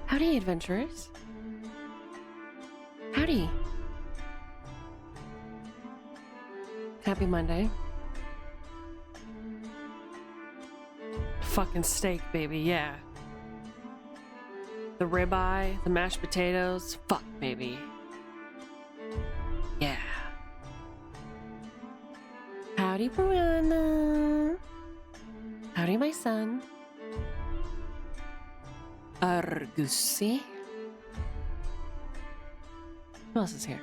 Howdy, adventurers. Howdy. Happy Monday. Fucking steak, baby, yeah. The ribeye, the mashed potatoes, fuck, baby. Yeah. Howdy, Brianna. Howdy, my son. Argusi. Who else is here?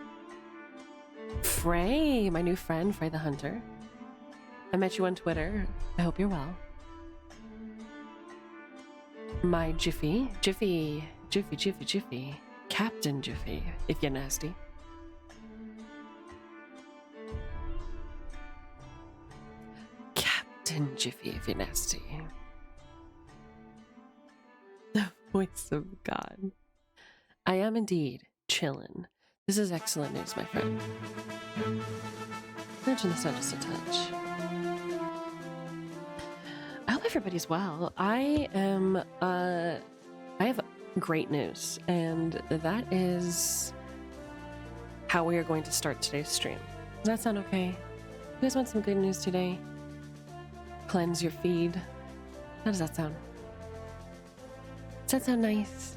Frey, my new friend, Frey the Hunter. I met you on Twitter. I hope you're well. My Jiffy. Captain Jiffy, if you're nasty. Captain Jiffy, if you're nasty. The voice of God. I am indeed chillin'. This is excellent news, my friend. Imagine this not just a touch. I hope everybody's well. I have great news, and that is how we are going to start today's stream. Does that sound okay? You guys want some good news today? Cleanse your feed. How does that sound? Does that sound nice?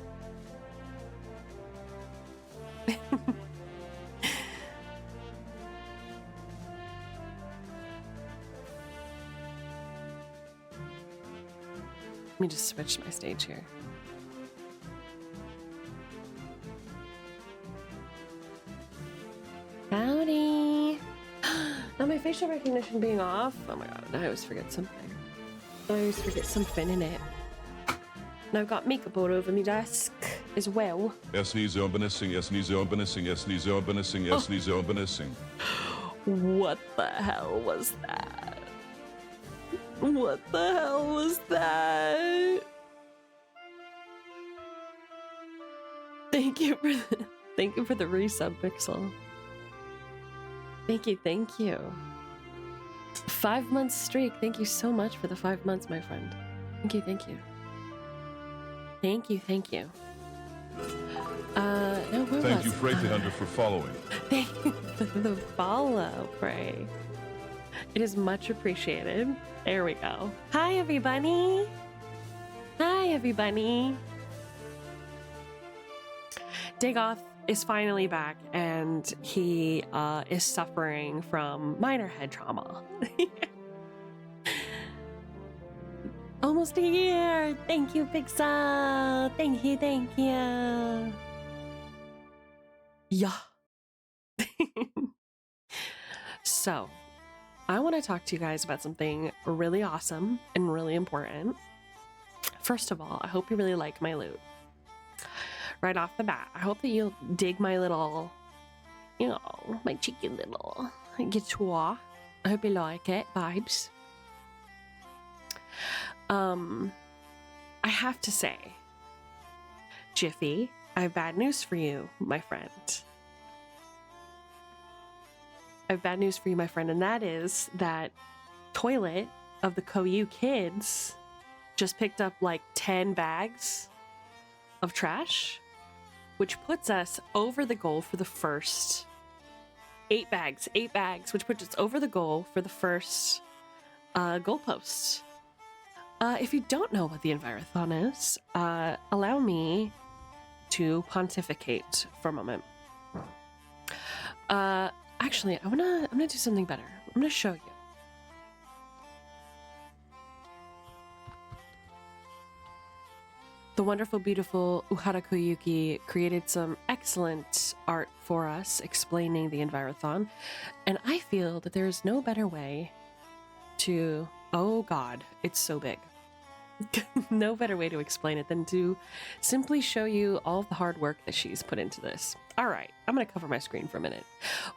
Let me just switch my stage here. Howdy! Now my facial recognition being off. Oh my god, I always forget something. I always forget something in it. Now I've got makeup all over my desk as well. What the hell was that? What the hell was that? Thank you for the resub, Pixel. Thank you. 5 months streak. Thank you so much for the 5 months, my friend. Thank you. Thank you. Thank you, Frey the Hunter, for following. Thank you for the follow, Frey. It is much appreciated. There we go. Hi, everybody. Dagoth is finally back, and he is suffering from minor head trauma. Almost a year. Thank you, Pixel. Thank you. Yeah. So, I want to talk to you guys about something really awesome and really important. First of all, I hope you really like my loot. Right off the bat, I hope that you'll dig my little, my cheeky little guitar. I hope you like it, vibes. I have to say, Jiffy, I have bad news for you, my friend. And that is that Toilet of the KOU kids just picked up like 10 bags of trash, which puts us over the goal for the first 8 bags, which puts us over the goal for the first goalpost. If you don't know what the Envirothon is, allow me to pontificate for a moment. Actually, I'm gonna do something better. I'm gonna show you. The wonderful, beautiful Uhara Koyuki created some excellent art for us explaining the Envirothon, and I feel that there is no better way to... Oh god, it's so big. No better way to explain it than to simply show you all of the hard work that she's put into this. All right, I'm going to cover my screen for a minute.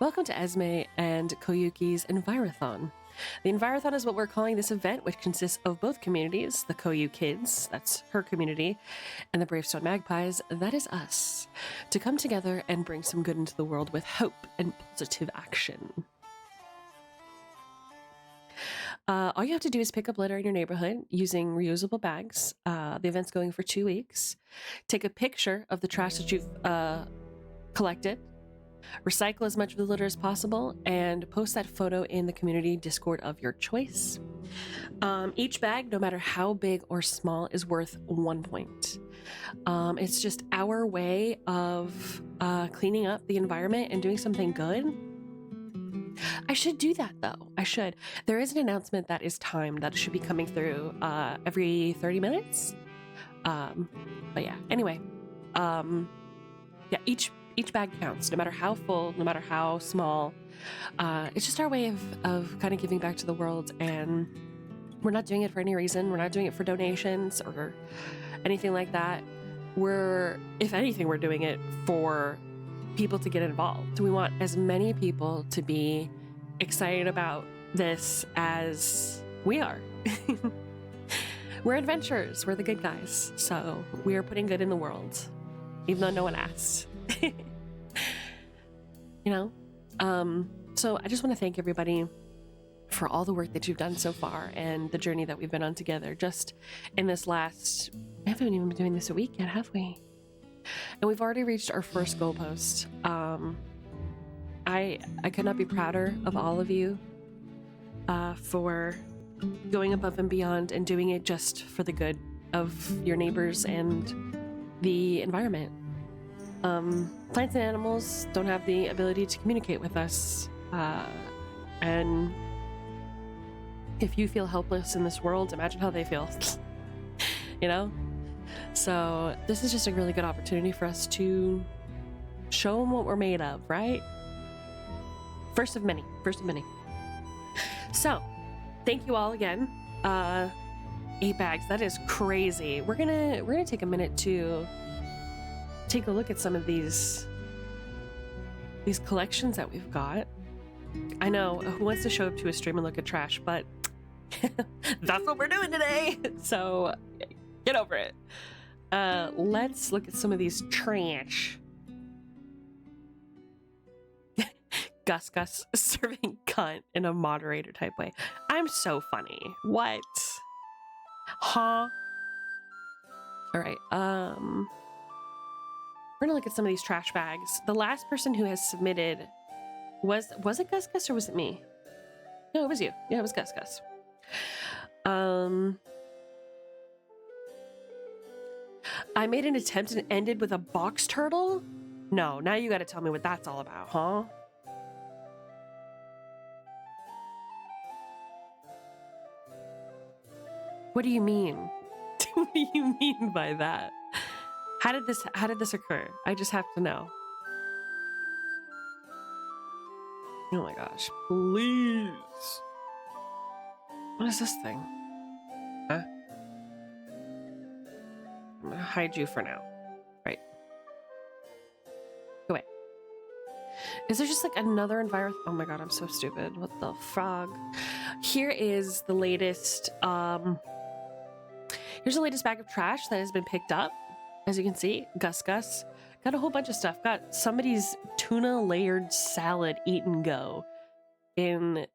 Welcome to Esme and Koyuki's Envirothon. The Envirothon is what we're calling this event, which consists of both communities, the KOU kids, that's her community, and the Bravestone Magpies, that is us, to come together and bring some good into the world with hope and positive action. All you have to do is pick up litter in your neighborhood using reusable bags. The event's going for 2 weeks. Take a picture of the trash that you've collected. Recycle as much of the litter as possible and post that photo in the community Discord of your choice. Each bag, no matter how big or small, is worth 1 point. It's just our way of cleaning up the environment and doing something good. I should do that though. I should. There is an announcement that is timed that should be coming through every 30 minutes. But yeah, anyway. Yeah, each bag counts, no matter how full, no matter how small. It's just our way of kind of giving back to the world, and we're not doing it for any reason. We're not doing it for donations or anything like that. If anything, we're doing it for people to get involved. We want as many people to be excited about this as we are. We're adventurers. We're the good guys. So we are putting good in the world, even though no one asked. So I just want to thank everybody for all the work that you've done so far and the journey that we've been on together just in this last, we haven't even been doing this a week yet, have we? And we've already reached our first goalpost. I could not be prouder of all of you for going above and beyond and doing it just for the good of your neighbors and the environment. Plants and animals don't have the ability to communicate with us. And if you feel helpless in this world, imagine how they feel. So this is just a really good opportunity for us to show them what we're made of, right? First of many. So thank you all again. 8 bags, that is crazy. We're gonna take a minute to take a look at some of these collections that we've got. I know, who wants to show up to a stream and look at trash, but that's what we're doing today. So get over it. Let's look at some of these trash. Gus serving cunt in a moderator type way. I'm so funny. What? Huh? All right. We're gonna look at some of these trash bags. The last person who has submitted was it Gus or was it me? No, it was you. Yeah, it was Gus. I made an attempt and ended with a box turtle? No, now you gotta tell me what that's all about, huh? What do you mean? What do you mean by that? How did this occur? I just have to know. Oh my gosh, please. What is this thing? Huh? I'm gonna hide you for now. Right. Go away. Is there just like another environment? Oh my god, I'm so stupid. What the frog? Here is the latest, here's the latest bag of trash that has been picked up. As you can see, Gus. Got a whole bunch of stuff. Got somebody's tuna layered salad eat and go in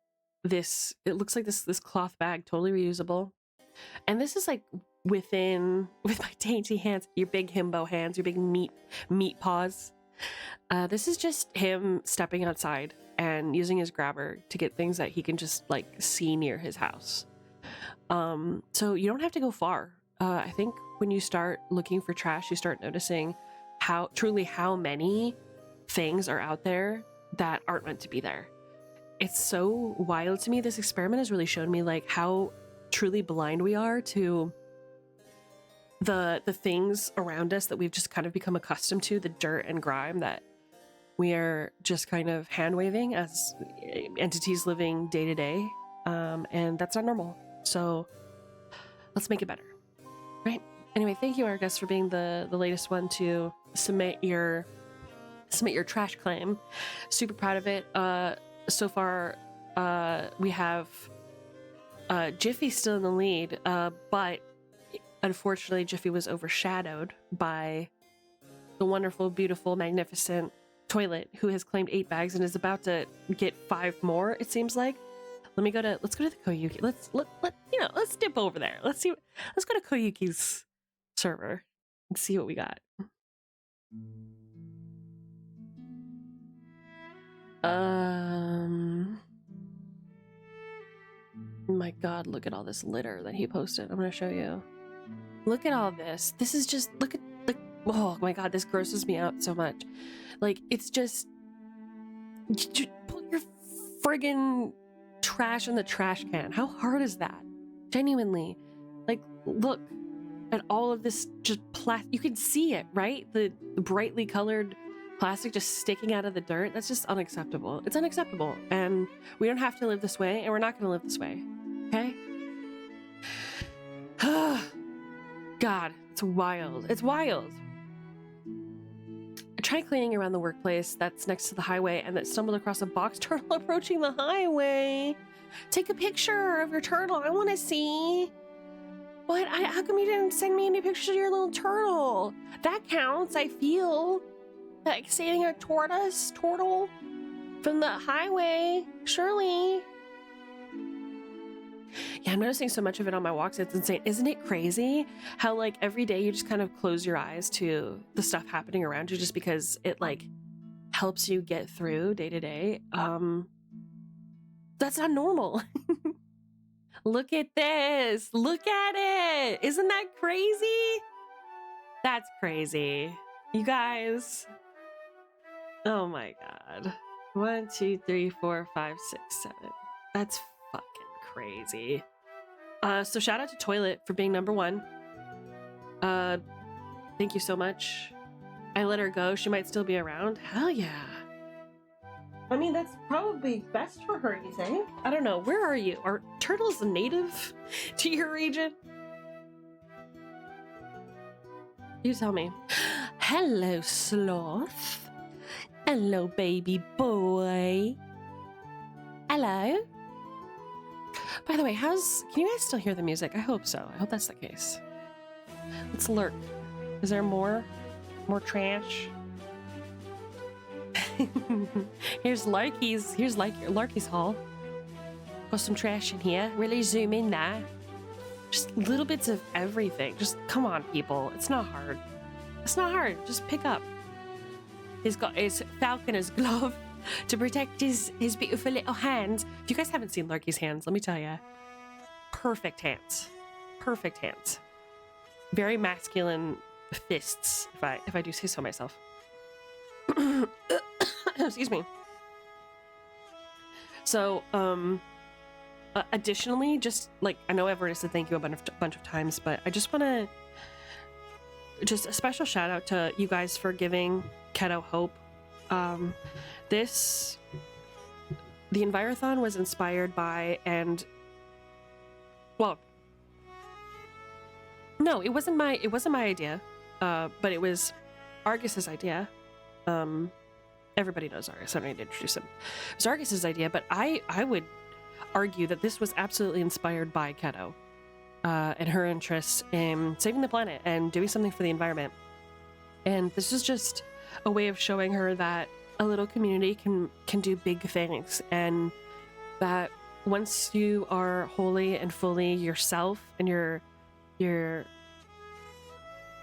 this, it looks like this cloth bag, totally reusable. And this is like with my dainty hands, your big himbo hands, your big meat paws. This is just him stepping outside and using his grabber to get things that he can just like see near his house. So you don't have to go far. I think when you start looking for trash, you start noticing how many things are out there that aren't meant to be there. It's so wild to me. This experiment has really shown me like how truly blind we are to the things around us that we've just kind of become accustomed to, the dirt and grime that we are just kind of hand waving as entities living day to day. And that's not normal. So let's make it better. Right. Anyway, thank you, ARRG, for being the latest one to submit your trash claim. Super proud of it. So far, we have Jiffy still in the lead, but unfortunately, Jiffy was overshadowed by the wonderful, beautiful, magnificent Toilet, who has claimed 8 bags and is about to get 5 more. It seems like let's go to the Koyuki. Let's dip over there. Let's go to Koyuki's server and see what we got. My god, look at all this litter that he posted. I'm gonna show you. Look at all this. This is just, oh my god, this grosses me out so much. Like, it's just put your friggin' trash in the trash can. How hard is that? Genuinely. Like, look at all of this just plastic. You can see it, right? The brightly colored plastic just sticking out of the dirt. That's just unacceptable. It's unacceptable. And we don't have to live this way, and we're not going to live this way. Okay? God, it's wild. It's wild. I tried cleaning around the workplace that's next to the highway and that stumbled across a box turtle approaching the highway. Take a picture of your turtle. I want to see. What? How come you didn't send me any pictures of your little turtle? That counts, I feel. Like saving a turtle from the highway. Surely. Yeah, I'm noticing so much of it on my walks. It's insane. Isn't it crazy how, like, every day you just kind of close your eyes to the stuff happening around you just because it, like, helps you get through day to day? That's not normal. Look at this. Look at it. Isn't that crazy? That's crazy. You guys. Oh my god. 1, 2, 3, 4, 5, 6, 7. That's fucking crazy. So shout out to Toilet for being number 1. Thank you so much. I let her go. She might still be around. Hell yeah. I mean, that's probably best for her, you think? I don't know. Where are you? Are turtles native to your region? You tell me. Hello, sloth. Hello, baby boy. Hello. By the way, can you guys still hear the music? I hope so. I hope that's the case. Let's lurk. Is there more trash? Here's Larky's hall. Got some trash in here. Really zoom in there. Just little bits of everything. Just come on, people. It's not hard. It's not hard. Just pick up. He's got his falconer's glove to protect his beautiful little hands. If you guys haven't seen Larky's hands, let me tell you. Perfect hands. Perfect hands. Very masculine fists, if I do say so myself. Excuse me. So, additionally, just like, I know I've already said thank you a bunch of times, but I just want to just a special shout out to you guys for giving Keto hope. The Envirothon was inspired by, and well, no, it wasn't my idea, but it was Argus's idea. Everybody knows Argus. I don't need to introduce him. It was Argus's idea, but I would argue that this was absolutely inspired by Keto and her interest in saving the planet and doing something for the environment. And this is just a way of showing her that a little community can do big things, and that once you are wholly and fully yourself and you're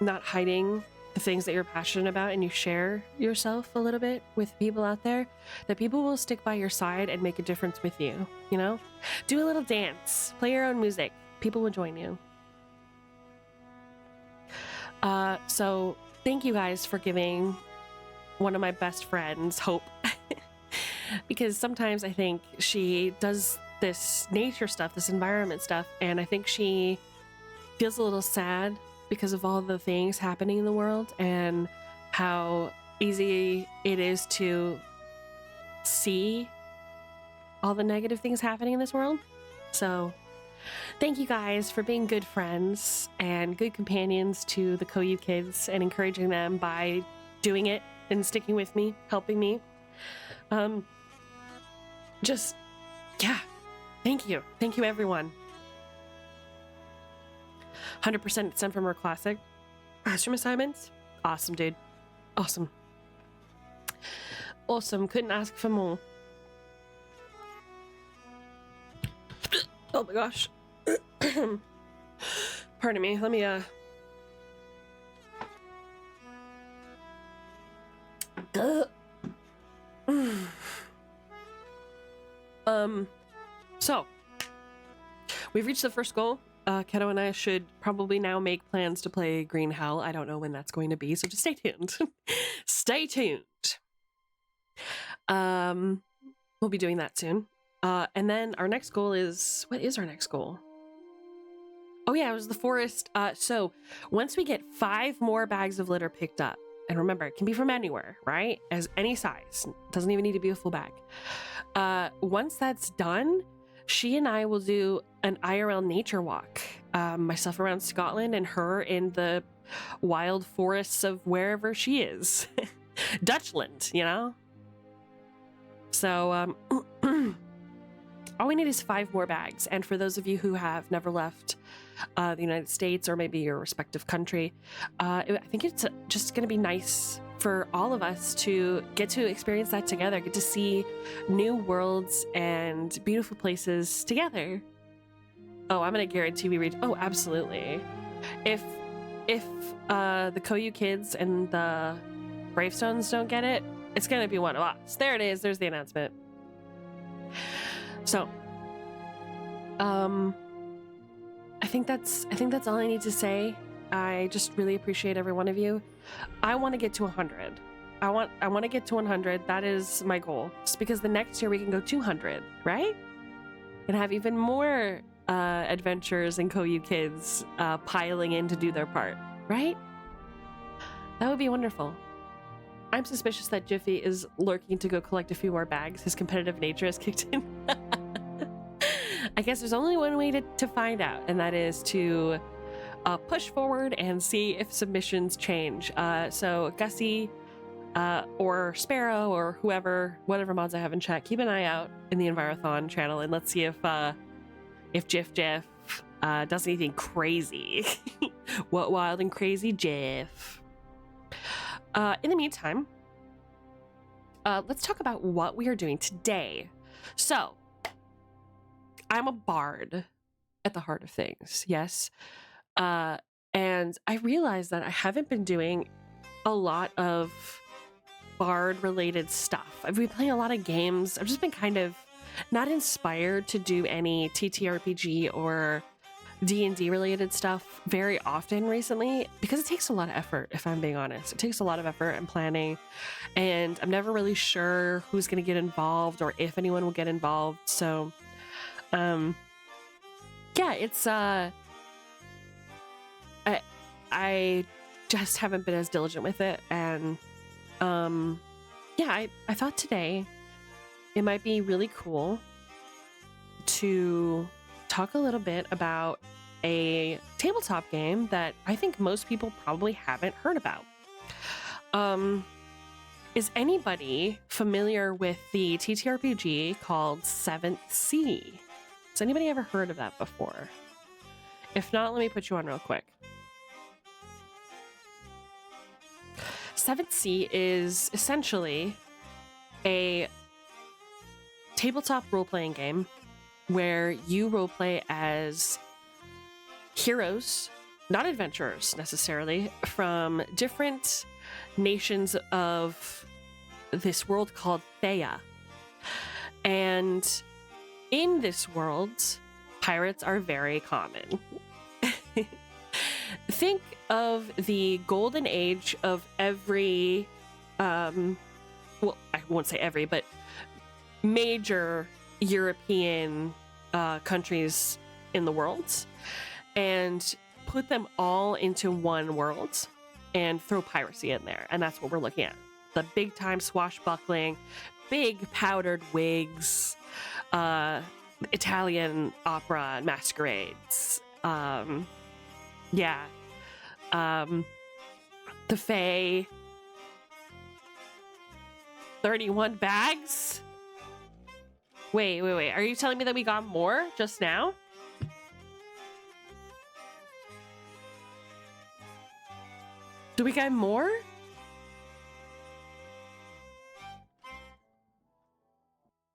not hiding the things that you're passionate about, and you share yourself a little bit with people out there, that people will stick by your side and make a difference with you. You know, do a little dance, play your own music, people will join you. So thank you guys for giving one of my best friends hope. Because sometimes I think she does this nature stuff, this environment stuff, and I think she feels a little sad because of all the things happening in the world and how easy it is to see all the negative things happening in this world. So thank you guys for being good friends and good companions to the Koyu kids and encouraging them by doing it and sticking with me, helping me. Just, yeah, thank you. Thank you, everyone. 100% sent from her classic classroom assignments. Awesome, dude. Awesome. Awesome. Couldn't ask for more. Oh my gosh. Pardon me. Let me so we've reached the first goal. Keto and I should probably now make plans to play Green Hell. I don't know when that's going to be, so just stay tuned. Stay tuned. We'll be doing that soon. And then our next goal is, what is our next goal? Oh yeah, it was the forest. So once we get 5 more bags of litter picked up, and remember, it can be from anywhere, right? As any size. It doesn't even need to be a full bag. Once that's done, she and I will do an IRL nature walk. Myself around Scotland and her in the wild forests of wherever she is. Dutchland, you know? So, all we need is 5 more bags. And for those of you who have never left the United States or maybe your respective country, I think it's just going to be nice for all of us to get to experience that together, get to see new worlds and beautiful places together. Oh, I'm going to guarantee we reach. Oh, absolutely. If the Koyu kids and the Bravestones don't get it, it's going to be one of us. There it is. There's the announcement. So, I think that's all I need to say. I just really appreciate every one of you. I want to get to 100. I want to get to 100. That is my goal. Just because the next year we can go 200, right? And have even more adventures and Koyu kids piling in to do their part, right? That would be wonderful. I'm suspicious that Jiffy is lurking to go collect a few more bags. His competitive nature has kicked in. I guess there's only one way to find out, and that is to push forward and see if submissions change. So Gussie or Sparrow or whatever mods I have in chat, keep an eye out in the Envirothon channel, and let's see if Jiff does anything crazy. What wild and crazy Jiff. In the meantime, let's talk about what we are doing today. So, I'm a bard at the heart of things, yes. And I realized that I haven't been doing a lot of bard-related stuff. I've been playing a lot of games. I've just been kind of not inspired to do any TTRPG or D&D related stuff very often recently because it takes a lot of effort, if I'm being honest. It takes a lot of effort and planning, and I'm never really sure who's going to get involved or if anyone will get involved. So, yeah, it's I just haven't been as diligent with it, and yeah, I thought today it might be really cool to talk a little bit about a tabletop game that I think most people probably haven't heard about. Is anybody familiar with the TTRPG called 7th Sea? Has anybody ever heard of that before? If not, let me put you on real quick. 7th Sea is essentially a tabletop role-playing game where you roleplay as heroes, not adventurers necessarily, from different nations of this world called Theia. And in this world, pirates are very common. Think of the golden age of every, well, I won't say every, but major European countries in the world, and put them all into one world and throw piracy in there. And that's what we're looking at. The big time swashbuckling, big powdered wigs, Italian opera masquerades. Yeah. The Fae. 31 bags? Wait. Are you telling me that we got more just now? Do we get more?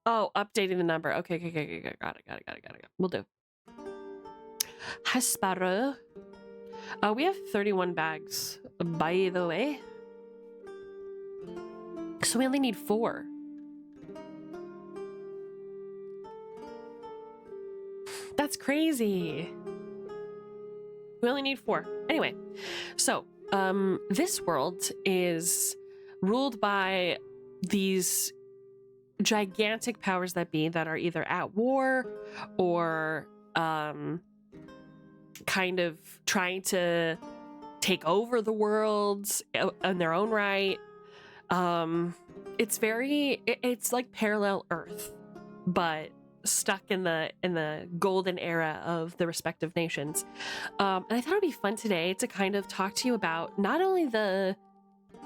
Oh, updating the number. Okay. Got it. Will do. Hesparo. We have 31 bags, by the way. So we only need 4. That's crazy. We only need 4. Anyway, so this world is ruled by these gigantic powers that be that are either at war or kind of trying to take over the world in their own right. It's like parallel Earth, but stuck in the golden era of the respective nations. And I thought it'd be fun today to kind of talk to you about not only the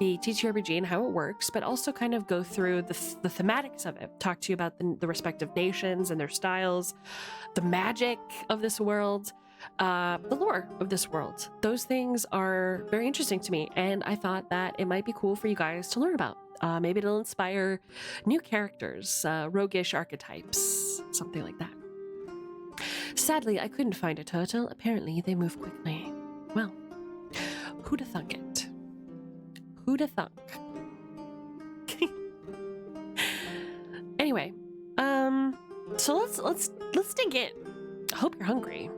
TTRPG and how it works, but also kind of go through the thematics of it. Talk to you about the respective nations and their styles, the magic of this world, the lore of this world. Those things are very interesting to me, and I thought that it might be cool for you guys to learn about. Maybe it'll inspire new characters, roguish archetypes, something like that. Sadly, I couldn't find a turtle. Apparently, they move quickly. Well, who'da thunk it? Who'da thunk? Anyway, so let's dig in. I hope you're hungry,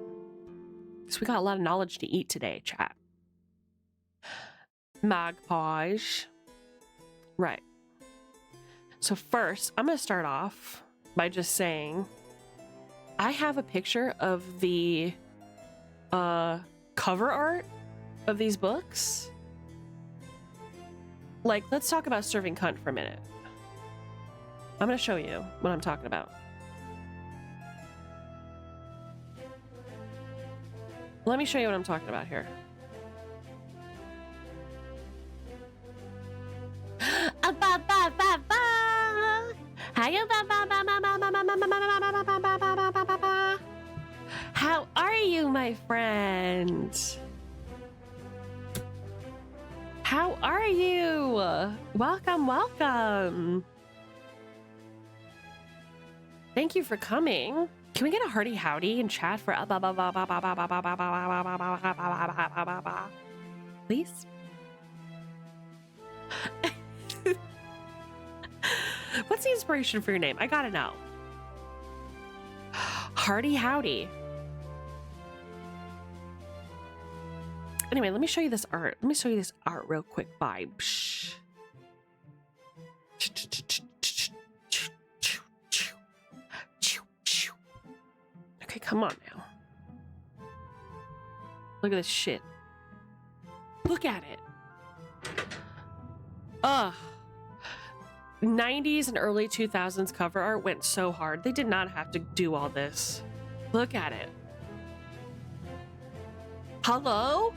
because we got a lot of knowledge to eat today, chat. Magpies. Right. So first, I'm going to start off by just saying I have a picture of the cover art of these books. Like, let's talk about serving cunt for a minute. I'm going to show you what I'm talking about. Let me show you what I'm talking about here. How are you, my friend? How are you? Welcome, welcome. Thank you for coming. Can we get a hearty howdy in chat for please? What's the inspiration for your name? I gotta know. Hearty howdy. Anyway, let me show you this art. Let me show you this art real quick. Vibes. Okay, come on now. Look at this shit. Look at it. Ugh. 90s and early 2000s cover art went so hard. They did not have to do all this. Look at it. Hello?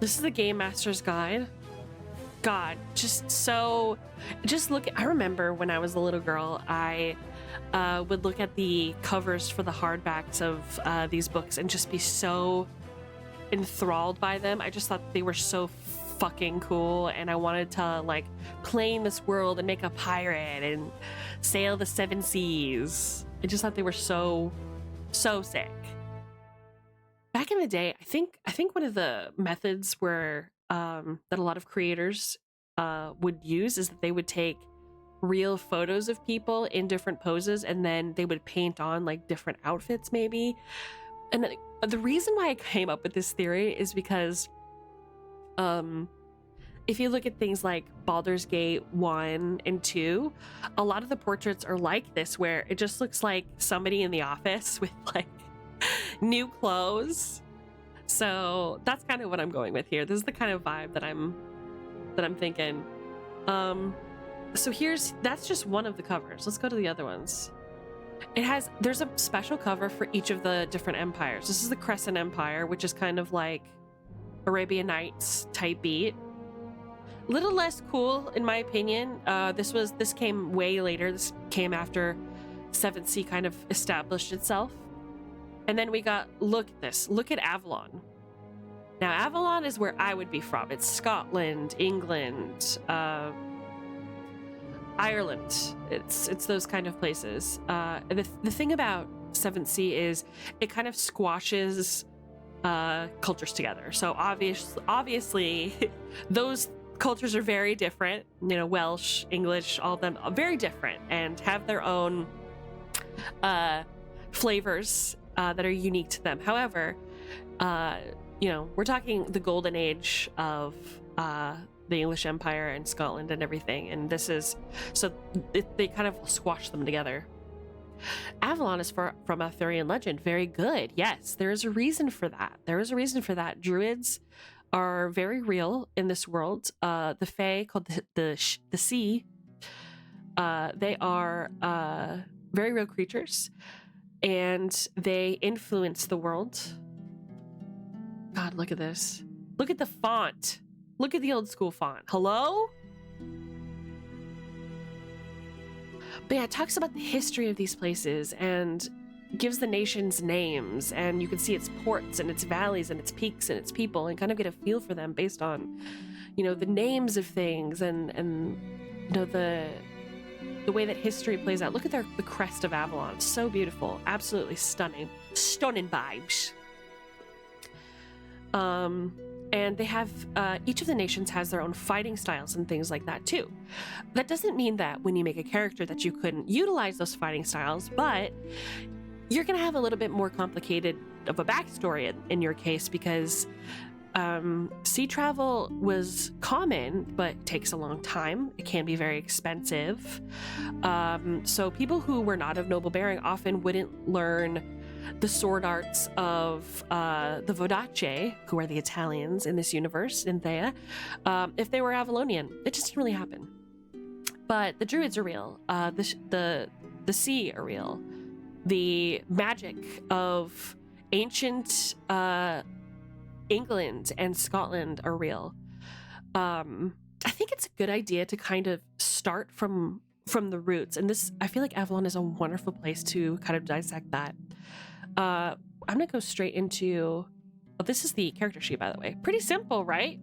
This is the Game Master's Guide. God, just look. I remember when I was a little girl, I would look at the covers for the hardbacks of these books and just be so enthralled by them. I just thought they were so fucking cool, and I wanted to like play in this world and make a pirate and sail the 7 seas. I just thought they were so sick. Back in the day, I think one of the methods where that a lot of creators would use is that they would take real photos of people in different poses, and then they would paint on like different outfits maybe. And the reason why I came up with this theory is because if you look at things like Baldur's Gate 1 and 2, a lot of the portraits are like this, where it just looks like somebody in the office with like new clothes. So that's kind of what I'm going with here. This is the kind of vibe that I'm thinking. So that's just one of the covers. Let's go to the other ones. There's a special cover for each of the different empires. This is the Crescent Empire, which is kind of like Arabian Nights type beat. Little less cool in my opinion. This came way later. This came after 7th Sea kind of established itself. And then we got, look at this. Look at Avalon. Now Avalon is where I would be from. It's Scotland, England, Ireland. It's those kind of places. The thing about Seventh Sea is it kind of squashes cultures together. So obviously, those cultures are very different. You know, Welsh, English, all of them are very different and have their own flavors that are unique to them. However, you know, we're talking the golden age of the English Empire and Scotland and everything, and this is so they kind of squash them together. Avalon is from Arthurian legend. Very good. Yes, there is a reason for that. There is a reason for that. Druids are very real in this world. The Fae, called the Sea, they are very real creatures, and they influence the world. God, look at this. Look at the font. Look at the old school font. Hello? But yeah, it talks about the history of these places and gives the nations names, and you can see its ports and its valleys and its peaks and its people and kind of get a feel for them based on, you know, the names of things and you know, the way that history plays out. Look at the crest of Avalon. So beautiful. Absolutely stunning. Stunning vibes. And they have, each of the nations has their own fighting styles and things like that too. That doesn't mean that when you make a character that you couldn't utilize those fighting styles, but you're going to have a little bit more complicated of a backstory in your case, because sea travel was common, but takes a long time. It can be very expensive. So people who were not of noble bearing often wouldn't learn the sword arts of the Vodace, who are the Italians in this universe, in Thea, if they were Avalonian. It just didn't really happen. But the Druids are real. The sea are real. The magic of ancient England and Scotland are real. I think it's a good idea to kind of start from the roots. And this, I feel like Avalon is a wonderful place to kind of dissect that. I'm gonna go straight into, oh, this is the character sheet, by the way. Pretty simple, right?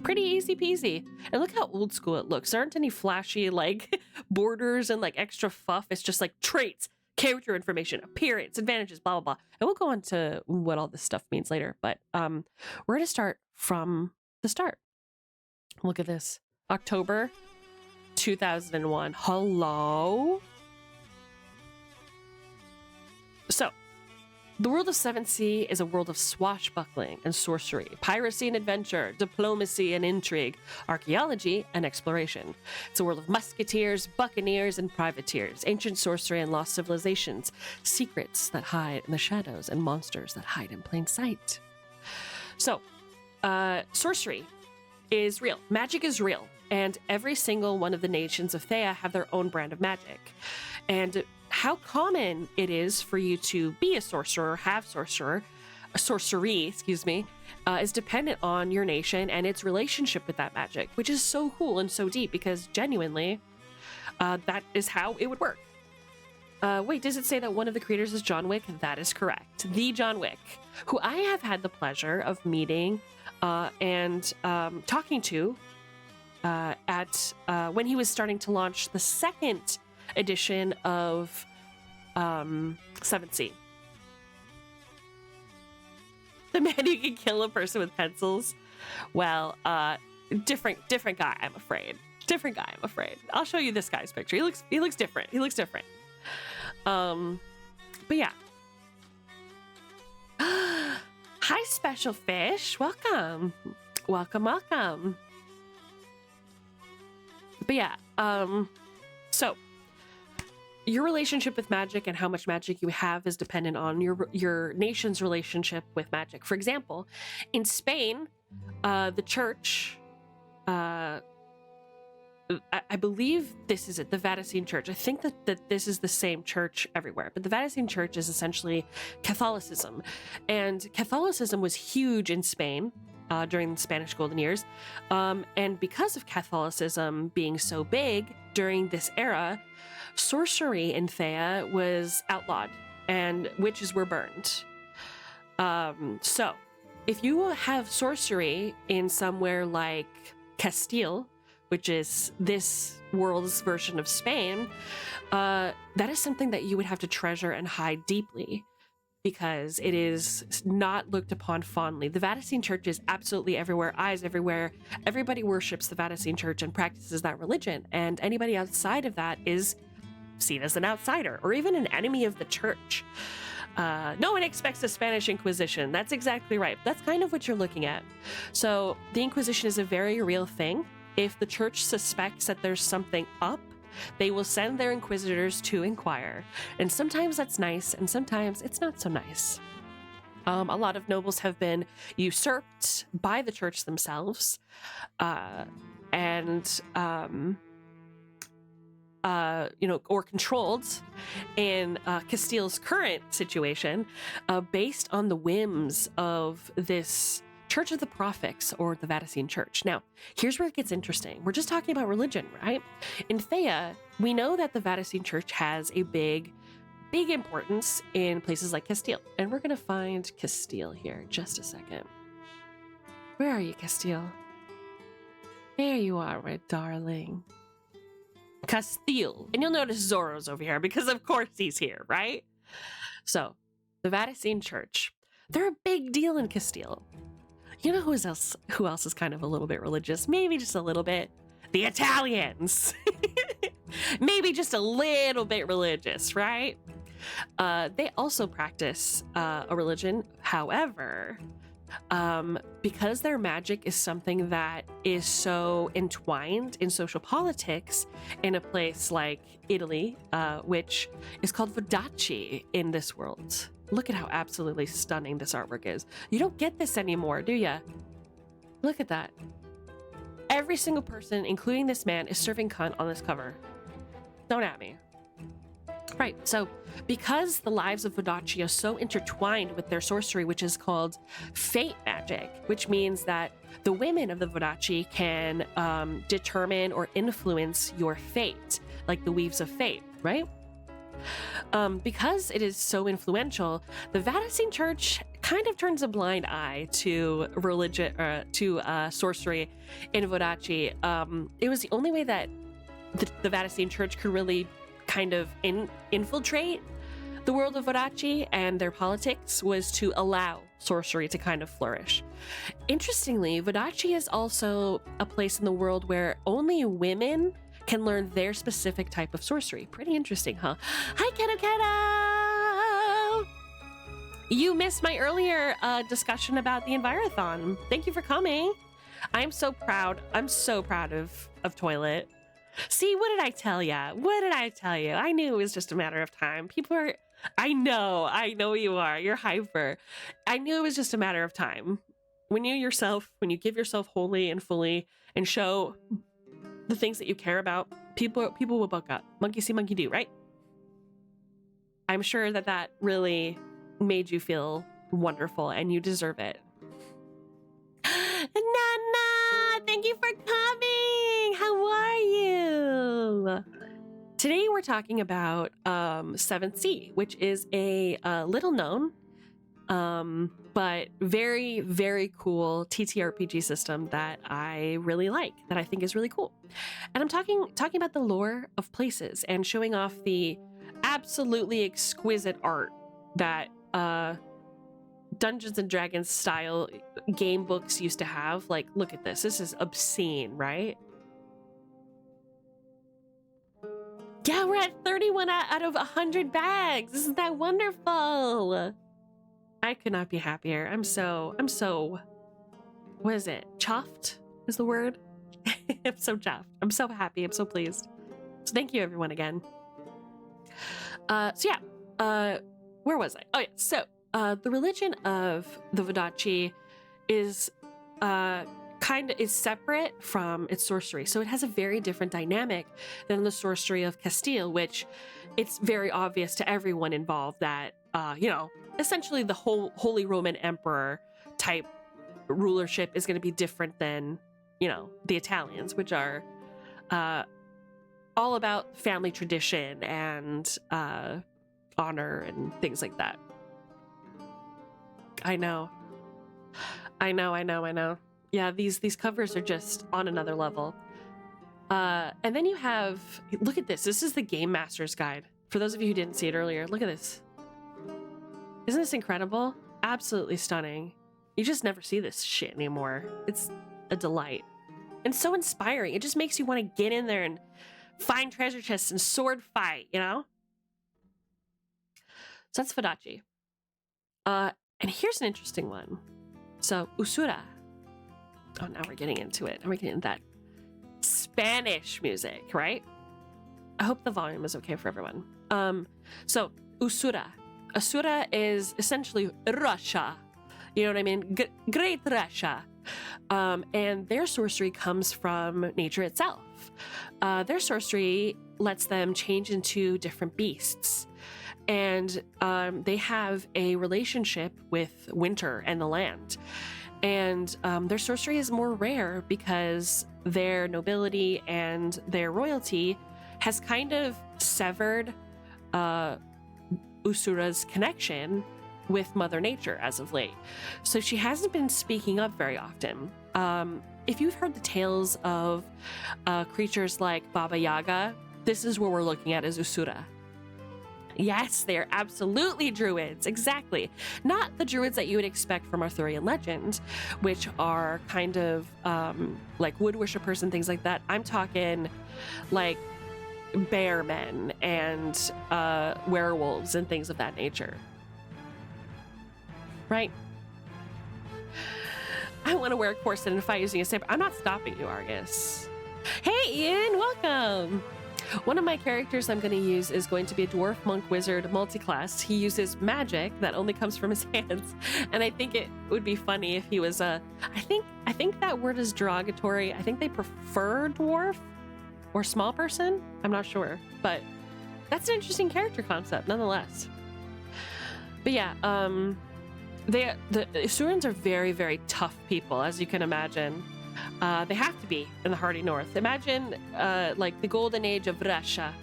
Pretty easy peasy. And look how old school it looks. There aren't any flashy like borders and like extra fluff. It's just like traits, character information, appearance, advantages, blah, blah, blah. And we'll go on to what all this stuff means later. But we're gonna start from the start. Look at this. October 2001. Hello? So, the world of Seventh Sea is a world of swashbuckling and sorcery, piracy and adventure, diplomacy and intrigue, archaeology and exploration. It's a world of musketeers, buccaneers, and privateers, ancient sorcery and lost civilizations, secrets that hide in the shadows, and monsters that hide in plain sight. So, sorcery is real. Magic is real. And every single one of the nations of Thea have their own brand of magic. And how common it is for you to be a sorcerer, have sorcerer, a sorcery, is dependent on your nation and its relationship with that magic, which is so cool and so deep, because genuinely, that is how it would work. Wait, does it say that one of the creators is John Wick? That is correct. The John Wick, who I have had the pleasure of meeting and talking to at when he was starting to launch the second edition of 7th Sea. The man who can kill a person with pencils. Well, different guy, I'm afraid. Different guy, I'm afraid. I'll show you this guy's picture. He looks different. But yeah. Hi, special fish. Welcome. Welcome. But yeah, so your relationship with magic and how much magic you have is dependent on your nation's relationship with magic. For example, in Spain, the church, I believe this is it, the Vatican Church. I think that this is the same church everywhere, but the Vatican Church is essentially Catholicism. And Catholicism was huge in Spain during the Spanish Golden Years. And because of Catholicism being so big during this era, sorcery in Thea was outlawed and witches were burned. So if you have sorcery in somewhere like Castile, which is this world's version of Spain, that is something that you would have to treasure and hide deeply, because it is not looked upon fondly. The Vatican Church is absolutely everywhere, eyes everywhere. Everybody worships the Vatican Church and practices that religion, and anybody outside of that is seen as an outsider or even an enemy of the church. No one expects a Spanish Inquisition. That's exactly right. That's kind of what you're looking at. So the Inquisition is a very real thing. If the church suspects that there's something up, they will send their inquisitors to inquire. And sometimes that's nice, and sometimes it's not so nice. A lot of nobles have been usurped by the church themselves, or controlled in Castile's current situation, based on the whims of this Church of the Prophets, or the Vatican Church. Now, here's where it gets interesting. We're just talking about religion, right? In Thea, we know that the Vatican Church has a big importance in places like Castile. And we're going to find Castile here. Just a second. Where are you, Castile? There you are, my darling. Castile. And you'll notice Zorro's over here because of course he's here, right? So, the Vatican Church. They're a big deal in Castile. You know who else is kind of a little bit religious? Maybe just a little bit. The Italians. Maybe just a little bit religious, right? They also practice a religion. However, because their magic is something that is so entwined in social politics in a place like Italy, which is called Vodacce in this world. Look at how absolutely stunning this artwork is. You don't get this anymore, do ya? Look at that. Every single person, including this man, is serving cunt on this cover. Don't at me. Right, so because the lives of Vodacce are so intertwined with their sorcery, which is called fate magic, which means that the women of the Vodacce can determine or influence your fate, like the weaves of fate, right? Because it is so influential, the Vatican Church kind of turns a blind eye to religion, to sorcery in Vodacce. It was the only way that the Vatican Church could really kind of infiltrate the world of Vodacce and their politics, was to allow sorcery to kind of flourish. Interestingly, Vodacce is also a place in the world where only women can learn their specific type of sorcery. Pretty interesting, huh? Hi, Keto! You missed my earlier discussion about the Envirothon. Thank you for coming. I'm so proud. I'm so proud of Toilet. See, what did I tell ya? What did I tell you? I knew it was just a matter of time. People are... I know you are. You're hyper. I knew it was just a matter of time. When you give yourself wholly and fully and show the things that you care about, people will buck up. Monkey see, monkey do, right? I'm sure that really made you feel wonderful, and you deserve it. Nana, thank you for coming. How are you? Today we're talking about 7th Sea, which is a little known but very, very cool TTRPG system that I really like, that I think is really cool. And I'm talking about the lore of places and showing off the absolutely exquisite art that Dungeons and Dragons style game books used to have. Like, look at this. This is obscene, right? Yeah, we're at 31 out of 100 bags. Isn't that wonderful? I could not be happier. I'm so, what is it? Chuffed is the word? I'm so chuffed. I'm so happy. I'm so pleased. So thank you everyone again. Where was I? Oh yeah, so the religion of the Vodacce is is separate from its sorcery. So it has a very different dynamic than the sorcery of Castile, which it's very obvious to everyone involved that, essentially the whole Holy Roman Emperor type rulership is going to be different than, the Italians, which are all about family tradition and honor and things like that. I know. Yeah, these covers are just on another level. And then you have, look at this. This is the Game Master's Guide. For those of you who didn't see it earlier, look at this. Isn't this incredible? Absolutely stunning. You just never see this shit anymore. It's a delight. And so inspiring. It just makes you want to get in there and find treasure chests and sword fight, you know? So that's Fadachi. And here's an interesting one. So, Usura. Oh, now we're getting into it. Now we're getting into that Spanish music, right? I hope the volume is okay for everyone. So, Usura. Asura is essentially Russia. You know what I mean? Great Russia. And their sorcery comes from nature itself. Their sorcery lets them change into different beasts. And they have a relationship with winter and the land. And their sorcery is more rare because their nobility and their royalty has kind of severed Usura's connection with Mother Nature as of late. So she hasn't been speaking up very often. If you've heard the tales of creatures like Baba Yaga, this is what we're looking at as Usura. Yes, they're absolutely druids, exactly. Not the druids that you would expect from Arthurian legend, which are kind of like wood worshippers and things like that. I'm talking like bear men and werewolves and things of that nature. Right? I want to wear a corset and fight using a saber. I'm not stopping you, Argus. Hey, Ian, welcome. One of my characters I'm going to use is going to be a dwarf monk wizard multi-class. He uses magic that only comes from his hands, and I think it would be funny if he was a. I think that word is derogatory. I think they prefer dwarf or small person. I'm not sure, but that's an interesting character concept nonetheless. But yeah, the Isurans are very, very tough people, as you can imagine. They have to be in the hardy north. Imagine like the golden age of Russia,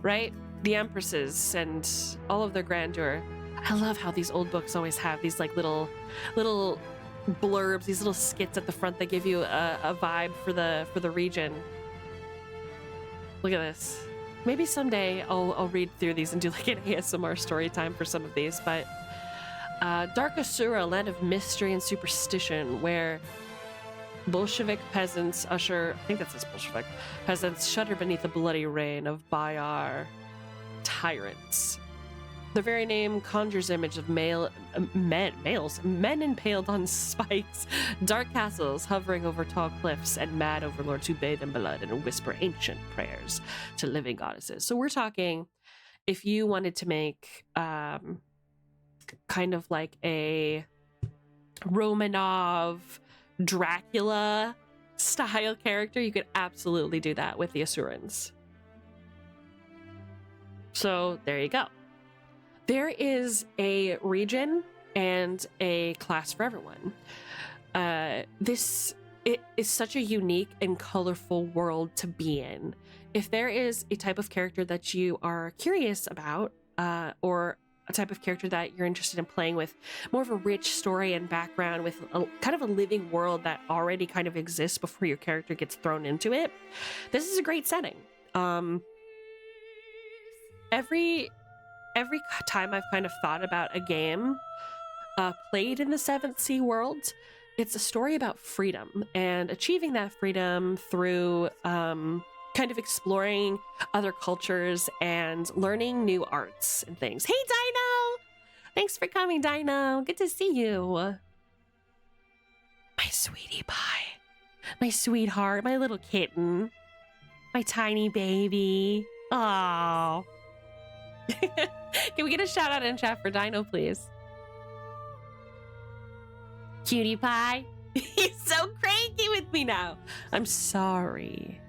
right? The empresses and all of their grandeur. I love how these old books always have these like little blurbs, these little skits at the front that give you a vibe for the region. Look at this. Maybe someday I'll read through these and do like an ASMR story time for some of these. But Dark Asura, a land of mystery and superstition, where Bolshevik peasants usher, I think that says Bolshevik, peasants shudder beneath the bloody reign of Bayar tyrants. The very name conjures image of men impaled on spikes, dark castles hovering over tall cliffs, and mad overlords who bathe in blood and whisper ancient prayers to living goddesses. So we're talking, if you wanted to make kind of like a Romanov Dracula style character, you could absolutely do that with the Asurans. So there you go. There is a region and a class for everyone. It is such a unique and colorful world to be in. If there is a type of character that you are curious about, or a type of character that you're interested in playing with, more of a rich story and background with a kind of a living world that already kind of exists before your character gets thrown into it, this is a great setting. Every time I've kind of thought about a game played in the Seventh Sea world, it's a story about freedom and achieving that freedom through kind of exploring other cultures and learning new arts and things. Hey, Dino! Thanks for coming, Dino. Good to see you. My sweetie pie. My sweetheart. My little kitten. My tiny baby. Oh. Can we get a shout out in chat for Dino, please? Cutie pie. He's so cranky with me now. I'm sorry.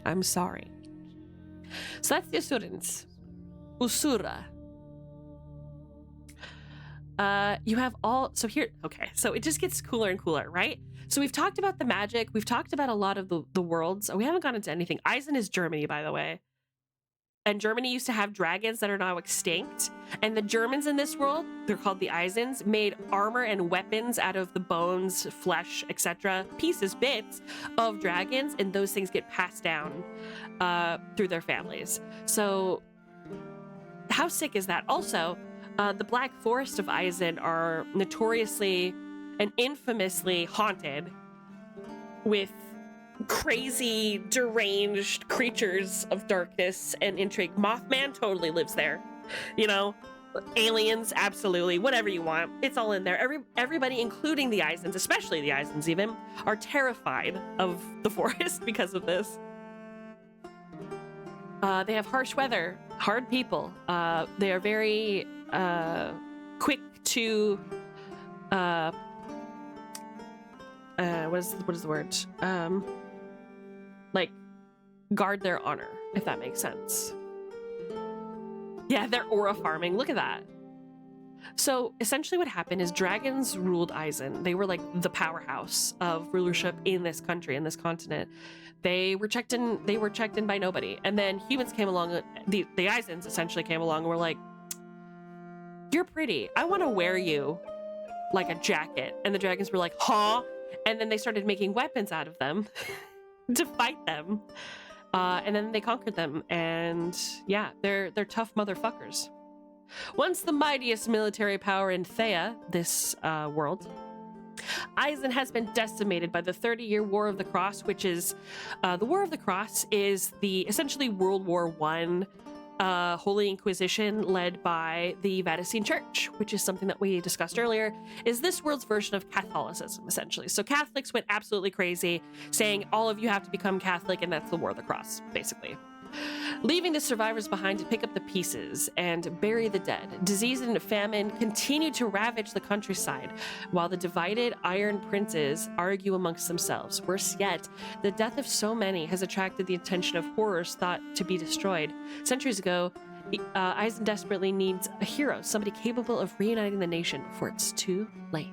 So that's the Asurans. Usura. You have all, so here, okay, so it just gets cooler and cooler, right? So we've talked about the magic. We've talked about a lot of the worlds. We haven't gone into anything. Eisen is Germany, by the way. And Germany used to have dragons that are now extinct. And the Germans in this world, they're called the Eisens, made armor and weapons out of the bones, flesh, etc., bits of dragons, and those things get passed down through their families. So how sick is that? Also, the Black Forest of Eisen are notoriously and infamously haunted with crazy, deranged creatures of darkness and intrigue. Mothman totally lives there. You know, aliens, absolutely. Whatever you want, it's all in there. Everybody, including the Eisens, especially the Eisens even, are terrified of the forest because of this. They have harsh weather, hard people. They are very quick to what is the word? Like guard their honor, if that makes sense. Yeah, they're aura farming. Look at that. So essentially what happened is dragons ruled Eisen. They were like the powerhouse of rulership in this country, in this continent. They were checked in by nobody. And then humans came along, the Eisens essentially came along and were like, "You're pretty. I want to wear you like a jacket." And the dragons were like, "Huh?" And then they started making weapons out of them to fight them. And then they conquered them. And yeah, they're tough motherfuckers. Once the mightiest military power in Thea, this world, Eisen has been decimated by the 30-year War of the Cross, which is the War of the Cross is the essentially World War I Holy Inquisition led by the Vatican Church, which is something that we discussed earlier, is this world's version of Catholicism, essentially. So Catholics went absolutely crazy, saying all of you have to become Catholic, and that's the War of the Cross, basically. Leaving the survivors behind to pick up the pieces and bury the dead. Disease and famine continue to ravage the countryside, while the divided Iron Princes argue amongst themselves. Worse yet, the death of so many has attracted the attention of horrors thought to be destroyed. Centuries ago, Eisen desperately needs a hero, somebody capable of reuniting the nation before it's too late.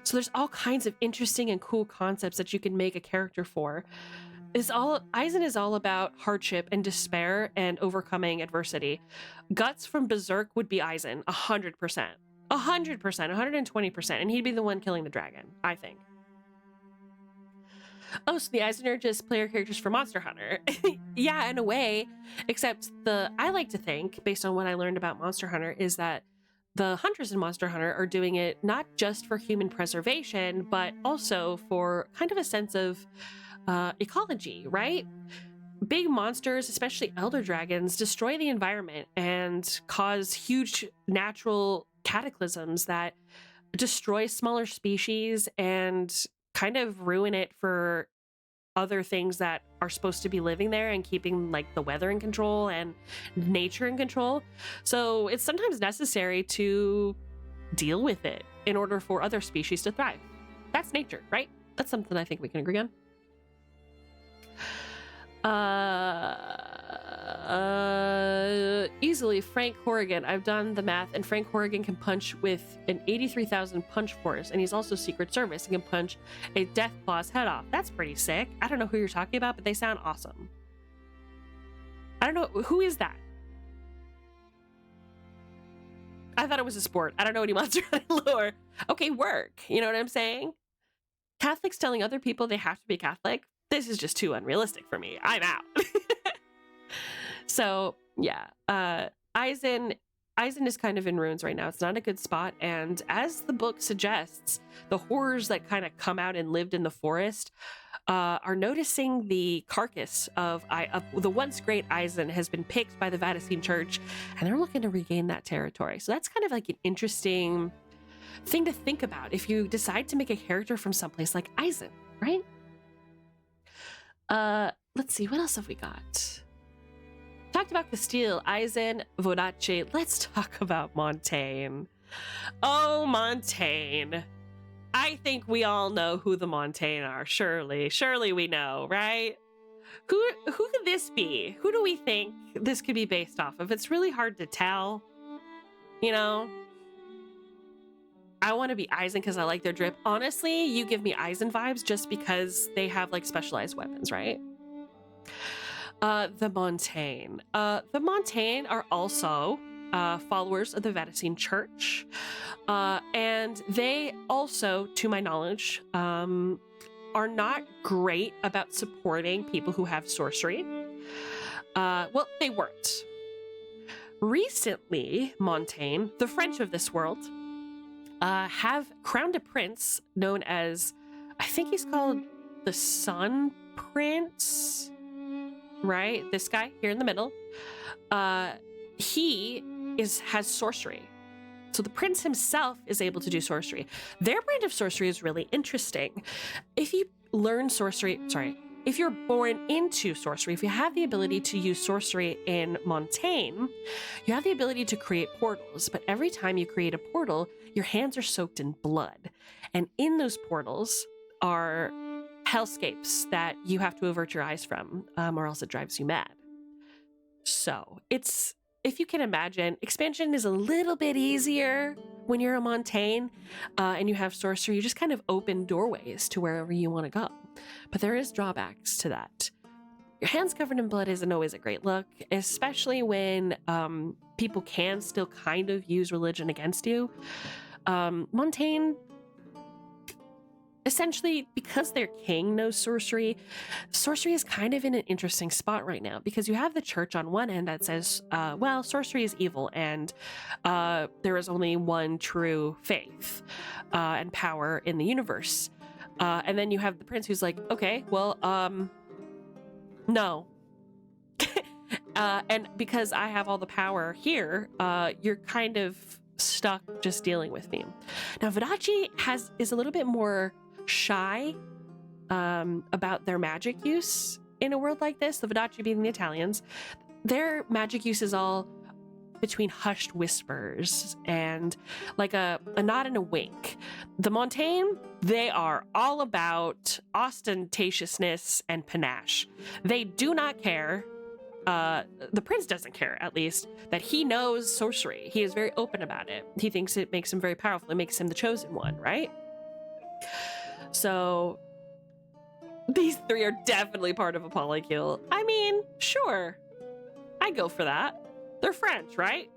So there's all kinds of interesting and cool concepts that you can make a character for. Eisen is all about hardship and despair and overcoming adversity. Guts from Berserk would be Eisen, 100%. 100%, 120%, and he'd be the one killing the dragon, I think. Oh, so the Eisen are just player characters for Monster Hunter. Yeah, in a way, except I like to think, based on what I learned about Monster Hunter, is that the hunters in Monster Hunter are doing it not just for human preservation, but also for kind of a sense of ecology, right? Big monsters, especially elder dragons, destroy the environment and cause huge natural cataclysms that destroy smaller species and kind of ruin it for other things that are supposed to be living there and keeping like the weather in control and nature in control. So it's sometimes necessary to deal with it in order for other species to thrive. That's nature, right? That's something I think we can agree on. Easily Frank Horrigan. I've done the math, and Frank Horrigan can punch with an 83,000 punch force, and he's also Secret Service and can punch a Deathclaw's head off. That's pretty sick. I don't know who you're talking about, but they sound awesome. I don't know, who is that? I thought it was a sport. I don't know any Monster Hunter lore. Okay, work. You know what I'm saying? Catholics telling other people they have to be Catholic. This is just too unrealistic for me. I'm out. So yeah, Eisen is kind of in ruins right now. It's not a good spot. And as the book suggests, the horrors that kind of come out and lived in the forest are noticing the carcass of the once great Eisen has been picked by the Vatican Church, and they're looking to regain that territory. So that's kind of like an interesting thing to think about if you decide to make a character from someplace like Eisen, right? Let's see, what else have we got? Talked about Castile, Eisen, Vodace. Let's talk about Montaigne. Oh, Montaigne. I think we all know who the Montaigne are. Surely we know, right? Who could this be? Who do we think this could be based off of? It's really hard to tell. You know? I want to be Eisen because I like their drip. Honestly, you give me Eisen vibes just because they have like specialized weapons, right? The Montaigne. The Montaigne are also followers of the Vatican Church. And they also, to my knowledge, are not great about supporting people who have sorcery. Well, they weren't. Recently, Montaigne, the French of this world, have crowned a prince known as, I think he's called the Sun Prince, right? This guy here in the middle. He has sorcery. So the prince himself is able to do sorcery. Their brand of sorcery is really interesting. If you learn sorcery, if you're born into sorcery, if you have the ability to use sorcery in Montaigne, you have the ability to create portals. But every time you create a portal, your hands are soaked in blood. And in those portals are hellscapes that you have to avert your eyes from, or else it drives you mad. So it's, if you can imagine, expansion is a little bit easier when you're a Montaigne and you have sorcery. You just kind of open doorways to wherever you want to go. But there is drawbacks to that. Your hands covered in blood isn't always a great look, especially when people can still kind of use religion against you. Montaigne, essentially, because their king knows sorcery, sorcery is kind of in an interesting spot right now, because you have the church on one end that says, well, sorcery is evil and there is only one true faith and power in the universe. And then you have the prince who's like, okay, well, no. And because I have all the power here, you're kind of stuck just dealing with me. Now, Vodacce is a little bit more shy about their magic use in a world like this. The Vodacce being the Italians, their magic use is all between hushed whispers and like a nod and a wink. The Montaigne, they are all about ostentatiousness and panache. They do not care. The prince doesn't care, at least, that he knows sorcery. He is very open about it. He thinks it makes him very powerful. It makes him the chosen one, right? So these three are definitely part of a polycule. I mean, sure, I go for that. They're French, right?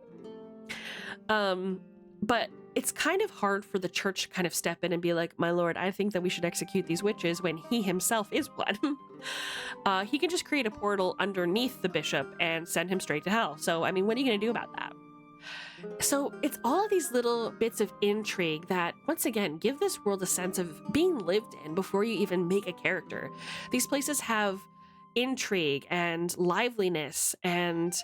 But it's kind of hard for the church to kind of step in and be like, my lord, I think that we should execute these witches, when he himself is one. He can just create a portal underneath the bishop and send him straight to hell. So, I mean, what are you going to do about that? So it's all of these little bits of intrigue that, once again, give this world a sense of being lived in before you even make a character. These places have intrigue and liveliness and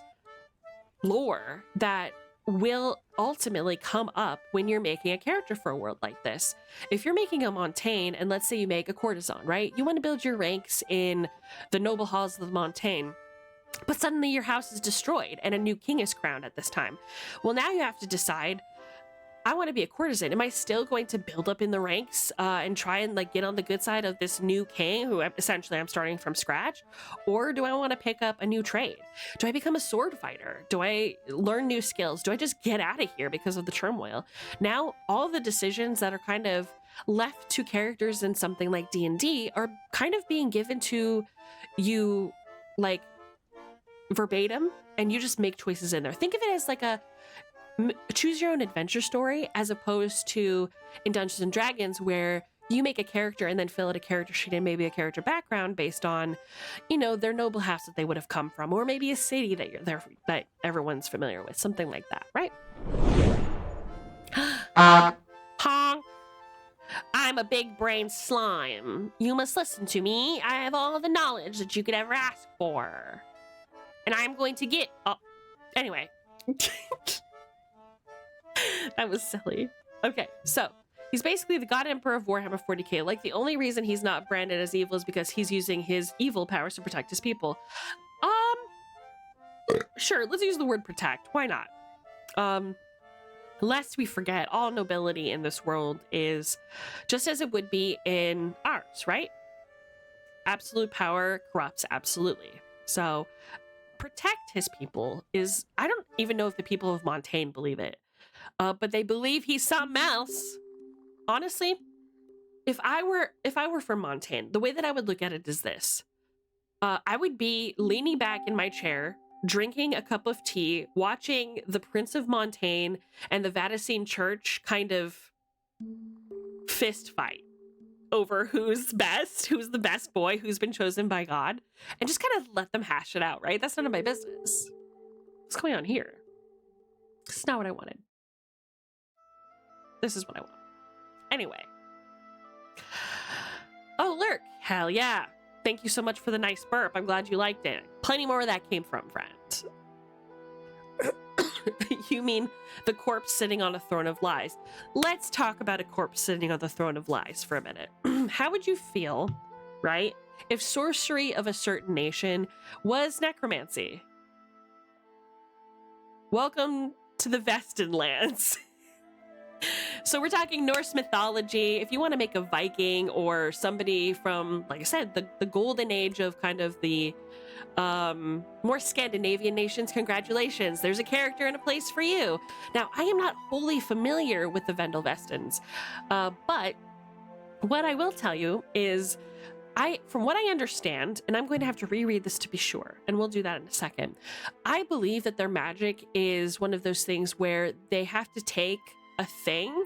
lore that will ultimately come up when you're making a character for a world like this. If you're making a Montaigne, and let's say you make a courtesan, right? You want to build your ranks in the noble halls of the Montaigne, but suddenly your house is destroyed and a new king is crowned at this time. Well, now you have to decide, I want to be a courtesan. Am I still going to build up in the ranks and try and like get on the good side of this new king who essentially I'm starting from scratch? Or do I want to pick up a new trade? Do I become a sword fighter? Do I learn new skills? Do I just get out of here because of the turmoil? Now, all the decisions that are kind of left to characters in something like D&D are kind of being given to you like verbatim, and you just make choices in there. Think of it as like a choose your own adventure story, as opposed to in Dungeons and Dragons where you make a character and then fill out a character sheet and maybe a character background based on, you know, their noble house that they would have come from, or maybe a city that you're there that everyone's familiar with, something like that, right? Honk. I'm a big brain slime. You must listen to me. I have all the knowledge that you could ever ask for, and I'm going to get. Oh, anyway. That was silly. Okay, so he's basically the God Emperor of Warhammer 40k. Like, the only reason he's not branded as evil is because he's using his evil powers to protect his people. Sure, let's use the word protect. Why not? Lest we forget, all nobility in this world is just as it would be in ours, right? Absolute power corrupts absolutely. So protect his people is, I don't even know if the people of Montaigne believe it. But they believe he's something else. Honestly, if I were from Montaigne, the way that I would look at it is this. I would be leaning back in my chair, drinking a cup of tea, watching the Prince of Montaigne and the Vatican Church kind of fist fight over who's best, who's the best boy, who's been chosen by God, and just kind of let them hash it out, right? That's none of my business. What's going on here? This is not what I wanted. This is what I want. Anyway. Oh, Lurk. Hell yeah. Thank you so much for the nice burp. I'm glad you liked it. Plenty more where that came from, friend. You mean the corpse sitting on a throne of lies? Let's talk about a corpse sitting on the throne of lies for a minute. How would you feel, right, if sorcery of a certain nation was necromancy? Welcome to the Vestin lands. So we're talking Norse mythology. If you want to make a Viking or somebody from, like I said, the golden age of kind of the more Scandinavian nations, congratulations. There's a character and a place for you. Now, I am not wholly familiar with the Vendel Vestins, but what I will tell you is from what I understand, and I'm going to have to reread this to be sure, and we'll do that in a second. I believe that their magic is one of those things where they have to take a thing,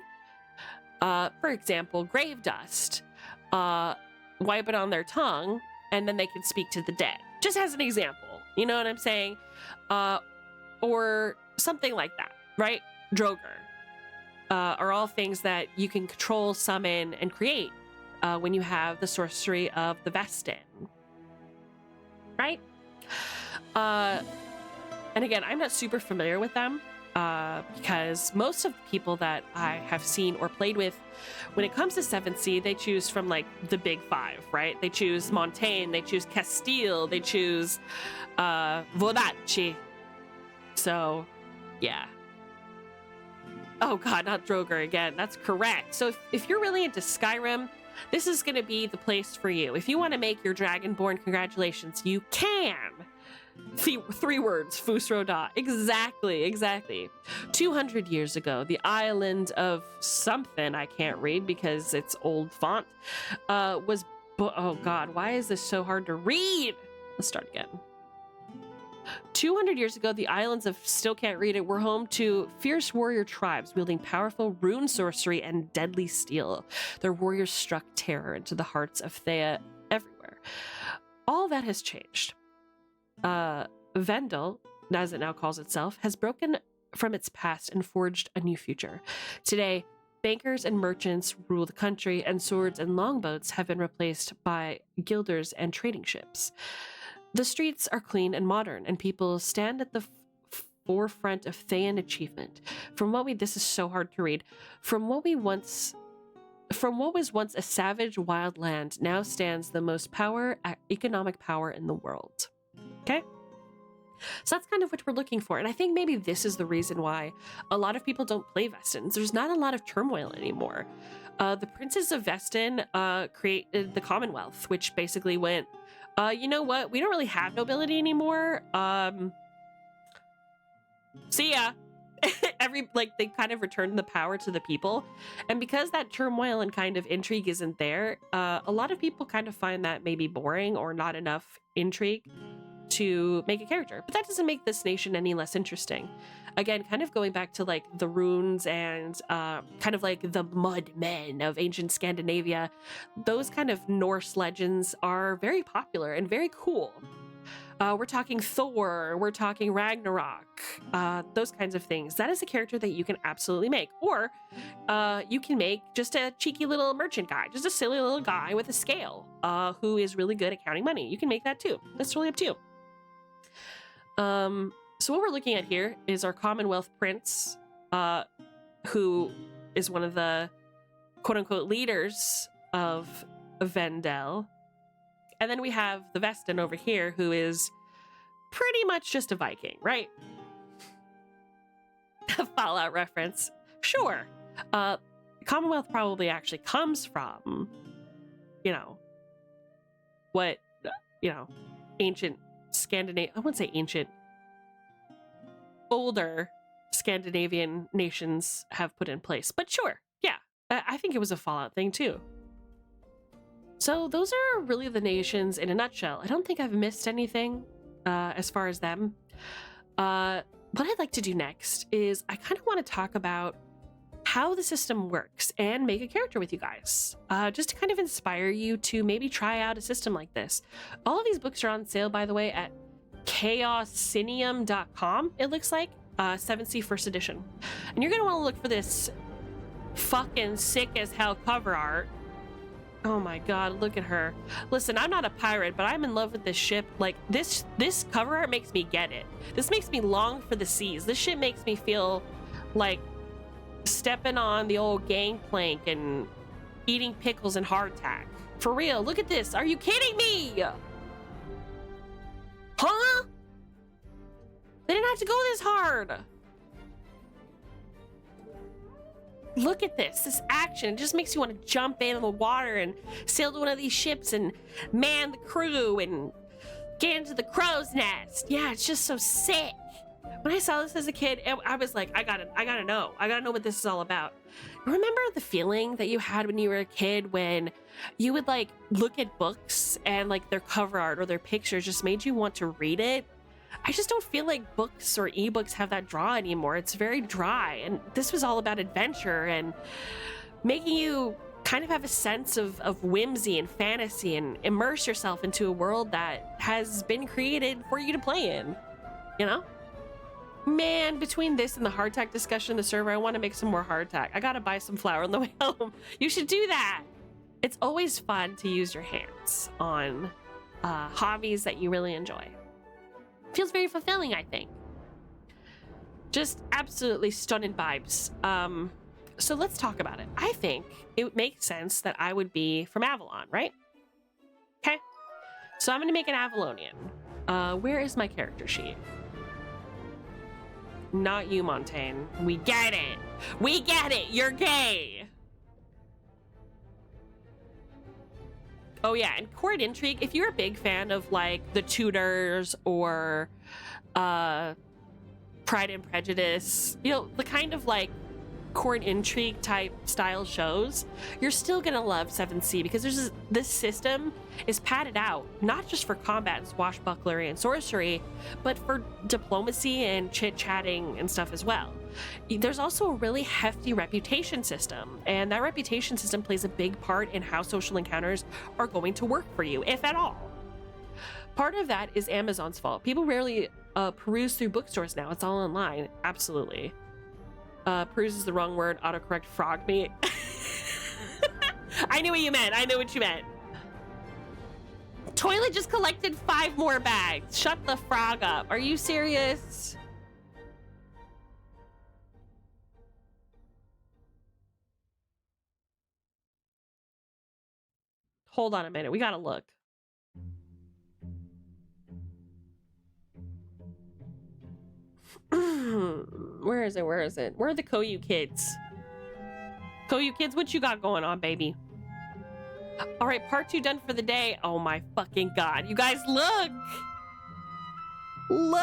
for example, grave dust, wipe it on their tongue, and then they can speak to the dead. Just as an example, you know what I'm saying? Or something like that, right? Droger are all things that you can control, summon, and create when you have the sorcery of the Vestin, right? And again, I'm not super familiar with them because most of the people that I have seen or played with, when it comes to 7th Sea, they choose from like the big 5, right? They choose Montaigne, they choose Castile, they choose Vodacci. So, yeah. Oh god, not Droger again. That's correct. So if you're really into Skyrim, this is going to be the place for you. If you want to make your Dragonborn, congratulations, you can. 3 words, Fusroda. Exactly. 200 years ago, the island of something I can't read because it's old font was... Oh god, why is this so hard to read? Let's start again. 200 years ago, the islands of still can't read it were home to fierce warrior tribes wielding powerful rune sorcery and deadly steel. Their warriors struck terror into the hearts of Thea everywhere. All that has changed. Vendel, as it now calls itself, has broken from its past and forged a new future. Today, bankers and merchants rule the country, and swords and longboats have been replaced by guilders and trading ships. The streets are clean and modern, and people stand at the forefront of Thayan achievement. This is so hard to read. From what was once a savage, wild land, now stands the most economic power in the world. Okay? So that's kind of what we're looking for. And I think maybe this is the reason why a lot of people don't play Vestins. There's not a lot of turmoil anymore. The princes of Vestin created the Commonwealth, which basically went, you know what? We don't really have nobility anymore. See ya. They kind of returned the power to the people. And because that turmoil and kind of intrigue isn't there, a lot of people kind of find that maybe boring or not enough intrigue to make a character. But that doesn't make this nation any less interesting. Again, kind of going back to like the runes and kind of like the mud men of ancient Scandinavia, those kind of Norse legends are very popular and very cool. We're talking Thor, we're talking Ragnarok, those kinds of things. That is a character that you can absolutely make. Or you can make just a cheeky little merchant guy, just a silly little guy with a scale who is really good at counting money. You can make that too. That's totally up to you. So what we're looking at here is our Commonwealth Prince, who is one of the quote-unquote leaders of Vendel. And then we have the Vestin over here, who is pretty much just a Viking, right? A Fallout reference. Sure. Commonwealth probably actually comes from, ancient Scandinavian, I wouldn't say ancient, older Scandinavian nations have put in place. But sure, yeah, I think it was a Fallout thing too. So those are really the nations in a nutshell. I don't think I've missed anything as far as them. What I'd like to do next is I kind of want to talk about how the system works and make a character with you guys, just to kind of inspire you to maybe try out a system like this. All of these books are on sale, by the way, at chaosinium.com, it looks like, 7th C first edition. And you're going to want to look for this fucking sick as hell cover art. Oh my god, look at her. Listen, I'm not a pirate, but I'm in love with this ship. Like, this cover art makes me get it. This makes me long for the seas. This shit makes me feel like stepping on the old gangplank and eating pickles and hardtack. For real, look at this. Are you kidding me? Huh? They didn't have to go this hard. Look at this action. It just makes you want to jump into the water and sail to one of these ships and man the crew and get into the crow's nest. Yeah, it's just so sick. When I saw this as a kid, I was like, I gotta know what this is all about. Remember the feeling that you had when you were a kid when you would like look at books and like their cover art or their pictures just made you want to read it? I just don't feel like books or ebooks have that draw anymore. It's very dry, and this was all about adventure and making you kind of have a sense of whimsy and fantasy and immerse yourself into a world that has been created for you to play in, you know? Man, between this and the hardtack discussion in the server, I want to make some more hardtack. I gotta buy some flour on the way home. You should do that. It's always fun to use your hands on hobbies that you really enjoy. Feels very fulfilling, I think. Just absolutely stunning vibes. So let's talk about it. I think it makes sense that I would be from Avalon, right? Okay. So I'm going to make an Avalonian. Where is my character sheet? Not you, Montaigne. We get it. We get it. You're gay. Oh yeah, and court intrigue, if you're a big fan of like the Tudors or Pride and Prejudice, you know, the kind of like court intrigue type style shows, you're still gonna love 7th C because there's this system is padded out, not just for combat and swashbucklery and sorcery, but for diplomacy and chit-chatting and stuff as well. There's also a really hefty reputation system, and that reputation system plays a big part in how social encounters are going to work for you, if at all. Part of that is Amazon's fault. People rarely peruse through bookstores now. It's all online. Absolutely. Peruse is the wrong word. Autocorrect frog me. I knew what you meant. I knew what you meant. Toilet just collected 5 more bags. Shut the frog up. Are you serious? Hold on a minute. We gotta look. Where is it? Where is it? Where are the Koyu kids? Koyu kids, what you got going on, baby? All right, part 2 done for the day. Oh my fucking god. You guys, look! Look!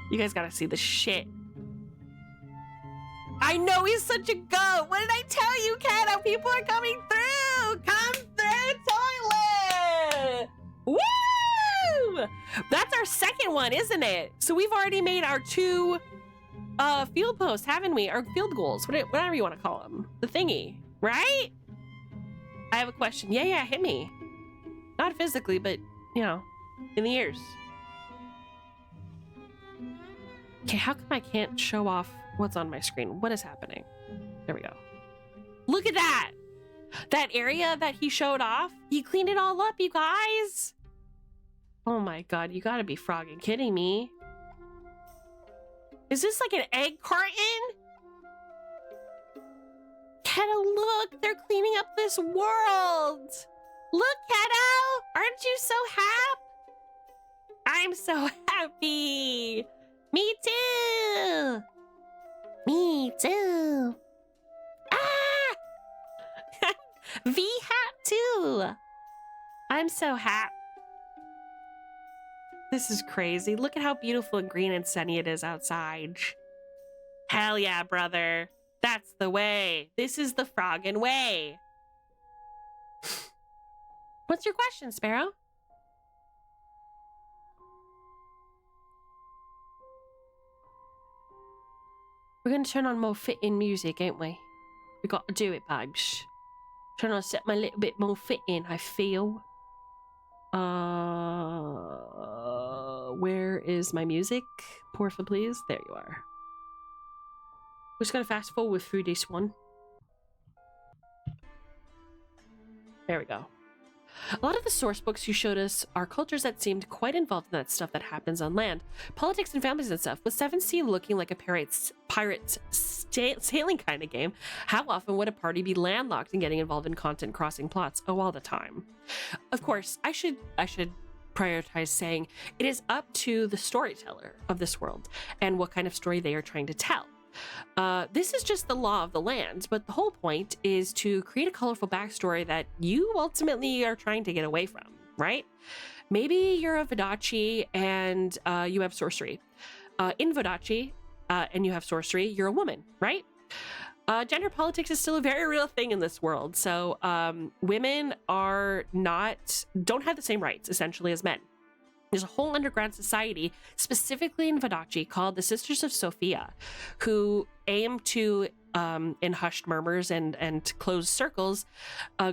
You guys gotta see the shit. I know he's such a goat. What did I tell you, Kat? How people are coming through. Come through, toilet. Woo! That's our second one, isn't it? So we've already made our 2 field posts, haven't we? Our field goals, whatever you want to call them. The thingy, right? I have a question. Yeah, hit me. Not physically, but, you know, in the ears. Okay, how come I can't show off what's on my screen? What is happening? There we go. Look at that! That area that he showed off, he cleaned it all up, you guys! Oh my god, you gotta be frogging kidding me. Is this like an egg carton? Keta, look! They're cleaning up this world! Look, Keta! Aren't you so happy? I'm so happy! Me too! Me too! Ah! V-hat too! I'm so happy. This is crazy. Look at how beautiful and green and sunny it is outside. Hell yeah, brother. That's the way. This is the froggin' way. What's your question, Sparrow? We're gonna turn on more fitting music, ain't we? We got to do it, babes. Trying to set my little bit more fitting, I feel. Where is my music? Porfa, please. There you are. We're just gonna fast forward through this one. There we go. A lot of the source books you showed us are cultures that seemed quite involved in that stuff that happens on land. Politics and families and stuff. With 7th looking like a pirate's sailing kind of game, how often would a party be landlocked and getting involved in content crossing plots? Oh, all the time. Of course, I should prioritize saying it is up to the storyteller of this world and what kind of story they are trying to tell. This is just the law of the land, but the whole point is to create a colorful backstory that you ultimately are trying to get away from, right? Maybe you're a Vodachi and you have sorcery. In Vodachi and you have sorcery, you're a woman, right? Gender politics is still a very real thing in this world. So women don't have the same rights essentially as men. There's a whole underground society, specifically in Vodachi, called the Sisters of Sophia, who aim to, in hushed murmurs and closed circles,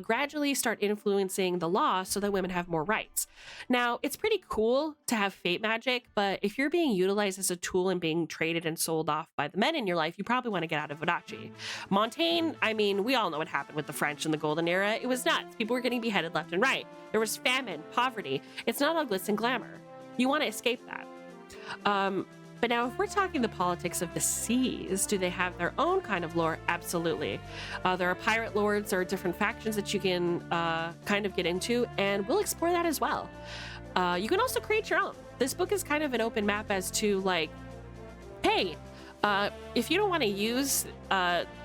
gradually start influencing the law so that women have more rights. Now, it's pretty cool to have fate magic, but if you're being utilized as a tool and being traded and sold off by the men in your life, you probably want to get out of Vodachi. Montaigne, I mean, we all know what happened with the French in the Golden Era. It was nuts. People were getting beheaded left and right. There was famine, poverty. It's not all glitz and glamour. You want to escape that. But now, if we're talking the politics of the seas, do they have their own kind of lore? Absolutely. There are pirate lords, there are different factions that you can kind of get into, and we'll explore that as well. You can also create your own. This book is kind of an open map as to, like, hey, if you don't want to use,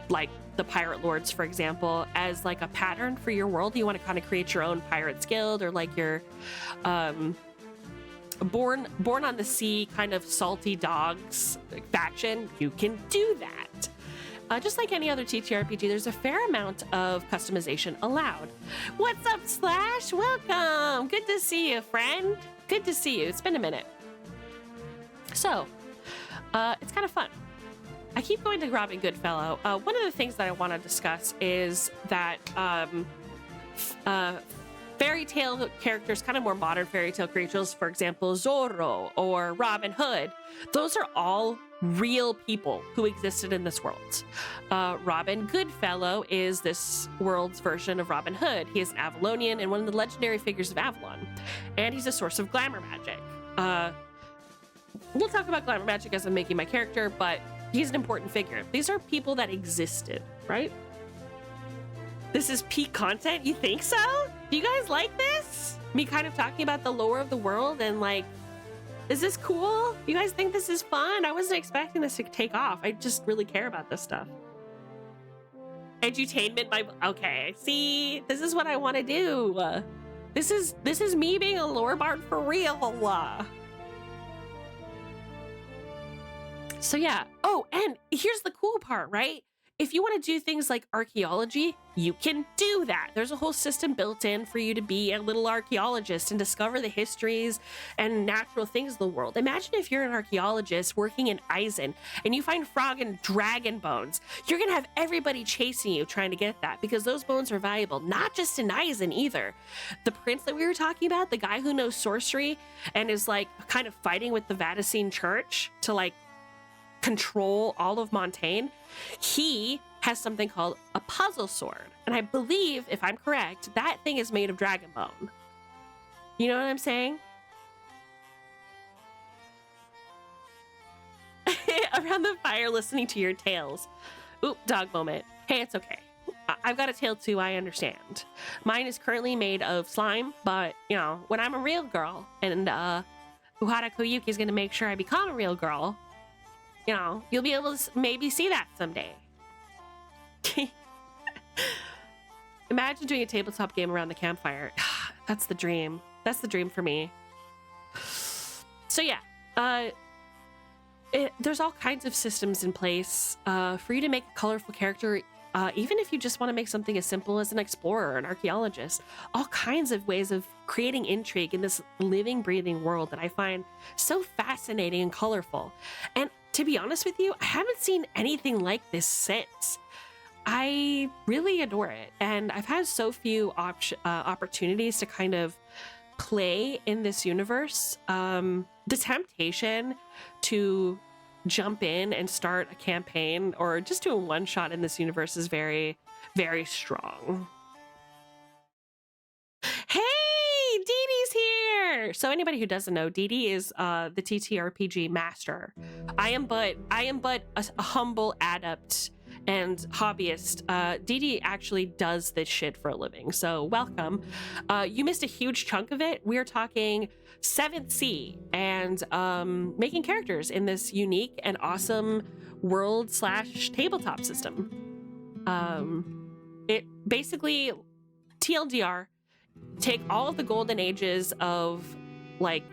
like, the pirate lords, for example, as, like, a pattern for your world, you want to kind of create your own pirates guild or, like, your... Born on the sea kind of salty dogs faction, you can do that. Just like any other TTRPG, there's a fair amount of customization allowed. What's up, Slash? Welcome. Good to see you, friend. Good to see you. It's been a minute. So, it's kind of fun. I keep going to Robin Goodfellow. One of the things that I want to discuss is that fairy tale characters, kind of more modern fairy tale creatures, for example, Zorro or Robin Hood, those are all real people who existed in this world. Robin Goodfellow is this world's version of Robin Hood. He is an Avalonian and one of the legendary figures of Avalon, and he's a source of glamour magic. We'll talk about glamour magic as I'm making my character, but he's an important figure. These are people that existed, right? This is peak content? You think so? Do you guys like this? Me kind of talking about the lore of the world and, like, is this cool? You guys think this is fun? I wasn't expecting this to take off. I just really care about this stuff. Edutainment by... Okay, see? This is what I want to do. This is me being a lore bard for real. So yeah. Oh, and here's the cool part, right? If you want to do things like archaeology, you can do that. There's a whole system built in for you to be a little archaeologist and discover the histories and natural things of the world. Imagine if you're an archaeologist working in Eisen and you find frog and dragon bones. You're going to have everybody chasing you trying to get that because those bones are valuable, not just in Eisen either. The prince that we were talking about, the guy who knows sorcery and is, like, kind of fighting with the Vaticine Church to, like, control all of Montaigne, he has something called a puzzle sword. And I believe, if I'm correct, that thing is made of dragon bone. You know what I'm saying? Around the fire listening to your tales. Oop, dog moment. Hey, it's okay. I've got a tail too, I understand. Mine is currently made of slime, but, you know, when I'm a real girl, and Uhara Koyuki is going to make sure I become a real girl, you know, you'll be able to maybe see that someday. Imagine doing a tabletop game around the campfire. That's the dream. That's the dream for me. So yeah, there's all kinds of systems in place for you to make a colorful character, even if you just want to make something as simple as an explorer or an archaeologist. All kinds of ways of creating intrigue in this living, breathing world that I find so fascinating and colorful. And to be honest with you, I haven't seen anything like this since. I really adore it, and I've had so few opportunities to kind of play in this universe. The temptation to jump in and start a campaign or just do a one-shot in this universe is very, very strong. Hey, Dee Dee's here! So anybody who doesn't know, Dee Dee is the TTRPG master. I am but a humble adept and hobbyist. Dee Dee actually does this shit for a living, so welcome. You missed a huge chunk of it. We're talking 7th Sea and making characters in this unique and awesome world/tabletop system. It basically, TLDR, take all of the golden ages of like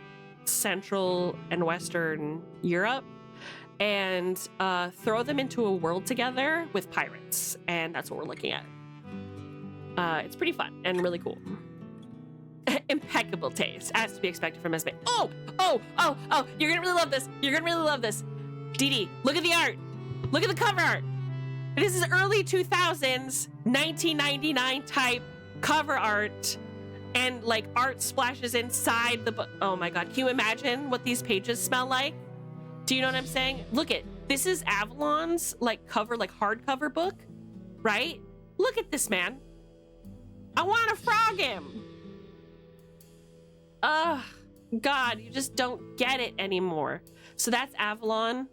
Central and Western Europe and throw them into a world together with pirates, and that's what we're looking at. It's pretty fun and really cool. Impeccable taste, as to be expected from SB. Oh, you're gonna really love this. You're gonna really love this. Dee Dee, look at the art. Look at the cover art. This is early 2000s, 1999 type cover art, and like art splashes inside the book. Oh my God, can you imagine what these pages smell like? Do you know what I'm saying? Look at, this is Avalon's like cover, like hardcover book, right? Look at this, man. I want to frog him. God, you just don't get it anymore. So that's Avalon.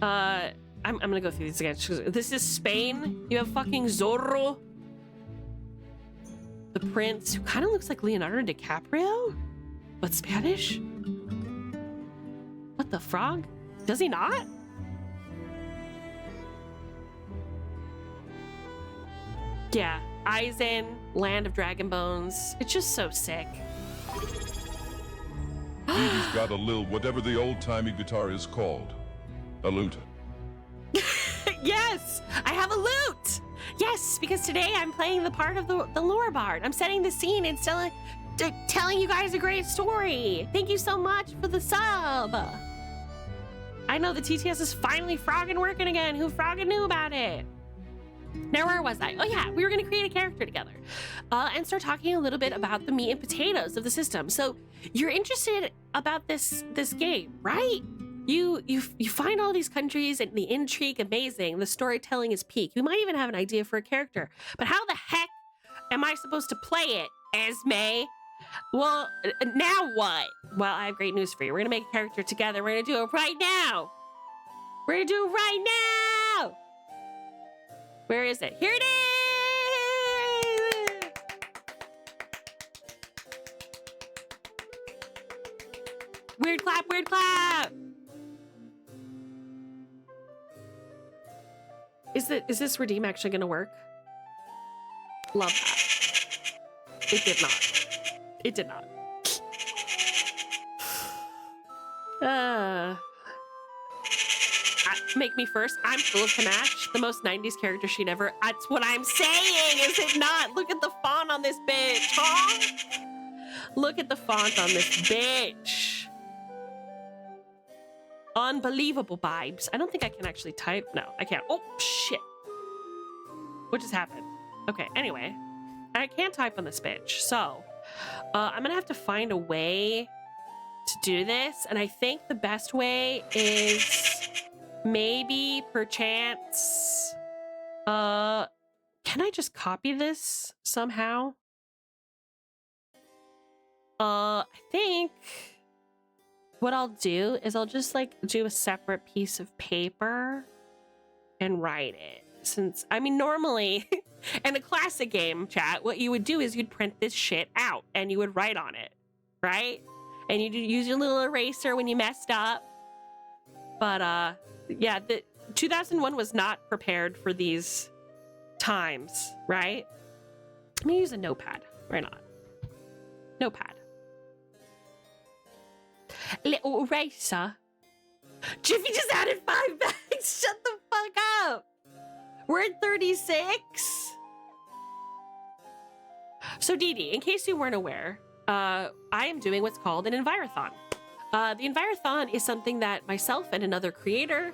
I'm gonna go through these again. This is Spain. You have fucking Zorro, the prince, who kind of looks like Leonardo DiCaprio, but Spanish. What the frog? Does he not? Yeah, Eisen, Land of Dragon Bones. It's just so sick. He's got a lil whatever the old-timey guitar is called. A lute. Yes, I have a lute. Yes, because today I'm playing the part of the lore bard. I'm setting the scene and telling you guys a great story. Thank you so much for the sub. I know the TTS is finally frogging working again. Who frogging knew about it? Now, where was I? Oh yeah, we were gonna create a character together and start talking a little bit about the meat and potatoes of the system. So you're interested about this game, right? You find all these countries and the intrigue amazing. The storytelling is peak. You might even have an idea for a character, but how the heck am I supposed to play it, Esme? Well, now what? Well, I have great news for you. We're gonna make a character together. We're gonna do it right now. We're gonna do it right now. Where is it? Here it is! Weird clap, weird clap! Is this redeem actually gonna work? Love that. It did not. It did not. Make me first. I'm full of panache. The most 90s character sheet ever. That's what I'm saying, is it not? Look at the font on this bitch, huh? Look at the font on this bitch. Unbelievable vibes. I don't think I can actually type. No, I can't. Oh, shit. What just happened? Okay, anyway. I can't type on this bitch, so I'm gonna have to find a way to do this, and I think the best way is maybe, perchance, can I just copy this somehow? I think what I'll do is I'll just like do a separate piece of paper and write it. Since, I mean, normally in a classic game, chat, what you would do is you'd print this shit out and you would write on it, right? And you'd use your little eraser when you messed up. But, yeah, the 2001 was not prepared for these times, right? Let me use a notepad. Why not? Notepad. Little eraser. Jiffy just added 5 bags. Shut the fuck up. We're at 36. So Dee Dee, in case you weren't aware, I am doing what's called an Envirothon. The Envirothon is something that myself and another creator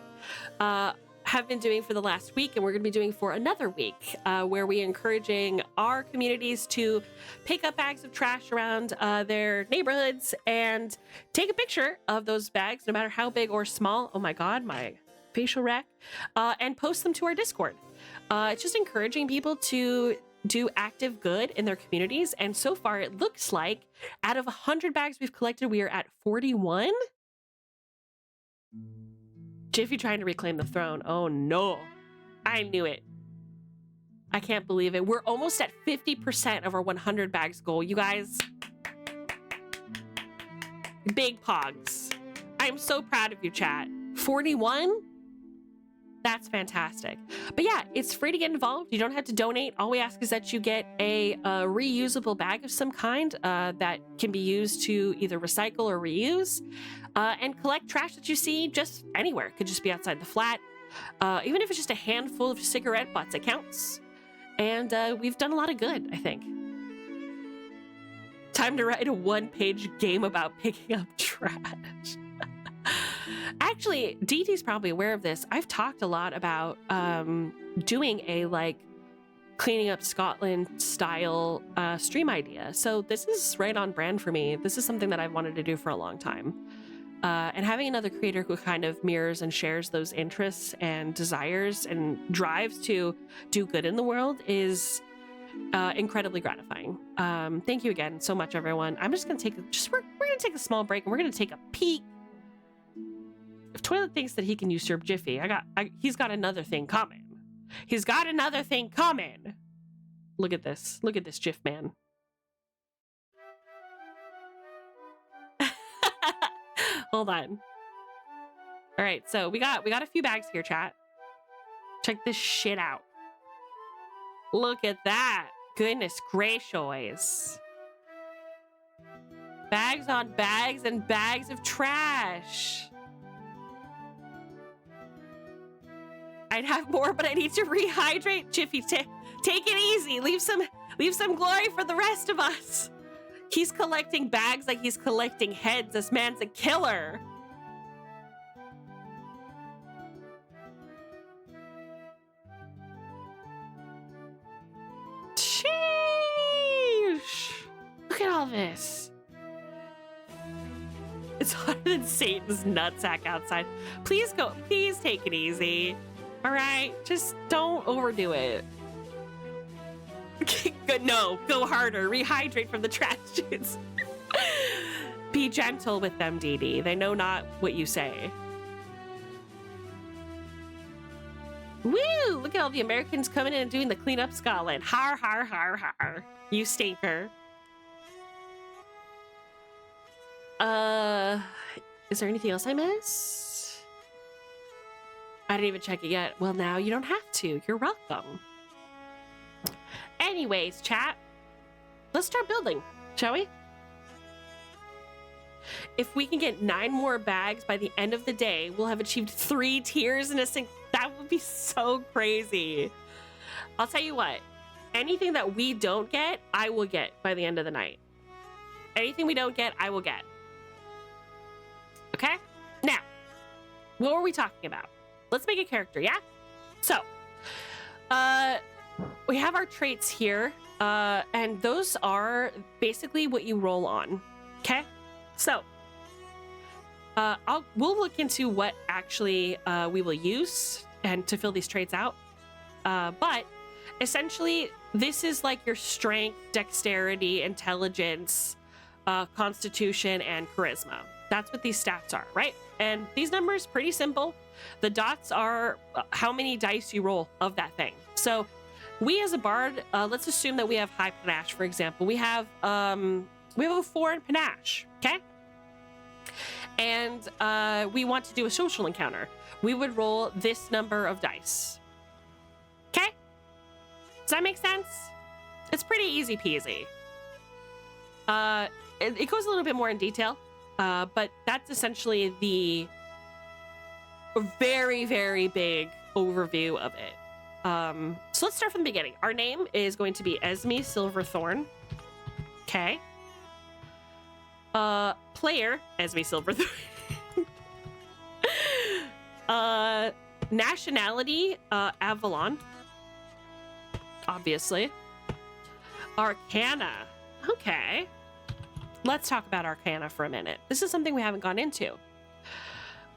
have been doing for the last week, and we're going to be doing for another week, where we're encouraging our communities to pick up bags of trash around their neighborhoods and take a picture of those bags, no matter how big or small. Oh my god, my facial rec, and post them to our Discord. It's just encouraging people to do active good in their communities, and so far it looks like out of 100 bags we've collected, we are at 41. Jiffy trying to reclaim the throne. Oh no, I knew it. I can't believe it. We're almost at 50% of our 100 bags goal, you guys. Big pogs. I'm so proud of you, chat. 41? That's fantastic. But yeah, it's free to get involved. You don't have to donate. All we ask is that you get a reusable bag of some kind that can be used to either recycle or reuse, and collect trash that you see just anywhere. It could just be outside the flat. Even if it's just a handful of cigarette butts, it counts. And we've done a lot of good, I think. Time to write a one-page game about picking up trash. Actually, DT's probably aware of this. I've talked a lot about doing a cleaning up Scotland style stream idea. So this is right on brand for me. This is something that I've wanted to do for a long time. And having another creator who kind of mirrors and shares those interests and desires and drives to do good in the world is incredibly gratifying. Thank you again so much, everyone. I'm just gonna we're gonna take a small break, and we're gonna take a peek. If Toilet thinks that he can usurp Jiffy, he's got another thing coming. He's got another thing coming. Look at this. Look at this Jiff man. Hold on. All right, so we got a few bags here, chat. Check this shit out. Look at that. Goodness gracious. Bags on bags and bags of trash. I'd have more, but I need to rehydrate. Jiffy, take it easy. Leave some glory for the rest of us. He's collecting bags like he's collecting heads. This man's a killer. Sheesh. Look at all this. It's hotter than Satan's nutsack outside. Please take it easy. All right, just don't overdo it. No, go harder. Rehydrate from the trash chutes. Be gentle with them, Dee Dee. They know not what you say. Woo! Look at all the Americans coming in and doing the cleanup Scotland. Har, har, har, har. You stinker. Is there anything else I missed? I didn't even check it yet. Well, now you don't have to. You're welcome. Anyways, chat, let's start building, shall we? If we can get 9 more bags by the end of the day, we'll have achieved 3 tiers in a single. That would be so crazy. I'll tell you what, anything that we don't get, I will get by the end of the night. Anything we don't get, I will get. Okay? Now, what were we talking about? Let's make a character, yeah? So, we have our traits here, and those are basically what you roll on, okay? So, we'll look into what actually we will use and to fill these traits out, but essentially, this is like your strength, dexterity, intelligence, constitution, and charisma. That's what these stats are, right? And these numbers, pretty simple. The dots are how many dice you roll of that thing. So we as a bard, let's assume that we have high panache, for example. We have a 4 in panache, okay? And we want to do a social encounter. We would roll this number of dice. Okay? Does that make sense? It's pretty easy peasy. It goes a little bit more in detail, but that's essentially the very, very big overview of it. So let's start from the beginning. Our name is going to be Esme Silverthorn. Okay. Player, Esme Silverthorne. Nationality, Avalon. Obviously. Arcana. Okay. Let's talk about Arcana for a minute. This is something we haven't gone into.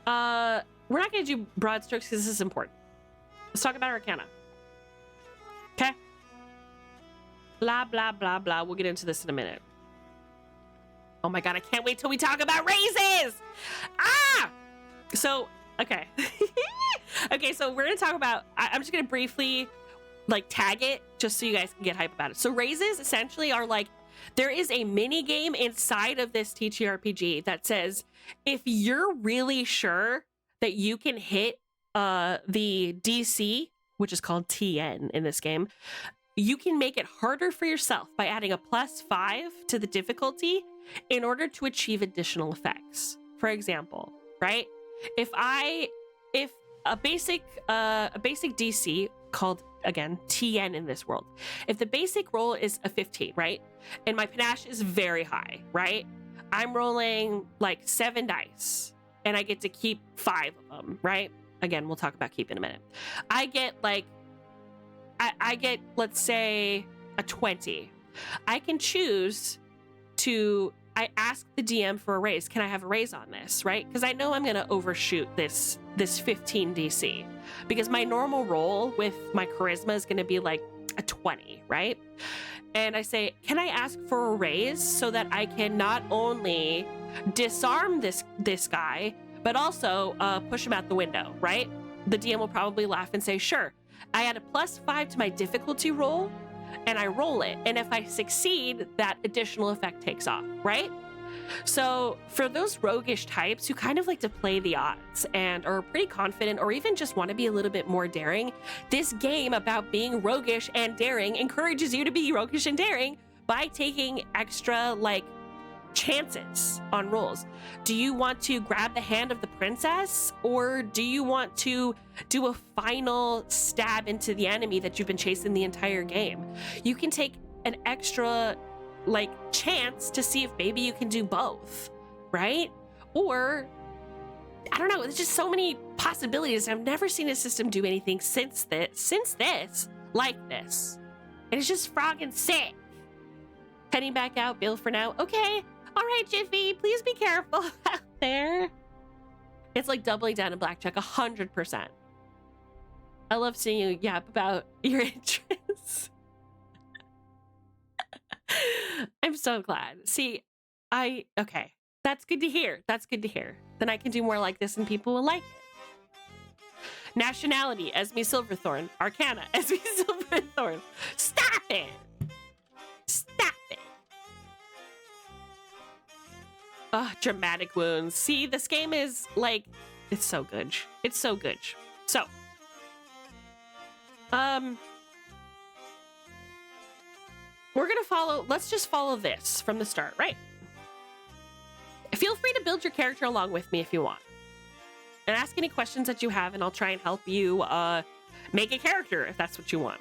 We're not going to do broad strokes because this is important. Let's talk about Arcana. Okay? Blah, blah, blah, blah. We'll get into this in a minute. Oh my god, I can't wait till we talk about raises! Ah! So, okay. Okay, so we're going to talk about... I'm just going to briefly, like, tag it just so you guys can get hype about it. So raises essentially are like... There is a mini game inside of this TTRPG that says if you're really sure that you can hit the DC, which is called TN in this game, you can make it harder for yourself by adding a +5 to the difficulty in order to achieve additional effects. For example, right? If a basic DC called, again, TN in this world, if the basic roll is a 15, right? And my panache is very high, right? I'm rolling like 7 dice and I get to keep 5 of them, right? Again, we'll talk about keep in a minute. I get like, I get, let's say, a 20. I can choose to, I ask the DM for a raise. Can I have a raise on this, right? Because I know I'm going to overshoot this 15 DC because my normal roll with my charisma is going to be like a 20, right? And I say, can I ask for a raise so that I can not only disarm this guy, but also push him out the window, right? The DM will probably laugh and say, sure. I add a +5 to my difficulty roll and I roll it. And if I succeed, that additional effect takes off, right? So for those roguish types who kind of like to play the odds and are pretty confident or even just want to be a little bit more daring, this game about being roguish and daring encourages you to be roguish and daring by taking extra like chances on rolls. Do you want to grab the hand of the princess, or do you want to do a final stab into the enemy that you've been chasing the entire game? You can take an extra like chance to see if maybe you can do both, right? Or I don't know, there's just so many possibilities. I've never seen a system do anything since this like this, and it's just frogging sick. Heading back out, bail for now. Okay, all right, Jiffy, please be careful out there. It's like doubling down in blackjack, 100%. I love seeing you yap about your interests. I'm so glad. See, okay, that's good to hear. That's good to hear. Then I can do more like this and people will like it. Nationality, Esme Silverthorne. Arcana, Esme Silverthorne. Stop it. Stop it. Oh, dramatic wounds. See, this game is like, it's so good. It's so good. So, we're gonna follow, let's just follow this from the start, right? Feel free to build your character along with me if you want. And ask any questions that you have, and I'll try and help you make a character if that's what you want.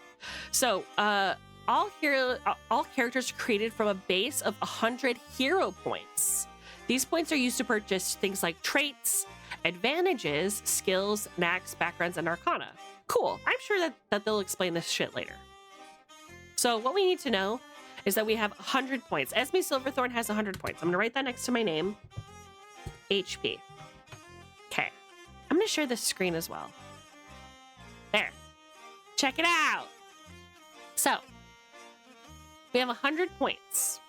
So, all characters are created from a base of 100 hero points. These points are used to purchase things like traits, advantages, skills, knacks, backgrounds, and arcana. Cool. I'm sure that they'll explain this shit later. So what we need to know is that we have 100 points. Esme Silverthorne has 100 points. I'm going to write that next to my name. HP. Okay. I'm going to share this screen as well. There. Check it out. So, we have 100 points.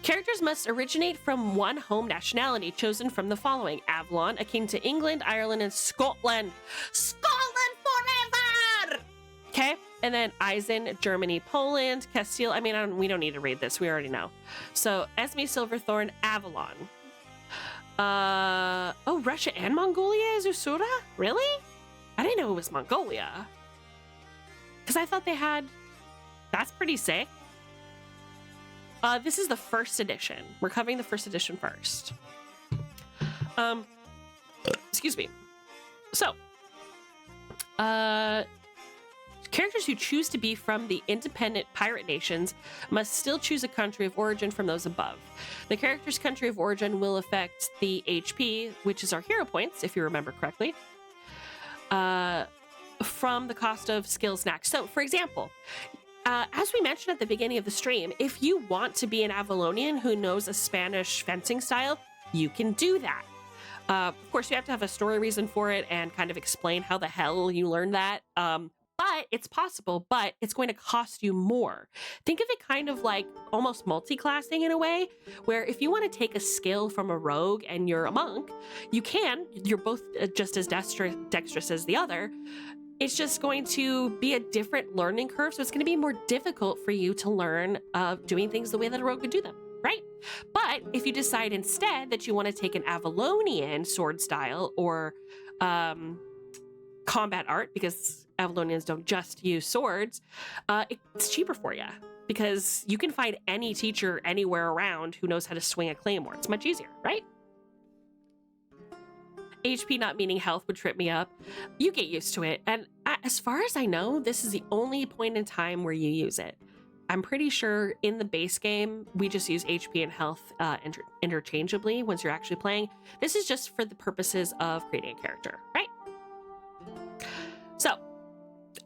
Characters must originate from one home nationality chosen from the following: Avalon, akin to England, Ireland, and Scotland. Scotland forever! Okay, and then Eisen, Germany, Poland, Castile. I mean, we don't need to read this. We already know. So, Esme Silverthorne, Avalon. Oh, Russia and Mongolia is Usura? Really? I didn't know it was Mongolia. Because I thought they had... That's pretty sick. This is the first edition. We're covering the first edition first. Excuse me. So, Characters who choose to be from the independent pirate nations must still choose a country of origin from those above. The character's country of origin will affect the HP, which is our hero points, if you remember correctly, from the cost of skill snacks. So, for example, as we mentioned at the beginning of the stream, if you want to be an Avalonian who knows a Spanish fencing style, you can do that. Of course, you have to have a story reason for it and kind of explain how the hell you learned that. But it's possible, but it's going to cost you more. Think of it kind of like almost multi-classing in a way, where if you want to take a skill from a rogue and you're a monk, you can. You're both just as dexterous as the other. It's just going to be a different learning curve, so it's going to be more difficult for you to learn doing things the way that a rogue would do them, right? But if you decide instead that you want to take an Avalonian sword style or combat art, because Avalonians don't just use swords, it's cheaper for you because you can find any teacher anywhere around who knows how to swing a claymore. It's much easier, right? HP not meaning health would trip me up. You get used to it. And as far as I know, this is the only point in time where you use it. I'm pretty sure in the base game, we just use HP and health interchangeably once you're actually playing. This is just for the purposes of creating a character, right? So,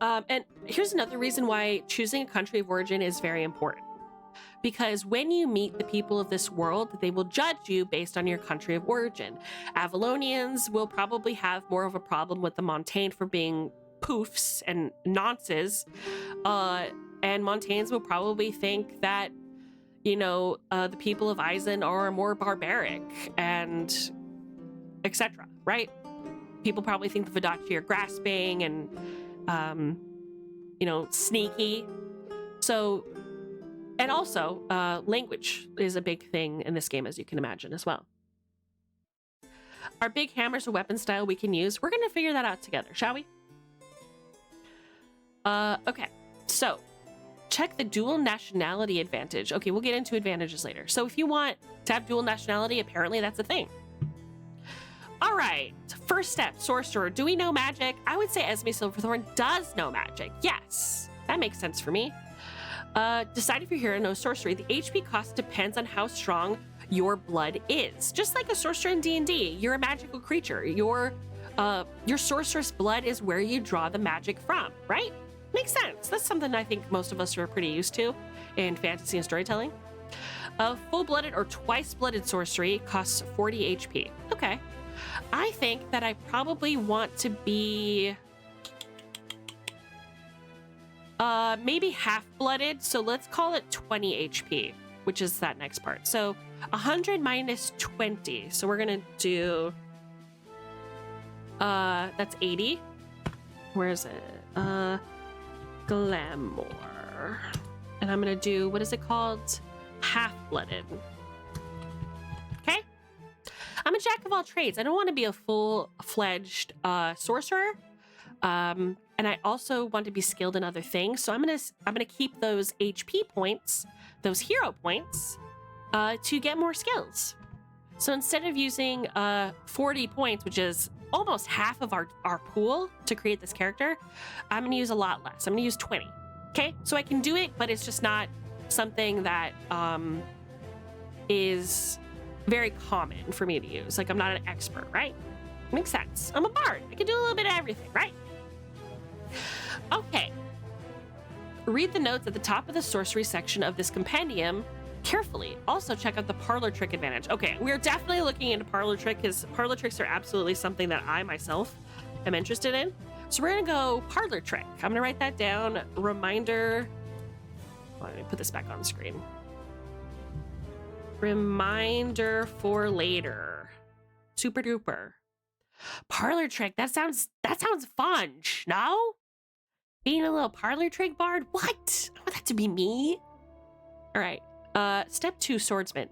and here's another reason why choosing a country of origin is very important. Because when you meet the people of this world, they will judge you based on your country of origin. Avalonians will probably have more of a problem with the Montaigne for being poofs and nonces. And Montaignes will probably think that, you know, the people of Eisen are more barbaric and etc., right? People probably think the Vodacci are grasping and, you know, sneaky. So, and also, language is a big thing in this game, as you can imagine, as well. Our big hammers or weapon style we can use. We're going to figure that out together, shall we? Okay, so check the dual nationality advantage. Okay, we'll get into advantages later. So if you want to have dual nationality, apparently that's a thing. All right, first step, sorcerer. Do we know magic? I would say Esme Silverthorn does know magic. Yes, that makes sense for me. Decide if your hero knows sorcery. The HP cost depends on how strong your blood is. Just like a sorcerer in D&D, you're a magical creature. Your sorceress blood is where you draw the magic from, right? Makes sense. That's something I think most of us are pretty used to in fantasy and storytelling. Full-blooded or twice-blooded sorcery costs 40 HP. Okay. I think that I probably want to be maybe half-blooded, so let's call it 20 HP, which is that next part. So 100 minus 20, so we're gonna do that's 80. Where is it? Glamour, and I'm gonna do, what is it called? Half-blooded. Okay, I'm a jack of all trades. I don't want to be a full-fledged sorcerer. And I also want to be skilled in other things. So I'm gonna keep those HP points, those hero points, to get more skills. So instead of using 40 points, which is almost half of our pool to create this character, I'm gonna use a lot less. I'm gonna use 20. Okay, so I can do it, but it's just not something that is very common for me to use. Like, I'm not an expert, right? Makes sense. I'm a bard. I can do a little bit of everything, right? Okay. Read the notes at the top of the sorcery section of this compendium carefully. Also check out the parlor trick advantage. Okay, we're definitely looking into parlor trick because parlor tricks are absolutely something that I myself am interested in. So we're gonna go parlor trick. I'm gonna write that down. Reminder. Let me put this back on the screen. Reminder for later. Super duper. Parlor trick. That sounds fun. No? Being a little parlor trick bard? What? I want that to be me. All right. Step 2, swordsman.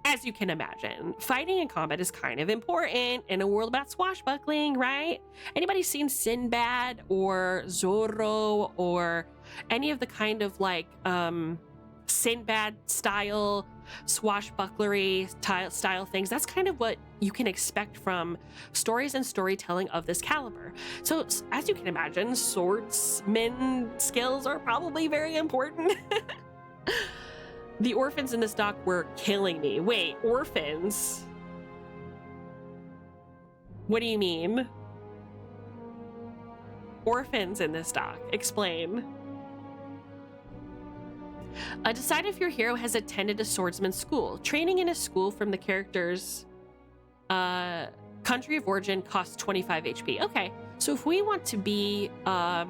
As you can imagine, fighting in combat is kind of important in a world about swashbuckling, right? Anybody seen Sinbad or Zorro or any of the kind of like Sinbad style swashbucklery style things. That's kind of what you can expect from stories and storytelling of this caliber. So as you can imagine, swordsman skills are probably very important. The orphans in this dock were killing me. Wait, orphans? What do you mean? Orphans in this dock. Explain. Decide if your hero has attended a swordsman school. Training in a school from the character's country of origin costs 25 HP. Okay, so if we want to be a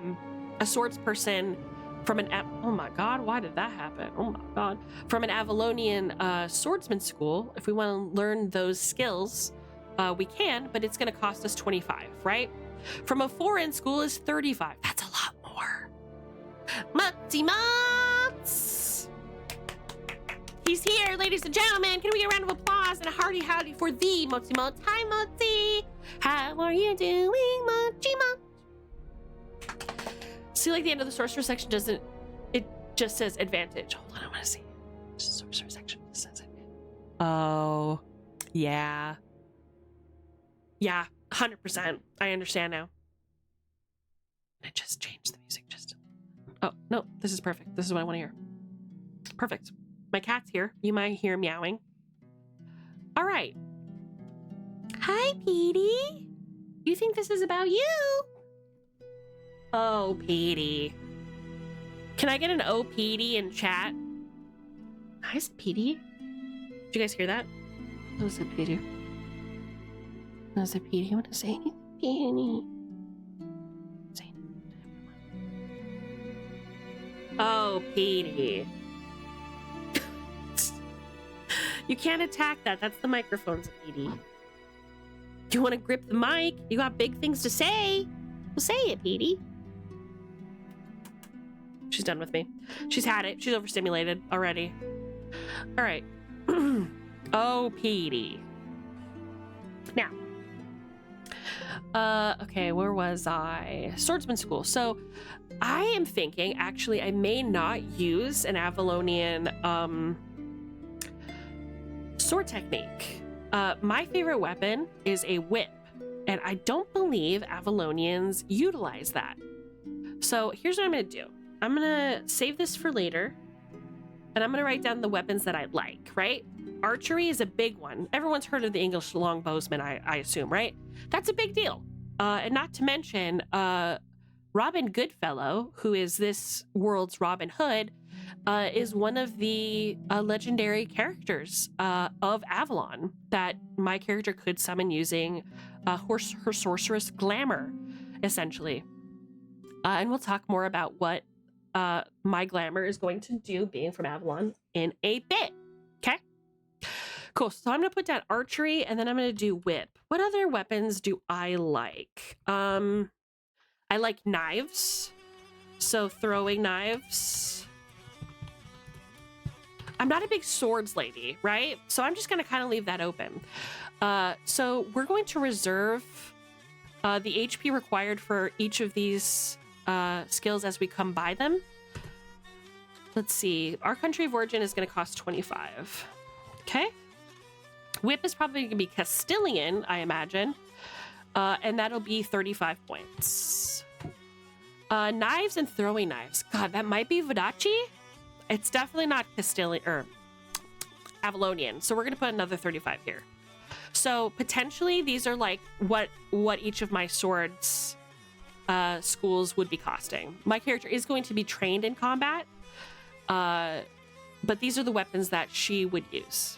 swords person from an oh my god, why did that happen? Oh my god, from an Avalonian swordsman school, if we want to learn those skills, we can, but it's going to cost us 25, right? From a foreign school is 35. That's a lot more. Mutzi Mutz! He's here, ladies and gentlemen. Can we get a round of applause and a hearty howdy for the Mutzi Mutz? Hi, Mutzi. How are you doing, Mutzi Mutz? See, like the end of the sorcerer section doesn't, it just says advantage. Hold on, I want to see. Sorcerer section says it. Oh, yeah. Yeah, 100%. I understand now. I just changed the music just. Oh, no, this is perfect. This is what I want to hear. Perfect. My cat's here. You might hear meowing. All right. Hi, Petey. You think this is about you? Oh, Petey. Can I get an oh, Petey in chat? Hi, Petey. Did you guys hear that? What was it, Petey? What was it, Petey? You want to say anything, Petey? Say anything. Oh, Petey. You can't attack that. That's the microphone's Petey. Do you want to grip the mic? You got big things to say. Well, say it, Petey. She's done with me. She's had it. She's overstimulated already. All right. Oh, Petey. Now. Okay, where was I? Swordsman school. So I am thinking, actually, I may not use an Avalonian sword technique. My favorite weapon is a whip, and I don't believe Avalonians utilize that. So here's what I'm going to do. I'm going to save this for later, and I'm going to write down the weapons that I like, right? Archery is a big one. Everyone's heard of the English longbowsman, I assume, right? That's a big deal. And not to mention, Robin Goodfellow, who is this world's Robin Hood, is one of the legendary characters of Avalon that my character could summon using her sorceress glamour, essentially. And we'll talk more about what my glamour is going to do being from Avalon in a bit. Okay? Cool. So I'm going to put down archery, and then I'm going to do whip. What other weapons do I like? I like knives. So throwing knives. I'm not a big swords lady, right? So I'm just going to kind of leave that open. So we're going to reserve the HP required for each of these skills as we come by them. Let's see. Our country of origin is going to cost 25. Okay. Whip is probably going to be Castilian, I imagine. And that'll be 35 points. Knives and throwing knives. God, that might be Vodachi. It's definitely not Castilian or Avalonian. So we're going to put another 35 here. So potentially these are like what each of my swords schools would be costing. My character is going to be trained in combat. But these are the weapons that she would use.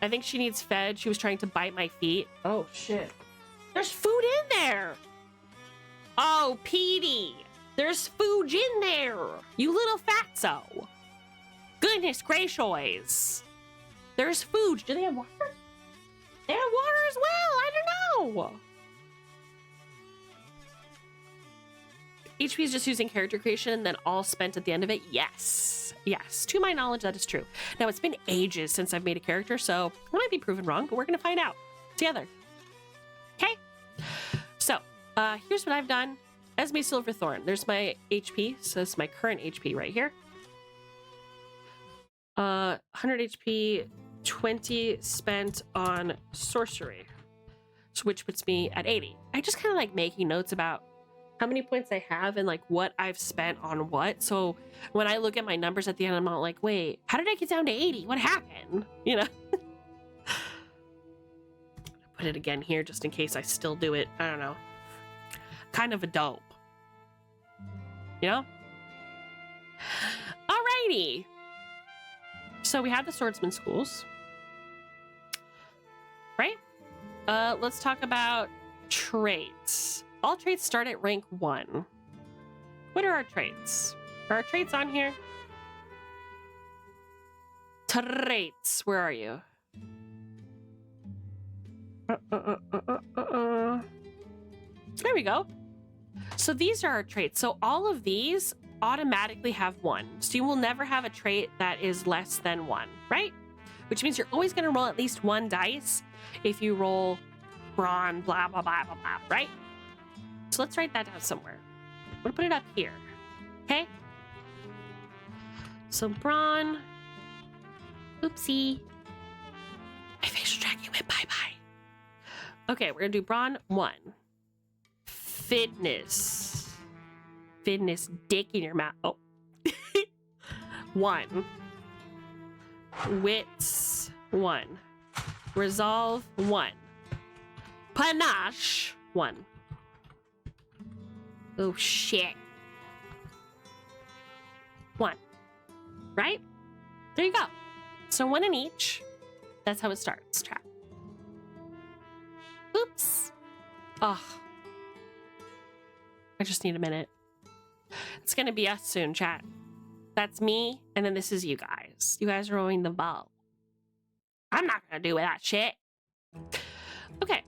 I think she needs fed. She was trying to bite my feet. Oh, shit. There's food in there. Oh, Petey. There's food in there. You little fatso. Goodness gracious. There's food. Do they have water? They have water as well. I don't know. HP is just using character creation and then all spent at the end of it. Yes. Yes. To my knowledge, that is true. Now, it's been ages since I've made a character, so I might be proven wrong, but we're going to find out together. Okay? So, here's what I've done. Esme Silverthorn. There's my HP. So, that's my current HP right here. 100 HP, 20 spent on sorcery, which puts me at 80. I just kind of like making notes about how many points I have and like what I've spent on what. So when I look at my numbers at the end, I'm not like, wait, how did I get down to 80? What happened? You know? Put it again here just in case I still do it. I don't know. Kind of a dope. You know? Alrighty. So we have the swordsman schools. Right? Let's talk about traits. All traits start at rank 1. What are our traits? Are our traits on here? Traits. Where are you? There we go. So these are our traits. So all of these automatically have 1. So you will never have a trait that is less than 1, right? Which means you're always going to roll at least 1 dice if you roll brawn, blah, blah, blah, blah, blah, right? So let's write that down somewhere. I'm going to put it up here. Okay? So brawn. Oopsie. My facial tracking went bye-bye. Okay, we're going to do brawn 1. Fitness. Fitness, dick in your mouth. Oh. 1. Wits 1. Resolve 1. Panache 1. Oh shit. 1. Right? There you go. So 1 in each. That's how it starts, chat. Oops. Oh. I just need a minute. It's gonna be us soon, chat. That's me, and then this is you guys. You guys are rolling the ball. I'm not gonna do that shit. Okay.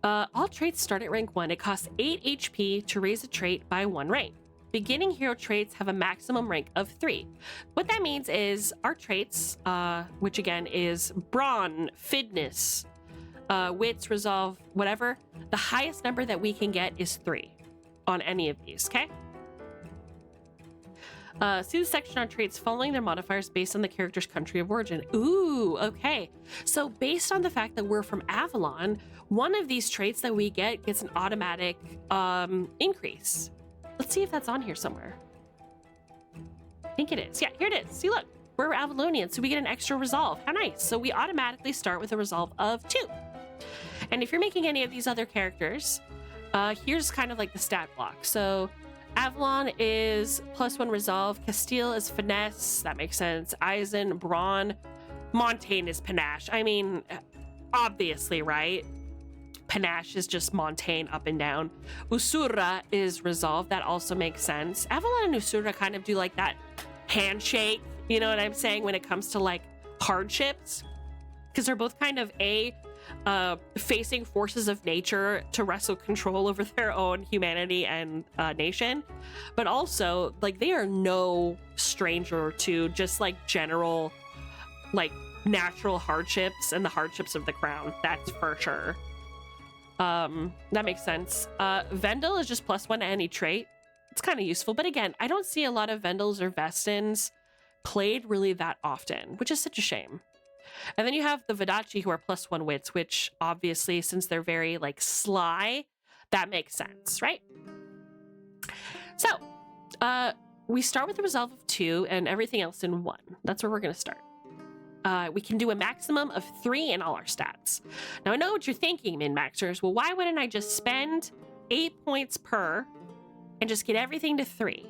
All traits start at rank 1. It costs 8 HP to raise a trait by 1 rank. Beginning hero traits have a maximum rank of 3. What that means is our traits, which again is brawn, fitness, wits, resolve, whatever, the highest number that we can get is 3 on any of these, okay? See the section on traits following their modifiers based on the character's country of origin. Ooh, okay. So based on the fact that we're from Avalon, one of these traits that we get gets an automatic increase. Let's see if that's on here somewhere. I think it is. Yeah, here it is. See, look, we're Avalonian, so we get an extra resolve. How nice. So we automatically start with a resolve of 2. And if you're making any of these other characters, here's kind of like the stat block. So Avalon is +1 resolve. Castile is finesse. That makes sense. Eisen, brawn. Montaigne is panache. I mean, obviously, right? Panache is just Montaigne up and down. Usura is resolve. That also makes sense. Avalon and Usura kind of do like that handshake. You know what I'm saying? When it comes to like hardships. Because they're both kind of facing forces of nature to wrestle control over their own humanity and nation, but also like they are no stranger to just like general like natural hardships and the hardships of the crown. That's for sure. That makes sense. Vendel is just +1 to any trait. It's kind of useful, but again, I don't see a lot of Vendels or Vestins played really that often, which is such a shame. And then you have the Vadachi who are +1 wits, which obviously, since they're very like sly, that makes sense, right? So, we start with a resolve of 2 and everything else in 1. That's where we're going to start. We can do a maximum of 3 in all our stats. Now, I know what you're thinking, min-maxers. Well, why wouldn't I just spend 8 points per and just get everything to 3?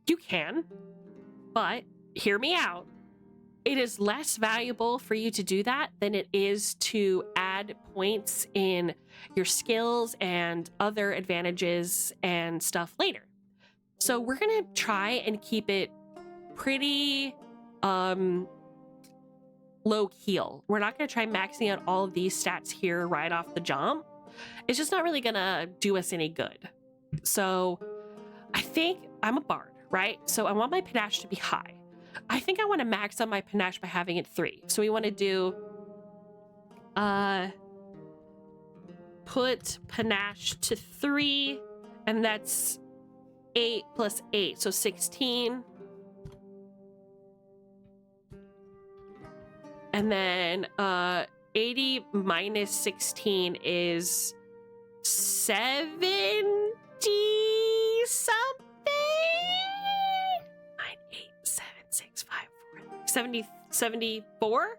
You can, but hear me out. It is less valuable for you to do that than it is to add points in your skills and other advantages and stuff later. So we're going to try and keep it pretty low keel. We're not going to try maxing out all of these stats here right off the jump. It's just not really going to do us any good. So I think I'm a bard, right? So I want my panache to be high. I think I want to max out my panache by having it 3. So we want to do put panache to 3, and that's 8 + 8, so 16. And then 80 minus 16 is 70 something. 9, 8, 7, 6, 5, 4, 70, 74?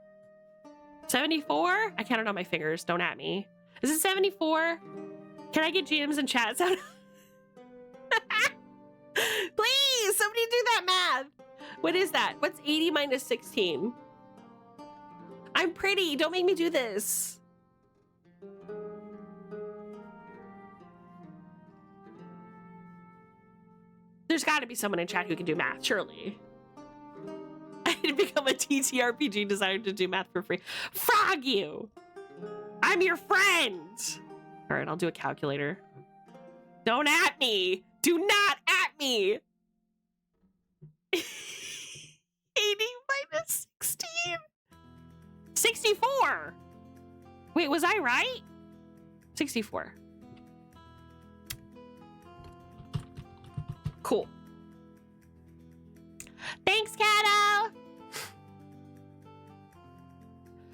74? I counted on my fingers. Don't at me. Is it 74? Can I get GMs and chats out? Please, somebody do that math. What is that? What's 80 minus 16? I'm pretty. Don't make me do this. There's got to be someone in chat who can do math, surely. I need to become a TTRPG designer to do math for free. Frog you! I'm your friend! All right, I'll do a calculator. Don't at me! Do not at me! 80 minus 16? 64! Wait, was I right? 64. Cool. Thanks, Kato!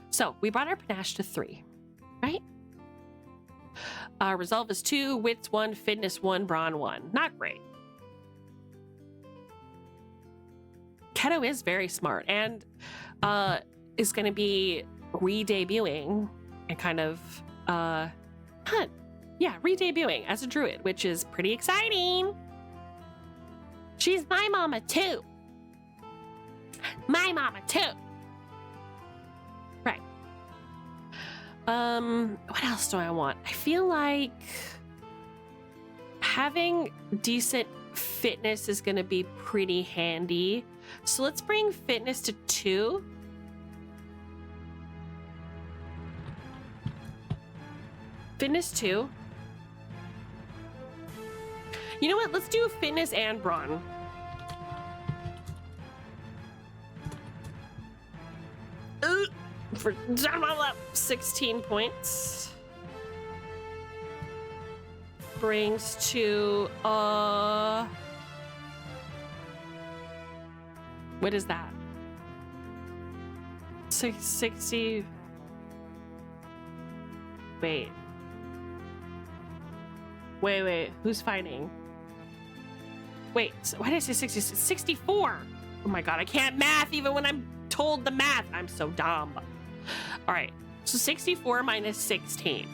So, we brought our panache to 3, right? Resolve is 2, wits 1, fitness 1, brawn 1. Not great. Keto is very smart and is going to be re-debuting and kind of, re-debuting as a druid, which is pretty exciting. She's my mama too. My mama too. Right. What else do I want? I feel like having decent fitness is going to be pretty handy. So let's bring fitness to 2. Fitness 2. You know what? Let's do fitness and brawn. For 16 points. Brings to what is that? 660. Wait, who's fighting? Wait, so why did I say 60? 64. Oh my god, I can't math even when I'm told the math. I'm so dumb. All right, so 64 minus 16.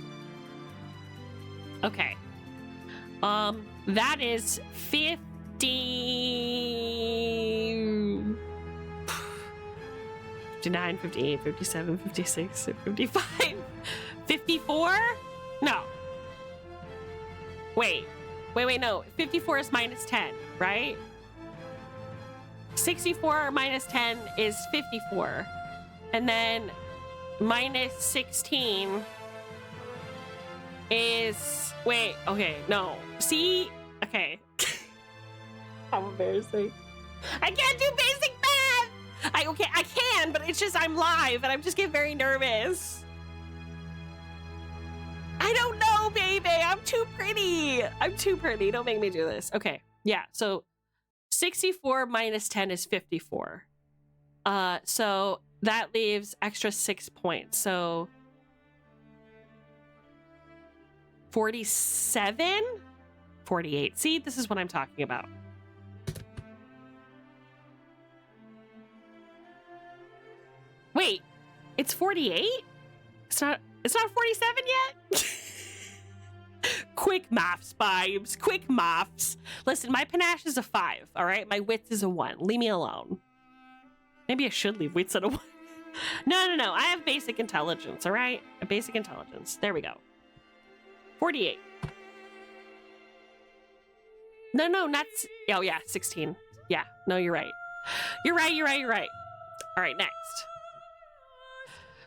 Okay. That is 50. 59, 58, 57, 56, 55, 54? No. Wait, no. 54 is minus 10, right? 64 minus 10 is 54. And then minus 16 is... Wait, okay, no. See? Okay. How embarrassing. I can't do basic math! I can, but it's just I'm live and I'm just getting very nervous. I don't know, baby. I'm too pretty. Don't make me do this. Okay, yeah, so 64 minus 10 is 54. So that leaves extra 6 points. So 47? 48. See, this is what I'm talking about. Wait, it's 48? It's not 47 yet? Quick maths, vibes. Quick maths. Listen, my panache is a 5, all right? My wits is a 1. Leave me alone. Maybe I should leave wits at a 1. No. I have basic intelligence, all right? A basic intelligence. There we go. 48. No, not... Oh, yeah, 16. Yeah, no, you're right. You're right. All right, next.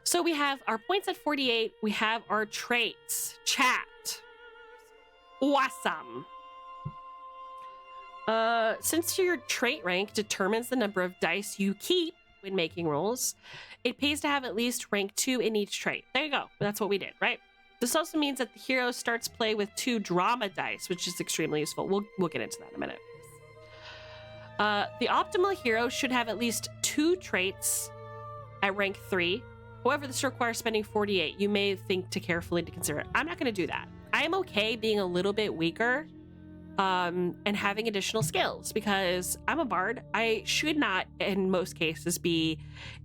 So we have our points at 48. We have our traits. Chat. Awesome. Since your trait rank determines the number of dice you keep when making rolls, it pays to have at least rank 2 in each trait. There you go. That's what we did, right? This also means that the hero starts play with 2 drama dice, which is extremely useful. We'll get into that in a minute. The optimal hero should have at least 2 traits at rank 3 However, this requires spending 48. You may think to carefully to consider it. I'm not going to do that. I am okay being a little bit weaker and having additional skills because I'm a bard. I should not, in most cases, be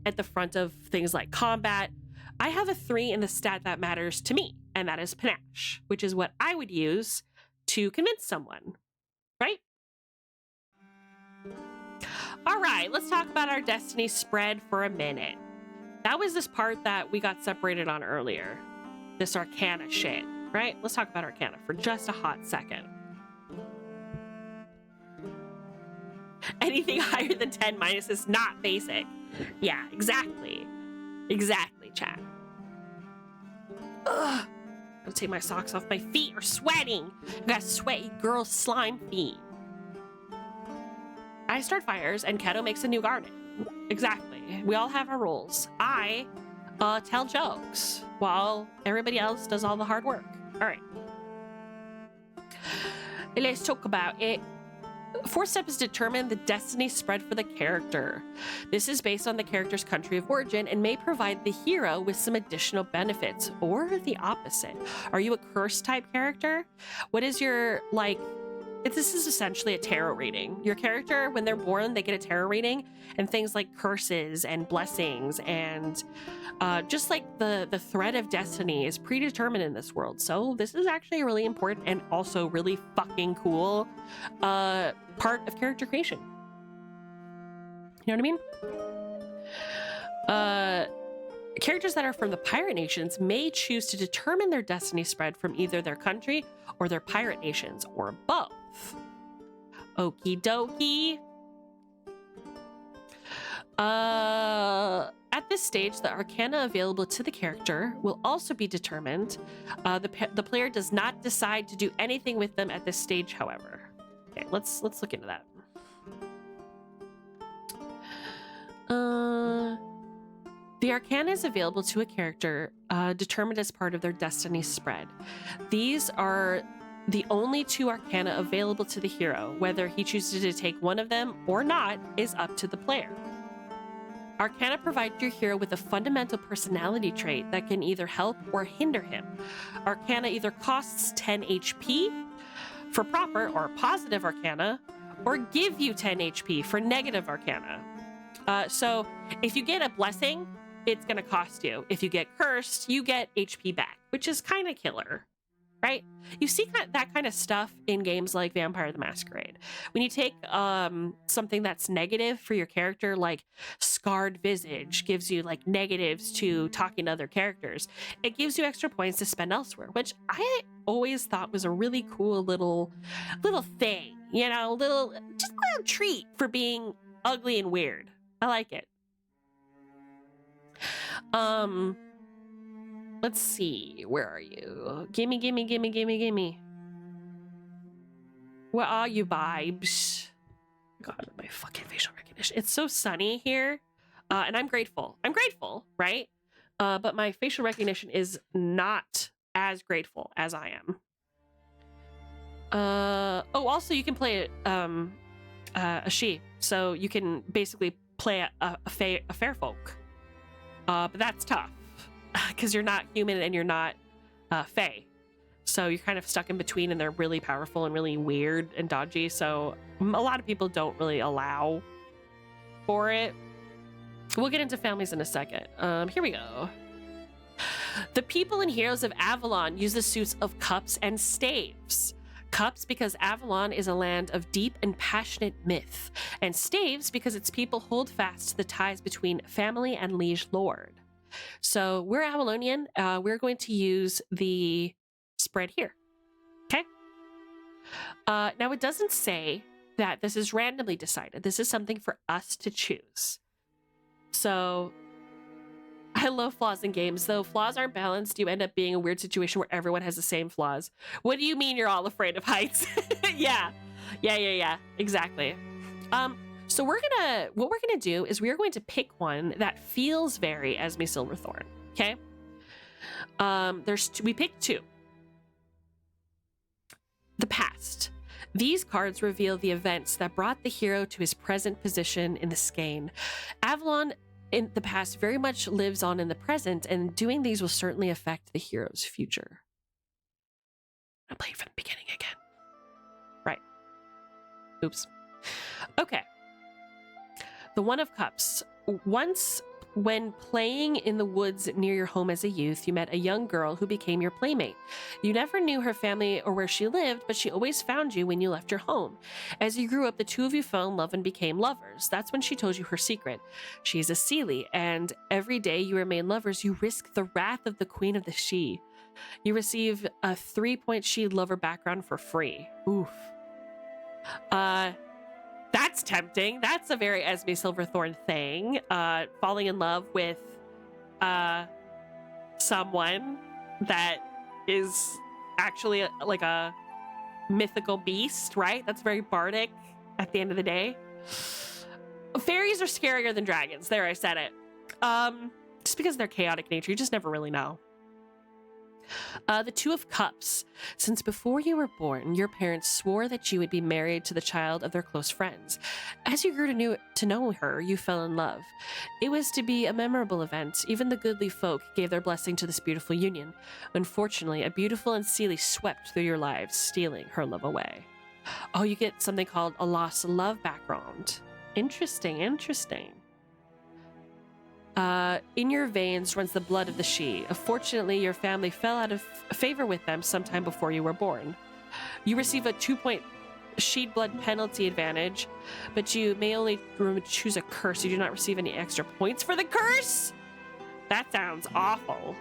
at the front of things like combat. I have a 3 in the stat that matters to me, and that is panache, which is what I would use to convince someone, right? All right, let's talk about our destiny spread for a minute. That was this part that we got separated on earlier. This arcana shit, right? Let's talk about arcana for just a hot second. Anything higher than 10 minus is not basic. Yeah, exactly. Exactly, chat. Ugh. I'll take my socks off. My feet are sweating. I got sweaty girl slime feet. I start fires and Keto makes a new garden. Exactly. We all have our roles. I tell jokes while everybody else does all the hard work. All right. Let's talk about it. Fourth step is determine the destiny spread for the character. This is based on the character's country of origin and may provide the hero with some additional benefits or the opposite. Are you a curse type character? What is your, like, this is essentially a tarot reading. Your character, when they're born, they get a tarot reading, and things like curses and blessings and just like the thread of destiny is predetermined in this world. So this is actually a really important and also really fucking cool part of character creation. You know what I mean? Characters that are from the pirate nations may choose to determine their destiny spread from either their country or their pirate nations, or both. Okie dokie. At this stage, the arcana available to the character will also be determined. The player does not decide to do anything with them at this stage, however. Okay, let's look into that. The arcana is available to a character determined as part of their destiny spread. These are the only 2 arcana available to the hero. Whether he chooses to take one of them or not is up to the player. Arcana provides your hero with a fundamental personality trait that can either help or hinder him. Arcana either costs 10 HP for proper or positive arcana, or give you 10 HP for negative arcana. So if you get a blessing, it's going to cost you. If you get cursed, you get HP back, which is kind of killer, right? You see that kind of stuff in games like Vampire the Masquerade. When you take something that's negative for your character, like Scarred Visage gives you like negatives to talking to other characters, it gives you extra points to spend elsewhere, which I always thought was a really cool little thing, you know, just a little treat for being ugly and weird. I like it. Let's see. Where are you? Gimme. Where are you, vibes? God, my fucking facial recognition. It's so sunny here. And I'm grateful. Right? But my facial recognition is not as grateful as I am. Also you can play a she. So you can basically play a fair folk. But that's tough because you're not human and you're not fae. So you're kind of stuck in between, and they're really powerful and really weird and dodgy. So a lot of people don't really allow for it. We'll get into families in a second. Here we go. The people and heroes of Avalon use the suits of cups and staves. Cups because Avalon is a land of deep and passionate myth, and staves because its people hold fast to the ties between family and liege lord. So we're Avalonian. We're going to use the spread here. Okay. Now it doesn't say that this is randomly decided. This is something for us to choose. So I love flaws in games. Though flaws aren't balanced, you end up being a weird situation where everyone has the same flaws. What do you mean you're all afraid of heights? Yeah. Exactly. So what we're gonna do is we are going to pick one that feels very Esme Silverthorn. Okay. We picked 2. The past. These cards reveal the events that brought the hero to his present position in the skein. Avalon in the past very much lives on in the present, and doing these will certainly affect the hero's future. I'll play it from the beginning again. Right. Oops. Okay. The One of Cups. Once, when playing in the woods near your home as a youth, you met a young girl who became your playmate. You never knew her family or where she lived, but she always found you when you left your home. As you grew up, the two of you fell in love and became lovers. That's when she told you her secret. She's a Seelie, and every day you remain lovers, you risk the wrath of the Queen of the She. You receive a 3-point She lover background for free. Oof. That's tempting. That's a very Esme Silverthorne thing. Falling in love with someone that is actually like a mythical beast, right? That's very bardic at the end of the day. Fairies are scarier than dragons. There, I said it. Just because of their chaotic nature, you just never really know. The Two of Cups. Since before you were born, your parents swore that you would be married to the child of their close friends. As you grew to know her, you fell in love. It was to be a memorable event. Even the goodly folk gave their blessing to this beautiful union. Unfortunately, a beautiful and Seelie swept through your lives, stealing her love away. Oh, you get something called a lost love background. Interesting, interesting. In your veins runs the blood of the She. Unfortunately, your family fell out of favor with them sometime before you were born. You receive a 2-point She blood penalty advantage, but you may only choose a curse. You do not receive any extra points for the curse? That sounds awful.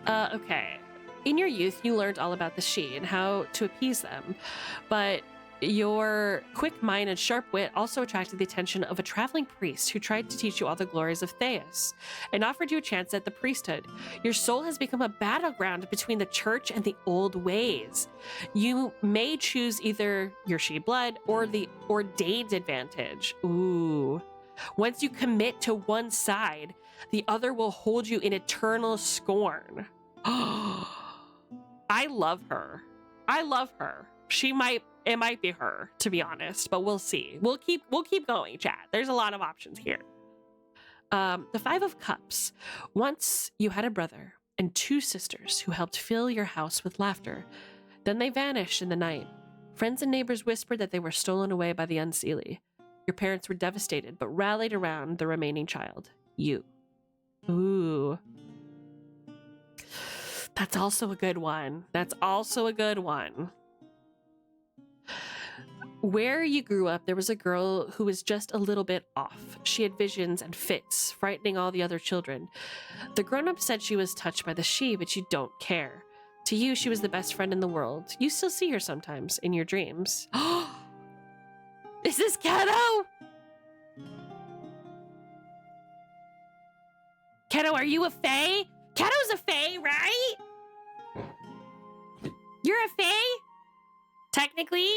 Okay. In your youth, you learned all about the She and how to appease them, but your quick mind and sharp wit also attracted the attention of a traveling priest who tried to teach you all the glories of Theus and offered you a chance at the priesthood. Your soul has become a battleground between the church and the old ways. You may choose either your She blood or the ordained advantage. Ooh. Once you commit to one side, the other will hold you in eternal scorn. I love her. I love her. It might be her, to be honest, but we'll see. We'll keep going, chat. There's a lot of options here. The Five of Cups. Once you had a brother and 2 sisters who helped fill your house with laughter. Then they vanished in the night. Friends and neighbors whispered that they were stolen away by the Unseelie. Your parents were devastated, but rallied around the remaining child, you. Ooh. That's also a good one. Where you grew up, there was a girl who was just a little bit off. She had visions and fits, frightening all the other children. The grown-up said she was touched by the She, but you don't care. To you, she was the best friend in the world. You still see her sometimes in your dreams. Is this Keto? Keto, are you a fae? Keto's a fae, right? You're a fae? Technically?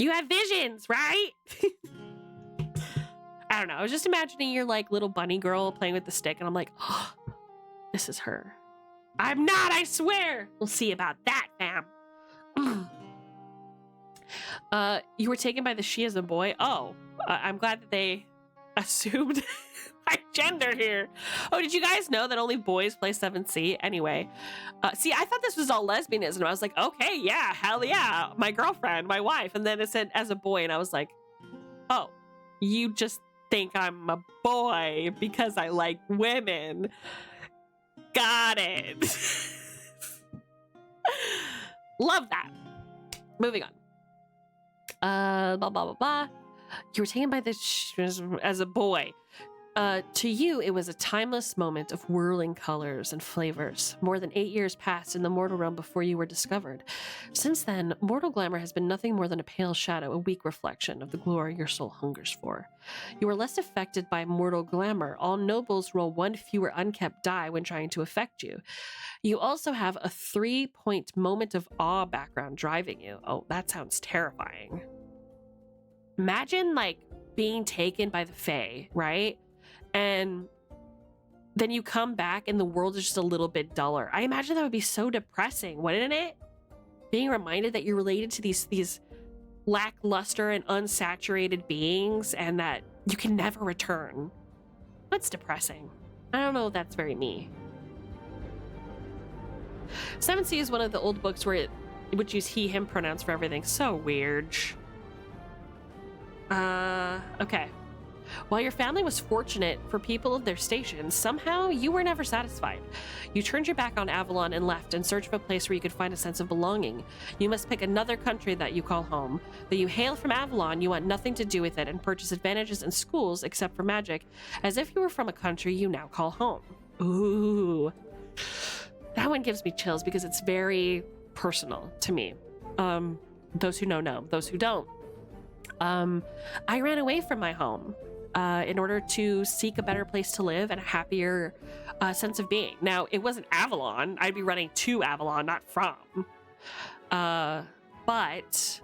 You have visions, right? I don't know. I was just imagining your like little bunny girl playing with the stick, and I'm like, oh, this is her. I'm not, I swear. We'll see about that, fam. You were taken by the She as a boy. Oh, I'm glad that they assumed my gender here. Oh, did you guys know that only boys play 7th Sea? Anyway, see, I thought this was all lesbianism. I was like, okay, yeah, hell yeah, my girlfriend, my wife. And then it said as a boy, and I was like, oh, you just think I'm a boy because I like women. Got it. Love that. Moving on. Blah, blah, blah, blah. You were taken by the as a boy. To you, it was a timeless moment of whirling colors and flavors. More than 8 years passed in the mortal realm before you were discovered. Since then, mortal glamour has been nothing more than a pale shadow, a weak reflection of the glory your soul hungers for. You are less affected by mortal glamour. All nobles roll 1 fewer unkept die when trying to affect you. You also have a 3-point moment of awe background driving you. Oh, that sounds terrifying. Imagine, like, being taken by the Fae, right? And then you come back and the world is just a little bit duller. I imagine that would be so depressing, wouldn't it? Being reminded that you're related to these lackluster and unsaturated beings and that you can never return. That's depressing. I don't know if that's very me. 7C is one of the old books where it would use he, him pronouns for everything. So weird. Okay. While your family was fortunate for people of their station, somehow you were never satisfied. You turned your back on Avalon and left in search of a place where you could find a sense of belonging. You must pick another country that you call home. Though you hail from Avalon, you want nothing to do with it and purchase advantages in schools except for magic, as if you were from a country you now call home. Ooh. That one gives me chills because it's very personal to me. Those who know. Those who don't. I ran away from my home in order to seek a better place to live and a happier sense of being. Now, it wasn't Avalon. I'd be running to Avalon, not from. But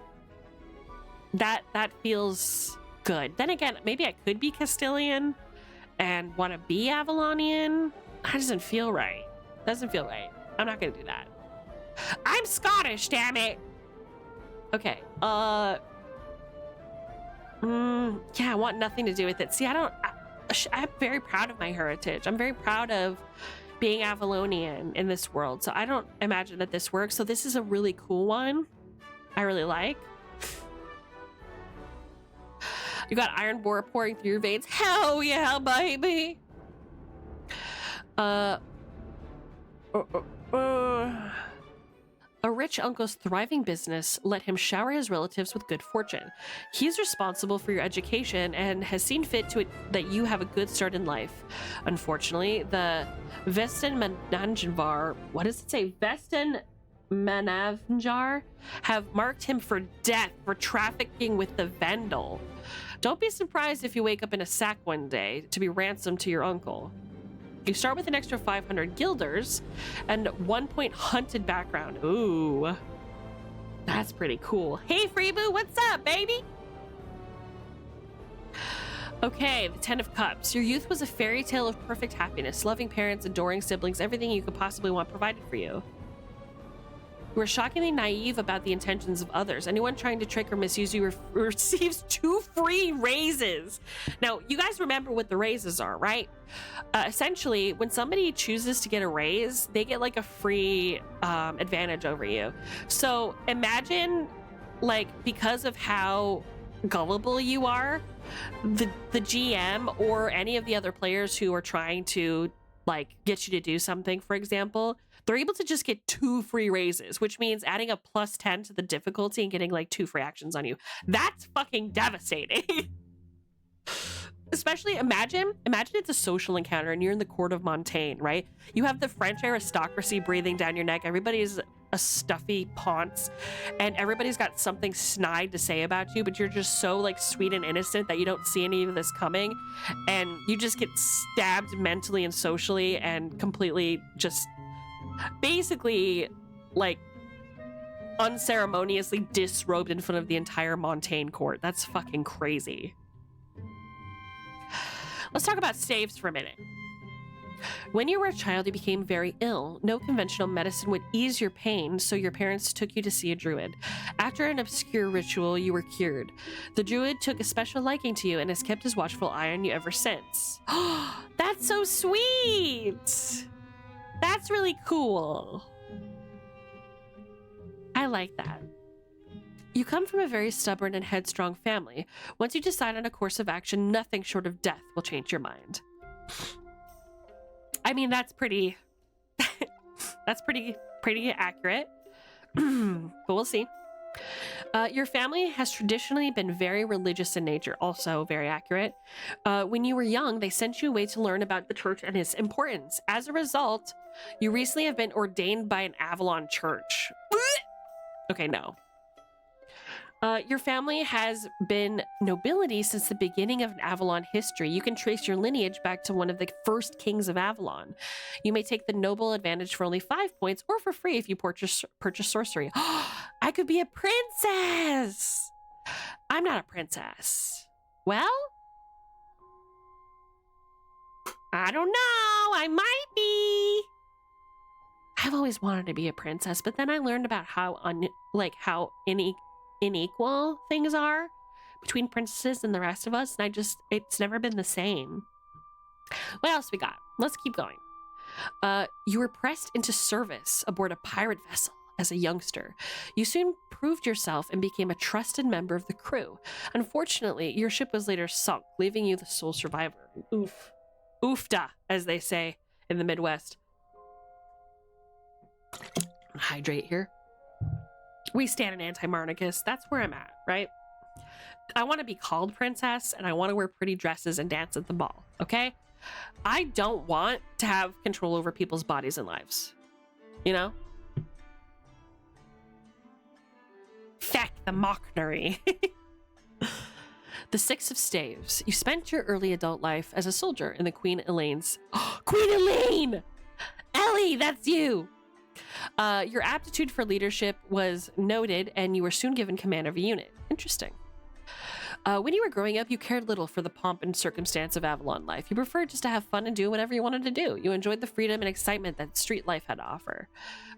that feels good. Then again, maybe I could be Castilian and want to be Avalonian. That doesn't feel right. Doesn't feel right. I'm not gonna do that. I'm Scottish, damn it. Okay. Yeah, I want nothing to do with it. See, I'm very proud of my heritage. I'm very proud of being Avalonian in this world. So I don't imagine that this works. So this is a really cool one. I really like. You got iron bore pouring through your veins. Hell yeah, baby. A rich uncle's thriving business let him shower his relatives with good fortune. He's responsible for your education and has seen fit to it that you have a good start in life. Unfortunately, the Vestin Manavjar, what does it say? Vestin Manavjar have marked him for death for trafficking with the Vendel. Don't be surprised if you wake up in a sack one day to be ransomed to your uncle. You start with an extra 500 guilders and 1 point hunted background. Ooh, that's pretty cool. Hey, Freeboo, what's up, baby? Okay, the 10 of Cups. Your youth was a fairy tale of perfect happiness, loving parents, adoring siblings, everything you could possibly want provided for you. You are shockingly naive about the intentions of others. Anyone trying to trick or misuse you receives 2 free raises. Now, you guys remember what the raises are, right? Essentially, when somebody chooses to get a raise, they get like a free advantage over you. So imagine, like, because of how gullible you are, the GM or any of the other players who are trying to like get you to do something, for example, they're able to just get 2 free raises, which means adding a +10 to the difficulty and getting like 2 free actions on you. That's fucking devastating. Especially imagine it's a social encounter and you're in the court of Montaigne, right? You have the French aristocracy breathing down your neck. Everybody's a stuffy ponce and everybody's got something snide to say about you, but you're just so like sweet and innocent that you don't see any of this coming, and you just get stabbed mentally and socially and completely just basically like unceremoniously disrobed in front of the entire Montaigne court. That's fucking crazy. Let's talk about saves for a minute. When you were a child, you became very ill. No conventional medicine would ease your pain, so your parents took you to see a druid. After an obscure ritual, you were cured. The druid took a special liking to you and has kept his watchful eye on you ever since. That's so sweet! That's really cool. I like that. You come from a very stubborn and headstrong family. Once you decide on a course of action, nothing short of death will change your mind. I mean, that's pretty that's pretty accurate. But we'll see. Your family has traditionally been very religious in nature, also very accurate. When you were young, they sent you away to learn about the church and its importance. As a result, you recently have been ordained by an Avalon church. Okay, no. Your family has been nobility since the beginning of Avalon history. You can trace your lineage back to one of the first kings of Avalon. You may take the noble advantage for only 5 points or for free if you purchase sorcery. I could be a princess! I'm not a princess. Well, I don't know. I might be. I've always wanted to be a princess, but then I learned about how unequal things are between princesses and the rest of us, and it's never been the same. What else we got? Let's keep going. You were pressed into service aboard a pirate vessel as a youngster. You soon proved yourself and became a trusted member of the crew. Unfortunately, your ship was later sunk, leaving you the sole survivor. Oof. Oofda, as they say in the Midwest. Hydrate here. We stand an anti-Marnicus. That's where I'm at, right? I want to be called princess, and I want to wear pretty dresses and dance at the ball, okay? I don't want to have control over people's bodies and lives. You know? Feck the mockery. The Six of Staves. You spent your early adult life as a soldier in the Queen Elaine's... Queen Elaine! Ellie, that's you! Your aptitude for leadership was noted, and you were soon given command of a unit. Interesting. When you were growing up, you cared little for the pomp and circumstance of Avalon life. You preferred just to have fun and do whatever you wanted to do. You enjoyed the freedom and excitement that street life had to offer.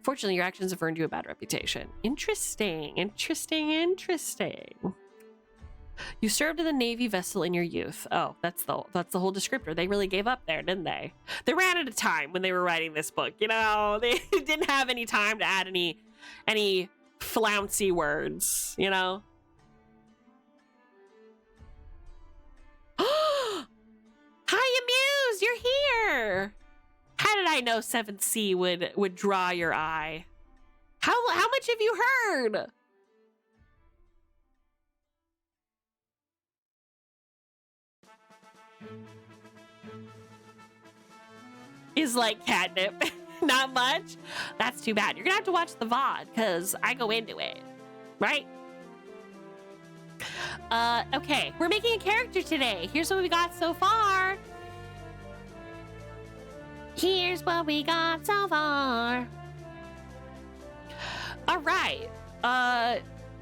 Fortunately, your actions have earned you a bad reputation. Interesting, interesting, interesting. You served in the Navy vessel in your youth. Oh, that's the whole descriptor. They really gave up there, didn't they? They ran out of time when they were writing this book. You know, they didn't have any time to add any flouncy words, you know? Hi, Amuse, you're here. How did I know 7th Sea would draw your eye? How much have you heard? Is like catnip. Not much. That's too bad. You're gonna have to watch the VOD because I go into it, right? Okay, we're making a character today. Here's what we got so far. Here's what we got so far. All right.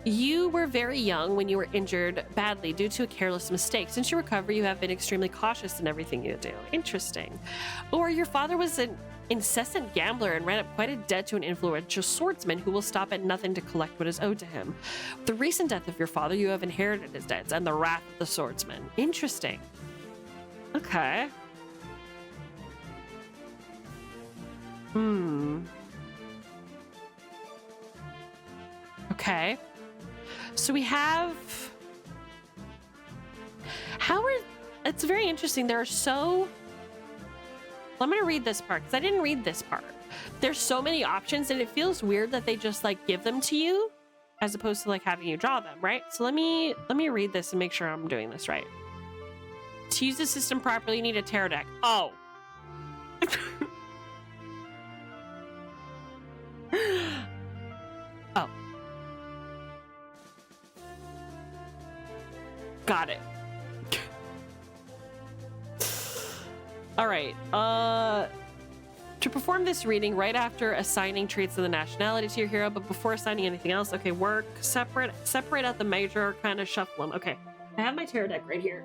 You were very young when you were injured badly due to a careless mistake. Since your recovery, you have been extremely cautious in everything you do. Interesting. Or your father was an incessant gambler and ran up quite a debt to an influential swordsman who will stop at nothing to collect what is owed to him. With the recent death of your father, you have inherited his debts and the wrath of the swordsman. Interesting. Okay. Okay. So we have... It's very interesting. There are so... I'm going to read this part because I didn't read this part. There's so many options and it feels weird that they just like give them to you as opposed to like having you draw them, right? So let me read this and make sure I'm doing this right. To use the system properly, you need a tarot deck. Oh. Oh. Got it. All right. To perform this reading, right after assigning traits of the nationality to your hero, but before assigning anything else, okay, work, separate out the major arcana, shuffle them. Okay, I have my tarot deck right here.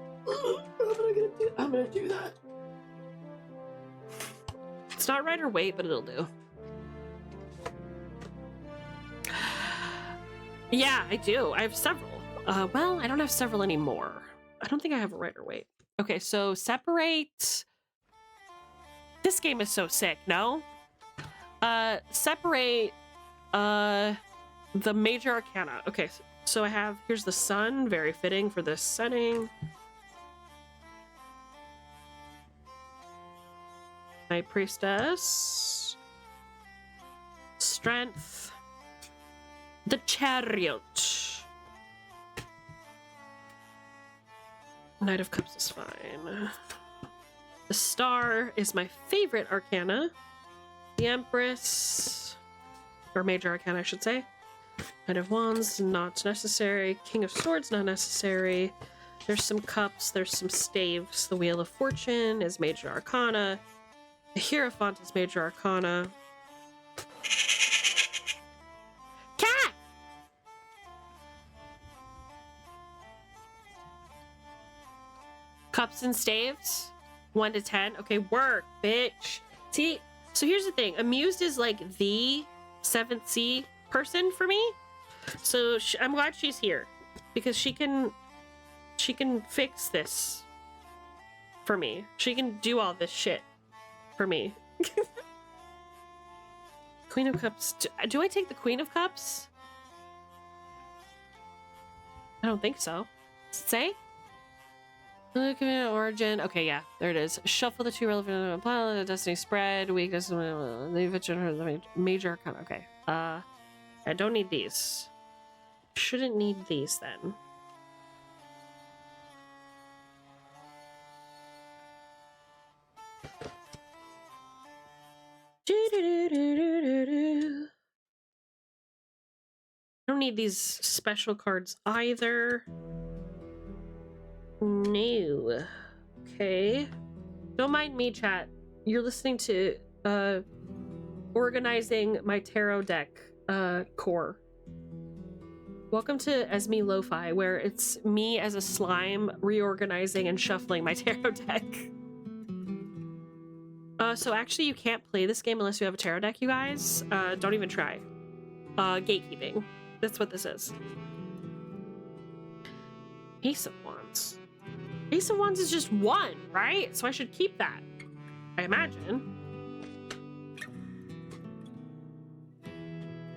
I'm gonna do that. It's not right or wait, but it'll do. Yeah, I do. I have several. Well, I don't have several anymore. I don't think I have a right or wait. Okay, so separate. This game is so sick, no? Separate the major arcana. Okay, so I have, here's the sun, very fitting for this setting. High Priestess. Strength. The Chariot. Knight of Cups is fine. The Star is my favorite arcana. The Empress, or major arcana, I should say. Knight of Wands, not necessary. King of Swords, not necessary. There's some cups, there's some staves. The Wheel of Fortune is major arcana. The Hierophant is major arcana. Cat! Cups and staves. 1 to 10. Okay, work, bitch. See, so here's the thing. Amused is like the 7th Sea person for me. So I'm glad she's here because she can fix this for me. She can do all this shit for me. Queen of Cups. Do I take the Queen of Cups? I don't think so. Does it say? Look at origin. Okay, yeah, there it is. Shuffle the 2 relevant the destiny spread. Weakness. Leave it to major arcana. Okay. I don't need these. Shouldn't need these then. I don't need these special cards either. No. Okay. Don't mind me, chat. You're listening to organizing my tarot deck core. Welcome to Esme Lo-Fi, where it's me as a slime reorganizing and shuffling my tarot deck. So actually you can't play this game unless you have a tarot deck, you guys. Don't even try. Gatekeeping. That's what this is. Ace of Wands. Ace of Wands is just 1, right? So I should keep that, I imagine.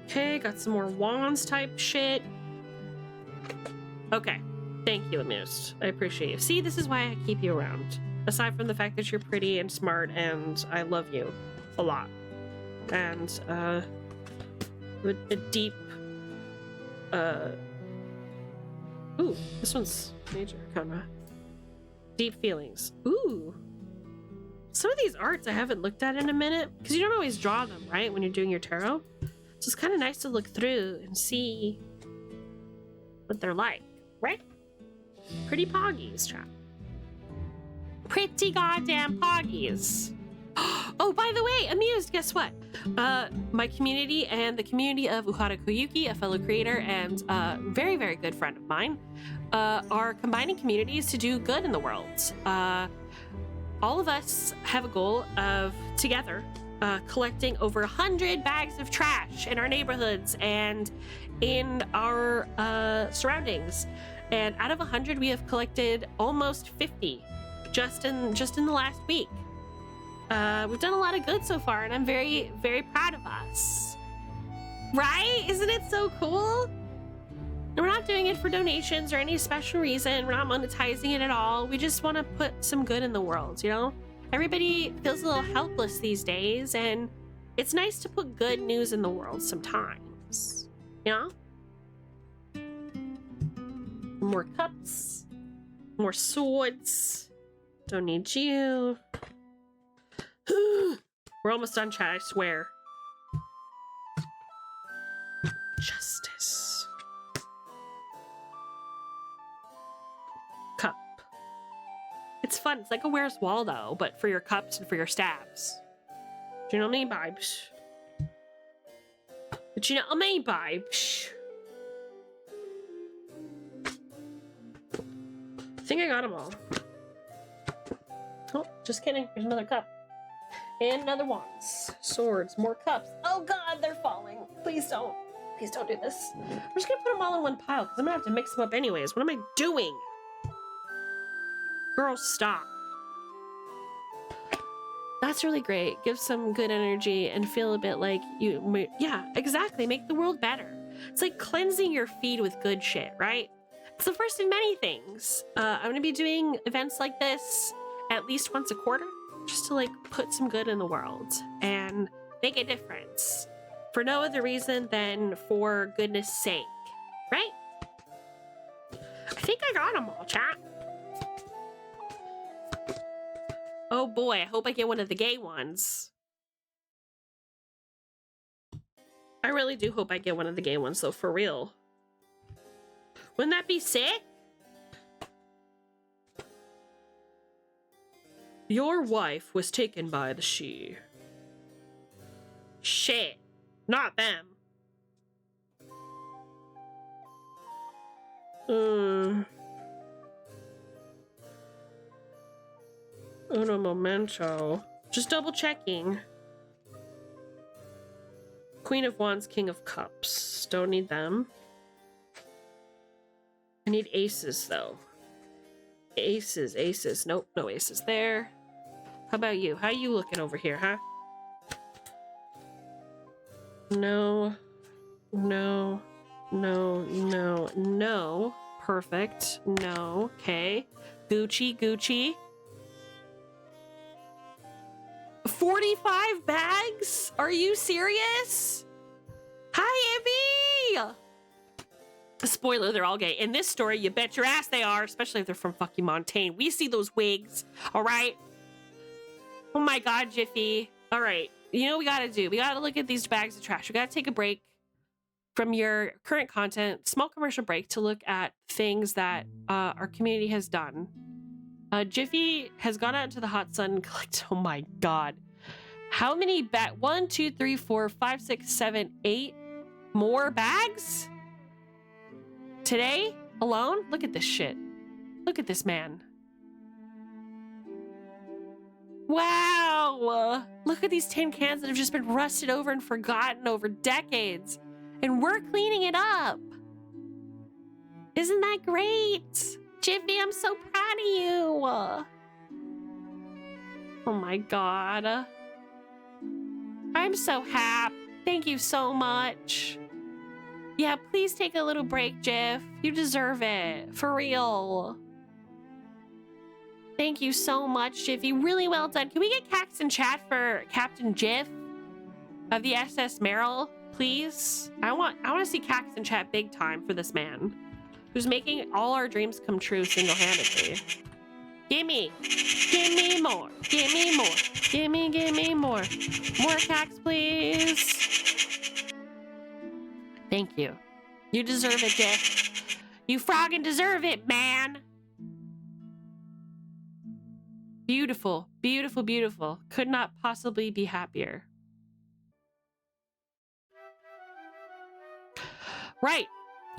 Okay, got some more wands type shit. Okay, thank you, Amused. I appreciate you. See, this is why I keep you around. Aside from the fact that you're pretty and smart and I love you a lot. And, a deep, ooh, this one's major, kinda. Deep feelings. Ooh. Some of these arts I haven't looked at in a minute, because you don't always draw them, right, when you're doing your tarot. So it's kind of nice to look through and see what they're like, right? Pretty poggies, chat. Pretty goddamn poggies. Oh, by the way, Amused, guess what? My community and the community of Uhara Koyuki, a fellow creator and very, very good friend of mine, are combining communities to do good in the world. All of us have a goal of, together, collecting over 100 bags of trash in our neighborhoods and in our surroundings. And out of 100, we have collected almost 50 just in the last week. We've done a lot of good so far, and I'm very, very proud of us. Right? Isn't it so cool? And we're not doing it for donations or any special reason. We're not monetizing it at all. We just want to put some good in the world, you know? Everybody feels a little helpless these days, and it's nice to put good news in the world sometimes. You know? More cups. More swords. Don't need you. We're almost done, chat, I swear. Justice. Cup. It's fun. It's like a Where's Waldo, but for your cups and for your staves. Do you know what I mean, babes? But you know what I mean, babes? I think I got them all. Oh, just kidding. There's another cup. And another wands. Swords. More cups. Oh god, they're falling. Please don't. Please don't do this. I'm just gonna put them all in one pile because I'm gonna have to mix them up anyways. What am I doing? Girl, stop. That's really great. Give some good energy and feel a bit like you... Yeah, exactly. Make the world better. It's like cleansing your feed with good shit, right? It's the first in many things. I'm gonna be doing events like this at least once a quarter, just to like put some good in the world and make a difference for no other reason than for goodness sake, right? I think I got them all, chat. Oh boy, I hope I get one of the gay ones. I really do hope I get one of the gay ones though, for real. Wouldn't that be sick? Your wife was taken by the she. Shit. Not them. Uno momento. Just double checking. Queen of Wands, King of Cups. Don't need them. We need aces, though. Aces, aces. Nope, no aces there. How about you? How you looking over here, huh? No. No. No, no, no. Perfect. No. Okay. Gucci, Gucci. 45 bags? Are you serious? Hi, Abby! Spoiler, they're all gay. In this story, you bet your ass they are, especially if they're from fucking Montaigne. We see those wigs, all right? Oh my God, Jiffy. All right, you know what we gotta do? We gotta look at these bags of trash. We gotta take a break from your current content, small commercial break, to look at things that our community has done. Jiffy has gone out into the hot sun and collected, oh my God. How many 1, 2, 3, 4, 5, 6, 7, 8 more bags? Today alone? Look at this shit. Look at this man. Wow. Look at these tin cans that have just been rusted over and forgotten over decades. And we're cleaning it up. Isn't that great? Jiffy, I'm so proud of you. Oh my God. I'm so happy. Thank you so much. Yeah, please take a little break, Jiff. You deserve it. For real. Thank you so much, Jiffy. Really well done. Can we get Cax in chat for Captain Jiff of the SS Merrill, please? I want to see Cax in chat big time for this man who's making all our dreams come true single-handedly. Gimme more. Give me more. Give me more. More Cax, please. Thank you. You deserve it, Jiff. You froggin' deserve it, man. Beautiful, beautiful, beautiful. Could not possibly be happier. Right.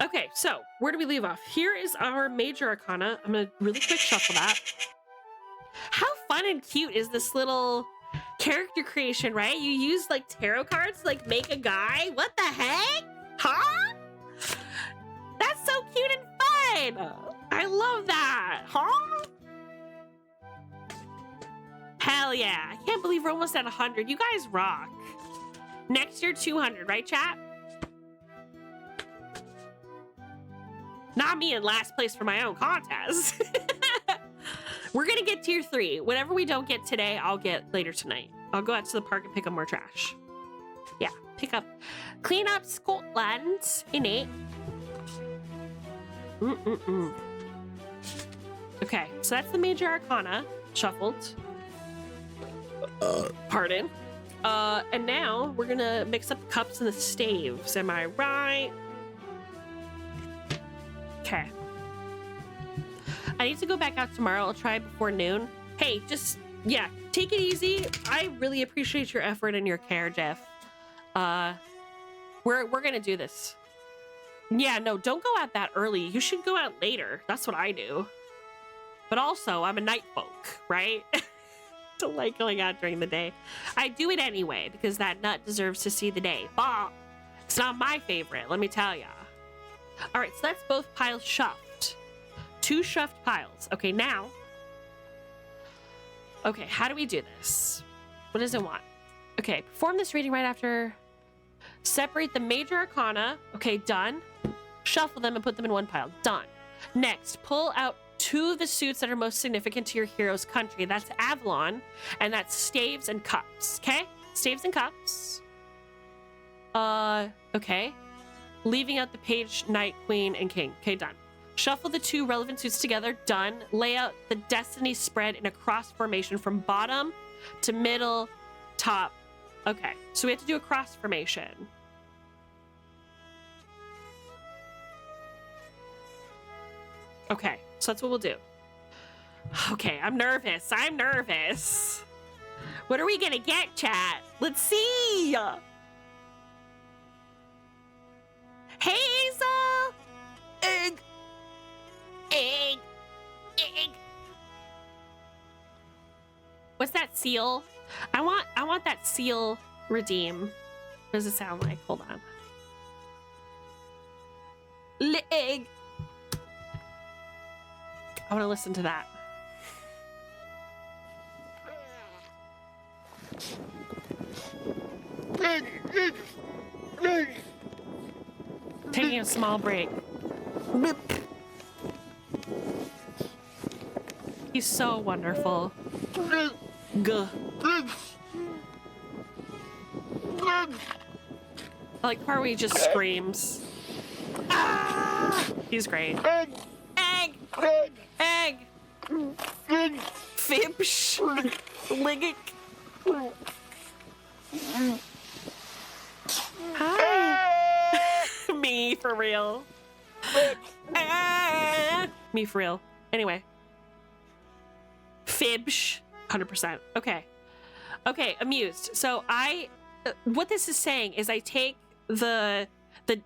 Okay, so where do we leave off? Here is our major arcana. I'm gonna really quick shuffle that. How fun and cute is this little character creation, right? You use like tarot cards to like make a guy. What the heck? Huh? That's so cute and fun. I love that. Huh? Hell yeah. I can't believe we're almost at 100. You guys rock. Next year, 200, right, chat? Not me in last place for my own contest. We're gonna get tier 3. Whatever we don't get today, I'll get later tonight. I'll go out to the park and pick up more trash. Yeah, clean up Scotland, innit? Okay, so that's the major arcana shuffled. Pardon. And now we're gonna mix up the cups and the staves. Am I right? Okay. I need to go back out tomorrow. I'll try before noon. Hey, just, yeah, take it easy. I really appreciate your effort and your care, Jeff. We're gonna do this. Yeah, no, don't go out that early. You should go out later. That's what I do. But also, I'm a night folk, right? Don't like going out during the day. I do it anyway because that nut deserves to see the day. But it's not my favorite, let me tell ya. All right, so that's both piles shuffed. 2 shuffed piles. Okay, now. Okay, how do we do this? What does it want? Okay, perform this reading right after. Separate the major arcana. Okay, done. Shuffle them and put them in one pile. Done. Next, pull out 2 of the suits that are most significant to your hero's country. That's Avalon, and that's staves and cups. Okay? Staves and cups. Okay. Leaving out the page, knight, queen, and king. Okay, done. Shuffle the 2 relevant suits together. Done. Lay out the destiny spread in a cross formation from bottom to middle, top. Okay, so we have to do a cross formation. Okay, so that's what we'll do. Okay, I'm nervous. What are we gonna get, chat? Let's see. Hazel! Egg! Egg! Egg! What's that seal? I want that seal redeem. What does it sound like? Hold on. Leg! I want to listen to that. Taking a small break. He's so wonderful. Gah. I like the part where he just screams. Ah! He's great. Egg! Egg! Fibsh! Ligic! Hi! Me, for real. Me, for real. Anyway. Fibsh. 100%. Okay. Okay, amused. So what this is saying is I take the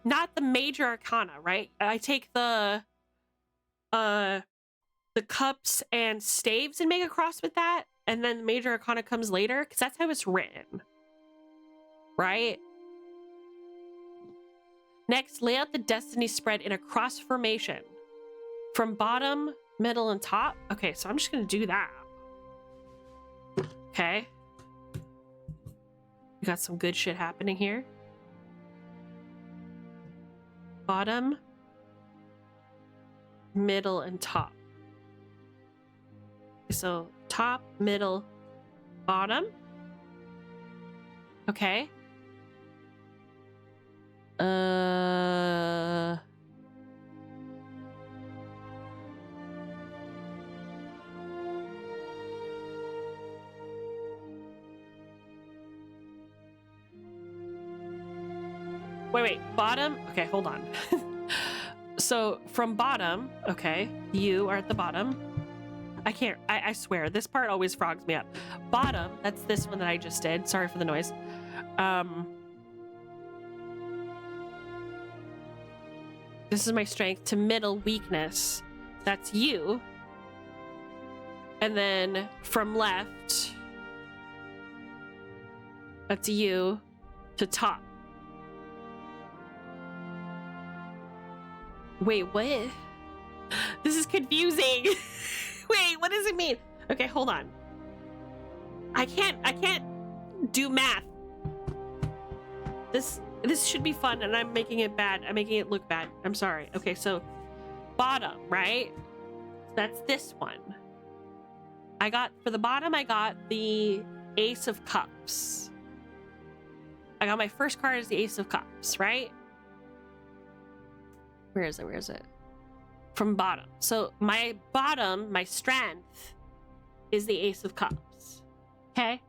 not the major arcana, right? I take the cups and staves and make a cross with that, and then the major arcana comes later, because that's how it's written, right? Next, lay out the destiny spread in a cross formation from bottom, middle, and top. Okay, so I'm just gonna do that. Okay. We got some good shit happening here. Bottom, middle, and top. So top, middle, bottom. Okay. Wait, bottom? Okay, hold on. So from bottom, okay, you are at the bottom. I swear, this part always frogs me up. Bottom, that's this one that I just did. Sorry for the noise. This is my strength. To middle, weakness. That's you. And then from left, that's you, to top. Wait, what? This is confusing. Wait, what does it mean? Okay, hold on. I can't do math. This should be fun, and I'm making it bad. I'm making it look bad. I'm sorry. Okay, so bottom, right? That's this one. For the bottom, I got the Ace of Cups. I got my first card as the Ace of Cups, right? Where is it? From bottom. So my bottom, my strength, is the Ace of Cups. Okay?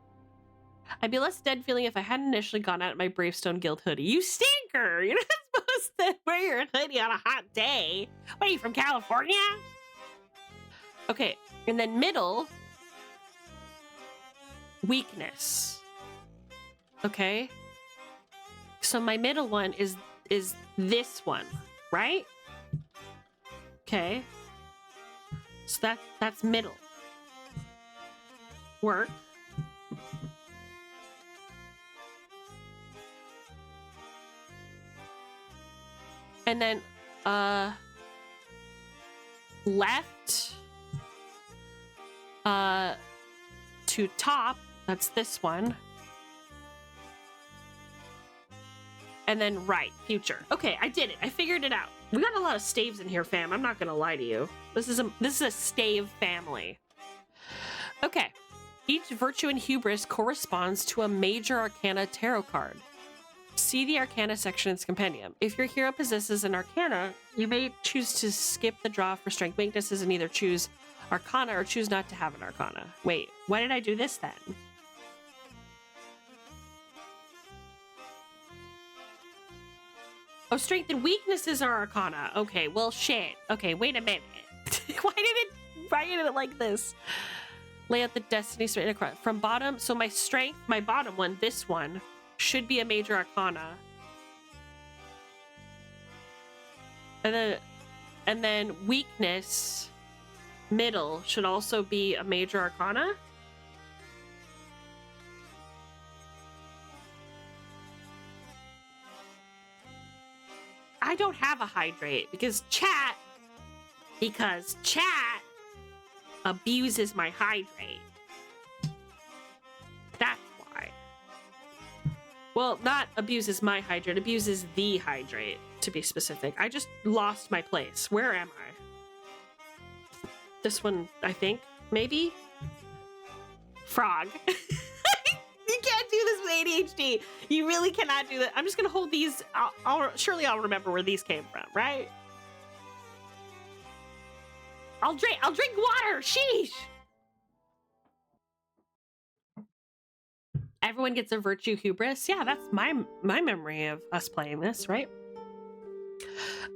I'd be less dead feeling if I hadn't initially gone out in my Bravestone Guild hoodie. You stinker! You're not supposed to wear your hoodie on a hot day. What, are you from California? Okay, and then middle, weakness. Okay? So my middle one is this one, right? Okay. So that's middle. Work. And then left to top, that's this one. And then right, future. Okay, I did it. I figured it out. We got a lot of staves in here, fam. I'm not gonna lie to you. This is a stave family. Okay. Each virtue and hubris corresponds to a major arcana tarot card. See the arcana section in its compendium. If your hero possesses an arcana, you may choose to skip the draw for strength weaknesses and either choose arcana or choose not to have an arcana. Wait, why did I do this then? Oh, strength and weaknesses are arcana. Okay, well, shit. Okay, wait a minute. Why did it like this? Lay out the destiny straight across. From bottom, so my strength, my bottom one, this one, should be a major arcana. And then weakness, middle, should also be a major arcana. I don't have a hydrate because chat abuses my hydrate. That's why. Well, not abuses my hydrate, abuses the hydrate, to be specific. I just lost my place. Where am I? This one, I think. Maybe? Frog. You can't do this with ADHD. You really cannot do that. I'm just gonna hold these. Surely I'll remember where these came from, right? I'll drink water. Sheesh. Everyone gets a virtue hubris. Yeah, that's my memory of us playing this, right?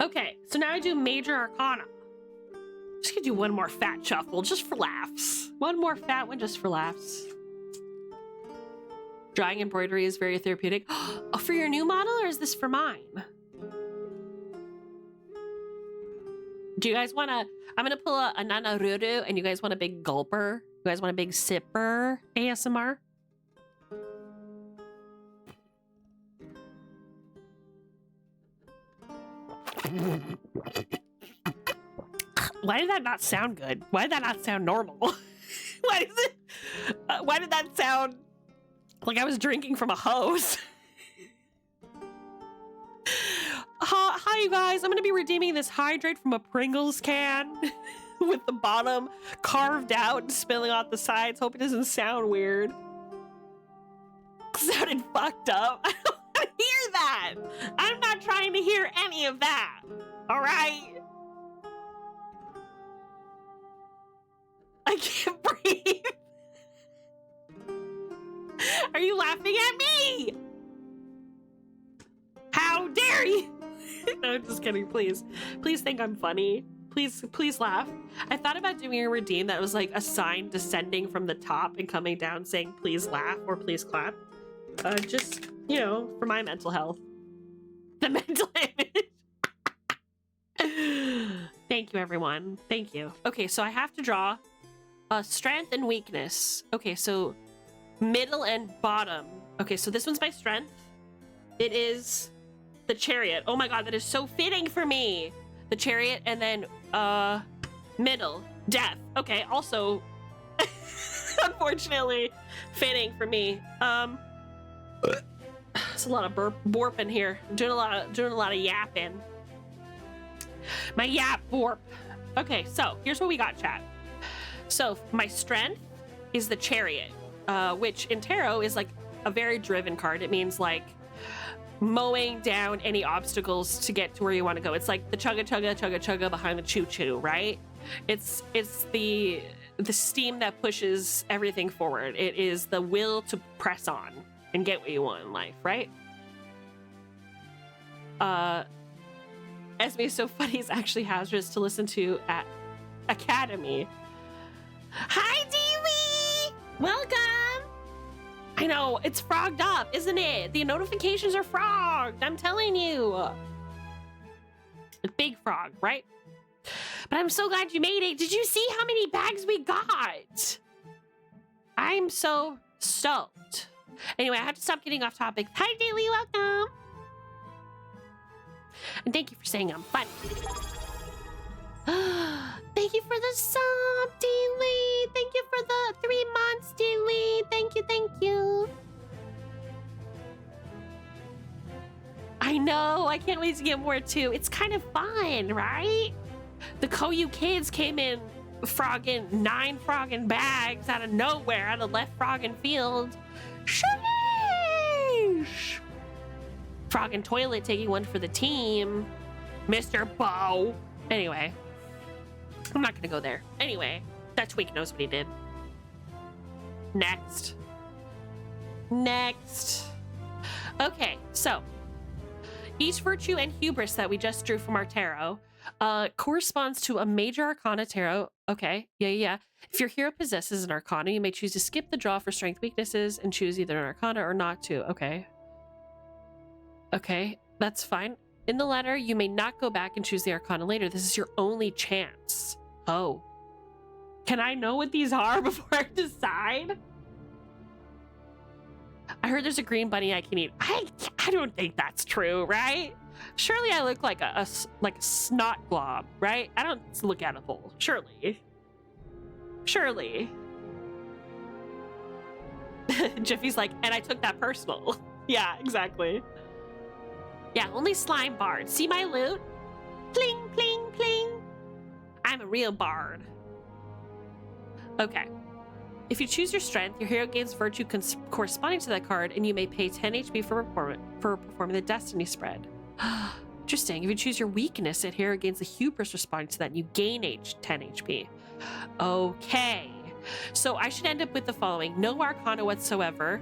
Okay, so now I do major arcana. Just gonna do one more fat shuffle, just for laughs. One more fat one, just for laughs. Drawing embroidery is very therapeutic. Oh, for your new model, or is this for mine? Do you guys want to... I'm going to pull a Nanaruru, and you guys want a big gulper? You guys want a big sipper ASMR? Why did that not sound good? Why did that not sound normal? Why did that sound... like I was drinking from a hose. Hi, you guys. I'm going to be redeeming this hydrate from a Pringles can with the bottom carved out and spilling out the sides. Hope it doesn't sound weird. Sounded fucked up. I don't want to hear that. I'm not trying to hear any of that. All right? I can't breathe. Are you laughing at me? How dare you? No, just kidding. Please think I'm funny. Please laugh. I thought about doing a redeem that was like a sign descending from the top and coming down saying please laugh or please clap. Just, you know, for my mental health. The mental image. Thank you, everyone. Thank you. Okay, so I have to draw strength and weakness. Okay, so middle and bottom. Okay, so this one's my strength. It is the chariot. Oh my god, that is so fitting for me. The chariot, and then middle, death. Okay, also unfortunately fitting for me. It's a lot of borping here. I'm doing a lot of yapping. My yap borp. Okay, so here's what we got, chat. So my strength is the chariot, which in tarot is like a very driven card. It means like mowing down any obstacles to get to where you want to go. It's like the chugga chugga chugga chugga behind the choo choo, right? It's the steam that pushes everything forward. It is the will to press on and get what you want in life, right? Esme is so funny. It's actually hazardous to listen to at Academy. Hi, Dee-Wee! Welcome! I know, it's frogged up, isn't it? The notifications are frogged, I'm telling you. A big frog, right? But I'm so glad you made it. Did you see how many bags we got? I'm so stoked. Anyway, I have to stop getting off topic. Hi, Daily, welcome. And thank you for saying I'm funny. Thank you for the sub, Daily. Thank you for the 3 months, Daily. Thank you, thank you. I know, I can't wait to get more too. It's kind of fun, right? The Koyu kids came in frogging 9 frogging bags out of nowhere, out of left frogging field. Sheesh! Frogging toilet taking one for the team. Mr. Bow. Anyway, I'm not gonna go there. Anyway, that tweak knows what he did. Next. Okay, so each virtue and hubris that we just drew from our tarot corresponds to a major arcana tarot. Okay, yeah. If your hero possesses an arcana, you may choose to skip the draw for strength weaknesses and choose either an arcana or not to. Okay, that's fine. In the letter, you may not go back and choose the arcana later. This is your only chance. Oh. Can I know what these are before I decide? I heard there's a green bunny I can eat. I don't think that's true, right? Surely I look like a snot glob, right? I don't look edible, surely. Surely. Jiffy's like, and I took that personal. Yeah, exactly. Yeah, only slime bard. See my loot? Pling, pling, pling. I'm a real bard. Okay. If you choose your strength, your hero gains virtue corresponding to that card, and you may pay 10 HP for performing the destiny spread. Interesting. If you choose your weakness, that hero gains the hubris responding to that, and you gain 10 HP. Okay. So I should end up with the following. No arcana whatsoever.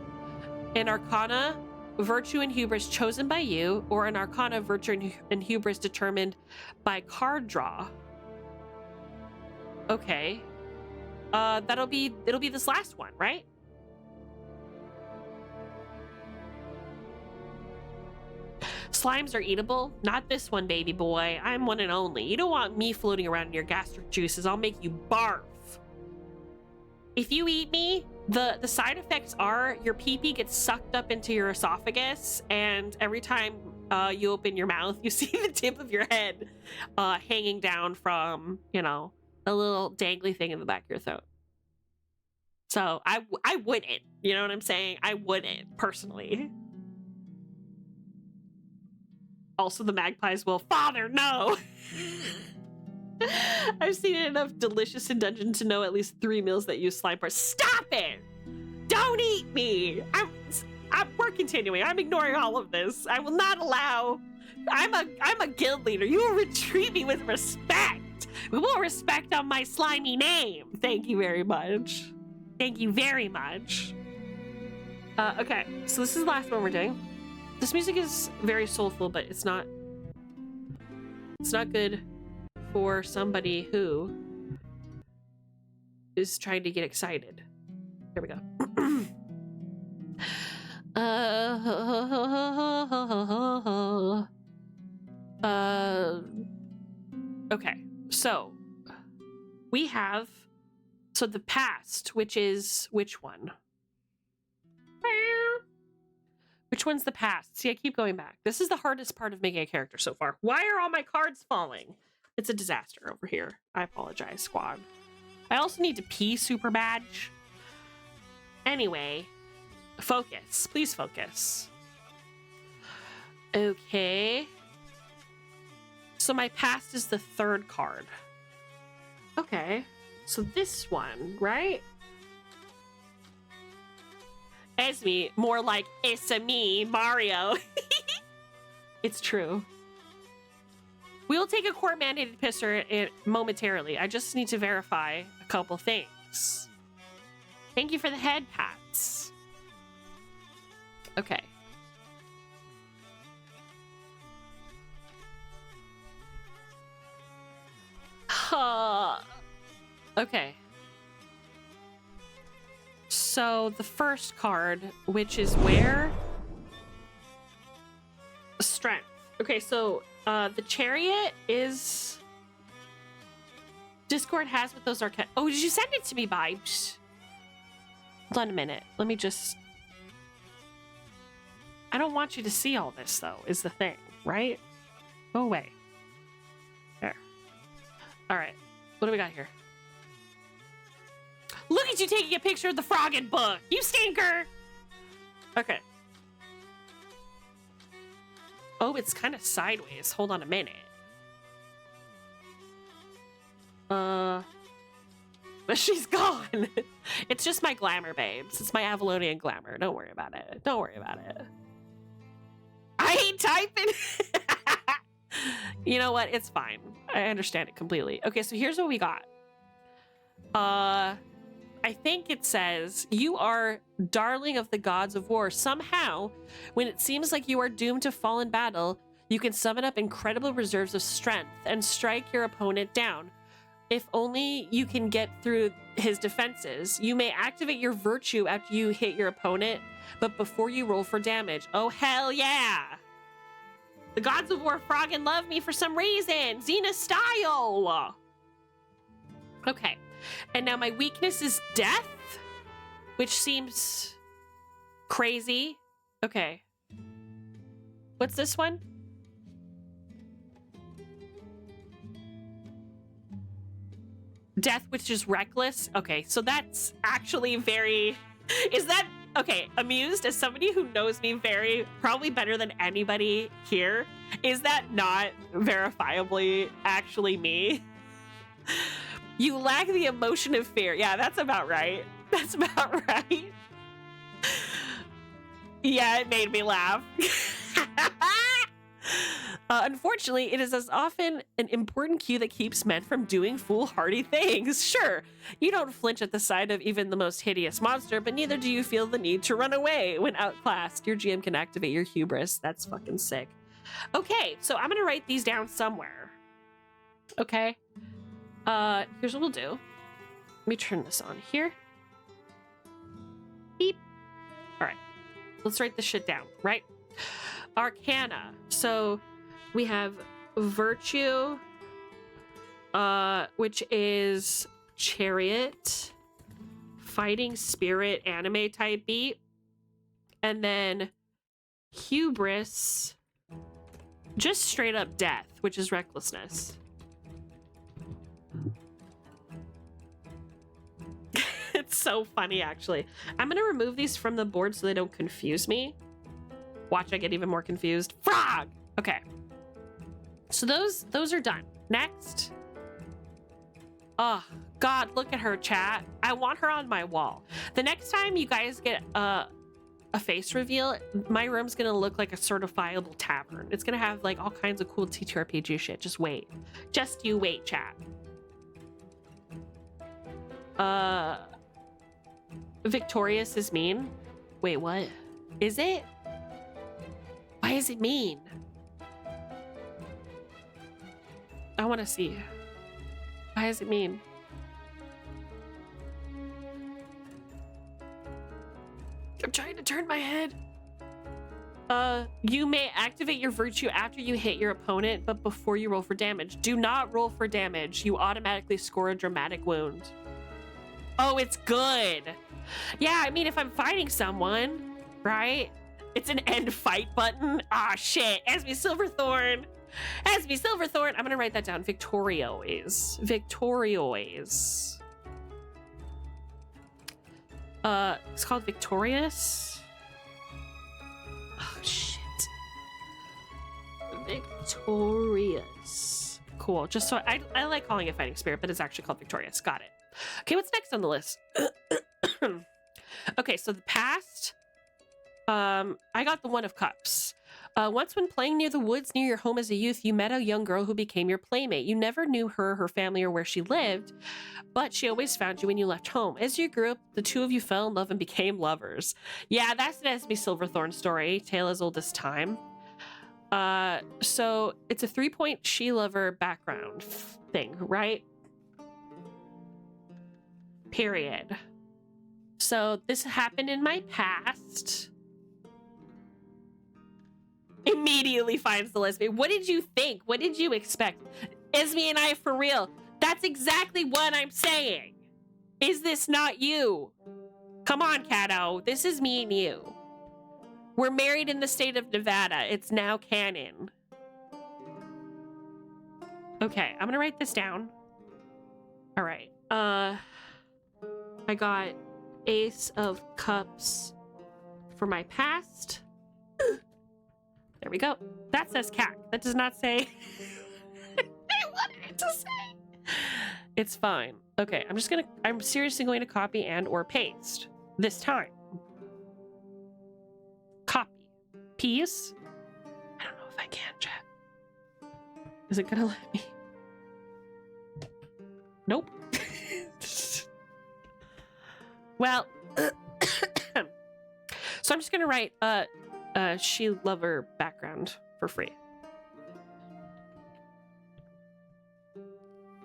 An arcana, virtue and hubris chosen by you, or an arcana, virtue and hubris determined by card draw. Okay. It'll be this last one, right? Slimes are eatable. Not this one, baby boy. I'm one and only. You don't want me floating around in your gastric juices. I'll make you barf. If you eat me, the side effects are your pee-pee gets sucked up into your esophagus, and every time you open your mouth, you see the tip of your head hanging down from, you know, a little dangly thing in the back of your throat. So I wouldn't, you know what I'm saying? I wouldn't, personally. Also, the magpies will, Father, no! I've seen enough delicious in dungeon to know at least 3 meals that use slime parts. Stop it! Don't eat me! We're continuing. I'm ignoring all of this. I will not allow. I'm a guild leader. You will treat me with respect. We will respect on my slimy name. Thank you very much. Thank you very much. Okay, so this is the last one we're doing. This music is very soulful, but it's not good for somebody who is trying to get excited. Here we go. Okay, so we have the past, which is which one? Which one's the past? See, I keep going back. This is the hardest part of making a character so far. Why are all my cards falling? It's a disaster over here. I apologize, squad. I also need to pee super bad. Anyway, focus. Please focus. Okay. So my past is the 3rd card. Okay. So this one, right? Esme, more like it's a me, Mario. It's true. We'll take a court-mandated pisser momentarily. I just need to verify a couple things. Thank you for the head pats. Okay. Okay. So the first card, which is where? Strength. Okay, so the chariot is... Discord has with those arcane... Oh, did you send it to me, Vibes? Hold on a minute. Let me just... I don't want you to see all this, though, is the thing, right? Go away. There. All right. What do we got here? Look at you taking a picture of the Froggen book! You stinker! Okay. Oh, it's kind of sideways. Hold on a minute. But she's gone. It's just my glamour, babes. It's my Avalonian glamour. Don't worry about it. Don't worry about it. I hate typing. You know what? It's fine. I understand it completely. Okay, so here's what we got. I think it says, you are darling of the gods of war. Somehow, when it seems like you are doomed to fall in battle, you can summon up incredible reserves of strength and strike your opponent down. If only you can get through his defenses. You may activate your virtue after you hit your opponent, but before you roll for damage. Oh, hell yeah! The gods of war Froggen love me for some reason. Xena style! Okay. And now my weakness is death, which seems crazy. Okay. What's this one? Death, which is reckless. Okay, so that's actually very... Is that... Okay, amused, as somebody who knows me probably better than anybody here, is that not verifiably actually me? You lack the emotion of fear. Yeah, that's about right. That's about right. Yeah, it made me laugh. Unfortunately, it is as often an important cue that keeps men from doing foolhardy things. Sure, you don't flinch at the sight of even the most hideous monster, but neither do you feel the need to run away when outclassed. Your GM can activate your hubris. That's fucking sick. Okay, so I'm gonna write these down somewhere. Okay. Here's what we'll do. Let me turn this on here. Beep. All right, let's write this shit down, right? Arcana. So we have virtue, which is chariot, fighting spirit, anime type beat, and then hubris, just straight up death, which is recklessness. It's so funny, actually. I'm gonna remove these from the board so they don't confuse me. Watch, I get even more confused. Frog! Okay. So those are done. Next. Oh, God, look at her, chat. I want her on my wall. The next time you guys get a face reveal, my room's gonna look like a certifiable tavern. It's gonna have like all kinds of cool TTRPG shit. Just wait. Just you wait, chat. Victorious is mean. Wait, what? Is it? Why is it mean? I want to see. Why is it mean? I'm trying to turn my head. You may activate your virtue after you hit your opponent, but before you roll for damage. Do not roll for damage. You automatically score a dramatic wound. Oh, it's good. Yeah, I mean, if I'm fighting someone, right? It's an end fight button. Ah, shit. Esme Silverthorn. Esme Silverthorn. I'm gonna write that down. Victoriois. Victoriois. It's called Victorious. Oh, shit. Victorious. Cool. Just so I like calling it Fighting Spirit, but it's actually called Victorious. Got it. Okay, what's next on the list? Okay, so the past. I got the One of Cups. Once when playing near the woods near your home as a youth, you met a young girl who became your playmate. You never knew her family, or where she lived, but she always found you when you left home. As you grew up, the two of you fell in love and became lovers. Yeah, that's an Esme Silverthorn story, tale as old as time. So it's a 3-point she-lover background thing, right? Period. So this happened in my past. Immediately finds the lesbian. What did you think? What did you expect? Esme and I, for real. That's exactly what I'm saying. Is this not you? Come on, Kato. This is me and you. We're married in the state of Nevada. It's now canon. Okay, I'm gonna write this down. All right. I got Ace of Cups for my past. There we go. That says cack. That does not say I wanted it to say. It's fine. Okay, I'm seriously going to copy and or paste this time. Copy. Peace. I don't know if I can, chat. Is it gonna let me? Nope. Well, so I'm just gonna write she lover background for free.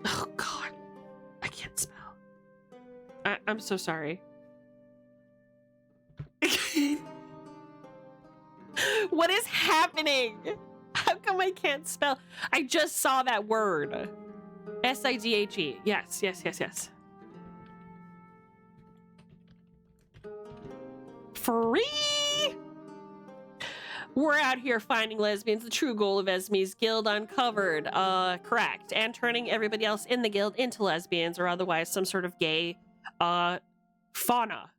Oh God, I can't spell. I'm so sorry. What is happening? How come I can't spell? I just saw that word. S-I-D-H-E. Yes, yes, yes, yes. Free. We're out here finding lesbians, the true goal of Esme's guild uncovered. Correct. And turning everybody else in the guild into lesbians or otherwise some sort of gay, fauna.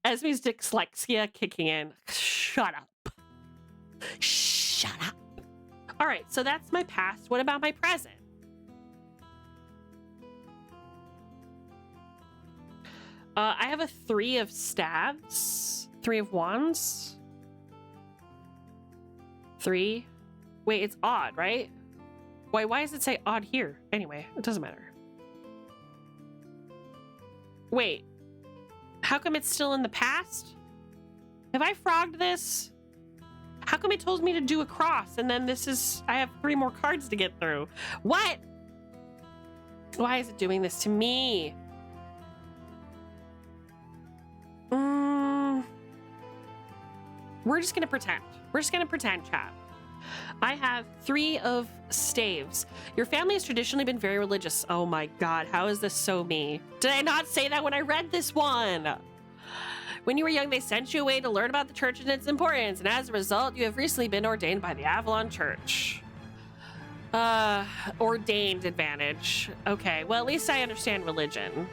Esme's dyslexia kicking in. Shut up. Shut up. All right, so that's my past. What about my present? I have a 3 of staves, 3 of wands. 3. Wait, it's odd, right? Why does it say odd here? Anyway, it doesn't matter. Wait. How come it's still in the past? Have I frogged this? How come it told me to do a cross and then this is... I have 3 more cards to get through. What? Why is it doing this to me? We're just gonna pretend. We're just gonna pretend, chat. I have 3 of staves. Your family has traditionally been very religious. Oh my god, how is this so me? Did I not say that when I read this one? When you were young, they sent you away to learn about the church and its importance, and as a result, you have recently been ordained by the Avalon Church. Ordained advantage. Okay, well, at least I understand religion.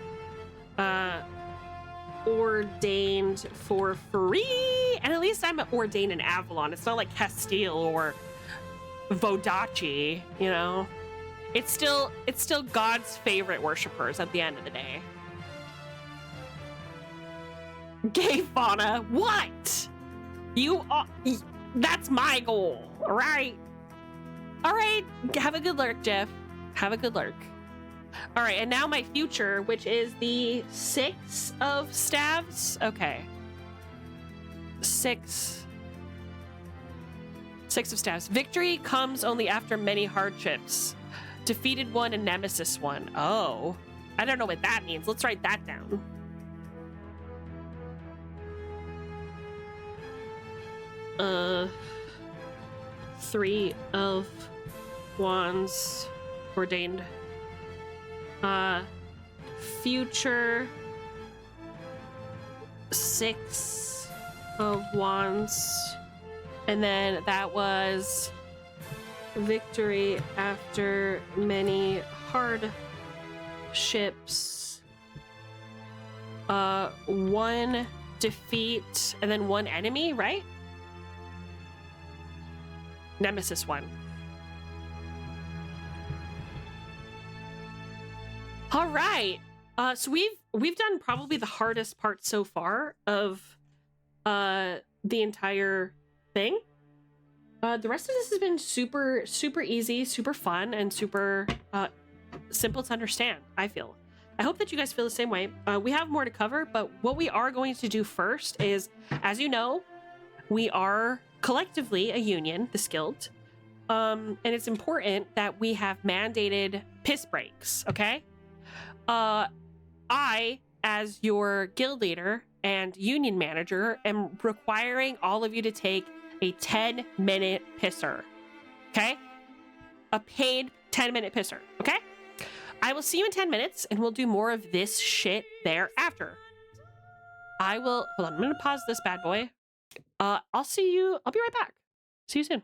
Ordained for free, and at least I'm ordained in Avalon. It's not like Castile or Vodacci, you know. It's still God's favorite worshipers at the end of the day. Gay fauna, what? That's my goal. All right, have a good lurk, Jeff. Have a good lurk. All right, and now my future, which is the 6 of staves. Okay. 6 of staves. Victory comes only after many hardships. Defeated one and nemesis one. Oh, I don't know what that means. Let's write that down. Three of wands ordained. Future 6 of wands, and then that was victory after many hardships. 1 defeat and then 1 enemy, right? Nemesis 1. All right. So we've done probably the hardest part so far of the entire thing. The rest of this has been super easy, super fun, and super simple to understand, I feel. I hope that you guys feel the same way. We have more to cover, but what we are going to do first is, as you know, we are collectively a union, this guild. And it's important that we have mandated piss breaks, okay? I, as your guild leader and union manager, am requiring all of you to take a 10-minute pisser, okay? A paid 10-minute pisser, okay? I will see you in 10 minutes, and we'll do more of this shit thereafter. Hold on, I'm gonna pause this bad boy. I'll be right back. See you soon.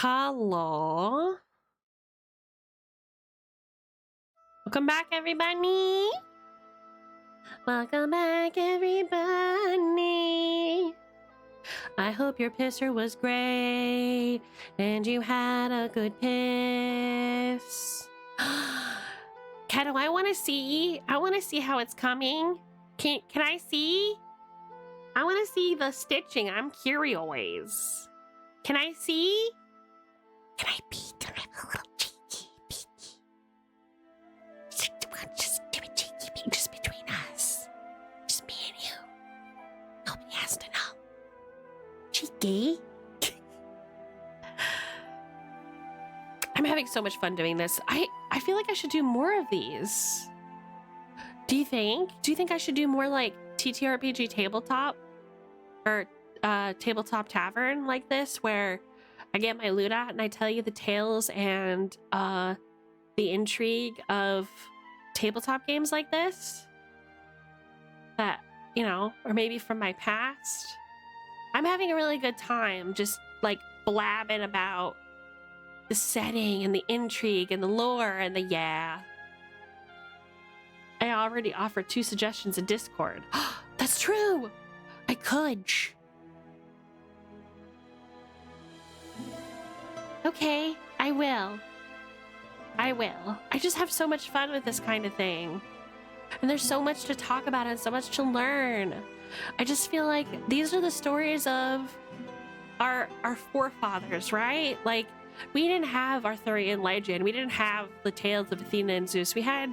Hello. Welcome back, everybody. Welcome back, everybody. I hope your pisser was great and you had a good piss. Kato, I want to see how it's coming. Can I see? I want to see the stitching. I'm curious. Can I see? Can I peek? Can I have a little cheeky peeky? Just do a cheeky peek just between us. Just me and you. Nobody has to know. Cheeky. I'm having so much fun doing this. I feel like I should do more of these. Do you think? Do you think I should do more like TTRPG tabletop or tabletop tavern like this, where I get my loot out and I tell you the tales and the intrigue of tabletop games like this? That, you know, or maybe from my past. I'm having a really good time just like blabbing about the setting and the intrigue and the lore and the yeah. I already offered 2 suggestions in Discord. That's true! I could. Okay, I will. I just have so much fun with this kind of thing. And there's so much to talk about and so much to learn. I just feel like these are the stories of our forefathers, right? Like, we didn't have Arthurian legend. We didn't have the tales of Athena and Zeus. We had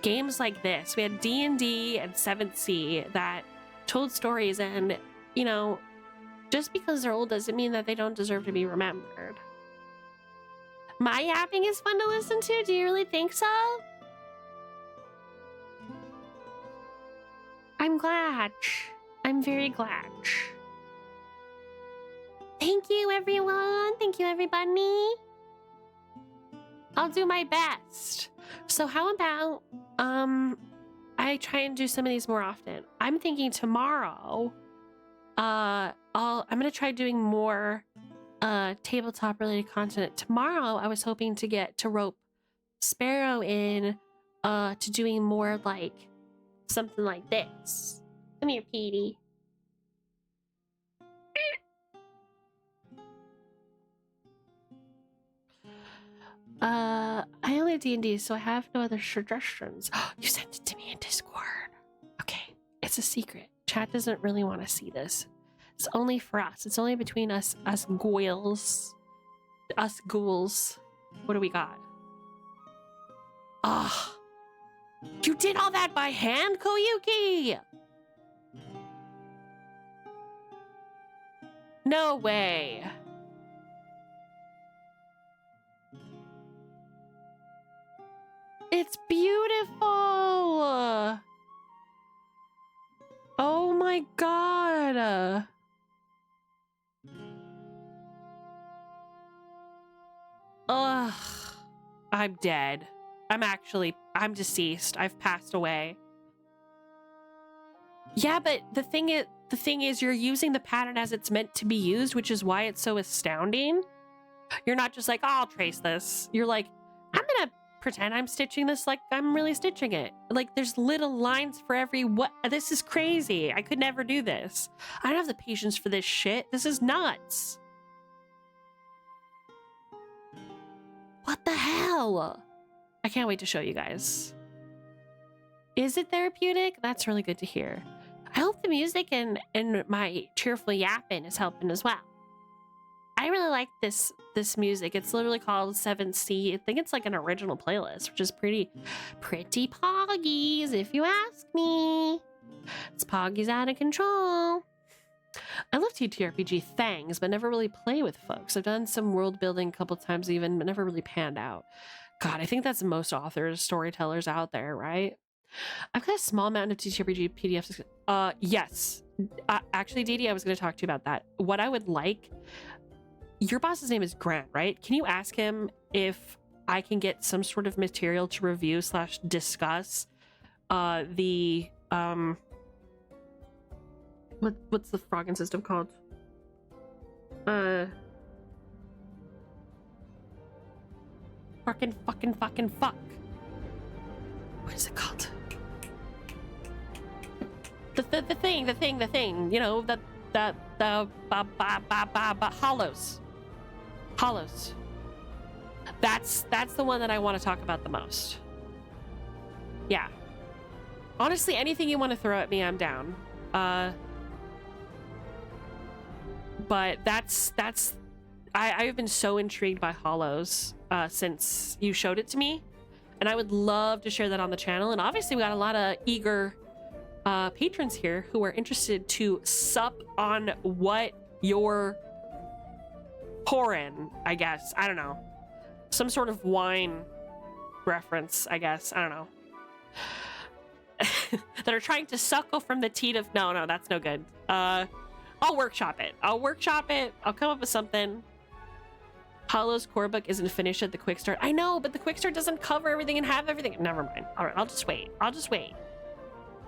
games like this. We had D&D and 7th Sea that told stories, and, you know, just because they're old doesn't mean that they don't deserve to be remembered. My yapping is fun to listen to? Do you really think so? I'm glad. I'm very glad. Thank you, everyone. Thank you, everybody. I'll do my best. So how about I try and do some of these more often. I'm thinking tomorrow I'm gonna try doing more tabletop related content. Tomorrow I was hoping to get to rope Sparrow in to doing more like something like this. Come here, Petey. I only have D&D, so I have no other suggestions. You sent it to me in Discord. Okay, it's a secret. Chat doesn't really want to see this. It's only for us. It's only between us ghouls. Us ghouls. What do we got? Ah, you did all that by hand, Koyuki? No way. It's beautiful. Oh my god. Ugh. I'm dead. I'm deceased. I've passed away. Yeah, but the thing is you're using the pattern as it's meant to be used, which is why it's so astounding. You're not just like, oh, I'll trace this. You're like, I'm gonna pretend I'm stitching this like I'm really stitching it. Like, there's little lines for every what. This is crazy. I could never do this. I don't have the patience for this shit. This is nuts. What the hell? I can't wait to show you guys. Is it therapeutic? That's really good to hear. I hope the music and my cheerful yapping is helping as well. I really like this music. It's literally called 7th Sea. I think it's like an original playlist, which is pretty poggies, if you ask me. It's poggies out of control. I love TTRPG things, but never really play with folks. I've done some world building a couple times even, but never really panned out. God, I think that's most authors, storytellers out there, right? I've got a small amount of TTRPG PDFs. Yes. Actually, Didi, I was going to talk to you about that. What I would like... Your boss's name is Grant, right? Can you ask him if I can get some sort of material to review / discuss the what's the frogging system called? fuck. What is it called? The thing. You know, the hollows. Hollows. That's the one that I want to talk about the most. Yeah. Honestly, anything you want to throw at me, I'm down. But I've been so intrigued by hollows since you showed it to me, and I would love to share that on the channel. And obviously, we got a lot of eager patrons here who are interested to sup on what you're pouring. I guess, I don't know, some sort of wine reference. I guess, I don't know. That are trying to suckle from the teat of no, that's no good. I'll workshop it. I'll come up with something. Hollow's core book isn't finished at the quick start. I know, but the quick start doesn't cover everything and have everything. Never mind. All right, I'll just wait. All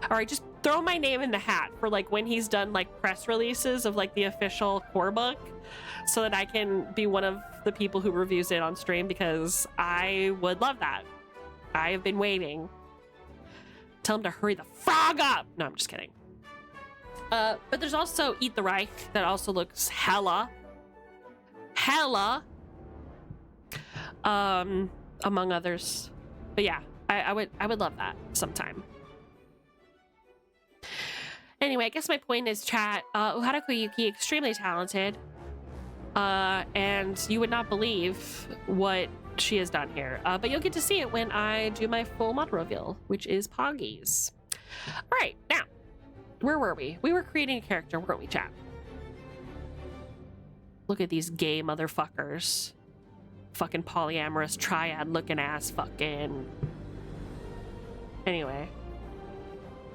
right, just throw my name in the hat for like when he's done like press releases of like the official core book, so that I can be one of the people who reviews it on stream, because I would love that. I have been waiting. Tell him to hurry the frog up. No, I'm just kidding. But there's also Eat the Reich that also looks hella, among others. But yeah, I would love that sometime. Anyway, I guess my point is, chat, Uhara Koyuki, extremely talented, and you would not believe what she has done here. But you'll get to see it when I do my full mod reveal, which is Poggies. All right, now, where were we? We were creating a character, weren't we, chat? Look at these gay motherfuckers. Fucking polyamorous triad looking ass fucking. Anyway.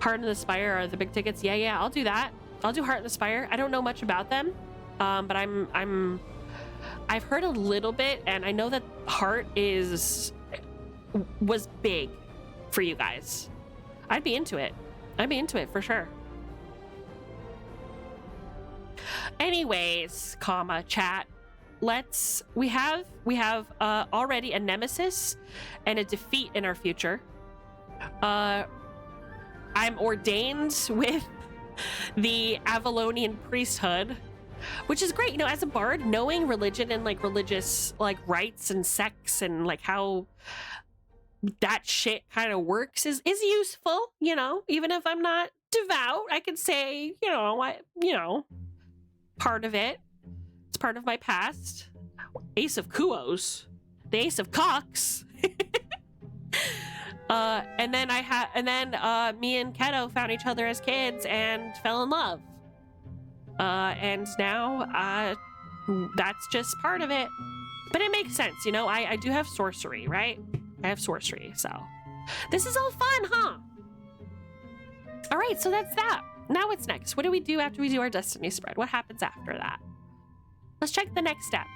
Heart and the Spire are the big tickets. Yeah, I'll do that. I'll do Heart and the Spire. I don't know much about them. But I've heard a little bit, and I know that Heart was big for you guys. I'd be into it for sure. Anyways, chat. We have already a nemesis and a defeat in our future. I'm ordained with the Avalonian priesthood, which is great. You know, as a bard, knowing religion and like religious like rites and sects and like how that shit kind of works is useful. You know, even if I'm not devout, I can say, part of it. It's part of my past. Ace of Kuos, the Ace of Cocks. And then me and Keto found each other as kids and fell in love. And now that's just part of it. But it makes sense, you know. I do have sorcery, right? I have sorcery, so this is all fun, huh? All right, so that's that. Now what's next? What do we do after we do our destiny spread? What happens after that? Let's check the next step.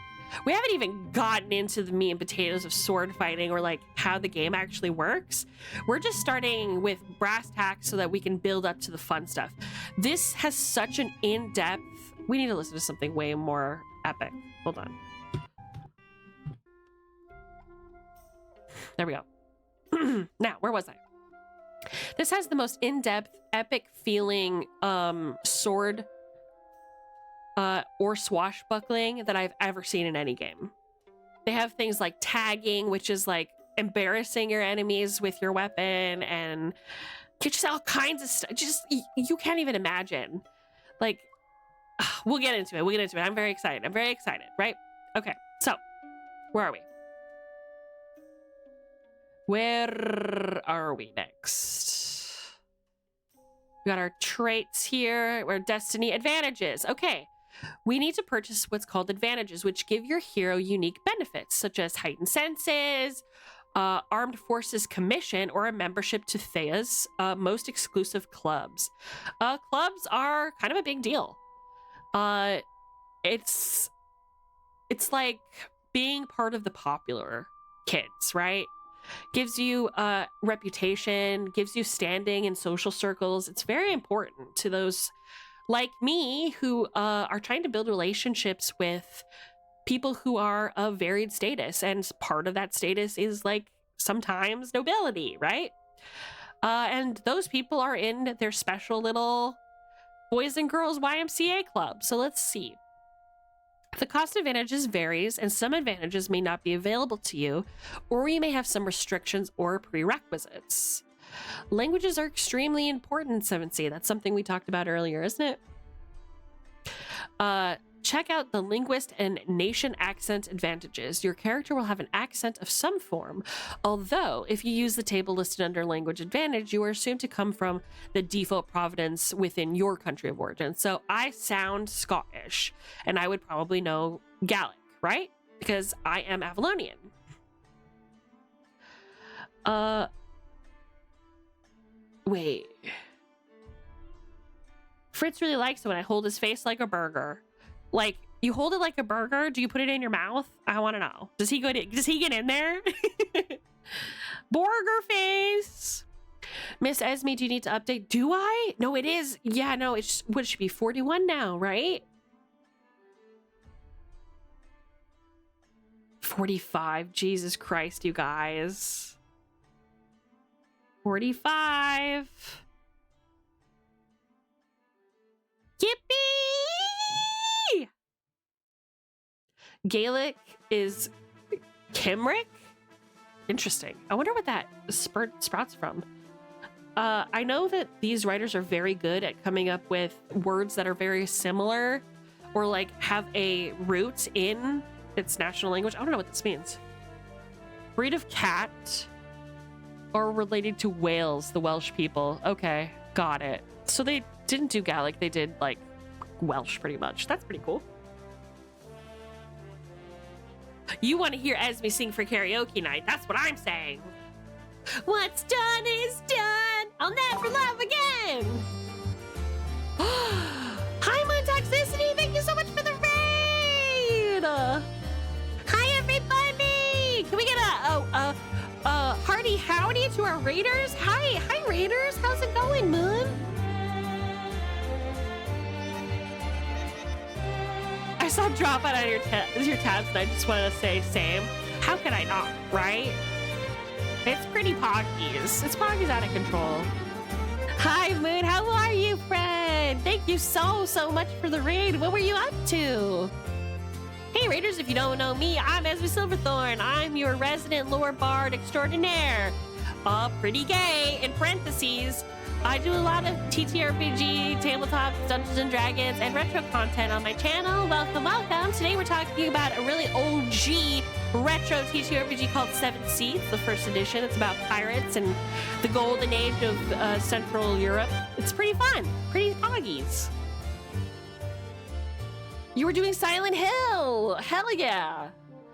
We haven't even gotten into the meat and potatoes of sword fighting or like how the game actually works. We're just starting with brass tacks so that we can build up to the fun stuff. This has such an in-depth... We need to listen to something way more epic. Hold on. There we go. Now, where was I? This has the most in-depth, epic feeling sword or swashbuckling that I've ever seen in any game. They have things like tagging, which is like embarrassing your enemies with your weapon, and just all kinds of stuff. Just, you can't even imagine. Like, we'll get into it. I'm very excited, right? Okay, so, where are we? Where are we next? We got our traits here. We're destiny advantages. Okay. We need to purchase what's called advantages, which give your hero unique benefits, such as heightened senses, armed forces commission, or a membership to Thea's most exclusive clubs. Clubs are kind of a big deal. It's like being part of the popular kids, right? Gives you reputation, gives you standing in social circles. It's very important to those like me who are trying to build relationships with people who are of varied status, and part of that status is like sometimes nobility, right? And those people are in their special little boys and girls YMCA club. So let's see. The cost advantages varies, and some advantages may not be available to you, or you may have some restrictions or prerequisites. Languages are extremely important in 7th. That's something we talked about earlier, isn't it? Check out the linguist and nation accent advantages. Your character will have an accent of some form, although if you use the table listed under language advantage, you are assumed to come from the default province within your country of origin. So I sound Scottish, and I would probably know Gaelic, right? Because I am Avalonian. Wait. Fritz really likes it when I hold his face like a burger. Like, you hold it like a burger? Do you put it in your mouth? I want to know. Does he get in there? Burger face. Miss Esme, do you need to update? Do I? No, it is. Yeah, no, it's what, it should be 41 now, right? 45. Jesus Christ, you guys. 45. Yippee! Gaelic is Kimrick? Interesting. I wonder what that sprouts from. I know that these writers are very good at coming up with words that are very similar or like have a root in its national language. I don't know what this means. Breed of cat or related to Wales, the Welsh people. Okay, got it. So they didn't do Gaelic, they did like Welsh pretty much. That's pretty cool. You want to hear Esme sing for karaoke night. That's what I'm saying. What's done is done. I'll never love again. Hi, Moon Toxicity. Thank you so much for the raid. Hi, everybody. Can we get a hearty howdy to our raiders? Hi, raiders. How's it going, Moon? I saw drop out on your tabs, and I just want to say same. How could I not, right? It's pretty Poggies. It's Poggies out of control. Hi, Moon. How are you, friend? Thank you so much for the raid. What were you up to? Hey, Raiders, if you don't know me, I'm Esme Silverthorn. I'm your resident lore bard extraordinaire. Pretty gay, in parentheses. I do a lot of TTRPG, tabletop, Dungeons & Dragons, and retro content on my channel. Welcome, welcome. Today we're talking about a really OG retro TTRPG called 7th Sea. It's the first edition. It's about pirates and the golden age of Central Europe. It's pretty fun. Pretty poggies. You were doing Silent Hill. Hell yeah.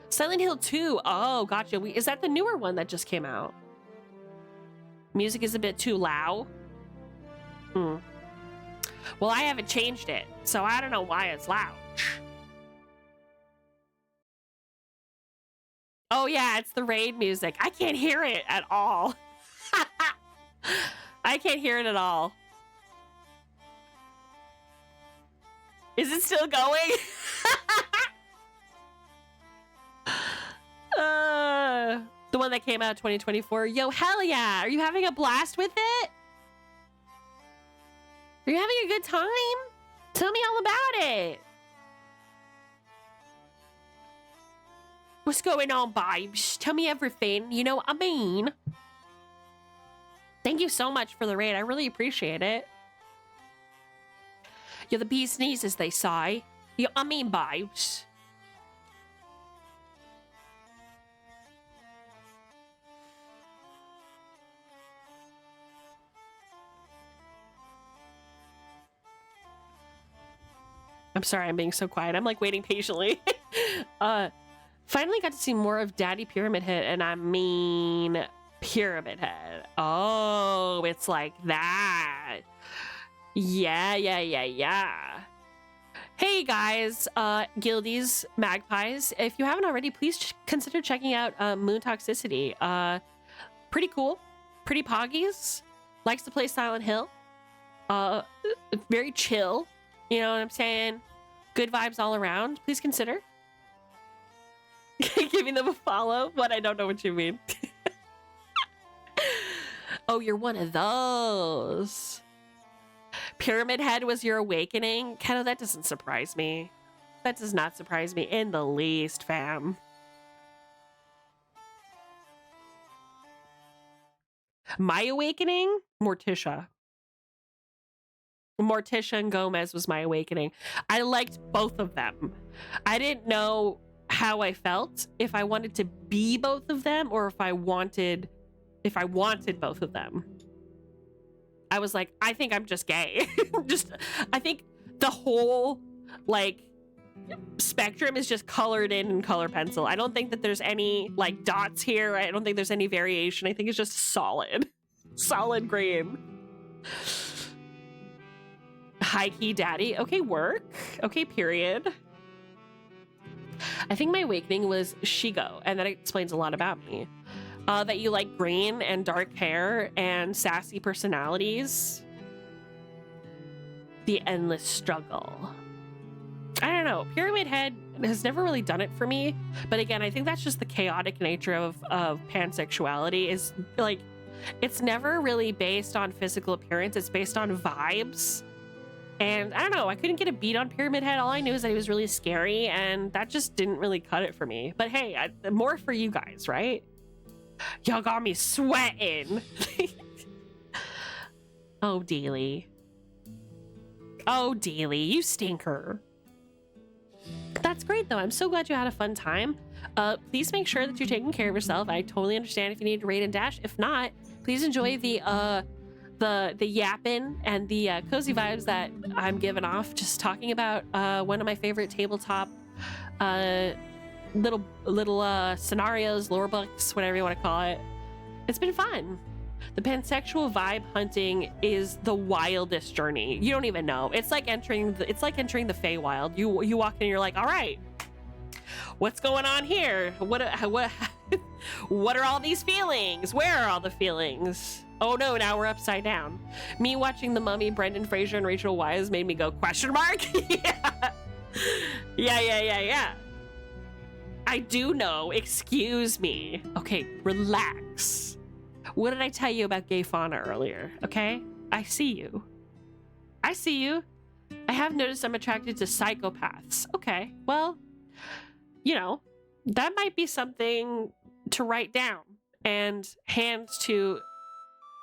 Silent Hill 2. Oh, gotcha. Is that the newer one that just came out? Music is a bit too loud. Well, I haven't changed it, so I don't know why it's loud. Oh yeah, it's the raid music. I can't hear it at all. I can't hear it at all. Is it still going? The one that came out 2024. Yo, hell yeah. Are you having a blast with it? Are you having a good time? Tell me all about it. What's going on, babes? Tell me everything. You know what I mean? Thank you so much for the raid. I really appreciate it. You're the bee's knees, as they say. You know what I mean, babes? I'm sorry, I'm being so quiet. I'm like waiting patiently. Finally got to see more of Daddy Pyramid Head, and I mean Pyramid Head. Oh, it's like that. Yeah. Hey guys, guildies, magpies. If you haven't already, please consider checking out Moon Toxicity. Pretty cool, pretty poggies. Likes to play Silent Hill. Very chill. You know what I'm saying? Good vibes all around. Please consider. Giving them a follow? What? I don't know what you mean. Oh, you're one of those. Pyramid Head was your awakening? Keno, that doesn't surprise me. That does not surprise me in the least, fam. My awakening? Morticia. Morticia and Gomez was my awakening. I liked both of them. I didn't know how I felt, if I wanted to be both of them or if I wanted both of them. I was like, I think I'm just gay. I think the whole like spectrum is just colored in color pencil. I don't think that there's any like dots here. I don't think there's any variation. I think it's just solid green. High key daddy. Okay, work. Okay, period. I think my awakening was Shigo, and that explains a lot about me. That you like green and dark hair and sassy personalities. The endless struggle. I don't know. Pyramid Head has never really done it for me. But again, I think that's just the chaotic nature of pansexuality. Is like, it's never really based on physical appearance. It's based on vibes. And I don't know. I couldn't get a beat on Pyramid Head. All I knew is that he was really scary. And that just didn't really cut it for me. But hey, more for you guys, right? Y'all got me sweating. Oh, Dealey. Oh, Dealey, you stinker. That's great, though. I'm so glad you had a fun time. Please make sure that you're taking care of yourself. I totally understand if you need to raid and dash. If not, please enjoy the yapping and the cozy vibes that I'm giving off. Just talking about one of my favorite tabletop little scenarios, lore books, whatever you want to call it. It's been fun. The pansexual vibe hunting is the wildest journey. You don't even know. It's like entering the Feywild. You walk in and you're like, all right, what's going on here? What what are all these feelings? Where are all the feelings? Oh no, now we're upside down. Me watching The Mummy, Brendan Fraser, and Rachel Weisz made me go, question mark? Yeah. I do know. Excuse me. Okay, relax. What did I tell you about gay fauna earlier? Okay? I see you. I have noticed I'm attracted to psychopaths. Okay, well, you know, that might be something to write down and hand to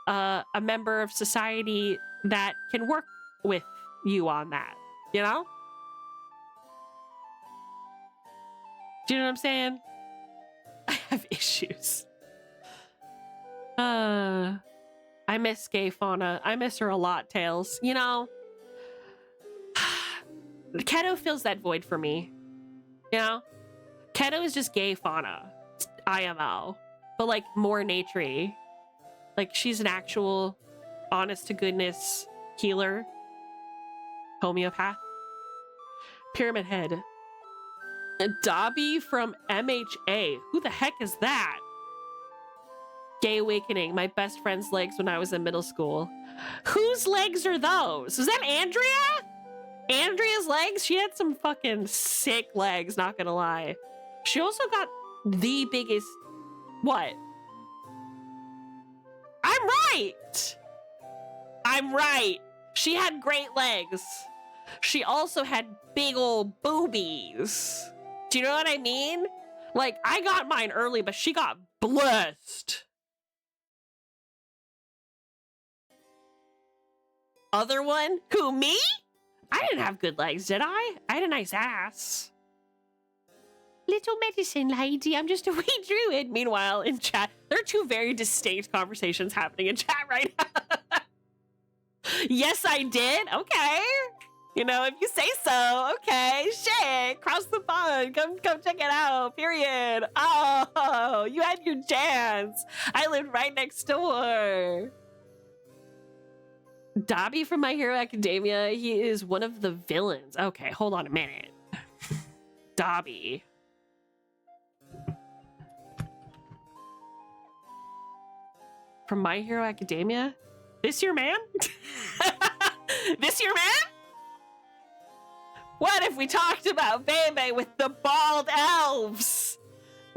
a member of society that can work with you on that, you know? Do you know what I'm saying? I have issues. I miss gay fauna. I miss her a lot, Tails. You know, Keto fills that void for me. You know? Keto is just gay fauna. IMO. But like more naturey. Like she's an actual honest to goodness healer. Homeopath. Pyramid Head. Dobby from MHA. Who the heck is that? Gay awakening. My best friend's legs when I was in middle school. Whose legs are those? Is that Andrea? Andrea's legs? She had some fucking sick legs, not gonna lie. She also got the biggest... What? I'm right. She had great legs. She also had big old boobies. Do you know what I mean? Like, I got mine early, but she got blessed. Other one? Who, me? I didn't have good legs, did I? I had a nice ass. Little medicine lady, I'm just a wee druid. Meanwhile, in chat, there are two very distinct conversations happening in chat right now. Yes, I did. Okay. You know, if you say so. Okay, shit. Cross the pond. Come check it out. Period. Oh, you had your chance. I lived right next door. Dobby from My Hero Academia. He is one of the villains. Okay, hold on a minute. Dobby. From My Hero Academia? This your man? This your man? What if we talked about Bebe with the bald elves?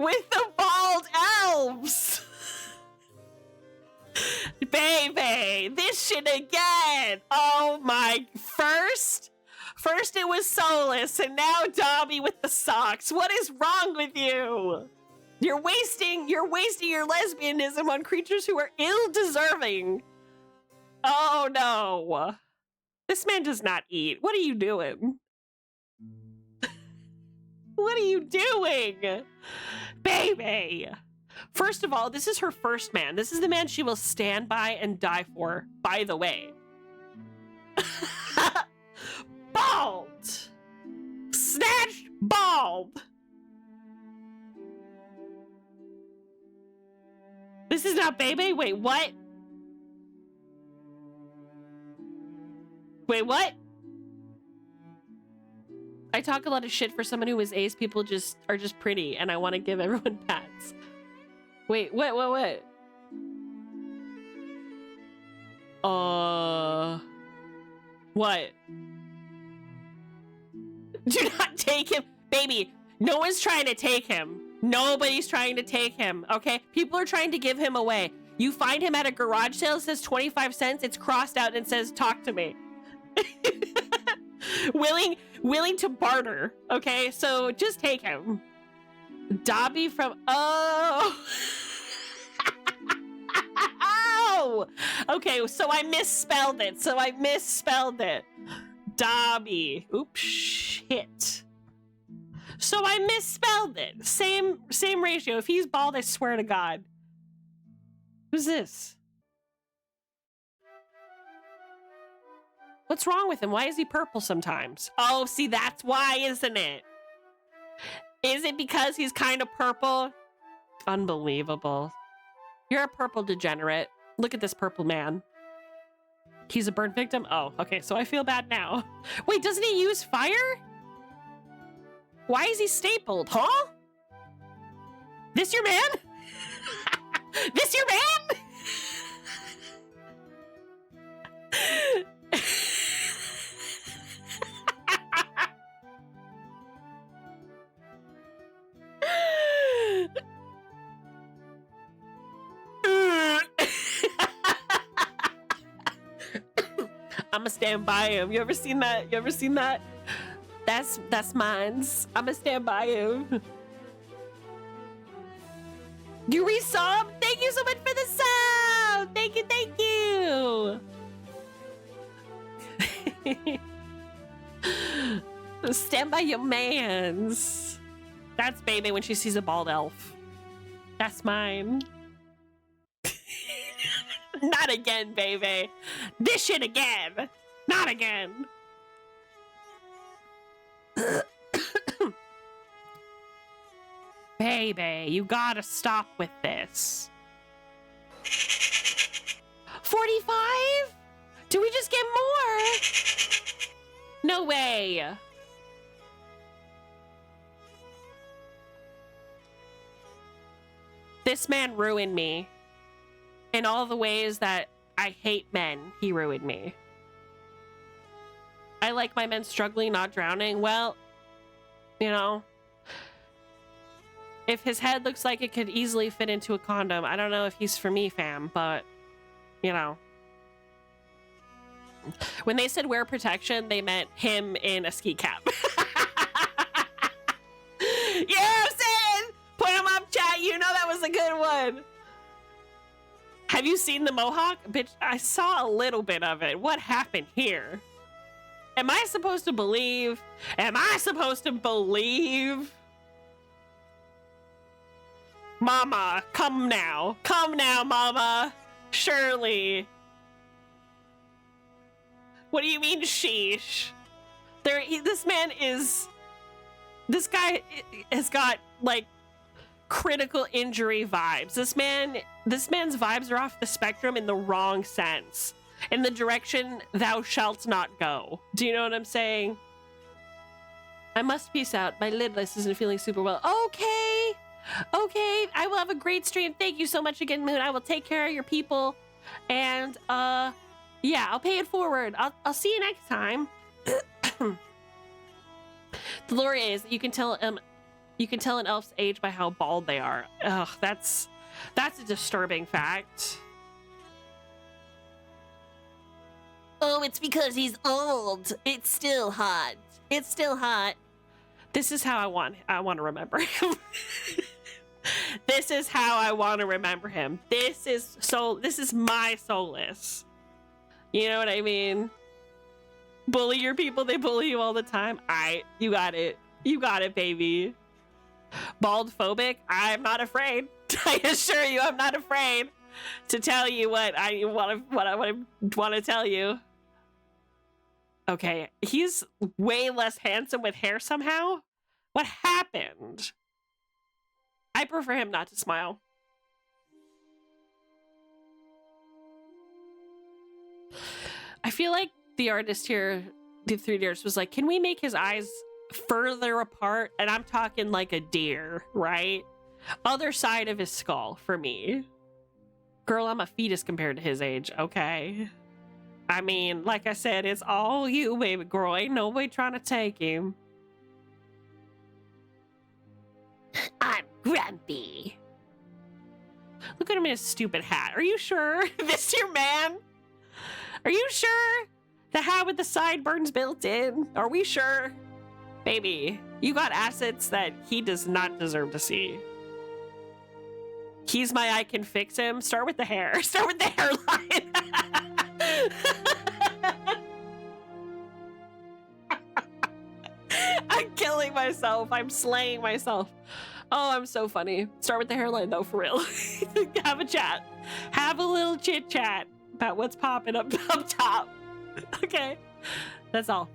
with the bald elves. Baby, this shit again. Oh my, first it was Solus, and now Dobby with the socks. What is wrong with you? You're wasting your lesbianism on creatures who are ill-deserving. Oh no. This man does not eat. What are you doing? What are you doing? Baby. First of all, this is her first man. This is the man she will stand by and die for, by the way. Bald. Snatched bald. This is not Bebe? Wait, what? Wait, what? I talk a lot of shit for someone who is ace. People are just pretty, and I want to give everyone pats. Wait, what? What? Do not take him. Baby, no one's trying to take him. Nobody's trying to take him, okay? People are trying to give him away. You find him at a garage sale, it says 25 cents, it's crossed out and says, talk to me. willing to barter, okay? So just take him. Dobby from, oh. Oh! Okay, so I misspelled it. Dobby. Oops, shit. So I misspelled it. Same ratio. If he's bald, I swear to God. Who's this? What's wrong with him? Why is he purple sometimes? Oh, see, that's why, isn't it? Is it because he's kind of purple? Unbelievable. You're a purple degenerate. Look at this purple man. He's a burn victim? Oh, okay, so I feel bad now. Wait, doesn't he use fire? Why is he stapled, huh? This your man? This your man? I'ma stand by him. You ever seen that? That's mine's. I'ma stand by him. You resub? Thank you so much for the sub! Thank you. Stand by your mans. That's Baby when she sees a bald elf. That's mine. Not again, Baby. This shit again. Not again. Baby, you gotta stop with this. 45? Do we just get more? No way. This man ruined me. In all the ways that I hate men, he ruined me. I like my men struggling, not drowning. Well, you know, if his head looks like it could easily fit into a condom, I don't know if he's for me, fam, but, you know. When they said wear protection, they meant him in a ski cap. You know what I'm saying? Put him up, chat. You know that was a good one. Have you seen the mohawk? Bitch, I saw a little bit of it. What happened here? Am I supposed to believe? Mama, come now. Come now, mama. Surely. What do you mean, sheesh? This guy has got, like, critical injury vibes. This man's vibes are off the spectrum in the wrong sense. In the direction thou shalt not go. Do you know what I'm saying? I must peace out. My lidless isn't feeling super well. Okay. I will have a great stream. Thank you so much again, Moon. I will take care of your people. And, yeah, I'll pay it forward. I'll see you next time. The lore is that you can tell You can tell an elf's age by how bald they are. Ugh, that's a disturbing fact. Oh, it's because he's old. It's still hot. It's still hot. This is how I want to remember him. This is how I want to remember him. This is my solace. You know what I mean? Bully your people, they bully you all the time. You got it. You got it, baby. Bald phobic? I'm not afraid. I assure you, I'm not afraid to tell you what I want to tell you. Okay, he's way less handsome with hair somehow. What happened? I prefer him not to smile. I feel like the artist here, the 3D artist, was like, can we make his eyes further apart? And I'm talking like a deer, right? Other side of his skull for me. Girl, I'm a fetus compared to his age, okay? I mean, like I said, it's all you, baby girl. Ain't nobody trying to take him. I'm grumpy. Look at him in his stupid hat. Are you sure this your man? Are you sure? The hat with the sideburns built in? Are we sure? Baby, you got assets that he does not deserve to see. He's my I can fix him. Start with the hair. Start with the hairline. I'm killing myself. I'm slaying myself. Oh, I'm so funny. Start with the hairline, though, for real. Have a chat. Have a little chit chat about what's popping up top. Okay. That's all.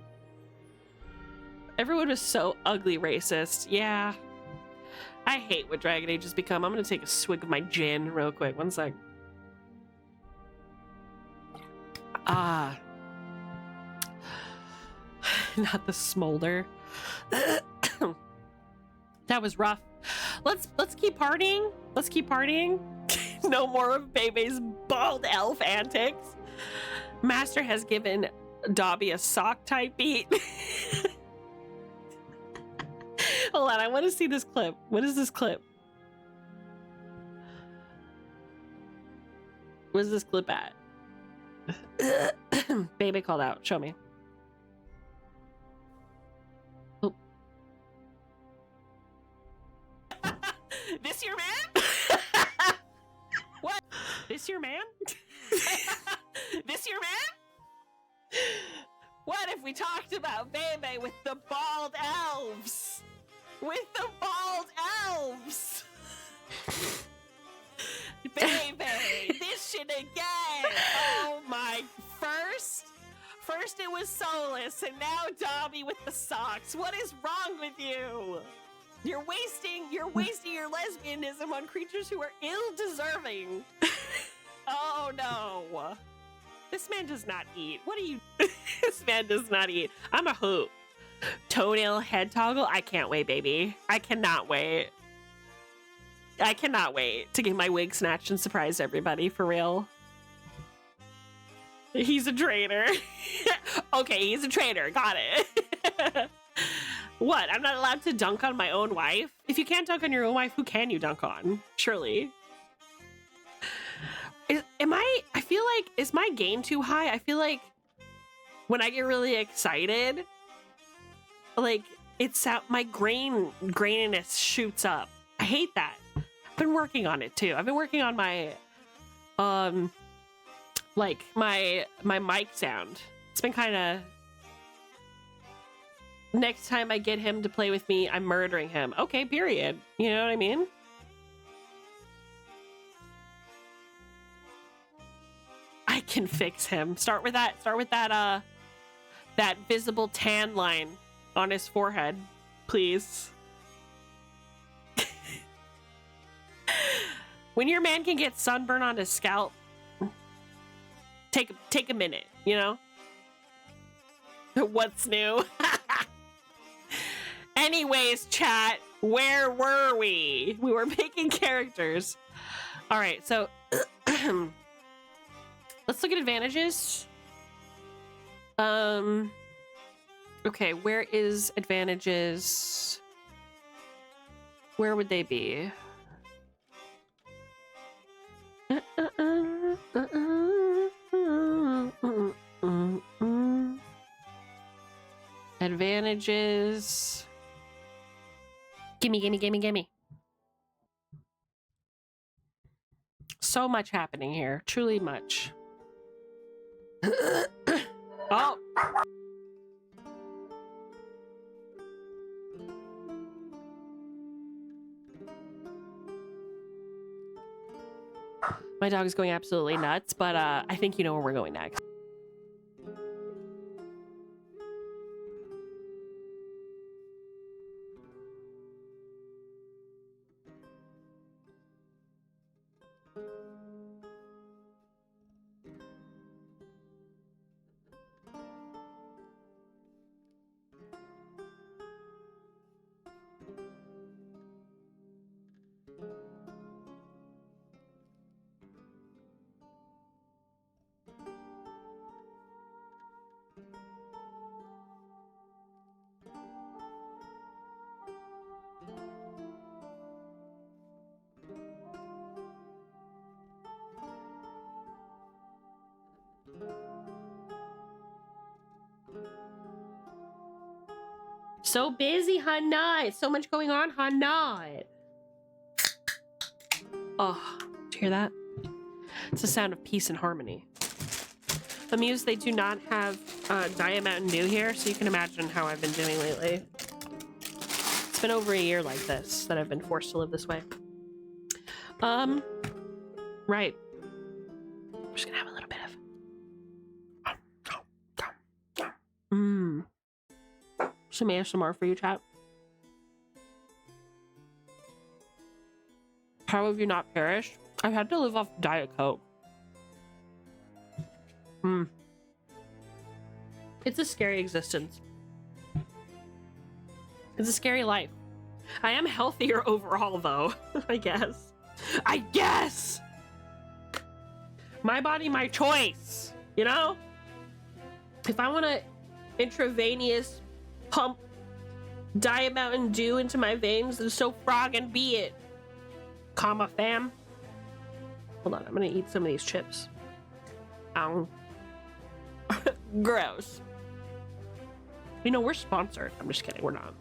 Everyone was so ugly racist. Yeah. I hate what Dragon Age has become. I'm going to take a swig of my gin real quick. One sec. Ah. Not the smolder. That was rough. Let's keep partying. Let's keep partying. No more of Bebe's bald elf antics. Master has given Dobby a sock type beat. Hold on, I want to see this clip. What is this clip? Where's this clip at? Baby called out. Show me. Oh. This your man? What? This your man? This your man? What if we talked about Bebe with the bald elves? With the bald elves! Baby, this shit again! Oh my, first it was Solus, and now Dobby with the socks. What is wrong with you? You're wasting your lesbianism on creatures who are ill-deserving. Oh no. This man does not eat. What are you? This man does not eat. I'm a hoot. Toenail head toggle. I can't wait, baby. I cannot wait. I cannot wait to get my wig snatched and surprise everybody for real. He's a traitor. Okay, he's a traitor. Got it. What? I'm not allowed to dunk on my own wife? If you can't dunk on your own wife, who can you dunk on? Surely. I feel like, is my gain too high? I feel like when I get really excited, like my graininess shoots up. I hate that. I've been working on it too. I've been working on my, like my mic sound. It's been kind of, next time I get him to play with me, I'm murdering him. Okay, period. You know what I mean? I can fix him. Start with that visible tan line on his forehead, please. When your man can get sunburn on his scalp, take a minute, you know? What's new? Anyways, chat, where were we? We were making characters. All right, so let's look at advantages. Okay, where is advantages? Where would they be? Advantages. Gimme, gimme, gimme, gimme. So much happening here. Truly much. Oh. My dog is going absolutely nuts, but I think you know where we're going next. So busy, huh? Not. So much going on, huh? Not. Oh, did you hear that? It's the sound of peace and harmony. Amused they do not have Diet Mountain Dew here, so you can imagine how I've been doing lately. It's been over a year like this that I've been forced to live this way. Right. I'm just gonna have a little bit of some ASMR for you, chat. How have you not perished? I've had to live off Diet Coke. It's a scary existence. It's a scary life. I am healthier overall, though. I guess. My body, my choice. You know? If I want to intravenous pump Diet Mountain Dew into my veins, then so froggin' be it. Comma fam. Hold on, I'm gonna eat some of these chips. Ow. Gross. You know, we're sponsored. I'm just kidding, we're not.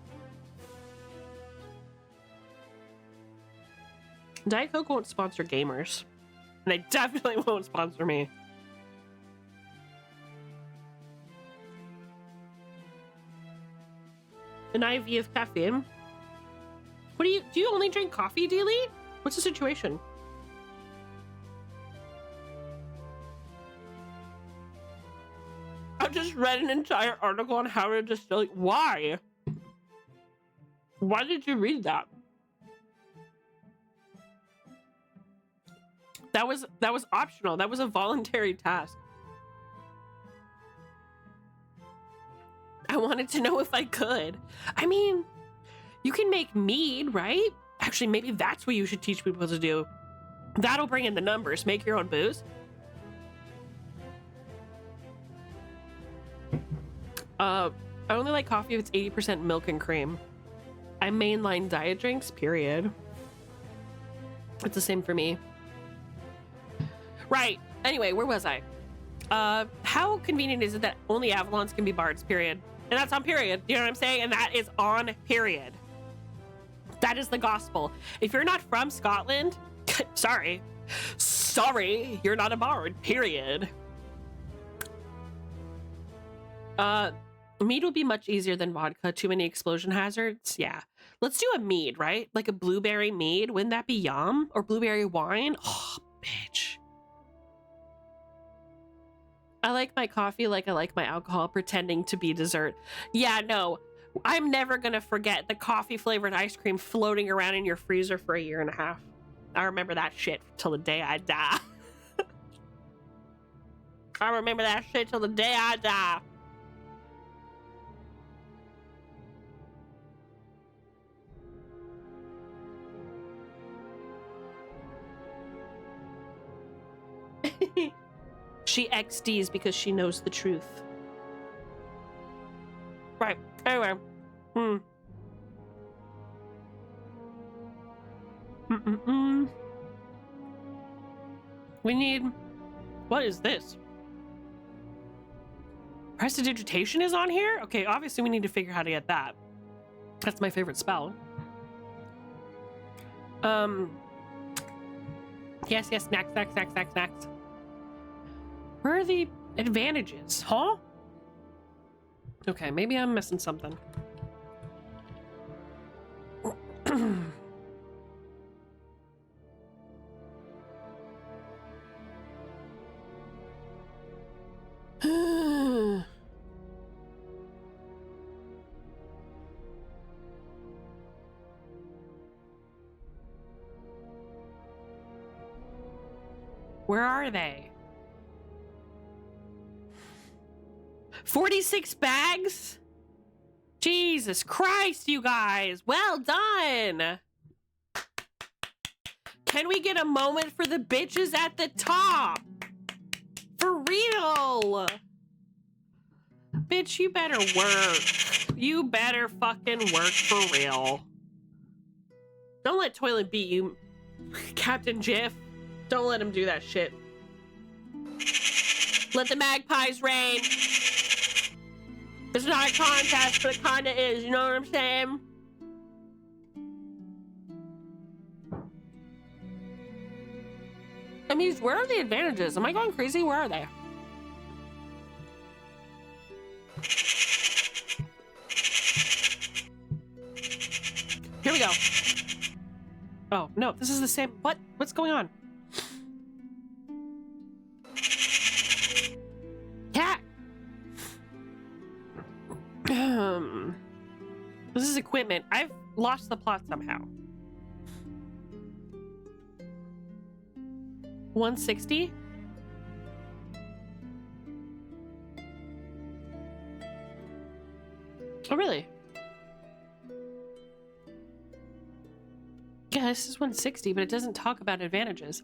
Diet Coke won't sponsor gamers. And they definitely won't sponsor me. An IV of caffeine? What do you only drink coffee daily? What's the situation? I just read an entire article on how to distill. Why? Why did you read that? That was optional. That was a voluntary task. I wanted to know if I could. I mean, you can make mead, right? Actually, maybe that's what you should teach people to do. That'll bring in the numbers. Make your own booze. I only like coffee if it's 80% milk and cream. I mainline diet drinks, period. It's the same for me. Right. Anyway, where was I? How convenient is it that only Avalons can be bards, period? And that's on period. You know what I'm saying? And that is on period. That is the gospel. If you're not from Scotland, sorry, you're not a bard, period. Mead would be much easier than vodka. Too many explosion hazards. Yeah. Let's do a mead, right? Like a blueberry mead. Wouldn't that be yum? Or blueberry wine? Oh, bitch. I like my coffee like I like my alcohol, pretending to be dessert. Yeah, no. I'm never gonna forget the coffee flavored ice cream floating around in your freezer for a year and a half. I remember that shit till the day I die. I remember that shit till the day I die. She XDs because she knows the truth. Right. Anyway. We need... What is this? Prestidigitation is on here? Okay, obviously we need to figure how to get that. That's my favorite spell. Yes, snacks. Where are the advantages, huh? Okay, maybe I'm missing something. Where are they? 46 bags? Jesus Christ, you guys. Well done. Can we get a moment for the bitches at the top? For real. Bitch, you better work. You better fucking work for real. Don't let Toilet beat you, Captain Jiff. Don't let him do that shit. Let the magpies reign. It's not a contest, but it kinda is, you know what I'm saying? I mean, where are the advantages? Am I going crazy? Where are they? Here we go. Oh, no, this is the same. What? What's going on? Cat! This is equipment. I've lost the plot somehow. 160? Oh, really? Yeah, this is 160, but it doesn't talk about advantages.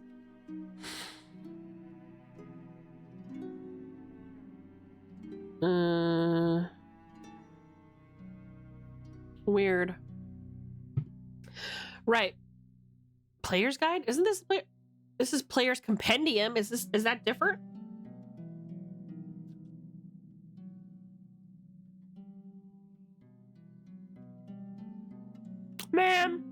Weird. Right. Player's guide? Isn't this player? This is player's compendium. Is that different? Man.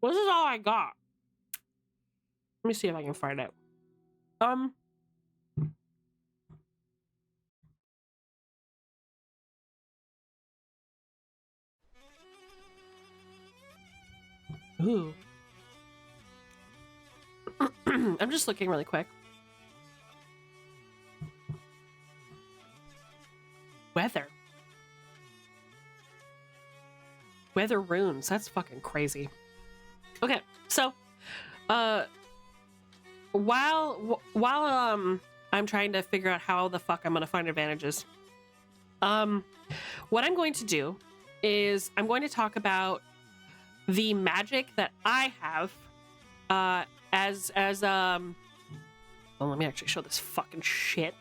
This is all I got. Let me see if I can find it. Ooh. I'm just looking really quick. Weather. Weather runes. That's fucking crazy. Okay, so while I'm trying to figure out how the fuck I'm gonna find advantages, what I'm going to do is I'm going to talk about the magic that I have well, let me actually show this fucking shit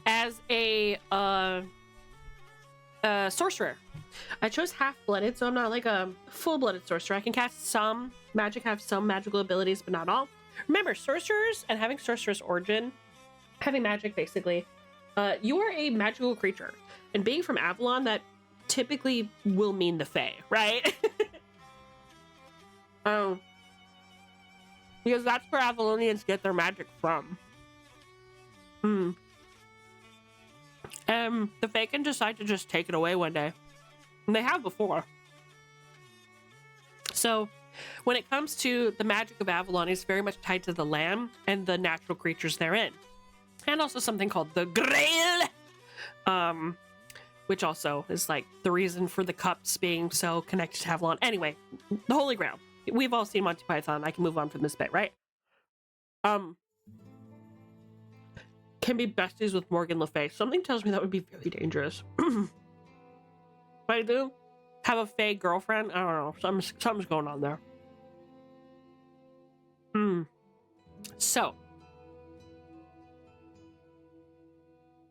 as a sorcerer. I chose half-blooded, so I'm not like a full-blooded sorcerer. I can cast some magic, have some magical abilities, but not all. Remember, sorcerers and having sorcerer's origin, having magic basically, you are a magical creature. And being from Avalon, that typically will mean the Fae, right? Because that's where Avalonians get their magic from. The Fae can decide to just take it away one day. And they have before. So, when it comes to the magic of Avalon, it's very much tied to the land and the natural creatures therein. And also something called the Grail! Which also is like the reason for the cups being so connected to Avalon. Anyway, the Holy Grail. We've all seen Monty Python. I can move on from this bit, right? Can be besties with Morgan Le Fay. Something tells me that would be very dangerous. But I do have a Fae girlfriend. I don't know. Something's going on there. So,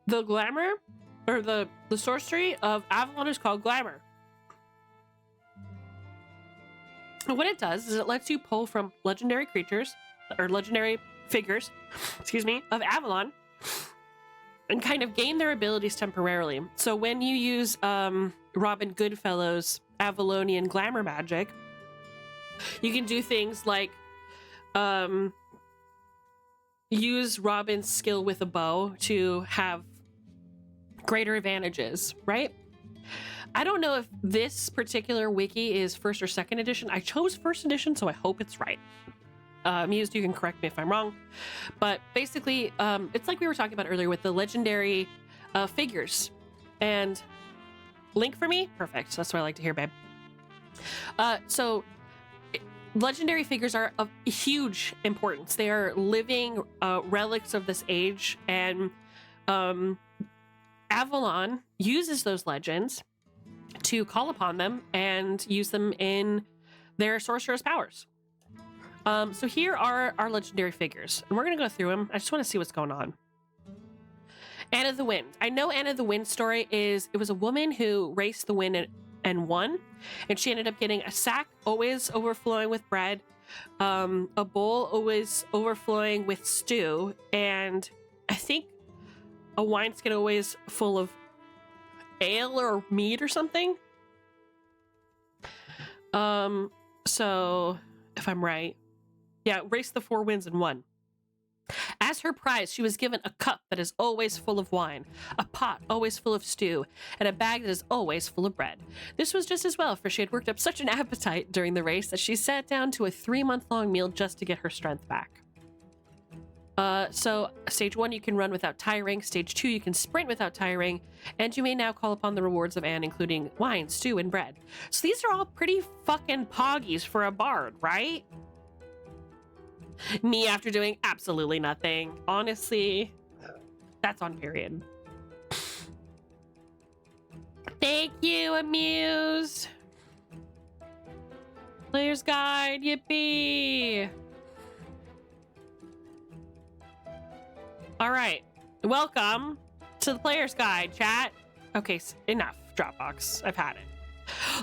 the glamour, or the sorcery of Avalon is called glamour. What it does is it lets you pull from legendary creatures or legendary figures, excuse me, of Avalon and kind of gain their abilities temporarily. So when you use Robin Goodfellow's Avalonian glamour magic, you can do things like use Robin's skill with a bow to have greater advantages, right? I don't know if this particular wiki is first or second edition. I chose first edition, so I hope it's right. Muse, you can correct me if I'm wrong. But basically, it's like we were talking about earlier with the legendary figures. And link for me? Perfect. That's what I like to hear, babe. Legendary figures are of huge importance. They are living relics of this age, and Avalon uses those legends to call upon them and use them in their sorcerer's powers. So here are our legendary figures, and we're going to go through them. I just want to see what's going on. Anne of the Wind. I know Anne of the Wind story is, it was a woman who raced the wind and won, and she ended up getting a sack always overflowing with bread, a bowl always overflowing with stew, and I think a wineskin always full of ale or mead or something. So if I'm right, yeah, raced the four winds and won. As her prize, she was given a cup that is always full of wine, a pot always full of stew, and a bag that is always full of bread. This was just as well, for she had worked up such an appetite during the race that she sat down to a 3-month-long meal just to get her strength back. So stage 1, you can run without tiring. Stage 2, you can sprint without tiring, and you may now call upon the rewards of Anne, including wine, stew, and bread. So these are all pretty fucking poggies for a bard, right? Me after doing absolutely nothing. Honestly, that's on period. Thank you, Amuse. Player's Guide, yippee. All right, welcome to the Player's Guide, chat. Okay, enough, Dropbox. I've had it.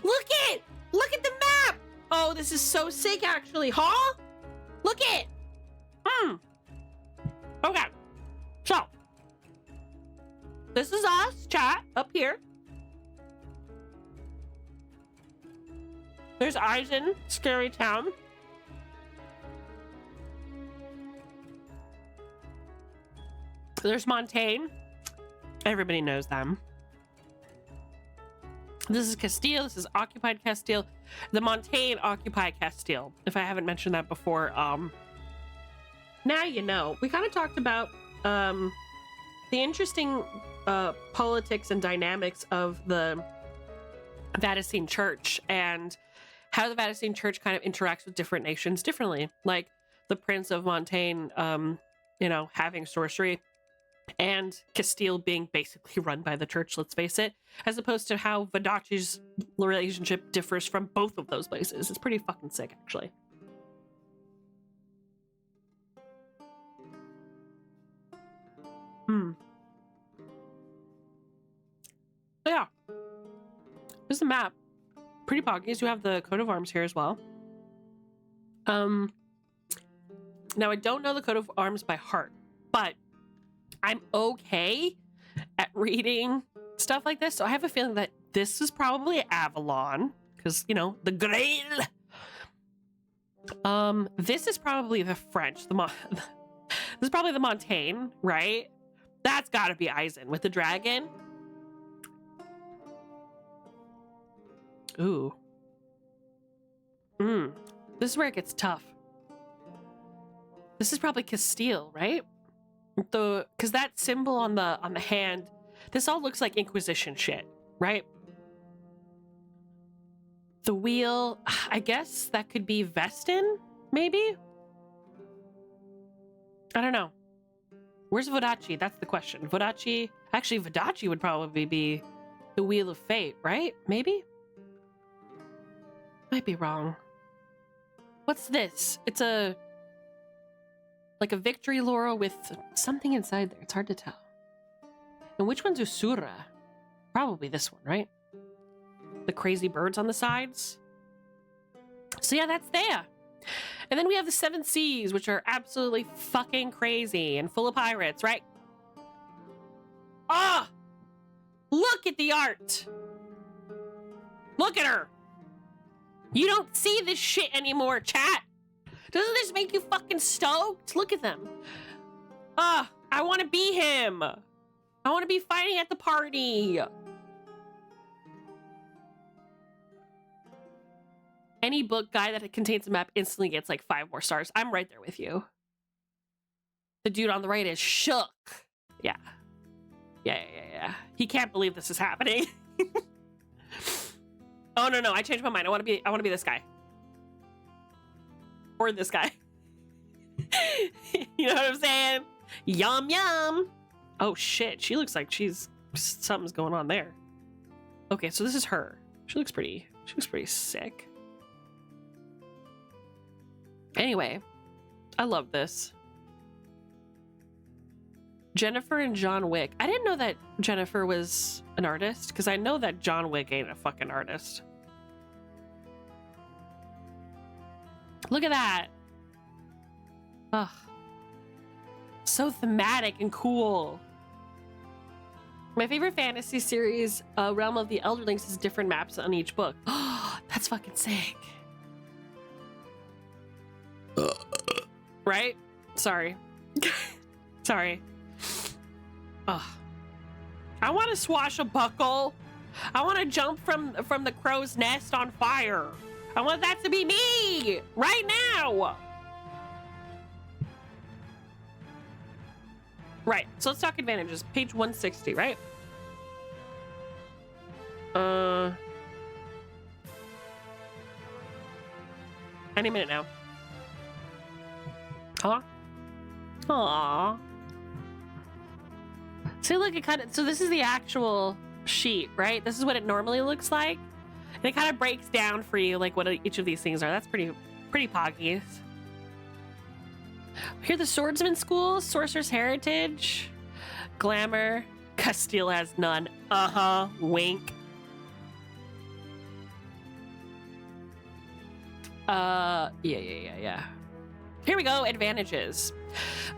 Look at the map. Oh, this is so sick, actually. Huh? Look it. Okay. So, this is us, chat, up here. There's Eisen, Scary Town. There's Montaigne. Everybody knows them. This is Castile. This is occupied Castile. The Montaigne occupied Castile. If I haven't mentioned that before, now you know. We kind of talked about the interesting politics and dynamics of the Vatican Church and how the Vatican Church kind of interacts with different nations differently. Like the Prince of Montaigne, having sorcery, and Castile being basically run by the church, let's face it, as opposed to how Vodacci's relationship differs from both of those places. It's pretty fucking sick, actually. Yeah. This is the map. Pretty poggies. You have the coat of arms here as well. Now I don't know the coat of arms by heart, but I'm okay at reading stuff like this, so I have a feeling that this is probably Avalon, because, the Grail. This is probably the French. This is probably the Montaigne, right? That's gotta be Eisen with the dragon. Ooh. This is where it gets tough. This is probably Castile, right? Because that symbol on the hand, this all looks like Inquisition shit, right? The wheel, I guess that could be Vestin, maybe? I don't know. Where's Vodacci? That's the question. Vodacci would probably be the Wheel of Fate, right? Maybe? Might be wrong. What's this? It's like a victory laurel with something inside there. It's hard to tell. And which one's Usura? Probably this one, right? The crazy birds on the sides. So yeah, that's there. And then we have the Seven Seas, which are absolutely fucking crazy and full of pirates, right? Ah! Look at the art! Look at her! You don't see this shit anymore, chat! Doesn't this make you fucking stoked? Look at them. Ah, I want to be him! I want to be fighting at the party! Any book guy that contains a map instantly gets like 5 more stars. I'm right there with you. The dude on the right is shook. Yeah. Yeah. He can't believe this is happening. Oh no, I changed my mind. I want to be this guy. Or this guy. You know what I'm saying? Yum yum. Oh shit, she looks like something's going on there. Okay, so this is her. She looks pretty sick. Anyway, I love this. Jennifer and John Wick. I didn't know that Jennifer was an artist, because I know that John Wick ain't a fucking artist. Look at that. Ugh. So thematic and cool. My favorite fantasy series, Realm of the Elderlings, is different maps on each book. Oh, that's fucking sick. Right? Sorry. Sorry. Ugh. I want to swashbuckle. I want to jump from the crow's nest on fire. I want that to be me right now. Right. So let's talk advantages. Page 160, right? Any minute now. Huh? Aww. See, look, so this is the actual sheet, right? This is what it normally looks like. And it kind of breaks down for you, like, what each of these things are. That's pretty poggy. Here, the Swordsman School, Sorcerer's Heritage, Glamour, Castile has none. Wink. Yeah. Here we go, advantages.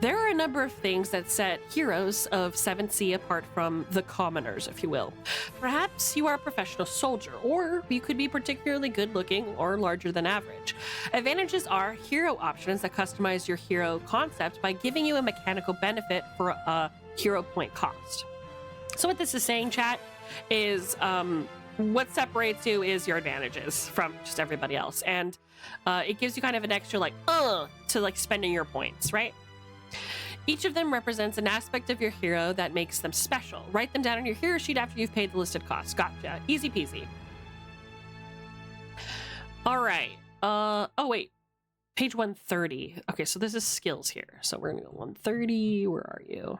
There are a number of things that set heroes of 7th Sea apart from the commoners, if you will. Perhaps you are a professional soldier, or you could be particularly good looking or larger than average. Advantages are hero options that customize your hero concept by giving you a mechanical benefit for a hero point cost. So what this is saying, chat, is what separates you is your advantages from just everybody else. And it gives you kind of an extra to like spending your points, right? Each of them represents an aspect of your hero that makes them special. Write them down on your hero sheet after you've paid the listed costs. Gotcha. Easy peasy. All right. Oh wait. Page 130. Okay, so this is skills here. So we're gonna go 130. Where are you?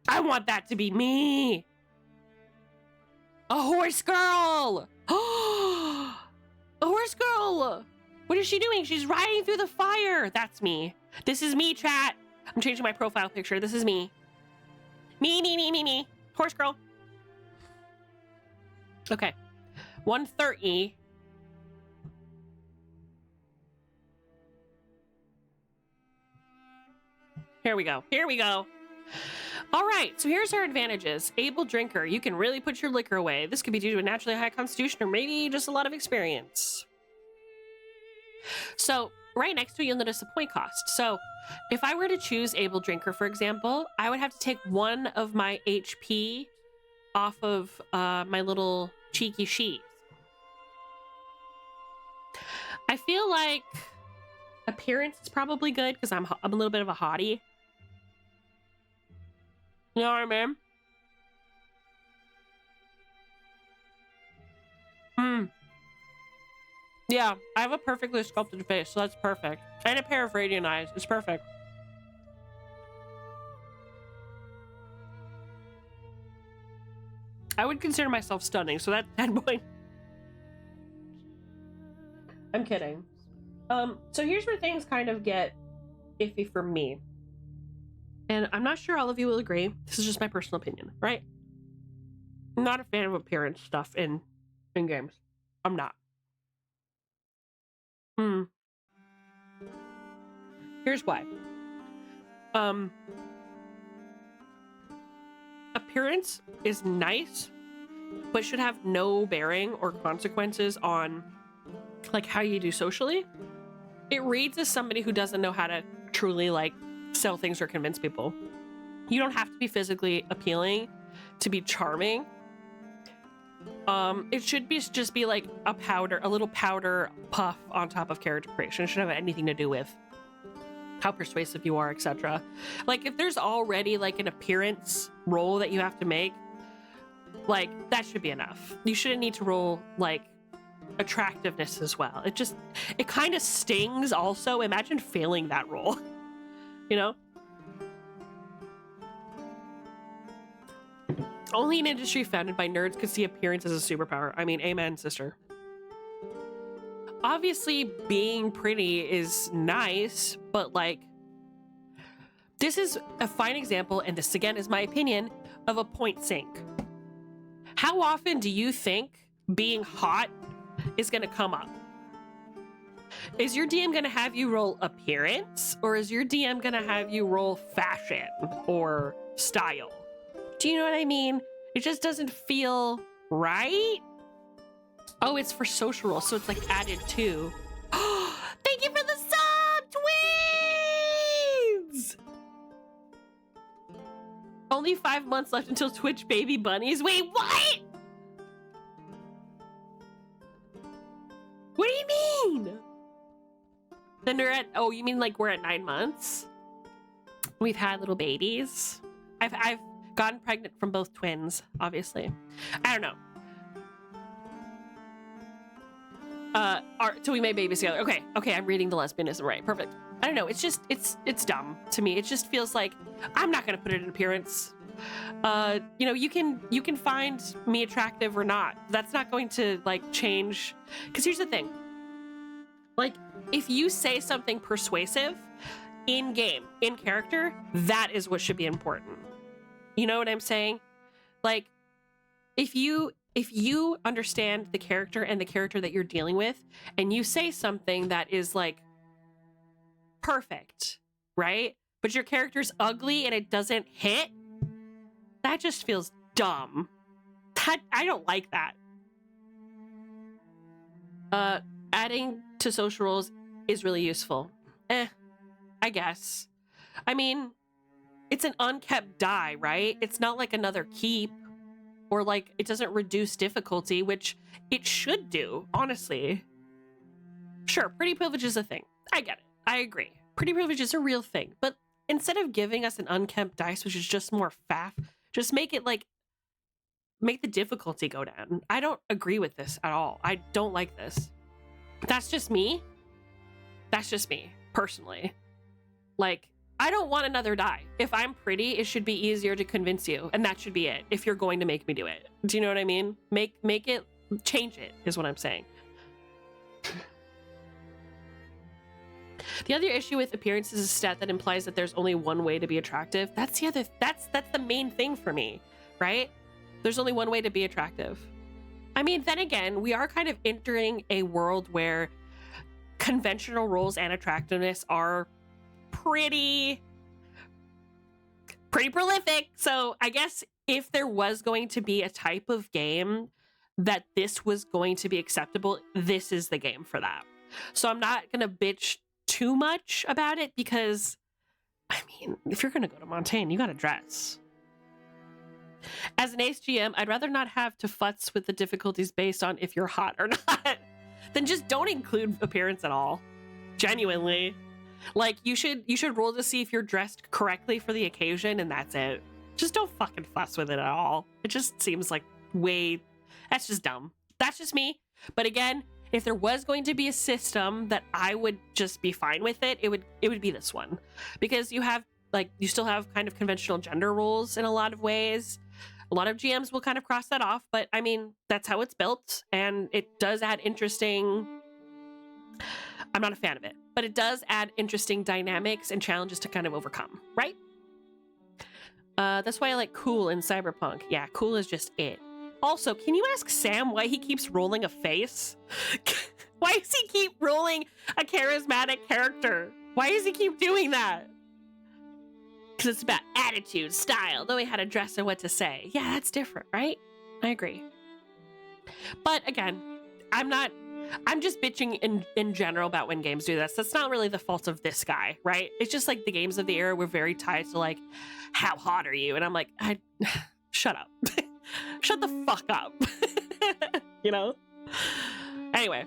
I want that to be me. A horse girl. Oh, a horse girl. What is she doing? She's riding through the fire. That's me. This is me, chat. I'm changing my profile picture. This is me. Me. Horse girl. Okay. 130. Here we go. All right, so here's our advantages. Able drinker. You can really put your liquor away. This could be due to a naturally high constitution or maybe just a lot of experience. So right next to it, you'll notice the point cost. So if I were to choose able drinker, for example, I would have to take 1 of my HP off of my little cheeky sheet. I feel like appearance is probably good because I'm a little bit of a hottie. You know what I mean? Yeah, I have a perfectly sculpted face, so that's perfect. And a pair of radiant eyes. It's perfect. I would consider myself stunning, so that's 10 points. I'm kidding. So here's where things kind of get iffy for me. And I'm not sure all of you will agree. This is just my personal opinion, right? I'm not a fan of appearance stuff in games. I'm not. Hmm. Here's why. Appearance is nice, but should have no bearing or consequences on like how you do socially. It reads as somebody who doesn't know how to truly like sell things or convince people. You don't have to be physically appealing to be charming. It should be just be like a little powder puff on top of character creation. It shouldn't have anything to do with how persuasive you are, etc. Like if there's already like an appearance roll that you have to make, like that should be enough. You shouldn't need to roll like attractiveness as well. It kind of stings also. Imagine failing that roll, you know? Only an industry founded by nerds could see appearance as a superpower. I mean, amen, sister. Obviously, being pretty is nice, but like, this is a fine example, and this again is my opinion, of a point sink. How often do you think being hot is going to come up? Is your DM going to have you roll appearance, or is your DM going to have you roll fashion or style? Do you know what I mean? It just doesn't feel right. Oh, it's for social roles, so it's like added to. Thank you for the sub, twins! Only 5 months left until Twitch baby bunnies. Wait, what? What do you mean? Then they're at, oh, you mean like we're at 9 months? We've had little babies. I've gotten pregnant from both twins, obviously. I don't know. So we made babies together. Okay, I'm reading the lesbianism right. Perfect. I don't know. It's just, it's dumb to me. It just feels like I'm not gonna put it in appearance. You know, you can find me attractive or not. That's not going to like change. Because here's the thing. Like, if you say something persuasive in game, in character, that is what should be important. You know what I'm saying? Like, if you understand the character and the character that you're dealing with, and you say something that is like perfect, right? But your character's ugly and it doesn't hit, that just feels dumb. I don't like that. Adding to social roles is really useful. I guess. I mean, it's an unkept die, right? It's not like another keep, or like it doesn't reduce difficulty, which it should do, honestly. Sure, pretty privilege is a thing. I get it. I agree. Pretty privilege is a real thing. But instead of giving us an unkept dice, which is just more faff, just make it like, make the difficulty go down. I don't agree with this at all. I don't like this. That's just me. That's just me, personally. Like, I don't want another die. If I'm pretty, it should be easier to convince you, and that should be it. If you're going to make me do it, do you know what I mean? Make it, change it, is what I'm saying. The other issue with appearance is a stat that implies that there's only one way to be attractive. That's the main thing for me, right? There's only one way to be attractive. I mean, then again, we are kind of entering a world where conventional roles and attractiveness are pretty prolific. So I guess if there was going to be a type of game that this was going to be acceptable, this is the game for that. So I'm not gonna bitch too much about it, because I mean, if you're gonna go to Montaigne, you gotta dress. As an ace GM, I'd rather not have to futz with the difficulties based on if you're hot or not, then just don't include appearance at all. Genuinely. Like, you should roll to see if you're dressed correctly for the occasion, and that's it. Just don't fucking fuss with it at all. It just seems like that's just dumb. That's just me. But again, if there was going to be a system that I would just be fine with it would be this one. Because you still have kind of conventional gender roles in a lot of ways. A lot of GMs will kind of cross that off, but I mean, that's how it's built, and it does add interesting... I'm not a fan of it, but it does add interesting dynamics and challenges to kind of overcome, right? That's why I like cool in Cyberpunk. Yeah, cool is just it. Also, can you ask Sam why he keeps rolling a face? Why does he keep rolling a charismatic character? Why does he keep doing that? Because it's about attitude, style, knowing how to dress and what to say. Yeah, that's different, right? I agree. But again, I'm just bitching in general about when games do this. That's not really the fault of this guy, right? It's just like the games of the era were very tied to like, how hot are you? And I'm like, shut up. Shut the fuck up. You know? Anyway.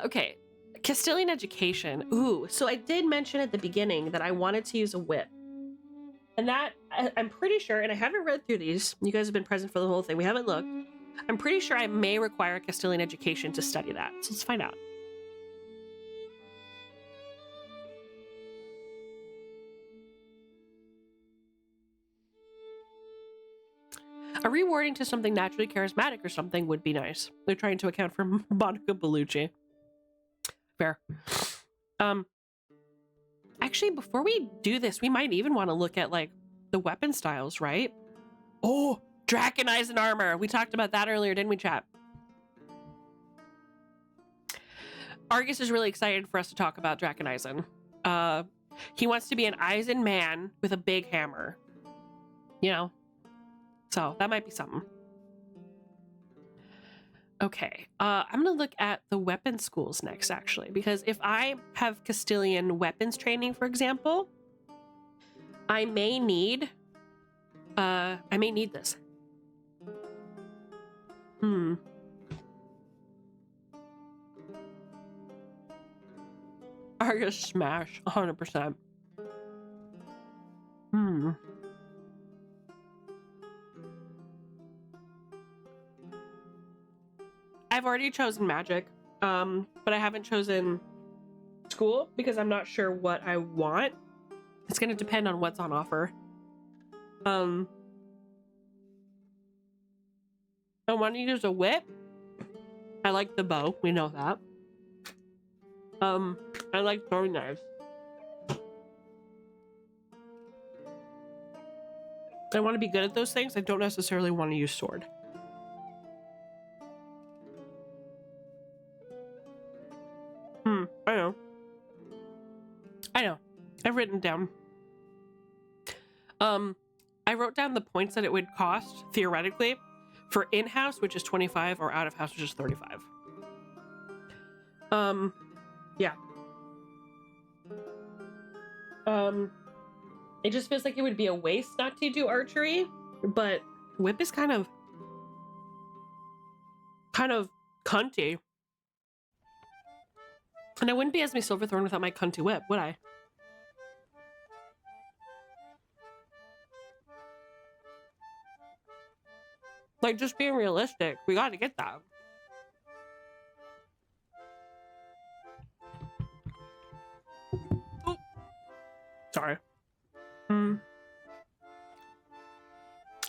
Okay. Castilian education. Ooh, so I did mention at the beginning that I wanted to use a whip. And that, I'm pretty sure, and I haven't read through these. You guys have been present for the whole thing. We haven't looked. I'm pretty sure I may require Castilian education to study that. So let's find out. A rewarding to something naturally charismatic or something would be nice. They're trying to account for Monica Bellucci. Fair. Actually, before we do this, we might even want to look at like the weapon styles, right? Oh, Draconizing armor. We talked about that earlier, didn't we, chat? Argus is really excited for us to talk about Draconizing. He wants to be an Eisen man with a big hammer. You know? So that might be something. Okay, I'm gonna look at the weapon schools next, actually, because if I have Castilian weapons training, for example, I may need this. Argus smash, 100%. I've already chosen magic, but I haven't chosen school because I'm not sure what I want. It's going to depend on what's on offer. I want to use a whip. I like the bow. We know that. I like throwing knives. I want to be good at those things. I don't necessarily want to use sword. I know. I've written down. I wrote down the points that it would cost, theoretically, for in-house, which is 25, or out-of-house, which is 35. Yeah. It just feels like it would be a waste not to do archery, but whip is kind of cunty. And I wouldn't be Esme Silverthorn without my cunty whip, would I? Like, just being realistic, we gotta get that. Oh. Sorry.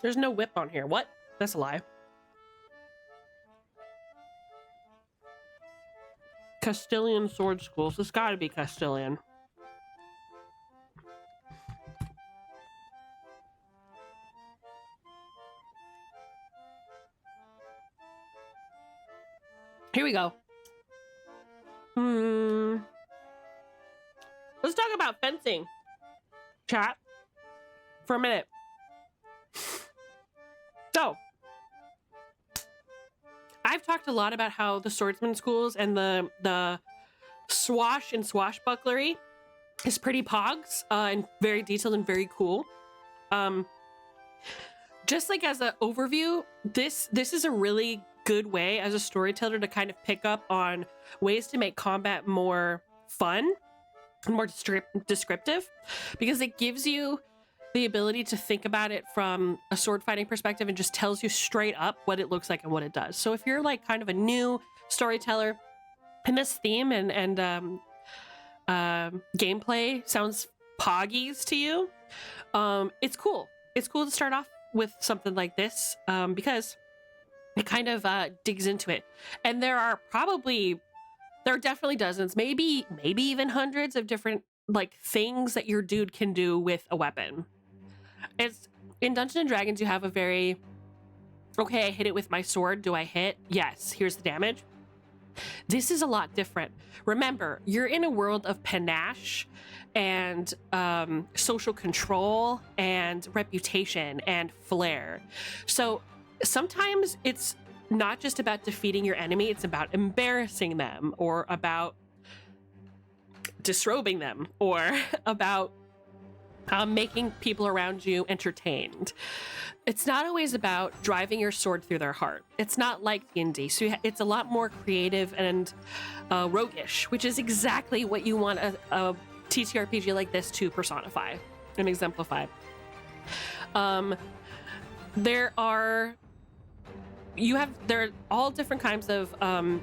There's no whip on here. What? That's a lie. Castilian sword schools. It's gotta be Castilian. Here we go. Let's talk about fencing, chat, for a minute. So, I've talked a lot about how the swordsman schools and the swash and swashbucklery is pretty pogs and very detailed and very cool. Just like as an overview, this is a really good way as a storyteller to kind of pick up on ways to make combat more fun and more descriptive, because it gives you the ability to think about it from a sword fighting perspective and just tells you straight up what it looks like and what it does. So if you're like kind of a new storyteller and this theme and gameplay sounds poggies to you, it's cool. It's cool to start off with something like this because it kind of digs into it. And there are definitely dozens, maybe even hundreds of different like things that your dude can do with a weapon. It's in Dungeons and Dragons, you have a very, okay, I hit it with my sword. Do I hit? Yes. Here's the damage. This is a lot different. Remember, you're in a world of panache and social control and reputation and flair. So sometimes it's not just about defeating your enemy, it's about embarrassing them, or about disrobing them, or about making people around you entertained. It's not always about driving your sword through their heart. It's not like D&D. So it's a lot more creative and roguish, which is exactly what you want a TTRPG like this to personify and exemplify. There are all different kinds of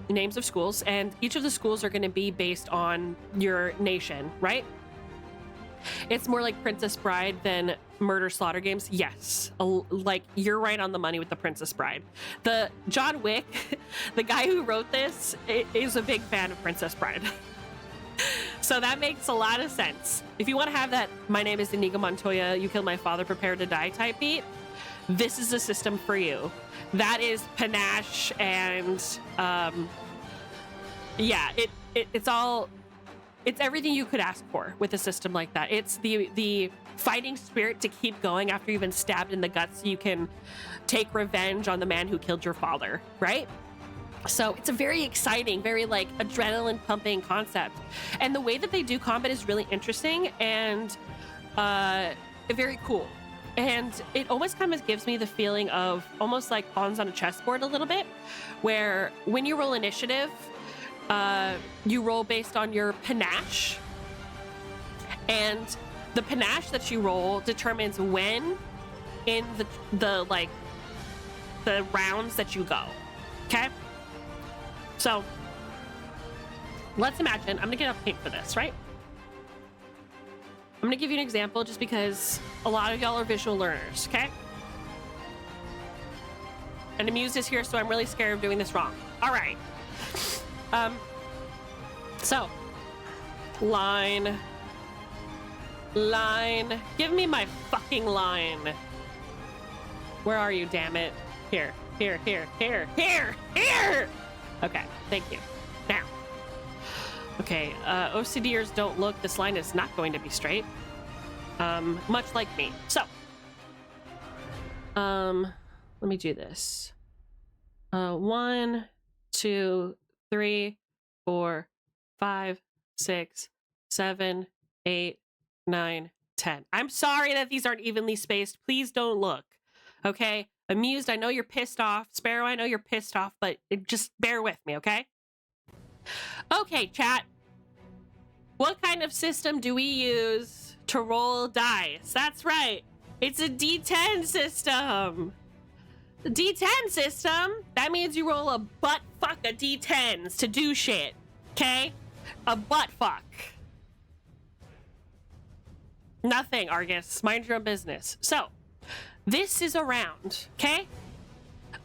names of schools, and each of the schools are going to be based on your nation, right? It's more like Princess Bride than Murder Slaughter games. Yes, like you're right on the money with the Princess Bride. The John Wick, the guy who wrote this, is a big fan of Princess Bride. So that makes a lot of sense. If you want to have that "My name is Inigo Montoya, you killed my father, prepare to die" type beat, this is a system for you. That is panache and yeah, it's everything you could ask for with a system like that. It's the fighting spirit to keep going after you've been stabbed in the guts so you can take revenge on the man who killed your father, right? So it's a very exciting, very like adrenaline pumping concept. And the way that they do combat is really interesting and very cool. And it almost kind of gives me the feeling of almost like pawns on a chessboard a little bit, where when you roll initiative, you roll based on your panache, and the panache that you roll determines when in the rounds that you go. Okay, so let's imagine I'm gonna get up paint for this, right? I'm gonna give you an example just because a lot of y'all are visual learners, okay? And Amuse is here, so I'm really scared of doing this wrong. All right. So, line. Give me my fucking line. Where are you, damn it? Here. Okay, thank you. Now. Okay, OCDers don't look. This line is not going to be straight. Much like me. So, let me do this. 1, 2, 3, 4, 5, 6, 7, 8, 9, 10. I'm sorry that these aren't evenly spaced. Please don't look. Okay? Amused, I know you're pissed off. Sparrow, I know you're pissed off, but just bear with me, okay? Okay, chat. What kind of system do we use to roll dice? That's right. It's a D10 system. The D10 system, that means you roll a butt fuck of D10s to do shit. Okay? A butt fuck. Nothing, Argus. Mind your own business. So, this is a round, okay?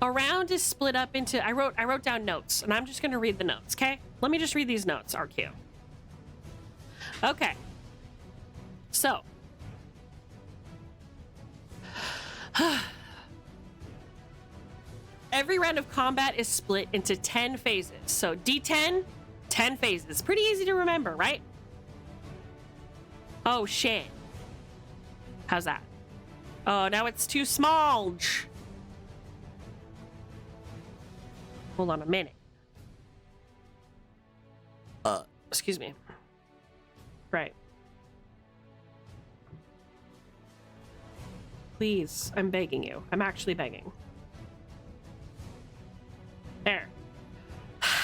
A round is split up into, I wrote down notes, and I'm just gonna read the notes, okay? Let me just read these notes, RQ. Okay. So. Every round of combat is split into 10 phases. So D10, 10 phases. Pretty easy to remember, right? Oh, shit. How's that? Oh, now it's too small. Hold on a minute. Excuse me. Right. Please, I'm begging you. I'm actually begging. There.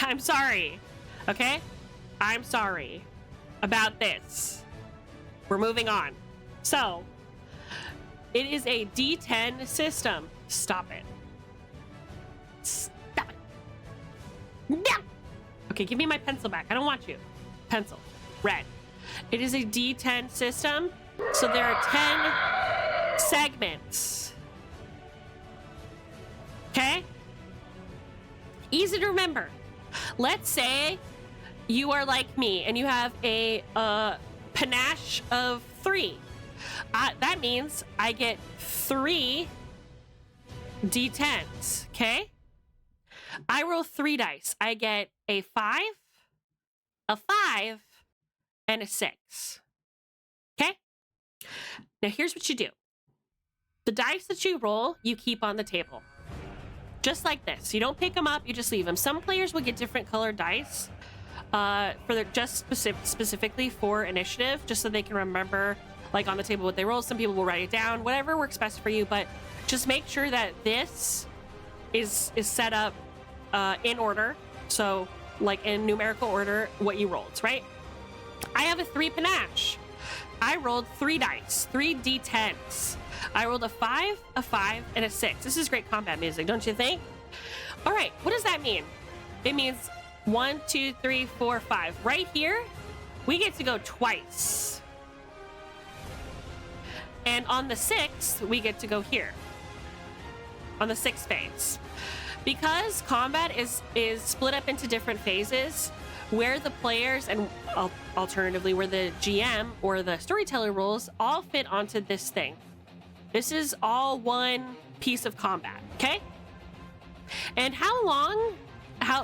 I'm sorry. Okay? I'm sorry about this. We're moving on. So, it is a D10 system. Stop it. Stop it. No! Okay, give me my pencil back. I don't want you. Pencil. Red. It is a D10 system, so there are 10 segments. Okay? Easy to remember. Let's say you are like me and you have a panache of 3. That means I get 3 D10s, okay? I roll 3 dice. I get a 5, a 5, and a 6. Okay? Now here's what you do. The dice that you roll, you keep on the table. Just like this. You don't pick them up, you just leave them. Some players will get different colored dice for their specifically for initiative, just so they can remember like on the table what they roll. Some people will write it down, whatever works best for you, but just make sure that this is set up in order. So like in numerical order, what you rolled, right? I have a 3 panache. I rolled 3 dice, 3 d10s. I rolled a 5, a 5, and a 6. This is great combat music, don't you think? All right, what does that mean? It means 1, 2, 3, 4, 5. Right here, we get to go twice. And on the 6th, we get to go here. On the 6th phase. Because combat is split up into different phases, where the players and alternatively where the GM or the storyteller roles all fit onto this thing. This is all one piece of combat, okay? And how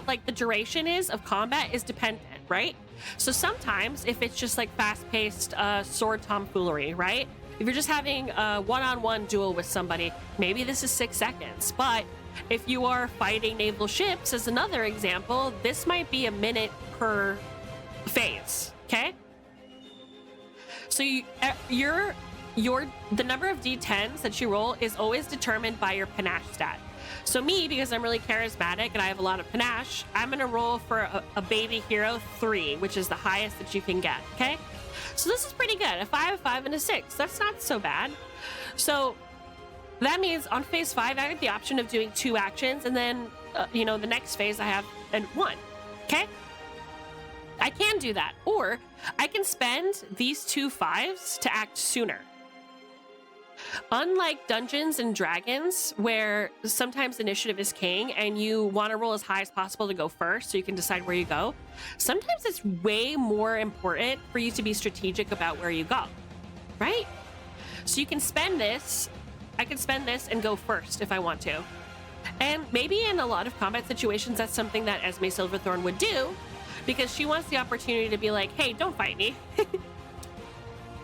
like the duration is of combat is dependent, right? So sometimes if it's just like fast-paced sword tomfoolery, right? If you're just having a one-on-one duel with somebody, maybe this is 6 seconds. But if you are fighting naval ships, as another example, this might be a minute per phase, okay? So the number of d10s that you roll is always determined by your panache stat. So me, because I'm really charismatic and I have a lot of panache, I'm gonna roll for a baby hero 3, which is the highest that you can get, okay? So this is pretty good. A 5, a 5, and a 6. That's not so bad. So that means on phase 5, I have the option of doing 2 actions, and then, the next phase I have 1, okay? I can do that. Or I can spend these 2 5s to act sooner. Unlike Dungeons and Dragons, where sometimes initiative is king and you want to roll as high as possible to go first so you can decide where you go, sometimes it's way more important for you to be strategic about where you go, right? So you can spend this, I can spend this and go first if I want to. And maybe in a lot of combat situations, that's something that Esme Silverthorn would do, because she wants the opportunity to be like, hey, don't fight me.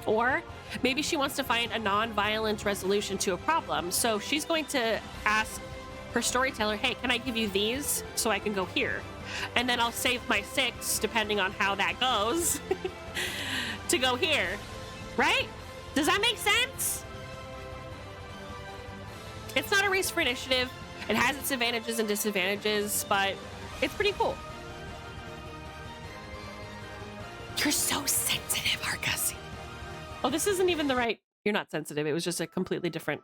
Or maybe she wants to find a non-violent resolution to a problem. So she's going to ask her storyteller, hey, can I give you these so I can go here? And then I'll save my 6, depending on how that goes, to go here, right? Does that make sense? It's not a race for initiative. It has its advantages and disadvantages, but it's pretty cool. You're so sensitive, Argus. Oh, this isn't even the right... You're not sensitive. It was just a completely different...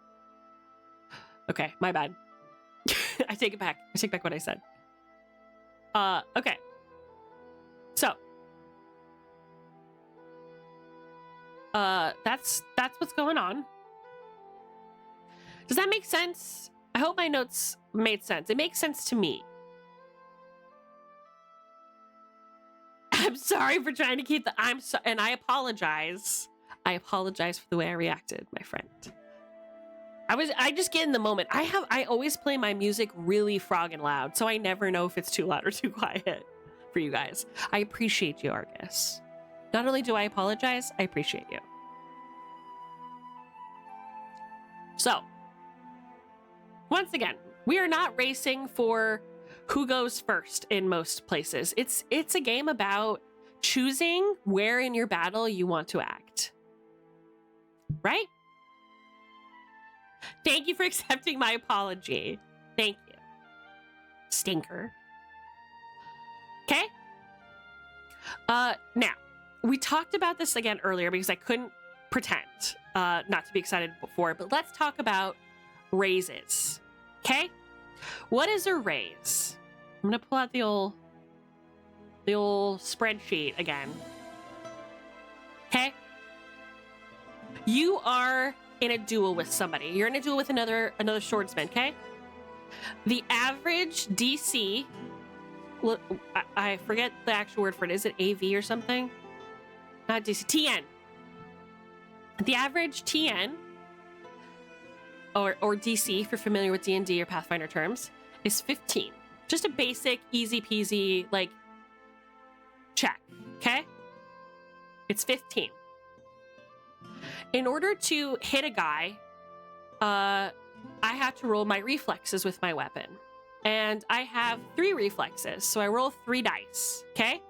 Okay, my bad. I take it back. I take back what I said. Okay. So. That's what's going on. Does that make sense? I hope my notes made sense. It makes sense to me. I'm sorry for trying to keep the... and I apologize. I apologize for the way I reacted, my friend. I just get in the moment. I always play my music really frogging loud, so I never know if it's too loud or too quiet for you guys. I appreciate you, Argus. Not only do I apologize, I appreciate you. So, once again, we are not racing for who goes first in most places. It's a game about choosing where in your battle you want to act. Right? Thank you for accepting my apology. Thank you. Stinker. Okay? Now, we talked about this again earlier because I couldn't pretend not to be excited before, but let's talk about raises. Okay? What is a raise? I'm gonna pull out the old spreadsheet again. Okay? You are in a duel with somebody. You're in a duel with another swordsman, okay? The average DC, I forget the actual word for it. Is it AV or something? Not DC, TN. The average TN, or DC, if you're familiar with D&D or Pathfinder terms, is 15. Just a basic, easy peasy, like, check, okay? It's 15. In order to hit a guy, I have to roll my reflexes with my weapon. And I have 3 reflexes, so I roll 3 dice, okay?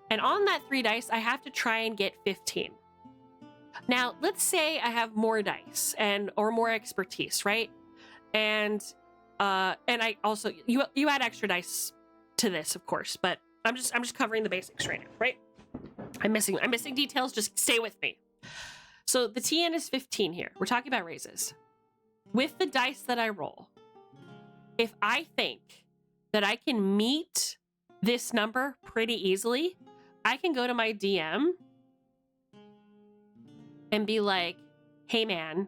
And on that 3 dice, I have to try and get 15. Now, let's say I have more dice or more expertise, right? And I also you add extra dice to this, of course, but I'm just covering the basics right now, right? I'm missing details, just stay with me. So the TN is 15 here. We're talking about raises. With the dice that I roll, if I think that I can meet this number pretty easily, I can go to my DM and be like, hey man,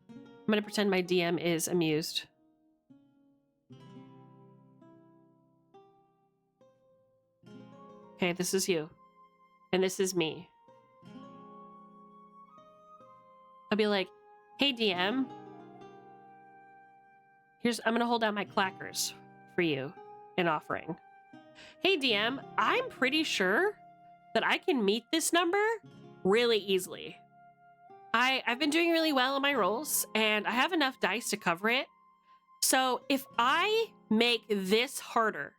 I'm gonna pretend my DM is amused. Okay, this is you. And this is me. I'll be like, hey DM, I'm gonna hold out my clackers for you in offering. Hey DM, I'm pretty sure that I can meet this number really easily. I've been doing really well in my rolls, and I have enough dice to cover it. So if I make this harder,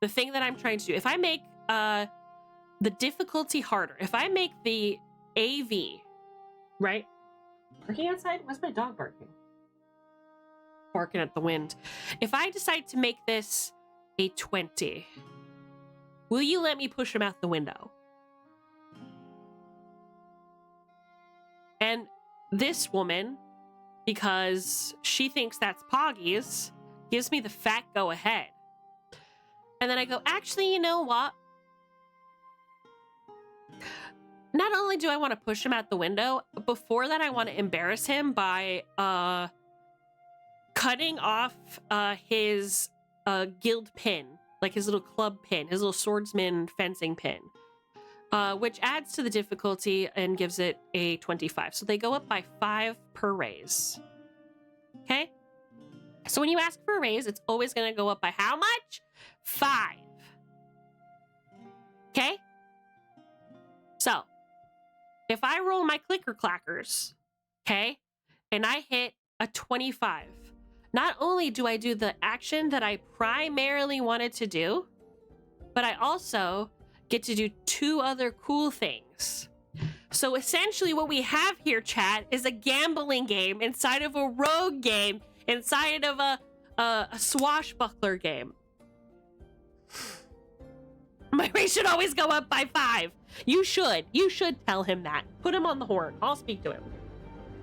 the thing that I'm trying to do, if I make the difficulty harder, if I make the AV, right? Barking outside? Why's my dog barking? Barking at the wind. If I decide to make this a 20, will you let me push him out the window? And this woman, because she thinks that's Poggy's, gives me the fat go ahead. And then I go, actually, you know what? Not only do I want to push him out the window, before that I want to embarrass him by cutting off his guild pin, like his little club pin, his little swordsman fencing pin. Which adds to the difficulty and gives it a 25. So they go up by 5 per raise. Okay? So when you ask for a raise, it's always going to go up by how much? 5. Okay? So, if I roll my clicker clackers, okay, and I hit a 25, not only do I do the action that I primarily wanted to do, but I also get to do 2 other cool things. So essentially what we have here, chat, is a gambling game inside of a rogue game, inside of a swashbuckler game. My race should always go up by 5. You should tell him that. Put him on the horn. I'll speak to him.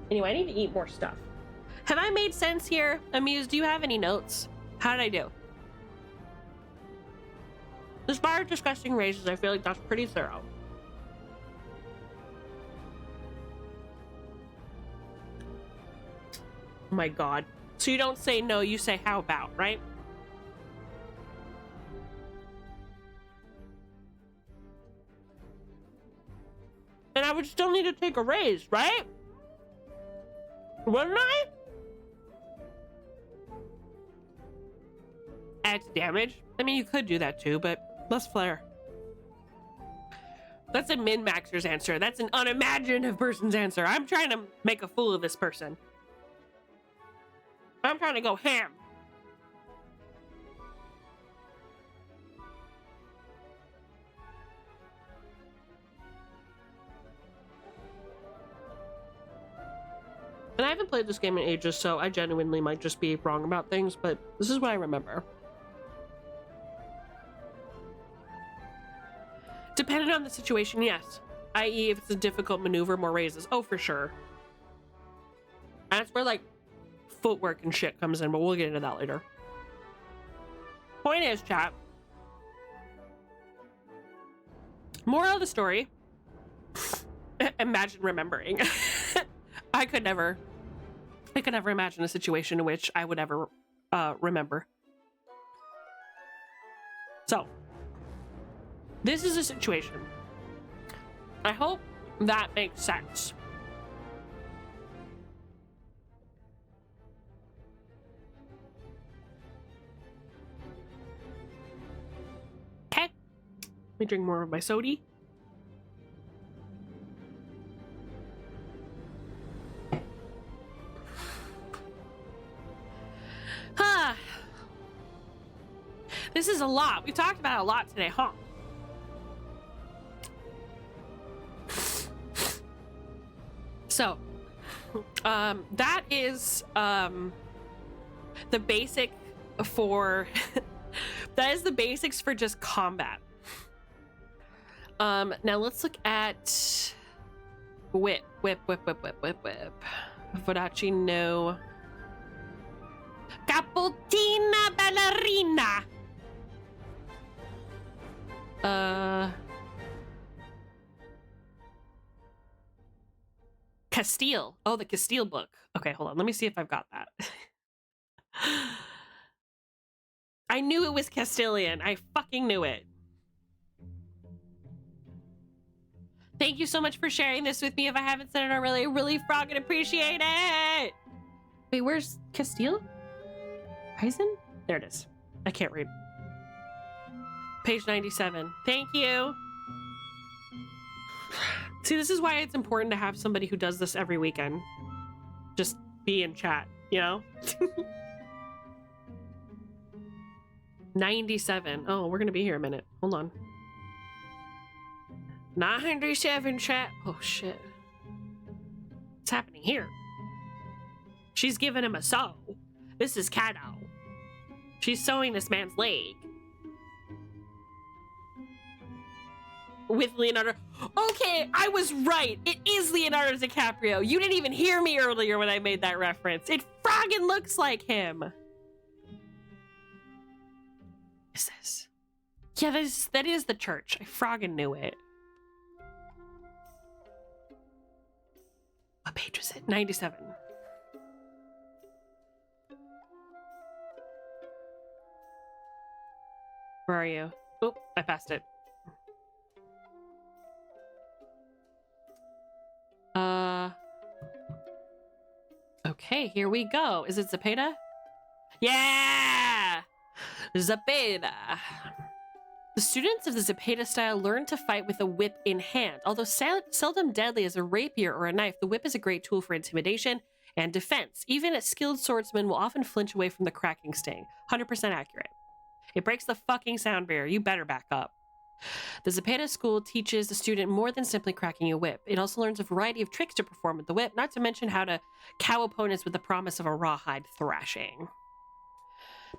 Anyway, I need to eat more stuff. Have I made sense here? Amuse, do you have any notes? How did I do? Despite discussing raises, I feel like that's pretty thorough. Oh my god. So you don't say no, you say how about, right? And I would still need to take a raise, right? Wouldn't I? Add damage? I mean, you could do that too, but less flair. That's a min-maxer's answer. That's an unimaginative person's answer. I'm trying to make a fool of this person. I'm trying to go ham. And I haven't played this game in ages, so I genuinely might just be wrong about things, but this is what I remember. Depending on the situation, yes. I.e., if it's a difficult maneuver, more raises. Oh, for sure. And that's where, like, footwork and shit comes in, but we'll get into that later. Point is, chat. Moral of the story. Imagine remembering. I could never imagine a situation in which I would ever remember. So, this is a situation. I hope that makes sense. Let me drink more of my soda. Ah, this is a lot. We've talked about it a lot today, huh? So, that is the basic for that is the basics for just combat. Now let's look at whip. Vodachi no. Capotina ballerina. Castile. Oh, the Castile book. Okay, hold on. Let me see if I've got that. I knew it was Castilian. I fucking knew it. Thank you so much for sharing this with me. If I haven't said it already, I really fucking appreciate it. Wait, where's Castile? Eisen? There it is. I can't read. Page 97. Thank you. See, this is why it's important to have somebody who does this every weekend. Just be in chat, you know? 97. Oh, we're gonna be here a minute. Hold on. 97 chat. Oh, shit. What's happening here? She's giving him a sew. This is Kato. She's sewing this man's leg. With Leonardo. Okay, I was right. It is Leonardo DiCaprio. You didn't even hear me earlier when I made that reference. It friggin' looks like him. What is this? Yeah, that is the church. I friggin' knew it. What page was it? 97. Where are you? Oh, I passed it. Okay, here we go. Is it Zepeda? Yeah! Zepeda. The students of the Zepeda style learn to fight with a whip in hand. Although seldom deadly as a rapier or a knife, the whip is a great tool for intimidation and defense. Even a skilled swordsman will often flinch away from the cracking sting. 100% accurate. It breaks the fucking sound barrier. You better back up. The Zepeda school teaches the student more than simply cracking a whip. It also learns a variety of tricks to perform with the whip, not to mention how to cow opponents with the promise of a rawhide thrashing.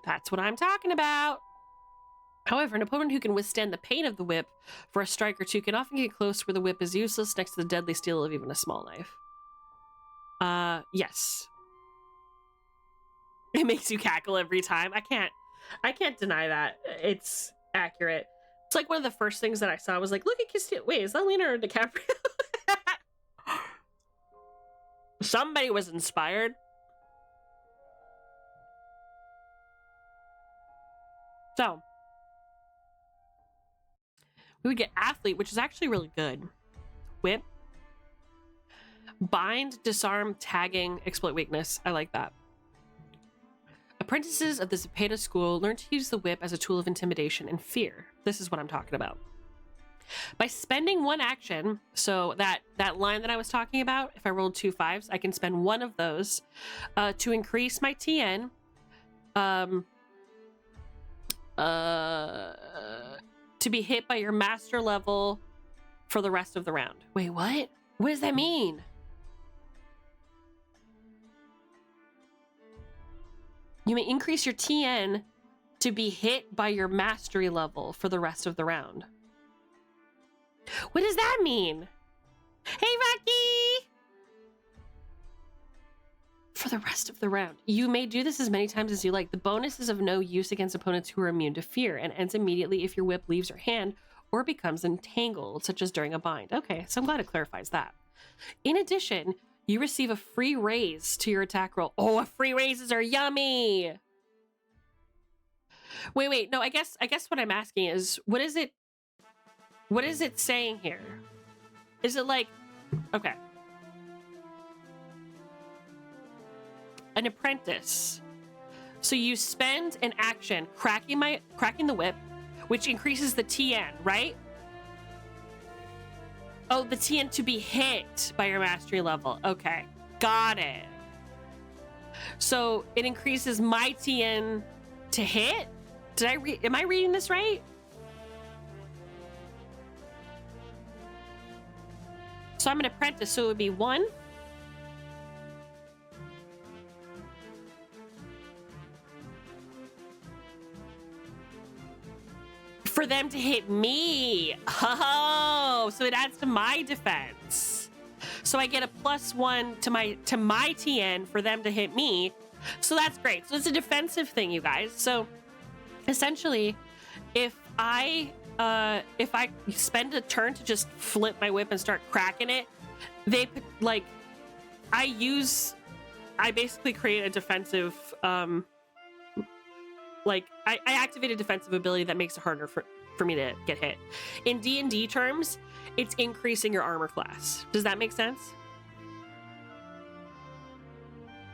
That's what I'm talking about. However, an opponent who can withstand the pain of the whip for a strike or two can often get close where the whip is useless next to the deadly steel of even a small knife. Yes. It makes you cackle every time. I can't deny that. It's accurate. It's like one of the first things that I saw was like, look at Castile. Wait, is that Leonardo DiCaprio? Somebody was inspired. So, we would get athlete, which is actually really good. Whip. Bind, disarm, tagging, exploit weakness. I like that. Apprentices of the Zepeda school learn to use the whip as a tool of intimidation and fear. This is what I'm talking about. By spending one action, so that line that I was talking about, if I rolled 2 5s, I can spend one of those to increase my TN to be hit by your master level for the rest of the round. Wait, what? What does that mean? You may increase your TN to be hit by your mastery level for the rest of the round. What does that mean? Hey, Rocky! For the rest of the round. You may do this as many times as you like. The bonus is of no use against opponents who are immune to fear and ends immediately if your whip leaves your hand or becomes entangled, such as during a bind. Okay, so I'm glad it clarifies that. In addition, you receive a free raise to your attack roll. Oh, free raises are yummy! Wait, no, I guess what I'm asking is, what is it saying here? Is it like, okay. An apprentice. So you spend an action cracking the whip, which increases the TN, right? Oh, the TN to be hit by your mastery level. Okay, got it. So it increases my TN to hit? Am I reading this right? So I'm an apprentice, so it would be 1. For them to hit me. Oh, so it adds to my defense. So I get a +1 to my TN for them to hit me. So that's great. So it's a defensive thing, you guys. So essentially, if I spend a turn to just flip my whip and start cracking it, I basically create a defensive I activate a defensive ability that makes it harder for me to get hit. In D&D terms, it's increasing your armor class. Does that make sense?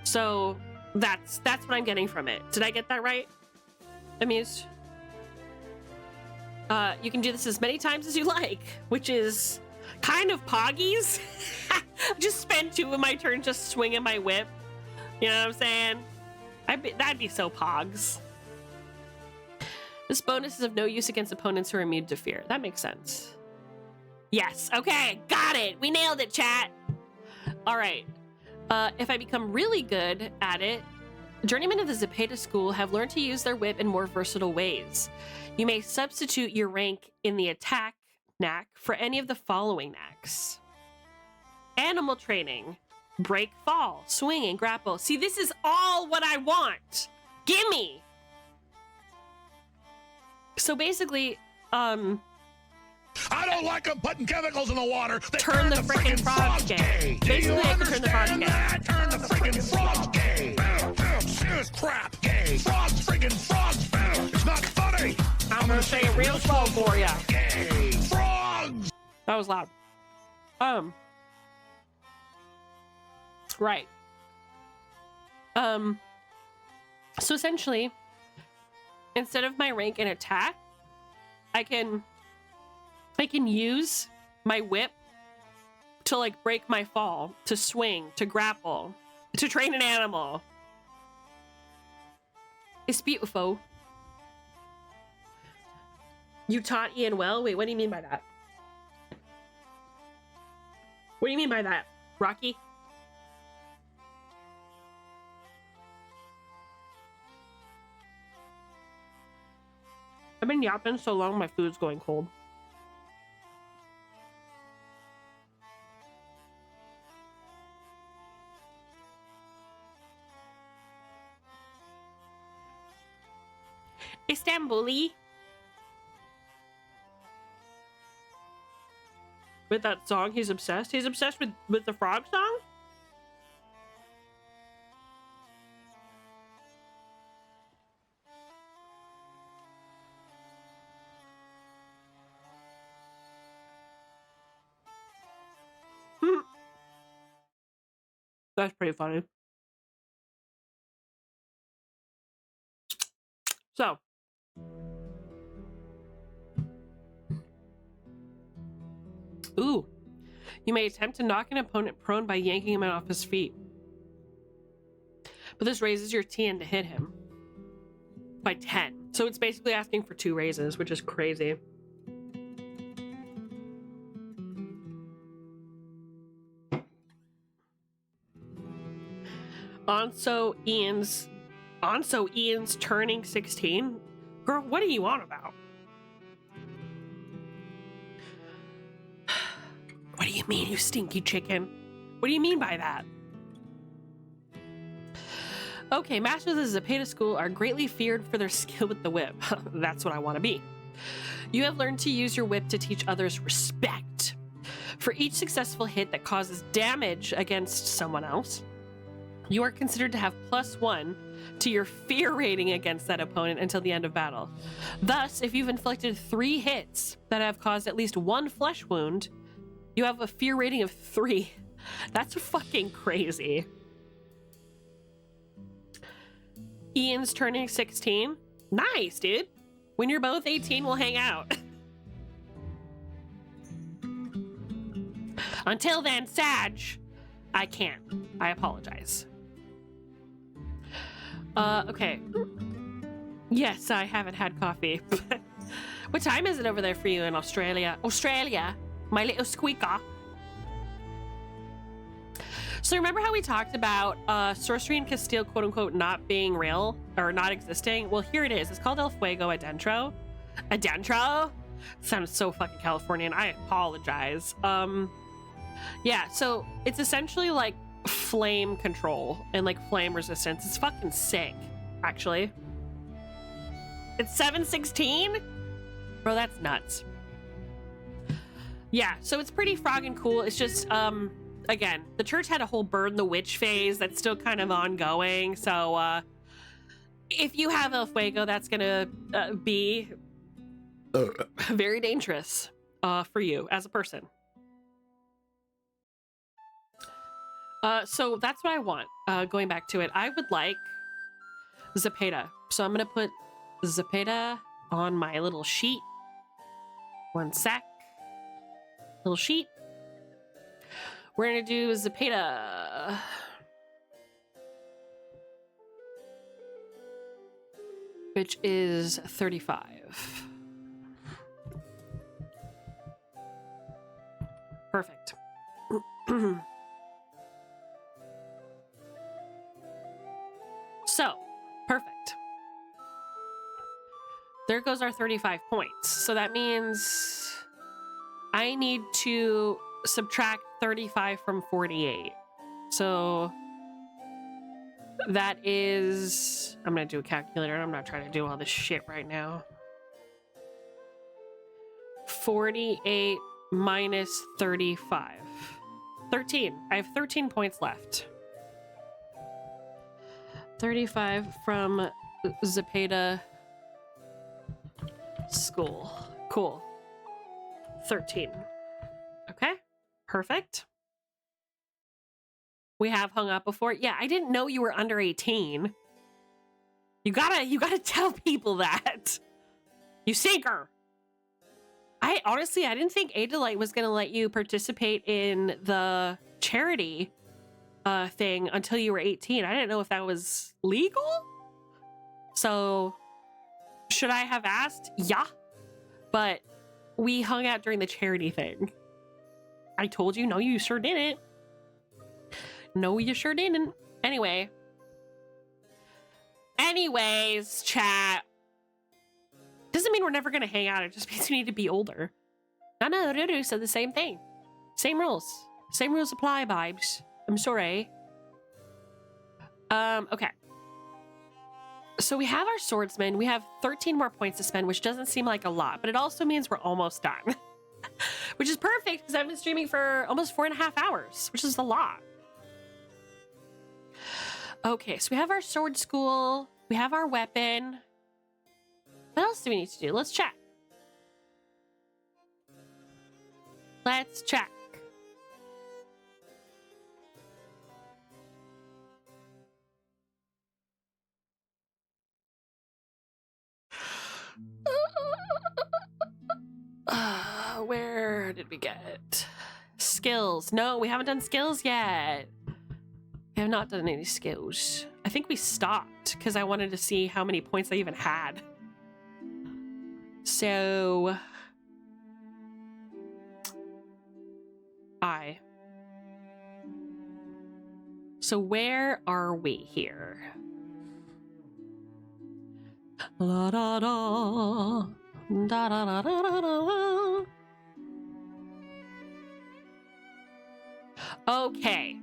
So that's what I'm getting from it. Did I get that right? Amused? You can do this as many times as you like, which is kind of poggies. Just spend 2 of my turns just swinging my whip. You know what I'm saying? That'd be so pogs. This bonus is of no use against opponents who are immune to fear. That makes sense. Yes. Okay. Got it. We nailed it, chat. All right. If I become really good at it, journeymen of the Zapata school have learned to use their whip in more versatile ways. You may substitute your rank in the attack knack for any of the following knacks. Animal training, break, fall, swing, and grapple. See, this is all what I want. Gimme. So basically, I don't like them putting chemicals in the water. They turn the freaking frog gay. Basically, I can turn the frog gay. Turn the freaking frog gay. Serious crap gay. Frogs freaking frogs. It's not funny. I'm gonna say it real slow for ya. Gay frogs. That was loud. Right. So essentially, instead of my rank in attack, I can use my whip to like break my fall, to swing, to grapple, to train an animal. It's beautiful. You taught Ian well? Wait, what do you mean by that? What do you mean by that, Rocky? I've been yapping so long, my food's going cold. Istanbuli. With that song, he's obsessed. He's obsessed with the frog song? That's pretty funny. So, ooh, you may attempt to knock an opponent prone by yanking him off his feet. But this raises your TN to hit him by 10. So it's basically asking for 2 raises, which is crazy. Also, Ian's turning 16. Girl, what are you on about? What do you mean, you stinky chicken? What do you mean by that? Okay, masters of the Zapata school are greatly feared for their skill with the whip. That's what I want to be. You have learned to use your whip to teach others respect. For each successful hit that causes damage against someone else, you are considered to have +1 to your fear rating against that opponent until the end of battle. Thus, if you've inflicted 3 hits that have caused at least 1 flesh wound, you have a fear rating of 3. That's fucking crazy. Ian's turning 16. Nice, dude. When you're both 18, we'll hang out. Until then, Sag, I can't. I apologize. Okay. Yes, I haven't had coffee. What time is it over there for you in Australia? Australia, my little squeaker. So remember how we talked about sorcery in Castile, quote unquote, not being real or not existing? Well, here it is. It's called El Fuego Adentro. Adentro? Sounds so fucking Californian. I apologize. Yeah, so it's essentially like flame control and like flame resistance. It's fucking sick, actually. It's 716? Bro, that's nuts. Yeah, so it's pretty frogging cool. It's just, again, the church had a whole burn the witch phase that's still kind of ongoing. So, if you have El Fuego, that's gonna be very dangerous for you as a person. So that's what I want. Going back to it, I would like Zepeda. So I'm gonna put Zepeda on my little sheet. One sec. Little sheet. We're gonna do Zepeda. Which is 35. Perfect. So, perfect. There goes our 35 points. So that means I need to subtract 35 from 48. So that is, I'm going to do a calculator. I'm not trying to do all this shit right now. 48 minus 35. 13. I have 13 points left. 35 from Zepeda School. Cool. 13. Okay. Perfect. We have hung up before. Yeah, I didn't know you were under 18. You gotta tell people that. You sinker. I didn't think Adelaide was gonna let you participate in the charity thing until you were 18. I didn't know if that was legal. So should I have asked? Yeah. But we hung out during the charity thing. I told you, no, you sure didn't. No, you sure didn't. Anyways, chat. Doesn't mean we're never gonna hang out. It just means we need to be older. No, Ruru said the same thing. Same rules. Same rules apply, vibes. I'm sorry. Okay. So we have our swordsman. We have 13 more points to spend, which doesn't seem like a lot, but it also means we're almost done. Which is perfect because I've been streaming for almost 4.5 hours, which is a lot. Okay, so we have our sword school. We have our weapon. What else do we need to do? Let's check. Let's check. Where did we get skills? No, we haven't done skills yet. We have not done any skills. I think we stopped because I wanted to see how many points I even had. So So where are we here? La da da. Da da da da da da. Okay.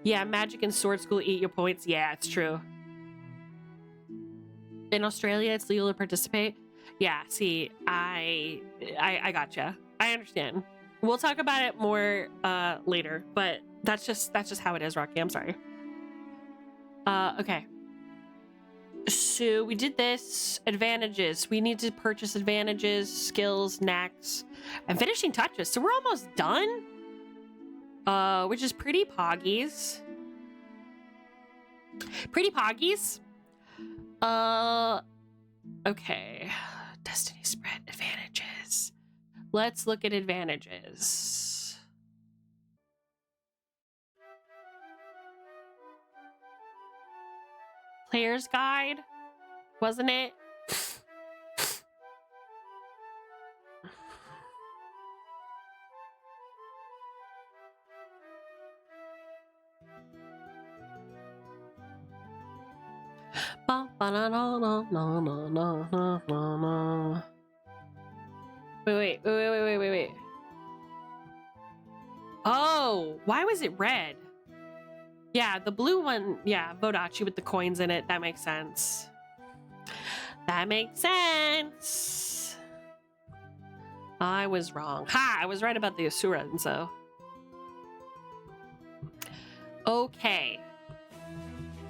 Yeah, magic and sword school eat your points. Yeah, it's true. In Australia, it's legal to participate. Yeah, see, I gotcha. I understand. We'll talk about it more later, but that's just how it is, Rocky. I'm sorry. Okay. So we did this. Advantages. We need to purchase advantages, skills, knacks, and finishing touches. So we're almost done. Which is pretty poggies. Pretty poggies. Okay. Destiny spread advantages. Let's look at advantages. Player's guide, wasn't it? Wait. Oh, why was it red? Yeah, the blue one, yeah, Vodachi with the coins in it. That makes sense. That makes sense. I was wrong. Ha! I was right about the Asura, and so. Okay.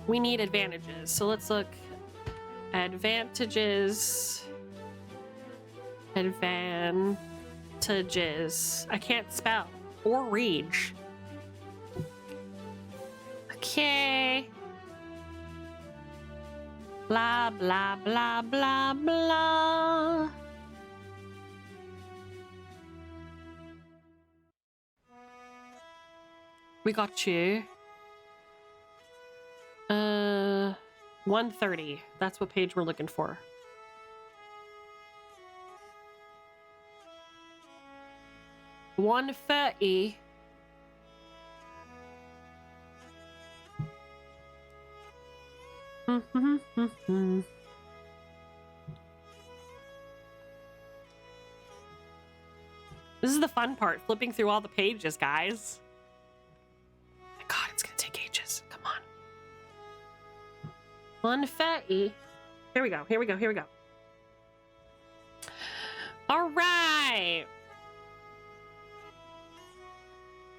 We need advantages. So let's look. Advantages. Advantages. I can't spell or read. Okay. Blah, blah, blah, blah, blah. We got you. 130. That's what page we're looking for. $130. This is the fun part, flipping through all the pages, guys. My God, it's gonna take ages. Come on. 130. Here we go. All right.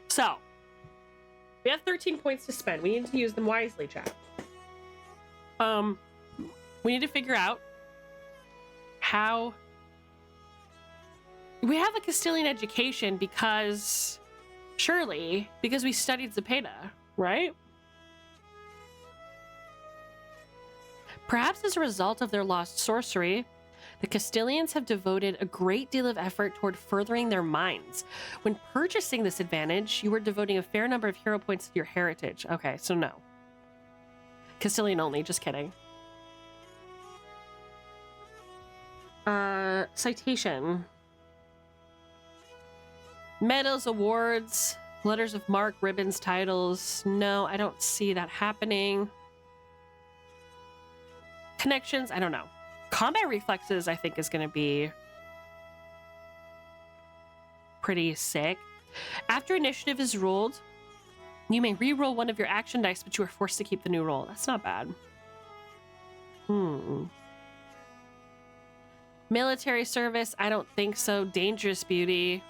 So, we have 13 points to spend. We need to use them wisely, chat. We need to figure out how we have a Castilian education because we studied Zepeda, right? Perhaps as a result of their lost sorcery, the Castilians have devoted a great deal of effort toward furthering their minds. When purchasing this advantage, you were devoting a fair number of hero points to your heritage. Okay, so no. Castilian only, just kidding. Citation. Medals, awards, letters of marque, ribbons, titles. No, I don't see that happening. Connections, I don't know. Combat reflexes, I think, is going to be pretty sick. After initiative is rolled, you may re-roll one of your action dice, but you are forced to keep the new roll. That's not bad. Military service, I don't think so. Dangerous beauty.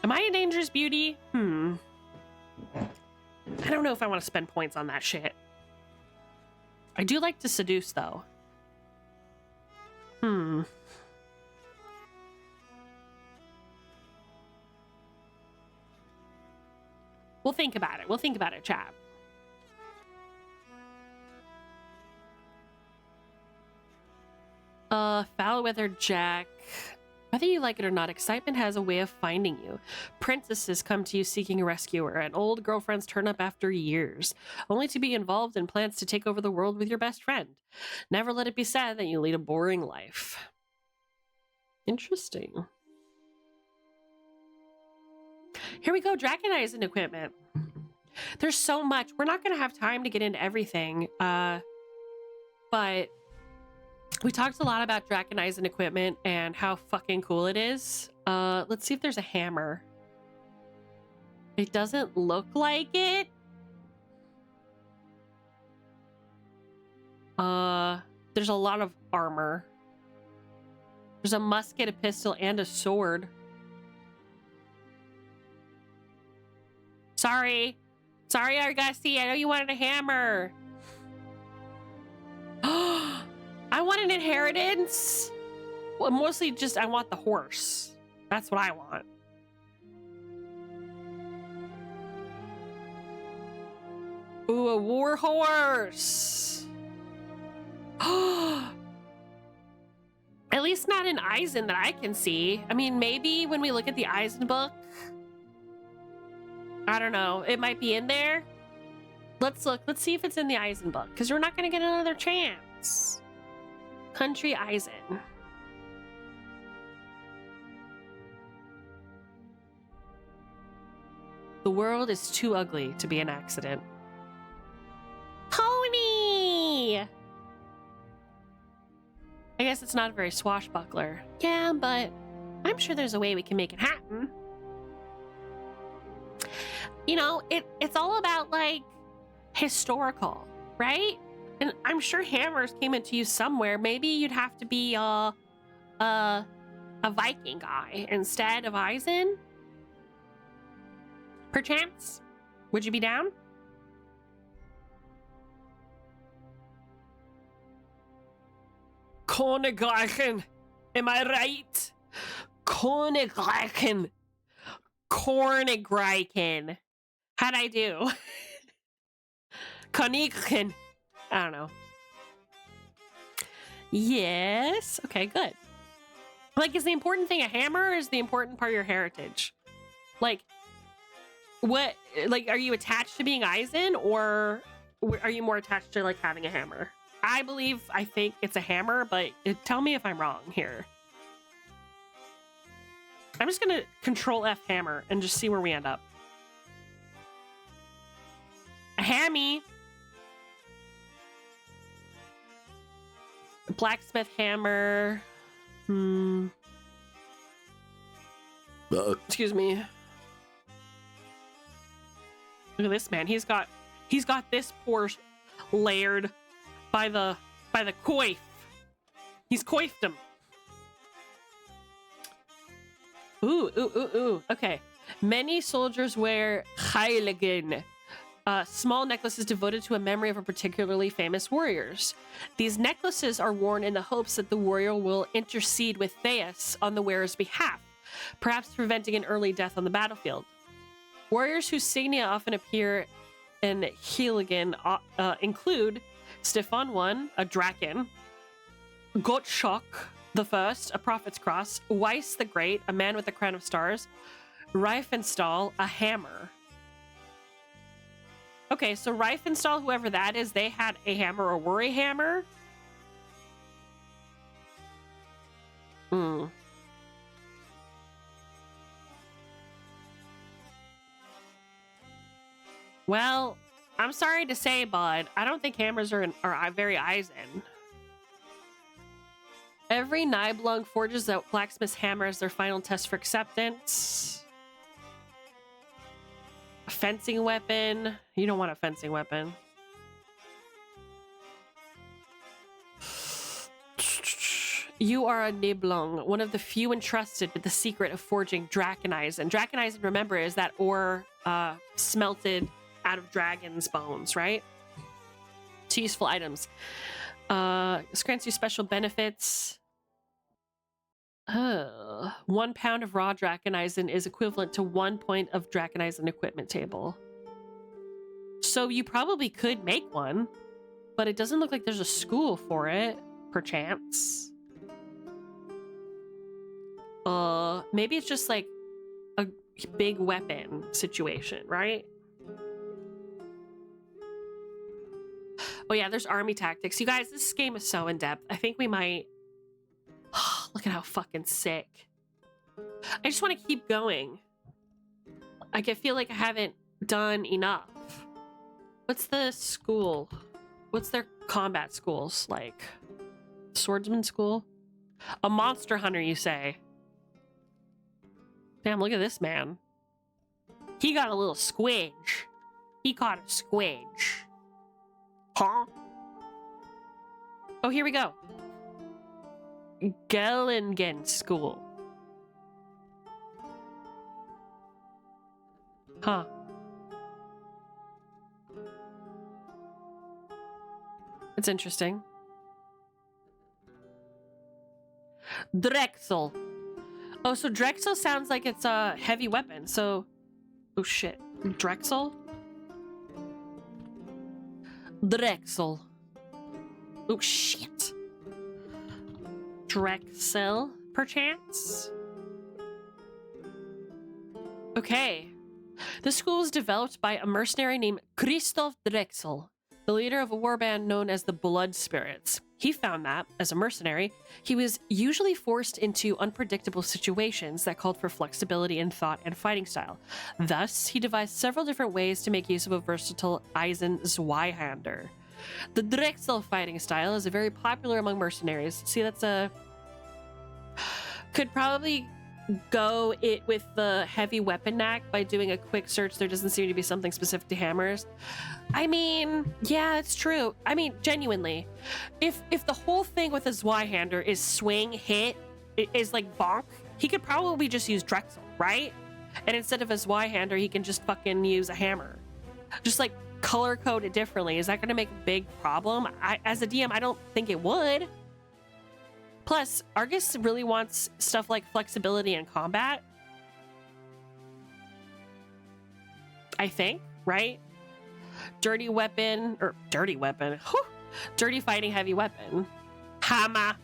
Am I a dangerous beauty? I don't know if I want to spend points on that shit. I do like to seduce, though. We'll think about it. We'll think about it, chat. Foul-weathered Jack. Whether you like it or not, excitement has a way of finding you. Princesses come to you seeking a rescuer, and old girlfriends turn up after years, only to be involved in plans to take over the world with your best friend. Never let it be said that you lead a boring life. Interesting. Here we go, Dragonizing equipment. There's so much. We're not going to have time to get into everything, but we talked a lot about Dragonizing equipment and how fucking cool it is. Let's see if there's a hammer. It doesn't look like it. There's a lot of armor. There's a musket, a pistol, and a sword. Sorry, Argosy. I know you wanted a hammer. I want an inheritance. Well, mostly just I want the horse. That's what I want. Ooh, a war horse. At least not in Eisen that I can see. I mean, maybe when we look at the Eisen book, I don't know, it might be in there. Let's look. Let's see if it's in the Eisen book, because we're not going to get another chance. Country Eisen. The world is too ugly to be an accident. Pony! I guess it's not a very swashbuckler. Yeah, but I'm sure there's a way we can make it happen. You know, it's all about, like, historical, right? And I'm sure hammers came into use somewhere. Maybe you'd have to be a Viking guy instead of Eisen. Perchance? Would you be down? Königreichen. Am I right? Königreichen. Königreichen. How'd I do? Königreichen. I don't know. Yes. Okay, good. Like, is the important thing a hammer, or is the important part of your heritage? Like, what, like, are you attached to being Eisen, or are you more attached to, like, having a hammer? I think it's a hammer, but tell me if I'm wrong here. I'm just gonna Control F hammer and just see where we end up. A hammy. Blacksmith hammer. Excuse me. Look at this man. He's got this Porsche layered by the coif. He's coifed him. Ooh. Okay. Many soldiers wear Heiligen, small necklaces devoted to a memory of a particularly famous warriors. These necklaces are worn in the hopes that the warrior will intercede with Theus on the wearer's behalf, perhaps preventing an early death on the battlefield. Warriors whose signia often appear in Heiligen include Stefan I, a Draken, Gottschalk the First, a Prophet's Cross, Weiss the Great, a man with a crown of stars, Reifenstahl, a hammer. Okay, so Reifenstahl, whoever that is, they had a hammer or were a hammer. Well, I'm sorry to say, bud, I don't think hammers are very Eisen. Every Nibelung forges out blacksmith's hammer as their final test for acceptance. A fencing weapon. You don't want a fencing weapon. You are a Nibelung, one of the few entrusted with the secret of forging Dracheneisen. Dracheneisen, remember, is that ore smelted out of dragon's bones, right? To useful items. This grants you special benefits. 1 pound of raw Dracheneisen is equivalent to 1 point of Dracheneisen equipment table. So you probably could make one, but it doesn't look like there's a school for it, perchance. Maybe it's just like a big weapon situation, right? Oh yeah, there's army tactics. You guys, this game is so in-depth. I think we might... Look at how fucking sick. I just want to keep going. I feel like I haven't done enough. What's the school? What's their combat schools like? Swordsman school? A monster hunter, you say? Damn, look at this man. He got a little squidge. He caught a squidge. Huh? Oh, here we go. Gellingen School. Huh. It's interesting. Drexel. Oh, so Drexel sounds like it's a heavy weapon. So, oh shit. Drexel? Drexel. Oh shit. Drexel, perchance? Okay. The school was developed by a mercenary named Christoph Drexel, the leader of a warband known as the Blood Spirits. He found that, as a mercenary, he was usually forced into unpredictable situations that called for flexibility in thought and fighting style. Thus, he devised several different ways to make use of a versatile Eisen Zweihander. The Drexel fighting style is very popular among mercenaries. See, that's a... Could probably go it with the heavy weapon knack by doing a quick search. There doesn't seem to be something specific to hammers. I mean, yeah, it's true. I mean, genuinely, if the whole thing with a Zweihander is swing, hit, is like bonk, he could probably just use Drexel, right? And instead of a Zweihander, he can just fucking use a hammer. Just like color code it differently. Is that going to make a big problem? As a DM, I don't think it would. Plus, Argus really wants stuff like flexibility in combat. I think, right? Dirty weapon, whew, dirty fighting heavy weapon. Hammer.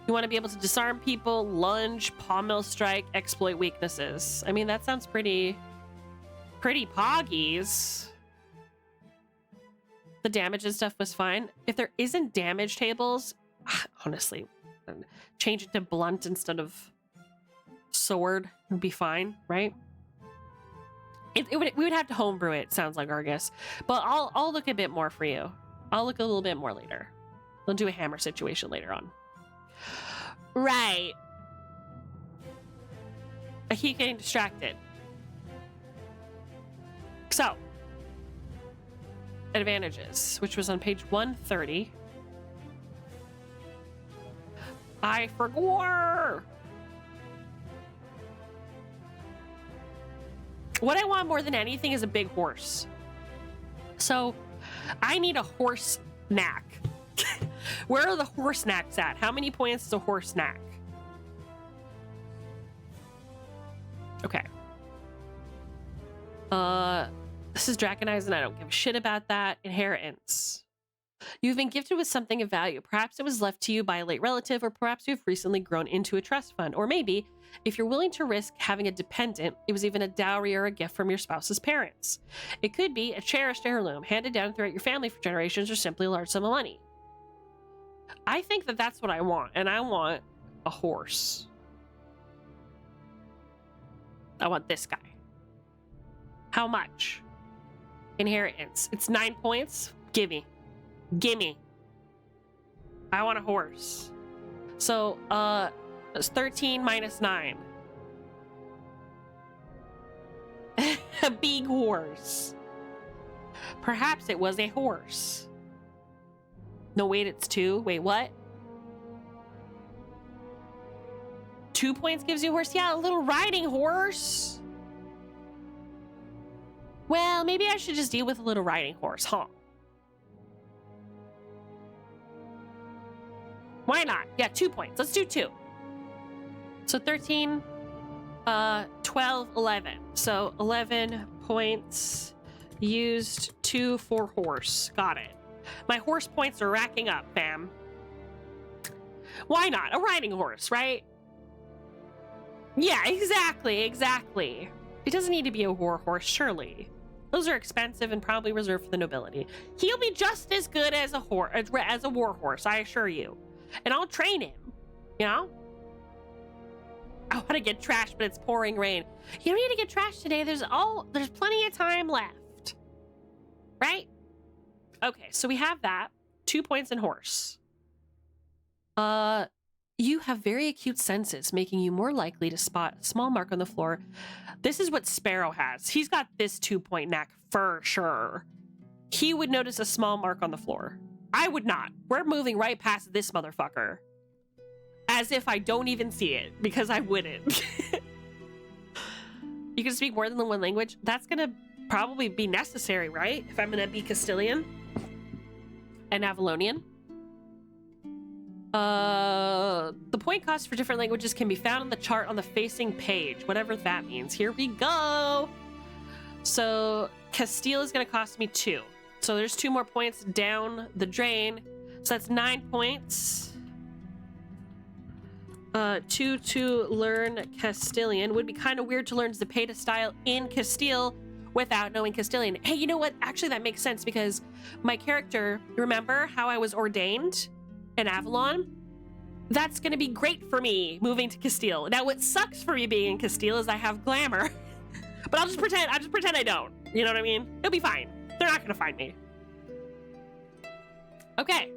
You want to be able to disarm people, lunge, palm mill strike, exploit weaknesses. I mean, that sounds pretty poggies. The damage and stuff was fine. If there isn't damage tables, honestly, change it to blunt instead of sword would be fine, right? We would have to homebrew it, sounds like, Argus. But I'll look a bit more for you. I'll look a little bit more later. We'll do a hammer situation later on. Right. I keep getting distracted. So, advantages, which was on page 130. I forgot. What I want more than anything is a big horse. So I need a horse knack. Where are the horse knacks at? How many points is a horse knack? Okay. This is Draconized and I don't give a shit about that. Inheritance. You've been gifted with something of value. Perhaps it was left to you by a late relative, or perhaps you've recently grown into a trust fund. Or maybe, if you're willing to risk having a dependent, it was even a dowry or a gift from your spouse's parents. It could be a cherished heirloom handed down throughout your family for generations, or simply a large sum of money. I think that that's what I want, and I want a horse. I want this guy. How much? Inheritance. It's 9 points. Gimme. I want a horse. So, it's 13 minus 9. A big horse. Perhaps it was a horse. No, wait, it's 2. Wait, what? 2 points gives you a horse? Yeah, a little riding horse. Well, maybe I should just deal with a little riding horse, huh? Why not? Yeah, 2 points. Let's do 2. So 13, 12, 11. So 11 points used 2 for horse. Got it. My horse points are racking up, fam. Why not? A riding horse, right? Yeah, exactly. It doesn't need to be a war horse, surely. Those are expensive and probably reserved for the nobility. He'll be just as good as a war horse, I assure you. And I'll train him, you know? I want to get trashed, but it's pouring rain. You don't need to get trashed today. There's plenty of time left. Right? Okay, so we have that. 2 points in horse. You have very acute senses, making you more likely to spot a small mark on the floor. This is what Sparrow has. He's got this 2-point knack for sure. He would notice a small mark on the floor. I would not. We're moving right past this motherfucker. As if I don't even see it, because I wouldn't. You can speak more than one language. That's gonna probably be necessary, right? If I'm gonna be Castilian and Avalonian. The point cost for different languages can be found on the chart on the facing page, whatever that means. Here we go. So Castile is going to cost me 2. So there's 2 more points down the drain. So that's 9 points. 2 to learn Castilian. Would be kind of weird to learn Zapata style in Castile without knowing Castilian. Hey, you know what? Actually, that makes sense because my character, remember how I was ordained in Avalon? That's going to be great for me moving to Castile. Now, what sucks for me being in Castile is I have glamour, but I'll just pretend I don't. You know what I mean? It'll be fine. They're not going to find me. Okay.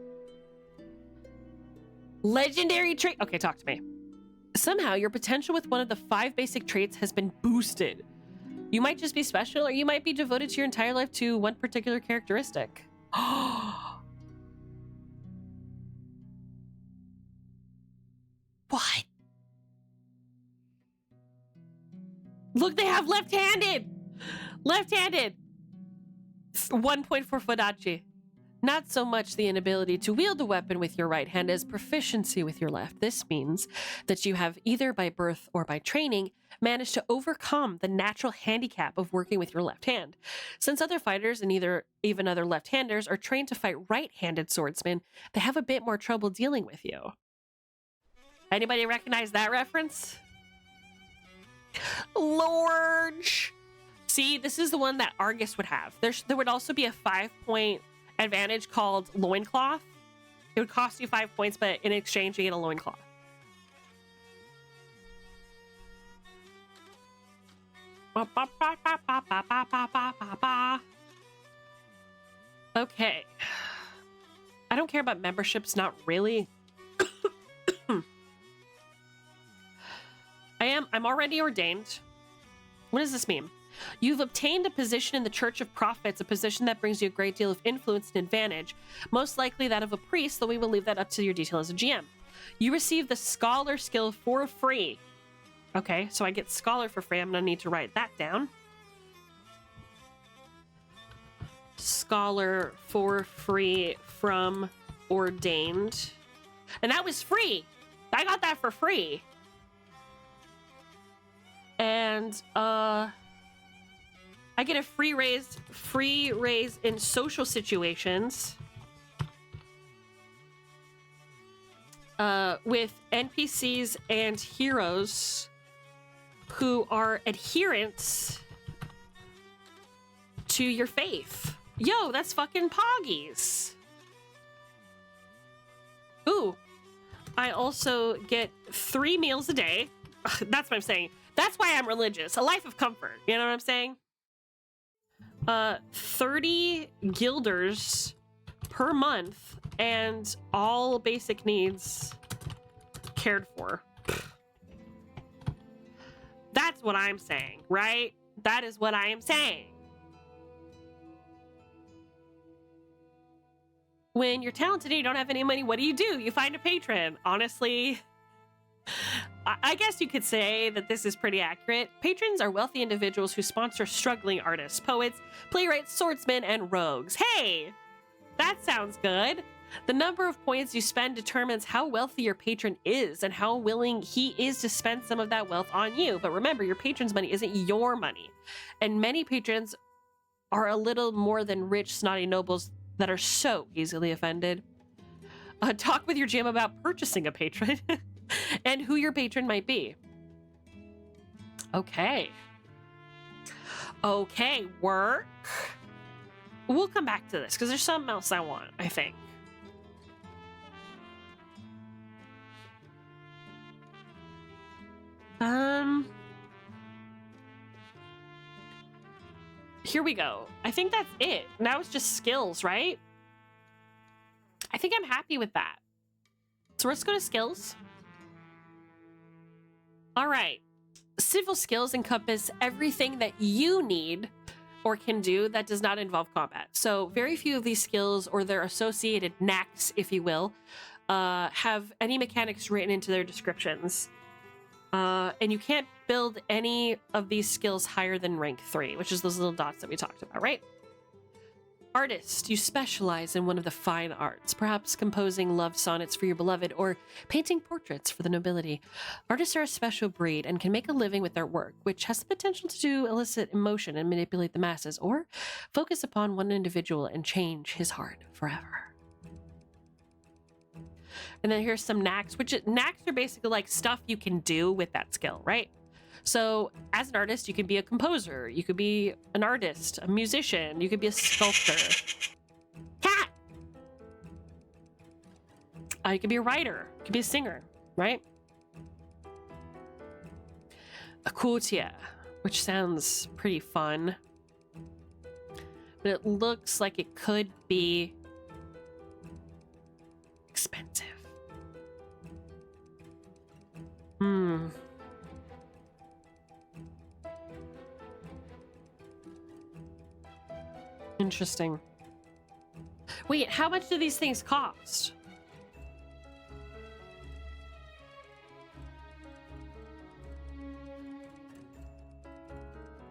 Legendary trait. Okay, talk to me. Somehow, your potential with one of the 5 basic traits has been boosted. You might just be special, or you might be devoted to your entire life to one particular characteristic. What? Look, they have left-handed! Left-handed! 1.4 Fodacci. Not so much the inability to wield a weapon with your right hand as proficiency with your left. This means that you have either by birth or by training managed to overcome the natural handicap of working with your left hand. Since other fighters and even other left-handers are trained to fight right-handed swordsmen, they have a bit more trouble dealing with you. Anybody recognize that reference? Lorge! See, this is the one that Argus would have. There would also be a 5-point advantage called loincloth. It would cost you 5 points, but in exchange you get a loincloth. Okay. I don't care about memberships, not really. I'm already ordained. What does this mean? You've obtained a position in the Church of Prophets, a position that brings you a great deal of influence and advantage, most likely that of a priest, though we will leave that up to your detail as a GM. You receive the Scholar skill for free. Okay, so I get Scholar for free. I'm going to need to write that down. Scholar for free from Ordained. And that was free. I got that for free. And, I get a free raise in social situations with NPCs and heroes who are adherents to your faith. Yo, that's fucking poggies. Ooh, I also get 3 meals a day. That's what I'm saying. That's why I'm religious. A life of comfort. You know what I'm saying? 30 guilders per month and all basic needs cared for. That's what I'm saying, right? That is what I am saying. When you're talented and you don't have any money, what do? You find a patron. Honestly, I guess you could say that this is pretty accurate. Patrons are wealthy individuals who sponsor struggling artists, poets, playwrights, swordsmen, and rogues. Hey, that sounds good. The number of points you spend determines how wealthy your patron is and how willing he is to spend some of that wealth on you. But remember, your patron's money isn't your money. And many patrons are a little more than rich, snotty nobles that are so easily offended. Talk with your GM about purchasing a patron and who your patron might be. Okay. Okay, work. We'll come back to this because there's something else I want, I think. Here we go. I think that's it. Now it's just skills, right? I think I'm happy with that. So let's go to skills. All right. Civil skills encompass everything that you need or can do that does not involve combat. So very few of these skills or their associated knacks, if you will, have any mechanics written into their descriptions. And you can't build any of these skills higher than rank 3, which is those little dots that we talked about, right? Artist, you specialize in one of the fine arts, perhaps composing love sonnets for your beloved or painting portraits for the nobility. Artists are a special breed and can make a living with their work, which has the potential to elicit emotion and manipulate the masses, or focus upon one individual and change his heart forever. And then here's some knacks, knacks are basically like stuff you can do with that skill, right? So as an artist, you can be a composer, you could be an artist, a musician, you could be a sculptor. Cat! You could be a writer, you could be a singer, right? A courtier, which sounds pretty fun. But it looks like it could be expensive. Interesting. Wait, how much do these things cost?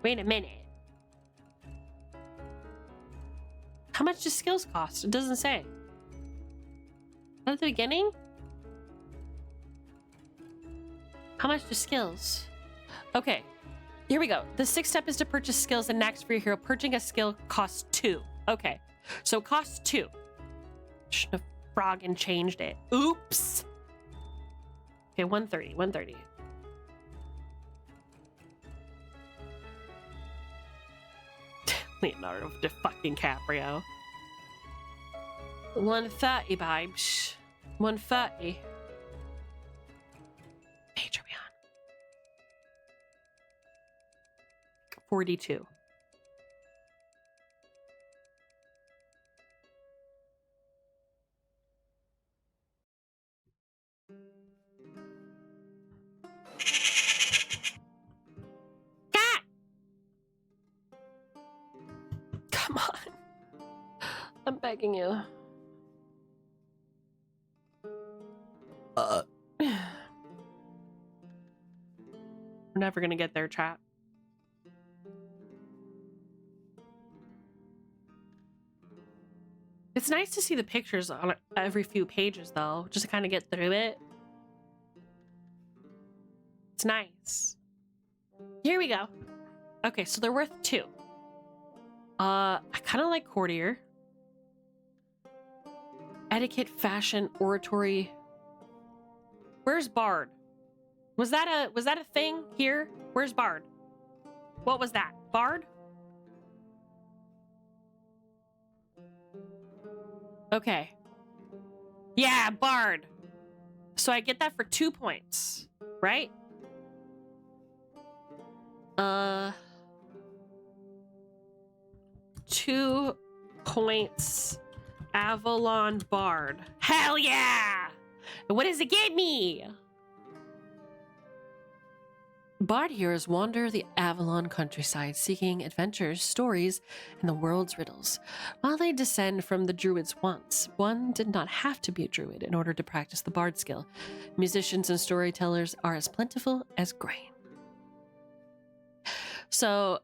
Wait a minute. How much do skills cost? It doesn't say. At the beginning? How much do skills? Okay, here we go. The sixth step is to purchase skills and knacks for your hero. Purchasing a skill costs 2. Okay, so it costs 2. Shouldn't have frog and changed it. Oops. Okay, 130, 130. Leonardo de fucking Caprio. 130, babes. 130. Patreon. 42. Cat! Come on. I'm begging you. We're never gonna get there, chat. It's nice to see the pictures on every few pages, though, just to kind of get through it. It's nice. Here we go. Okay, so they're worth 2. I kind of like courtier. Etiquette, fashion, oratory. Where's bard? Was that a thing here? Where's bard? What was that? Bard? Okay. Yeah, bard. So I get that for 2 points, right? 2 points. Avalon Bard. Hell yeah! What does it get me? Bard heroes wander the Avalon countryside seeking adventures, stories, and the world's riddles. While they descend from the druids once, one did not have to be a druid in order to practice the bard skill. Musicians and storytellers are as plentiful as grain. So,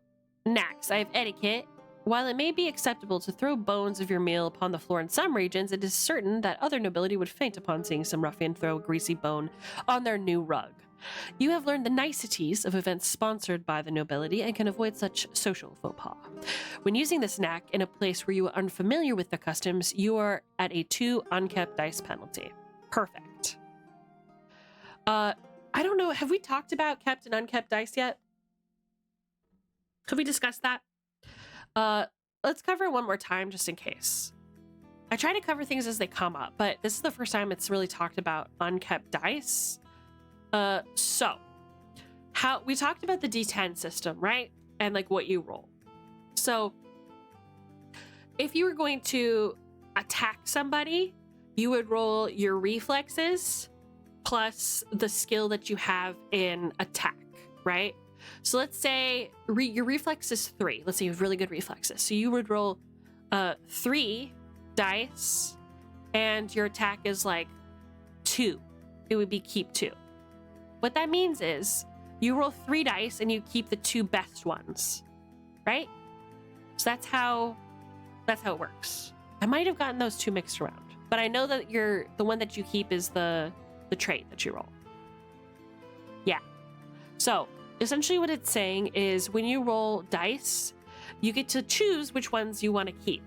next, I have etiquette. While it may be acceptable to throw bones of your meal upon the floor in some regions, it is certain that other nobility would faint upon seeing some ruffian throw a greasy bone on their new rug. You have learned the niceties of events sponsored by the nobility and can avoid such social faux pas. When using this knack in a place where you are unfamiliar with the customs, you are at a 2 unkept dice penalty. Perfect. I don't know, have we talked about kept and unkept dice yet? Have we discussed that? Let's cover it one more time just in case. I try to cover things as they come up, but this is the first time it's really talked about unkept dice. So how we talked about the D10 system, right? And like what you roll. So if you were going to attack somebody, you would roll your reflexes plus the skill that you have in attack, right? So let's say your reflex is 3. Let's say you have really good reflexes. So you would roll 3 dice and your attack is like 2. It would be keep 2. What that means is you roll 3 dice and you keep the 2 best ones, right? So that's how it works. I might have gotten those 2 mixed around, but I know that the one that you keep is the trait that you roll. Yeah. So essentially what it's saying is when you roll dice, you get to choose which ones you want to keep.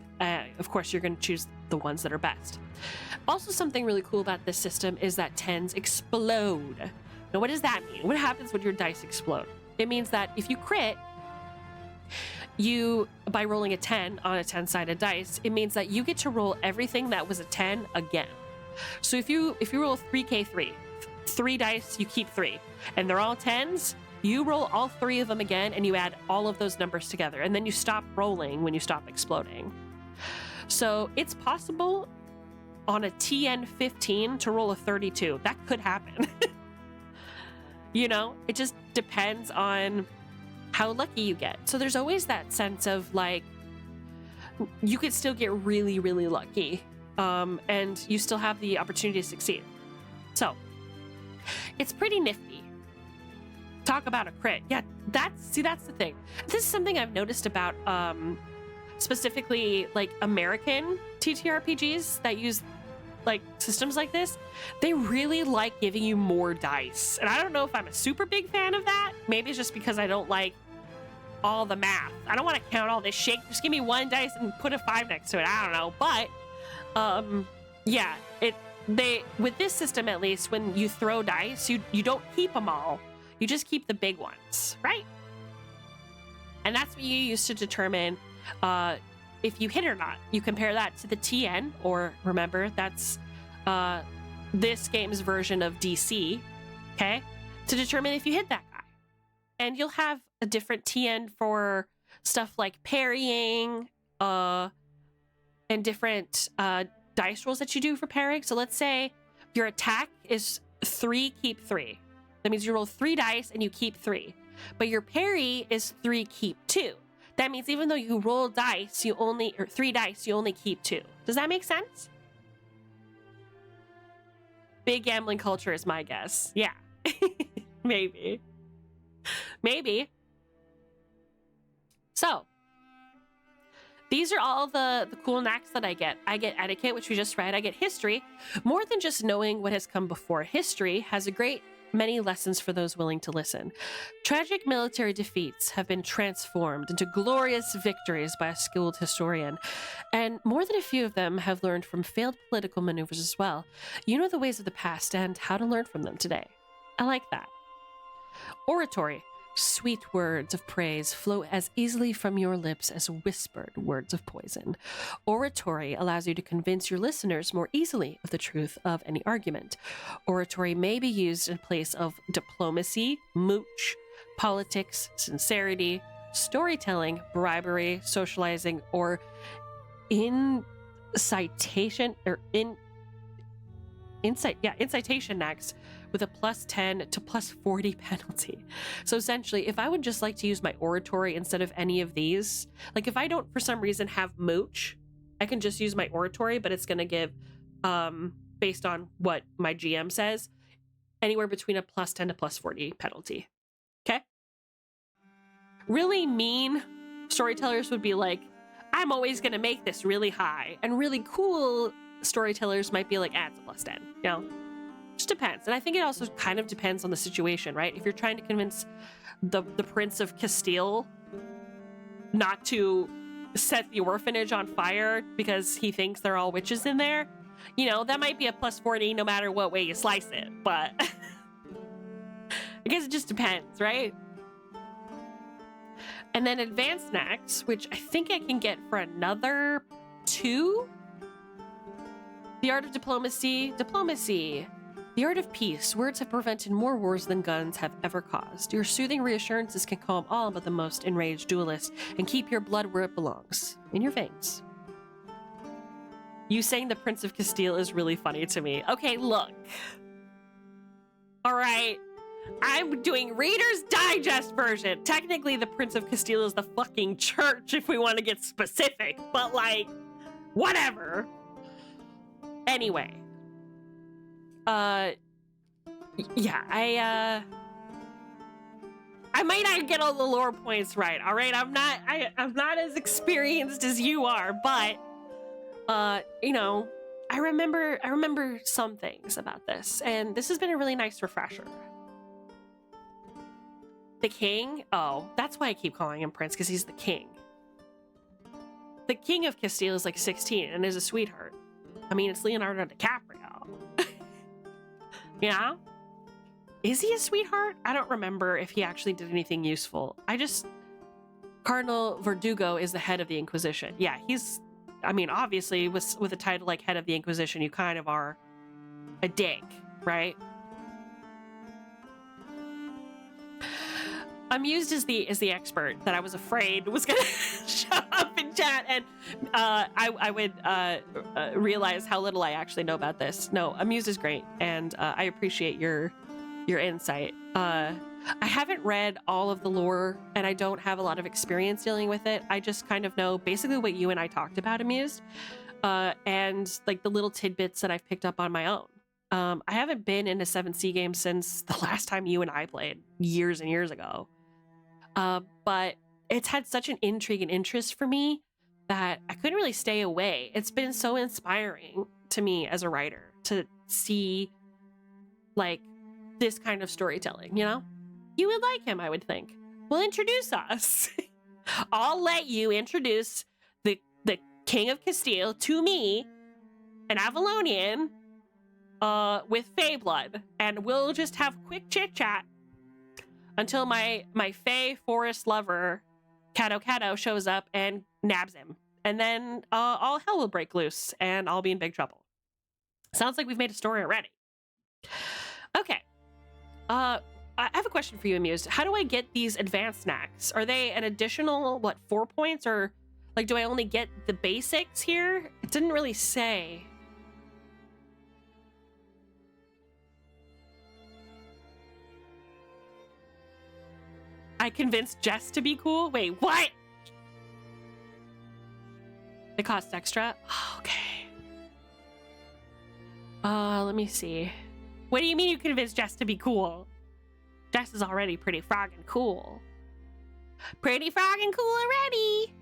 Of course, you're going to choose the ones that are best. Also, something really cool about this system is that 10s explode. Now, what does that mean? What happens when your dice explode? It means that if you crit, by rolling a 10 on a 10-sided dice, it means that you get to roll everything that was a 10 again. So if you roll 3k3, 3 dice, you keep 3, and they're all 10s, you roll all 3 of them again, and you add all of those numbers together, and then you stop rolling when you stop exploding. So it's possible on a TN 15 to roll a 32. That could happen. You know, it just depends on how lucky you get. So there's always that sense of like, you could still get really, really lucky, and you still have the opportunity to succeed. So it's pretty nifty. Talk about a crit. Yeah, that's the thing. This is something I've noticed about specifically like American TTRPGs that use like systems like this. They really like giving you more dice. And I don't know if I'm a super big fan of that. Maybe it's just because I don't like all the math. I don't want to count all this shit. Just give me 1 dice and put a 5 next to it. I don't know. But yeah, with this system at least, when you throw dice, you don't keep them all. You just keep the big ones, right? And that's what you use to determine if you hit or not. You compare that to the TN, or remember, that's this game's version of DC, okay? To determine if you hit that guy. And you'll have a different TN for stuff like parrying, and different dice rolls that you do for parrying. So let's say your attack is 3, keep 3. That means you roll 3 dice and you keep 3. But your parry is 3, keep 2. That means even though you roll 3 dice, you only keep 2. Does that make sense? Big gambling culture is my guess. Yeah. Maybe. So, these are all the cool knacks that I get. I get etiquette, which we just read. I get history. More than just knowing what has come before, history has a great many lessons for those willing to listen. Tragic military defeats have been transformed into glorious victories by a skilled historian, and more than a few of them have learned from failed political maneuvers as well. You know the ways of the past and how to learn from them today. I like that. Oratory. Sweet words of praise flow as easily from your lips as whispered words of poison. Oratory allows you to convince your listeners more easily of the truth of any argument. Oratory may be used in place of diplomacy, mooch, politics, sincerity, storytelling, bribery, socializing, or incitation next, with a +10 to +40 penalty. So essentially, if I would just like to use my oratory instead of any of these, like if I don't for some reason have mooch, I can just use my oratory, but it's going to give, based on what my GM says, anywhere between a +10 to +40 penalty. Okay? Really mean storytellers would be like, I'm always going to make this really high. And really cool storytellers might be like, it's a +10, you know? Just depends. And I think it also kind of depends on the situation, right? If you're trying to convince the Prince of Castile not to set the orphanage on fire because he thinks they're all witches in there, you know, that might be a +40 no matter what way you slice it. But I guess it just depends, right? And then advanced snacks, which I think I can get for another 2. The art of diplomacy. The art of peace. Words have prevented more wars than guns have ever caused. Your soothing reassurances can calm all but the most enraged duelist and keep your blood where it belongs, in your veins. You saying the Prince of Castile is really funny to me. Okay, look. All right. I'm doing Reader's Digest version. Technically, the Prince of Castile is the fucking church if we want to get specific, but like, whatever. Anyway. Yeah, I might not get all the lore points right, all right? I'm not as experienced as you are, but you know, I remember some things about this, and this has been a really nice refresher. The king? Oh, that's why I keep calling him Prince, because he's the king. the King of Castile is like 16 and is a sweetheart. I mean, it's Leonardo DiCaprio. Yeah? Is he a sweetheart? I don't remember if he actually did anything useful. Cardinal Verdugo is the head of the Inquisition. Yeah, I mean, obviously, with a title like head of the Inquisition, you kind of are a dick, right? Amused is the expert that I was afraid was gonna show up in chat, and I would realize how little I actually know about this. No, Amused is great, and I appreciate your insight. I haven't read all of the lore, and I don't have a lot of experience dealing with it. I just kind of know basically what you and I talked about, Amused, and like the little tidbits that I've picked up on my own. I haven't been in a 7C game since the last time you and I played years and years ago. But it's had such an intrigue and interest for me that I couldn't really stay away. It's been so inspiring to me as a writer to see like this kind of storytelling, you know? You would like him, I would think. Well, introduce us. I'll let you introduce the King of Castile to me, an Avalonian, with Fey blood, and we'll just have quick chit chat until my Fey forest lover, Cato shows up and nabs him, and then all hell will break loose, and I'll be in big trouble. Sounds like we've made a story already. Okay, I have a question for you, Amused. How do I get these advanced snacks? Are they an additional 4 points, or like do I only get the basics here? It didn't really say. I convinced Jess to be cool? Wait, what? It costs extra? Oh, okay. Let me see. What do you mean you convinced Jess to be cool? Jess is already pretty froggin' cool. Pretty froggin' cool already.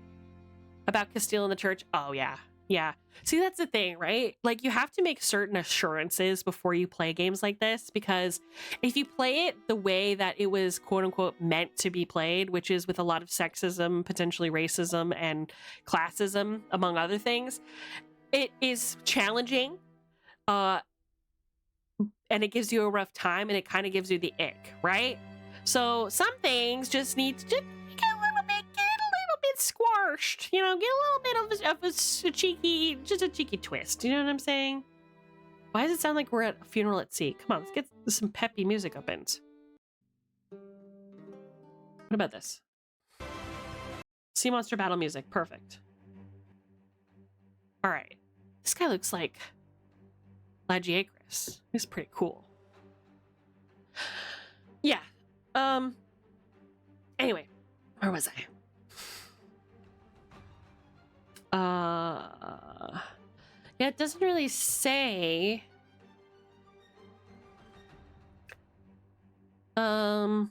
About Castile and the church? Oh, yeah. Yeah. See, that's the thing, right? Like, you have to make certain assurances before you play games like this, because if you play it the way that it was quote unquote meant to be played, which is with a lot of sexism, potentially racism, and classism, among other things, it is challenging. And it gives you a rough time, and it kind of gives you the ick, right? So some things just need to get a little bit squashed, you know, get a little bit of a cheeky twist. You know what I'm saying? Why does it sound like we're at a funeral at sea? Come on, let's get some peppy music opened. What about this? Sea monster battle music, perfect. All right, this guy looks like Lagiacrus. He's pretty cool. Yeah. Anyway, where was I? Yeah, it doesn't really say how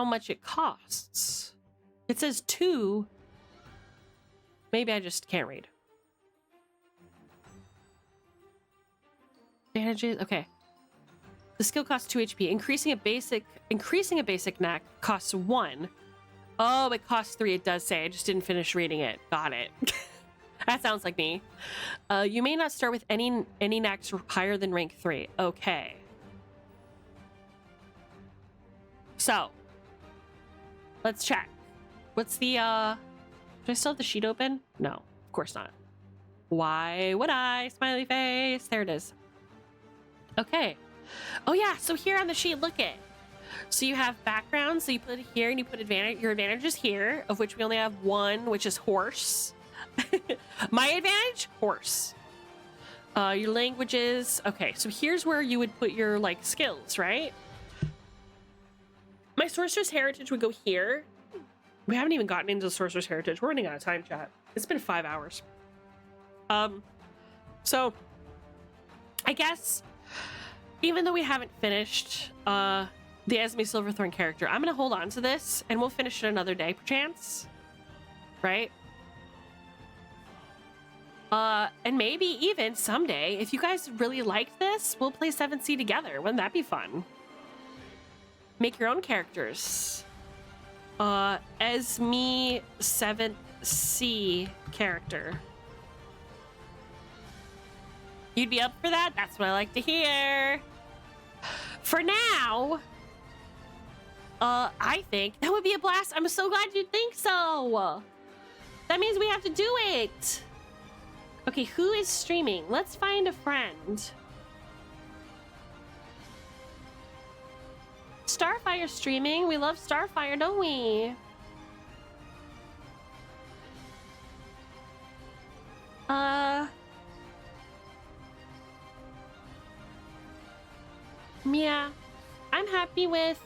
much it costs. It says 2. Maybe I just can't read. Advantages. Okay. The skill costs 2 HP. Increasing a basic knack costs 1. Oh, it costs 3. It does say. I just didn't finish reading it. Got it. That sounds like me. You may not start with any knacks higher than rank 3. Okay. So, let's check. What's the, do I still have the sheet open? No, of course not. Why would I? Smiley face. There it is. Okay. Oh yeah, so here on the sheet, look it. So you have background, so you put it here, and you put your advantages here, of which we only have 1, which is horse. My advantage, horse. Your languages. Okay, so here's where you would put your like skills, right? My sorcerer's heritage would go here. We haven't even gotten into the sorcerer's heritage. We're running out of time, chat. It's been 5 hours. So I guess even though we haven't finished the Esme Silverthorn character, I'm gonna hold on to this and we'll finish it another day, perchance. Right? And maybe even someday, if you guys really liked this, we'll play 7C together. Wouldn't that be fun? Make your own characters. Esme 7th C character. You'd be up for that? That's what I like to hear. For now, I think that would be a blast. I'm so glad you think so. That means we have to do it. Okay, who is streaming? Let's find a friend. Starfire streaming. We love Starfire, don't we? Yeah, I'm happy with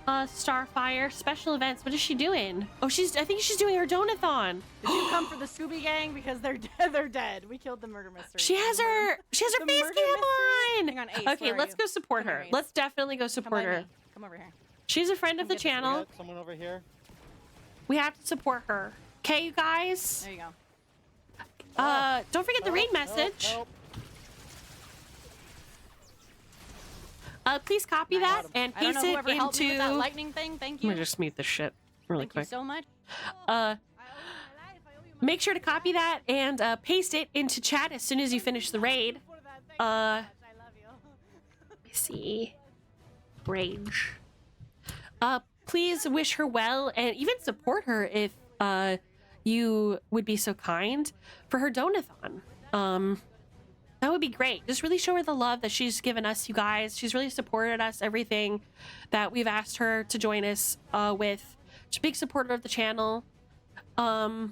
Starfire special events. What is she doing? Oh, I think she's doing her donathon. Did you come for the Scooby Gang? Because they're dead. They're dead. We killed the murder mystery. She has her The face murder cam on. Hang on, Ace, Okay, where are let's you? go support Come here, her. Ace. Let's definitely go Come support by her. me. Come over here. She's a friend of the get this. channel. Someone over here. We have to support her. Okay, you guys. There you go. Don't forget the raid message. Help. Please copy that and I don't paste know it whoever helped me with that into. lightning thing. Thank I'm you. gonna just mute this shit really Thank you quick. so much. Make sure to copy that and paste it into chat as soon as you finish the raid. Let me see. Rage. Please wish her well and even support her if you would be so kind for her donathon. That would be great. Just really show her the love that she's given us, you guys. She's really supported us, everything that we've asked her to join us with. She's a big supporter of the channel. I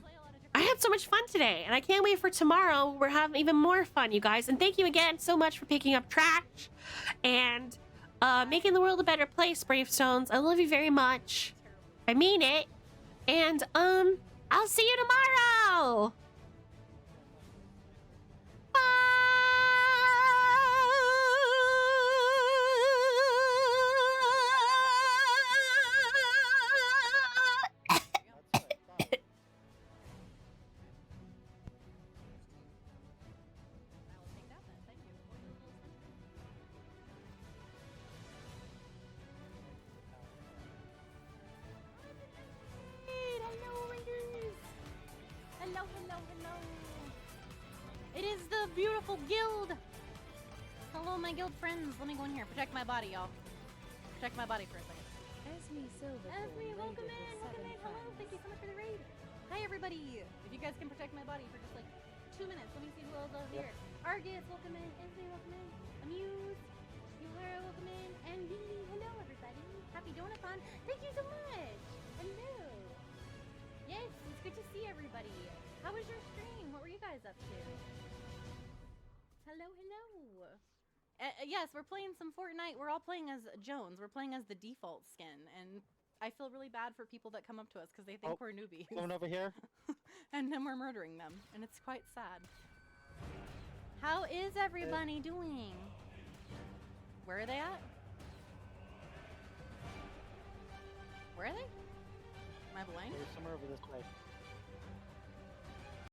had so much fun today, and I can't wait for tomorrow. We're having even more fun, you guys. And thank you again so much for picking up trash and making the world a better place, Bravestones. I love you very much. I mean it. And I'll see you tomorrow. Hello, hello, hello. It is the beautiful guild. Hello, my guild friends. Let me go in here. Protect my body, y'all. Protect my body for a second. Esme, welcome in. Welcome in. Hello. Thank you so much for the raid. Hi, everybody. If you guys can protect my body for just like 2 minutes, let me see who else is here. Argus, welcome in. Esme, welcome in. Amuse, Yuhara, welcome in. And Lily, hello, everybody. Happy Donathon. Thank you so much. Hello. Yes, it's good to see everybody. How was your stream? What were you guys up to? Hello, hello. Yes, we're playing some Fortnite. We're all playing as Jones. We're playing as the default skin, and I feel really bad for people that come up to us because they think we're newbies. Someone over here. And then we're murdering them, and it's quite sad. How is everybody doing? Where are they at? Where are they? Am I blind? There's somewhere over this way.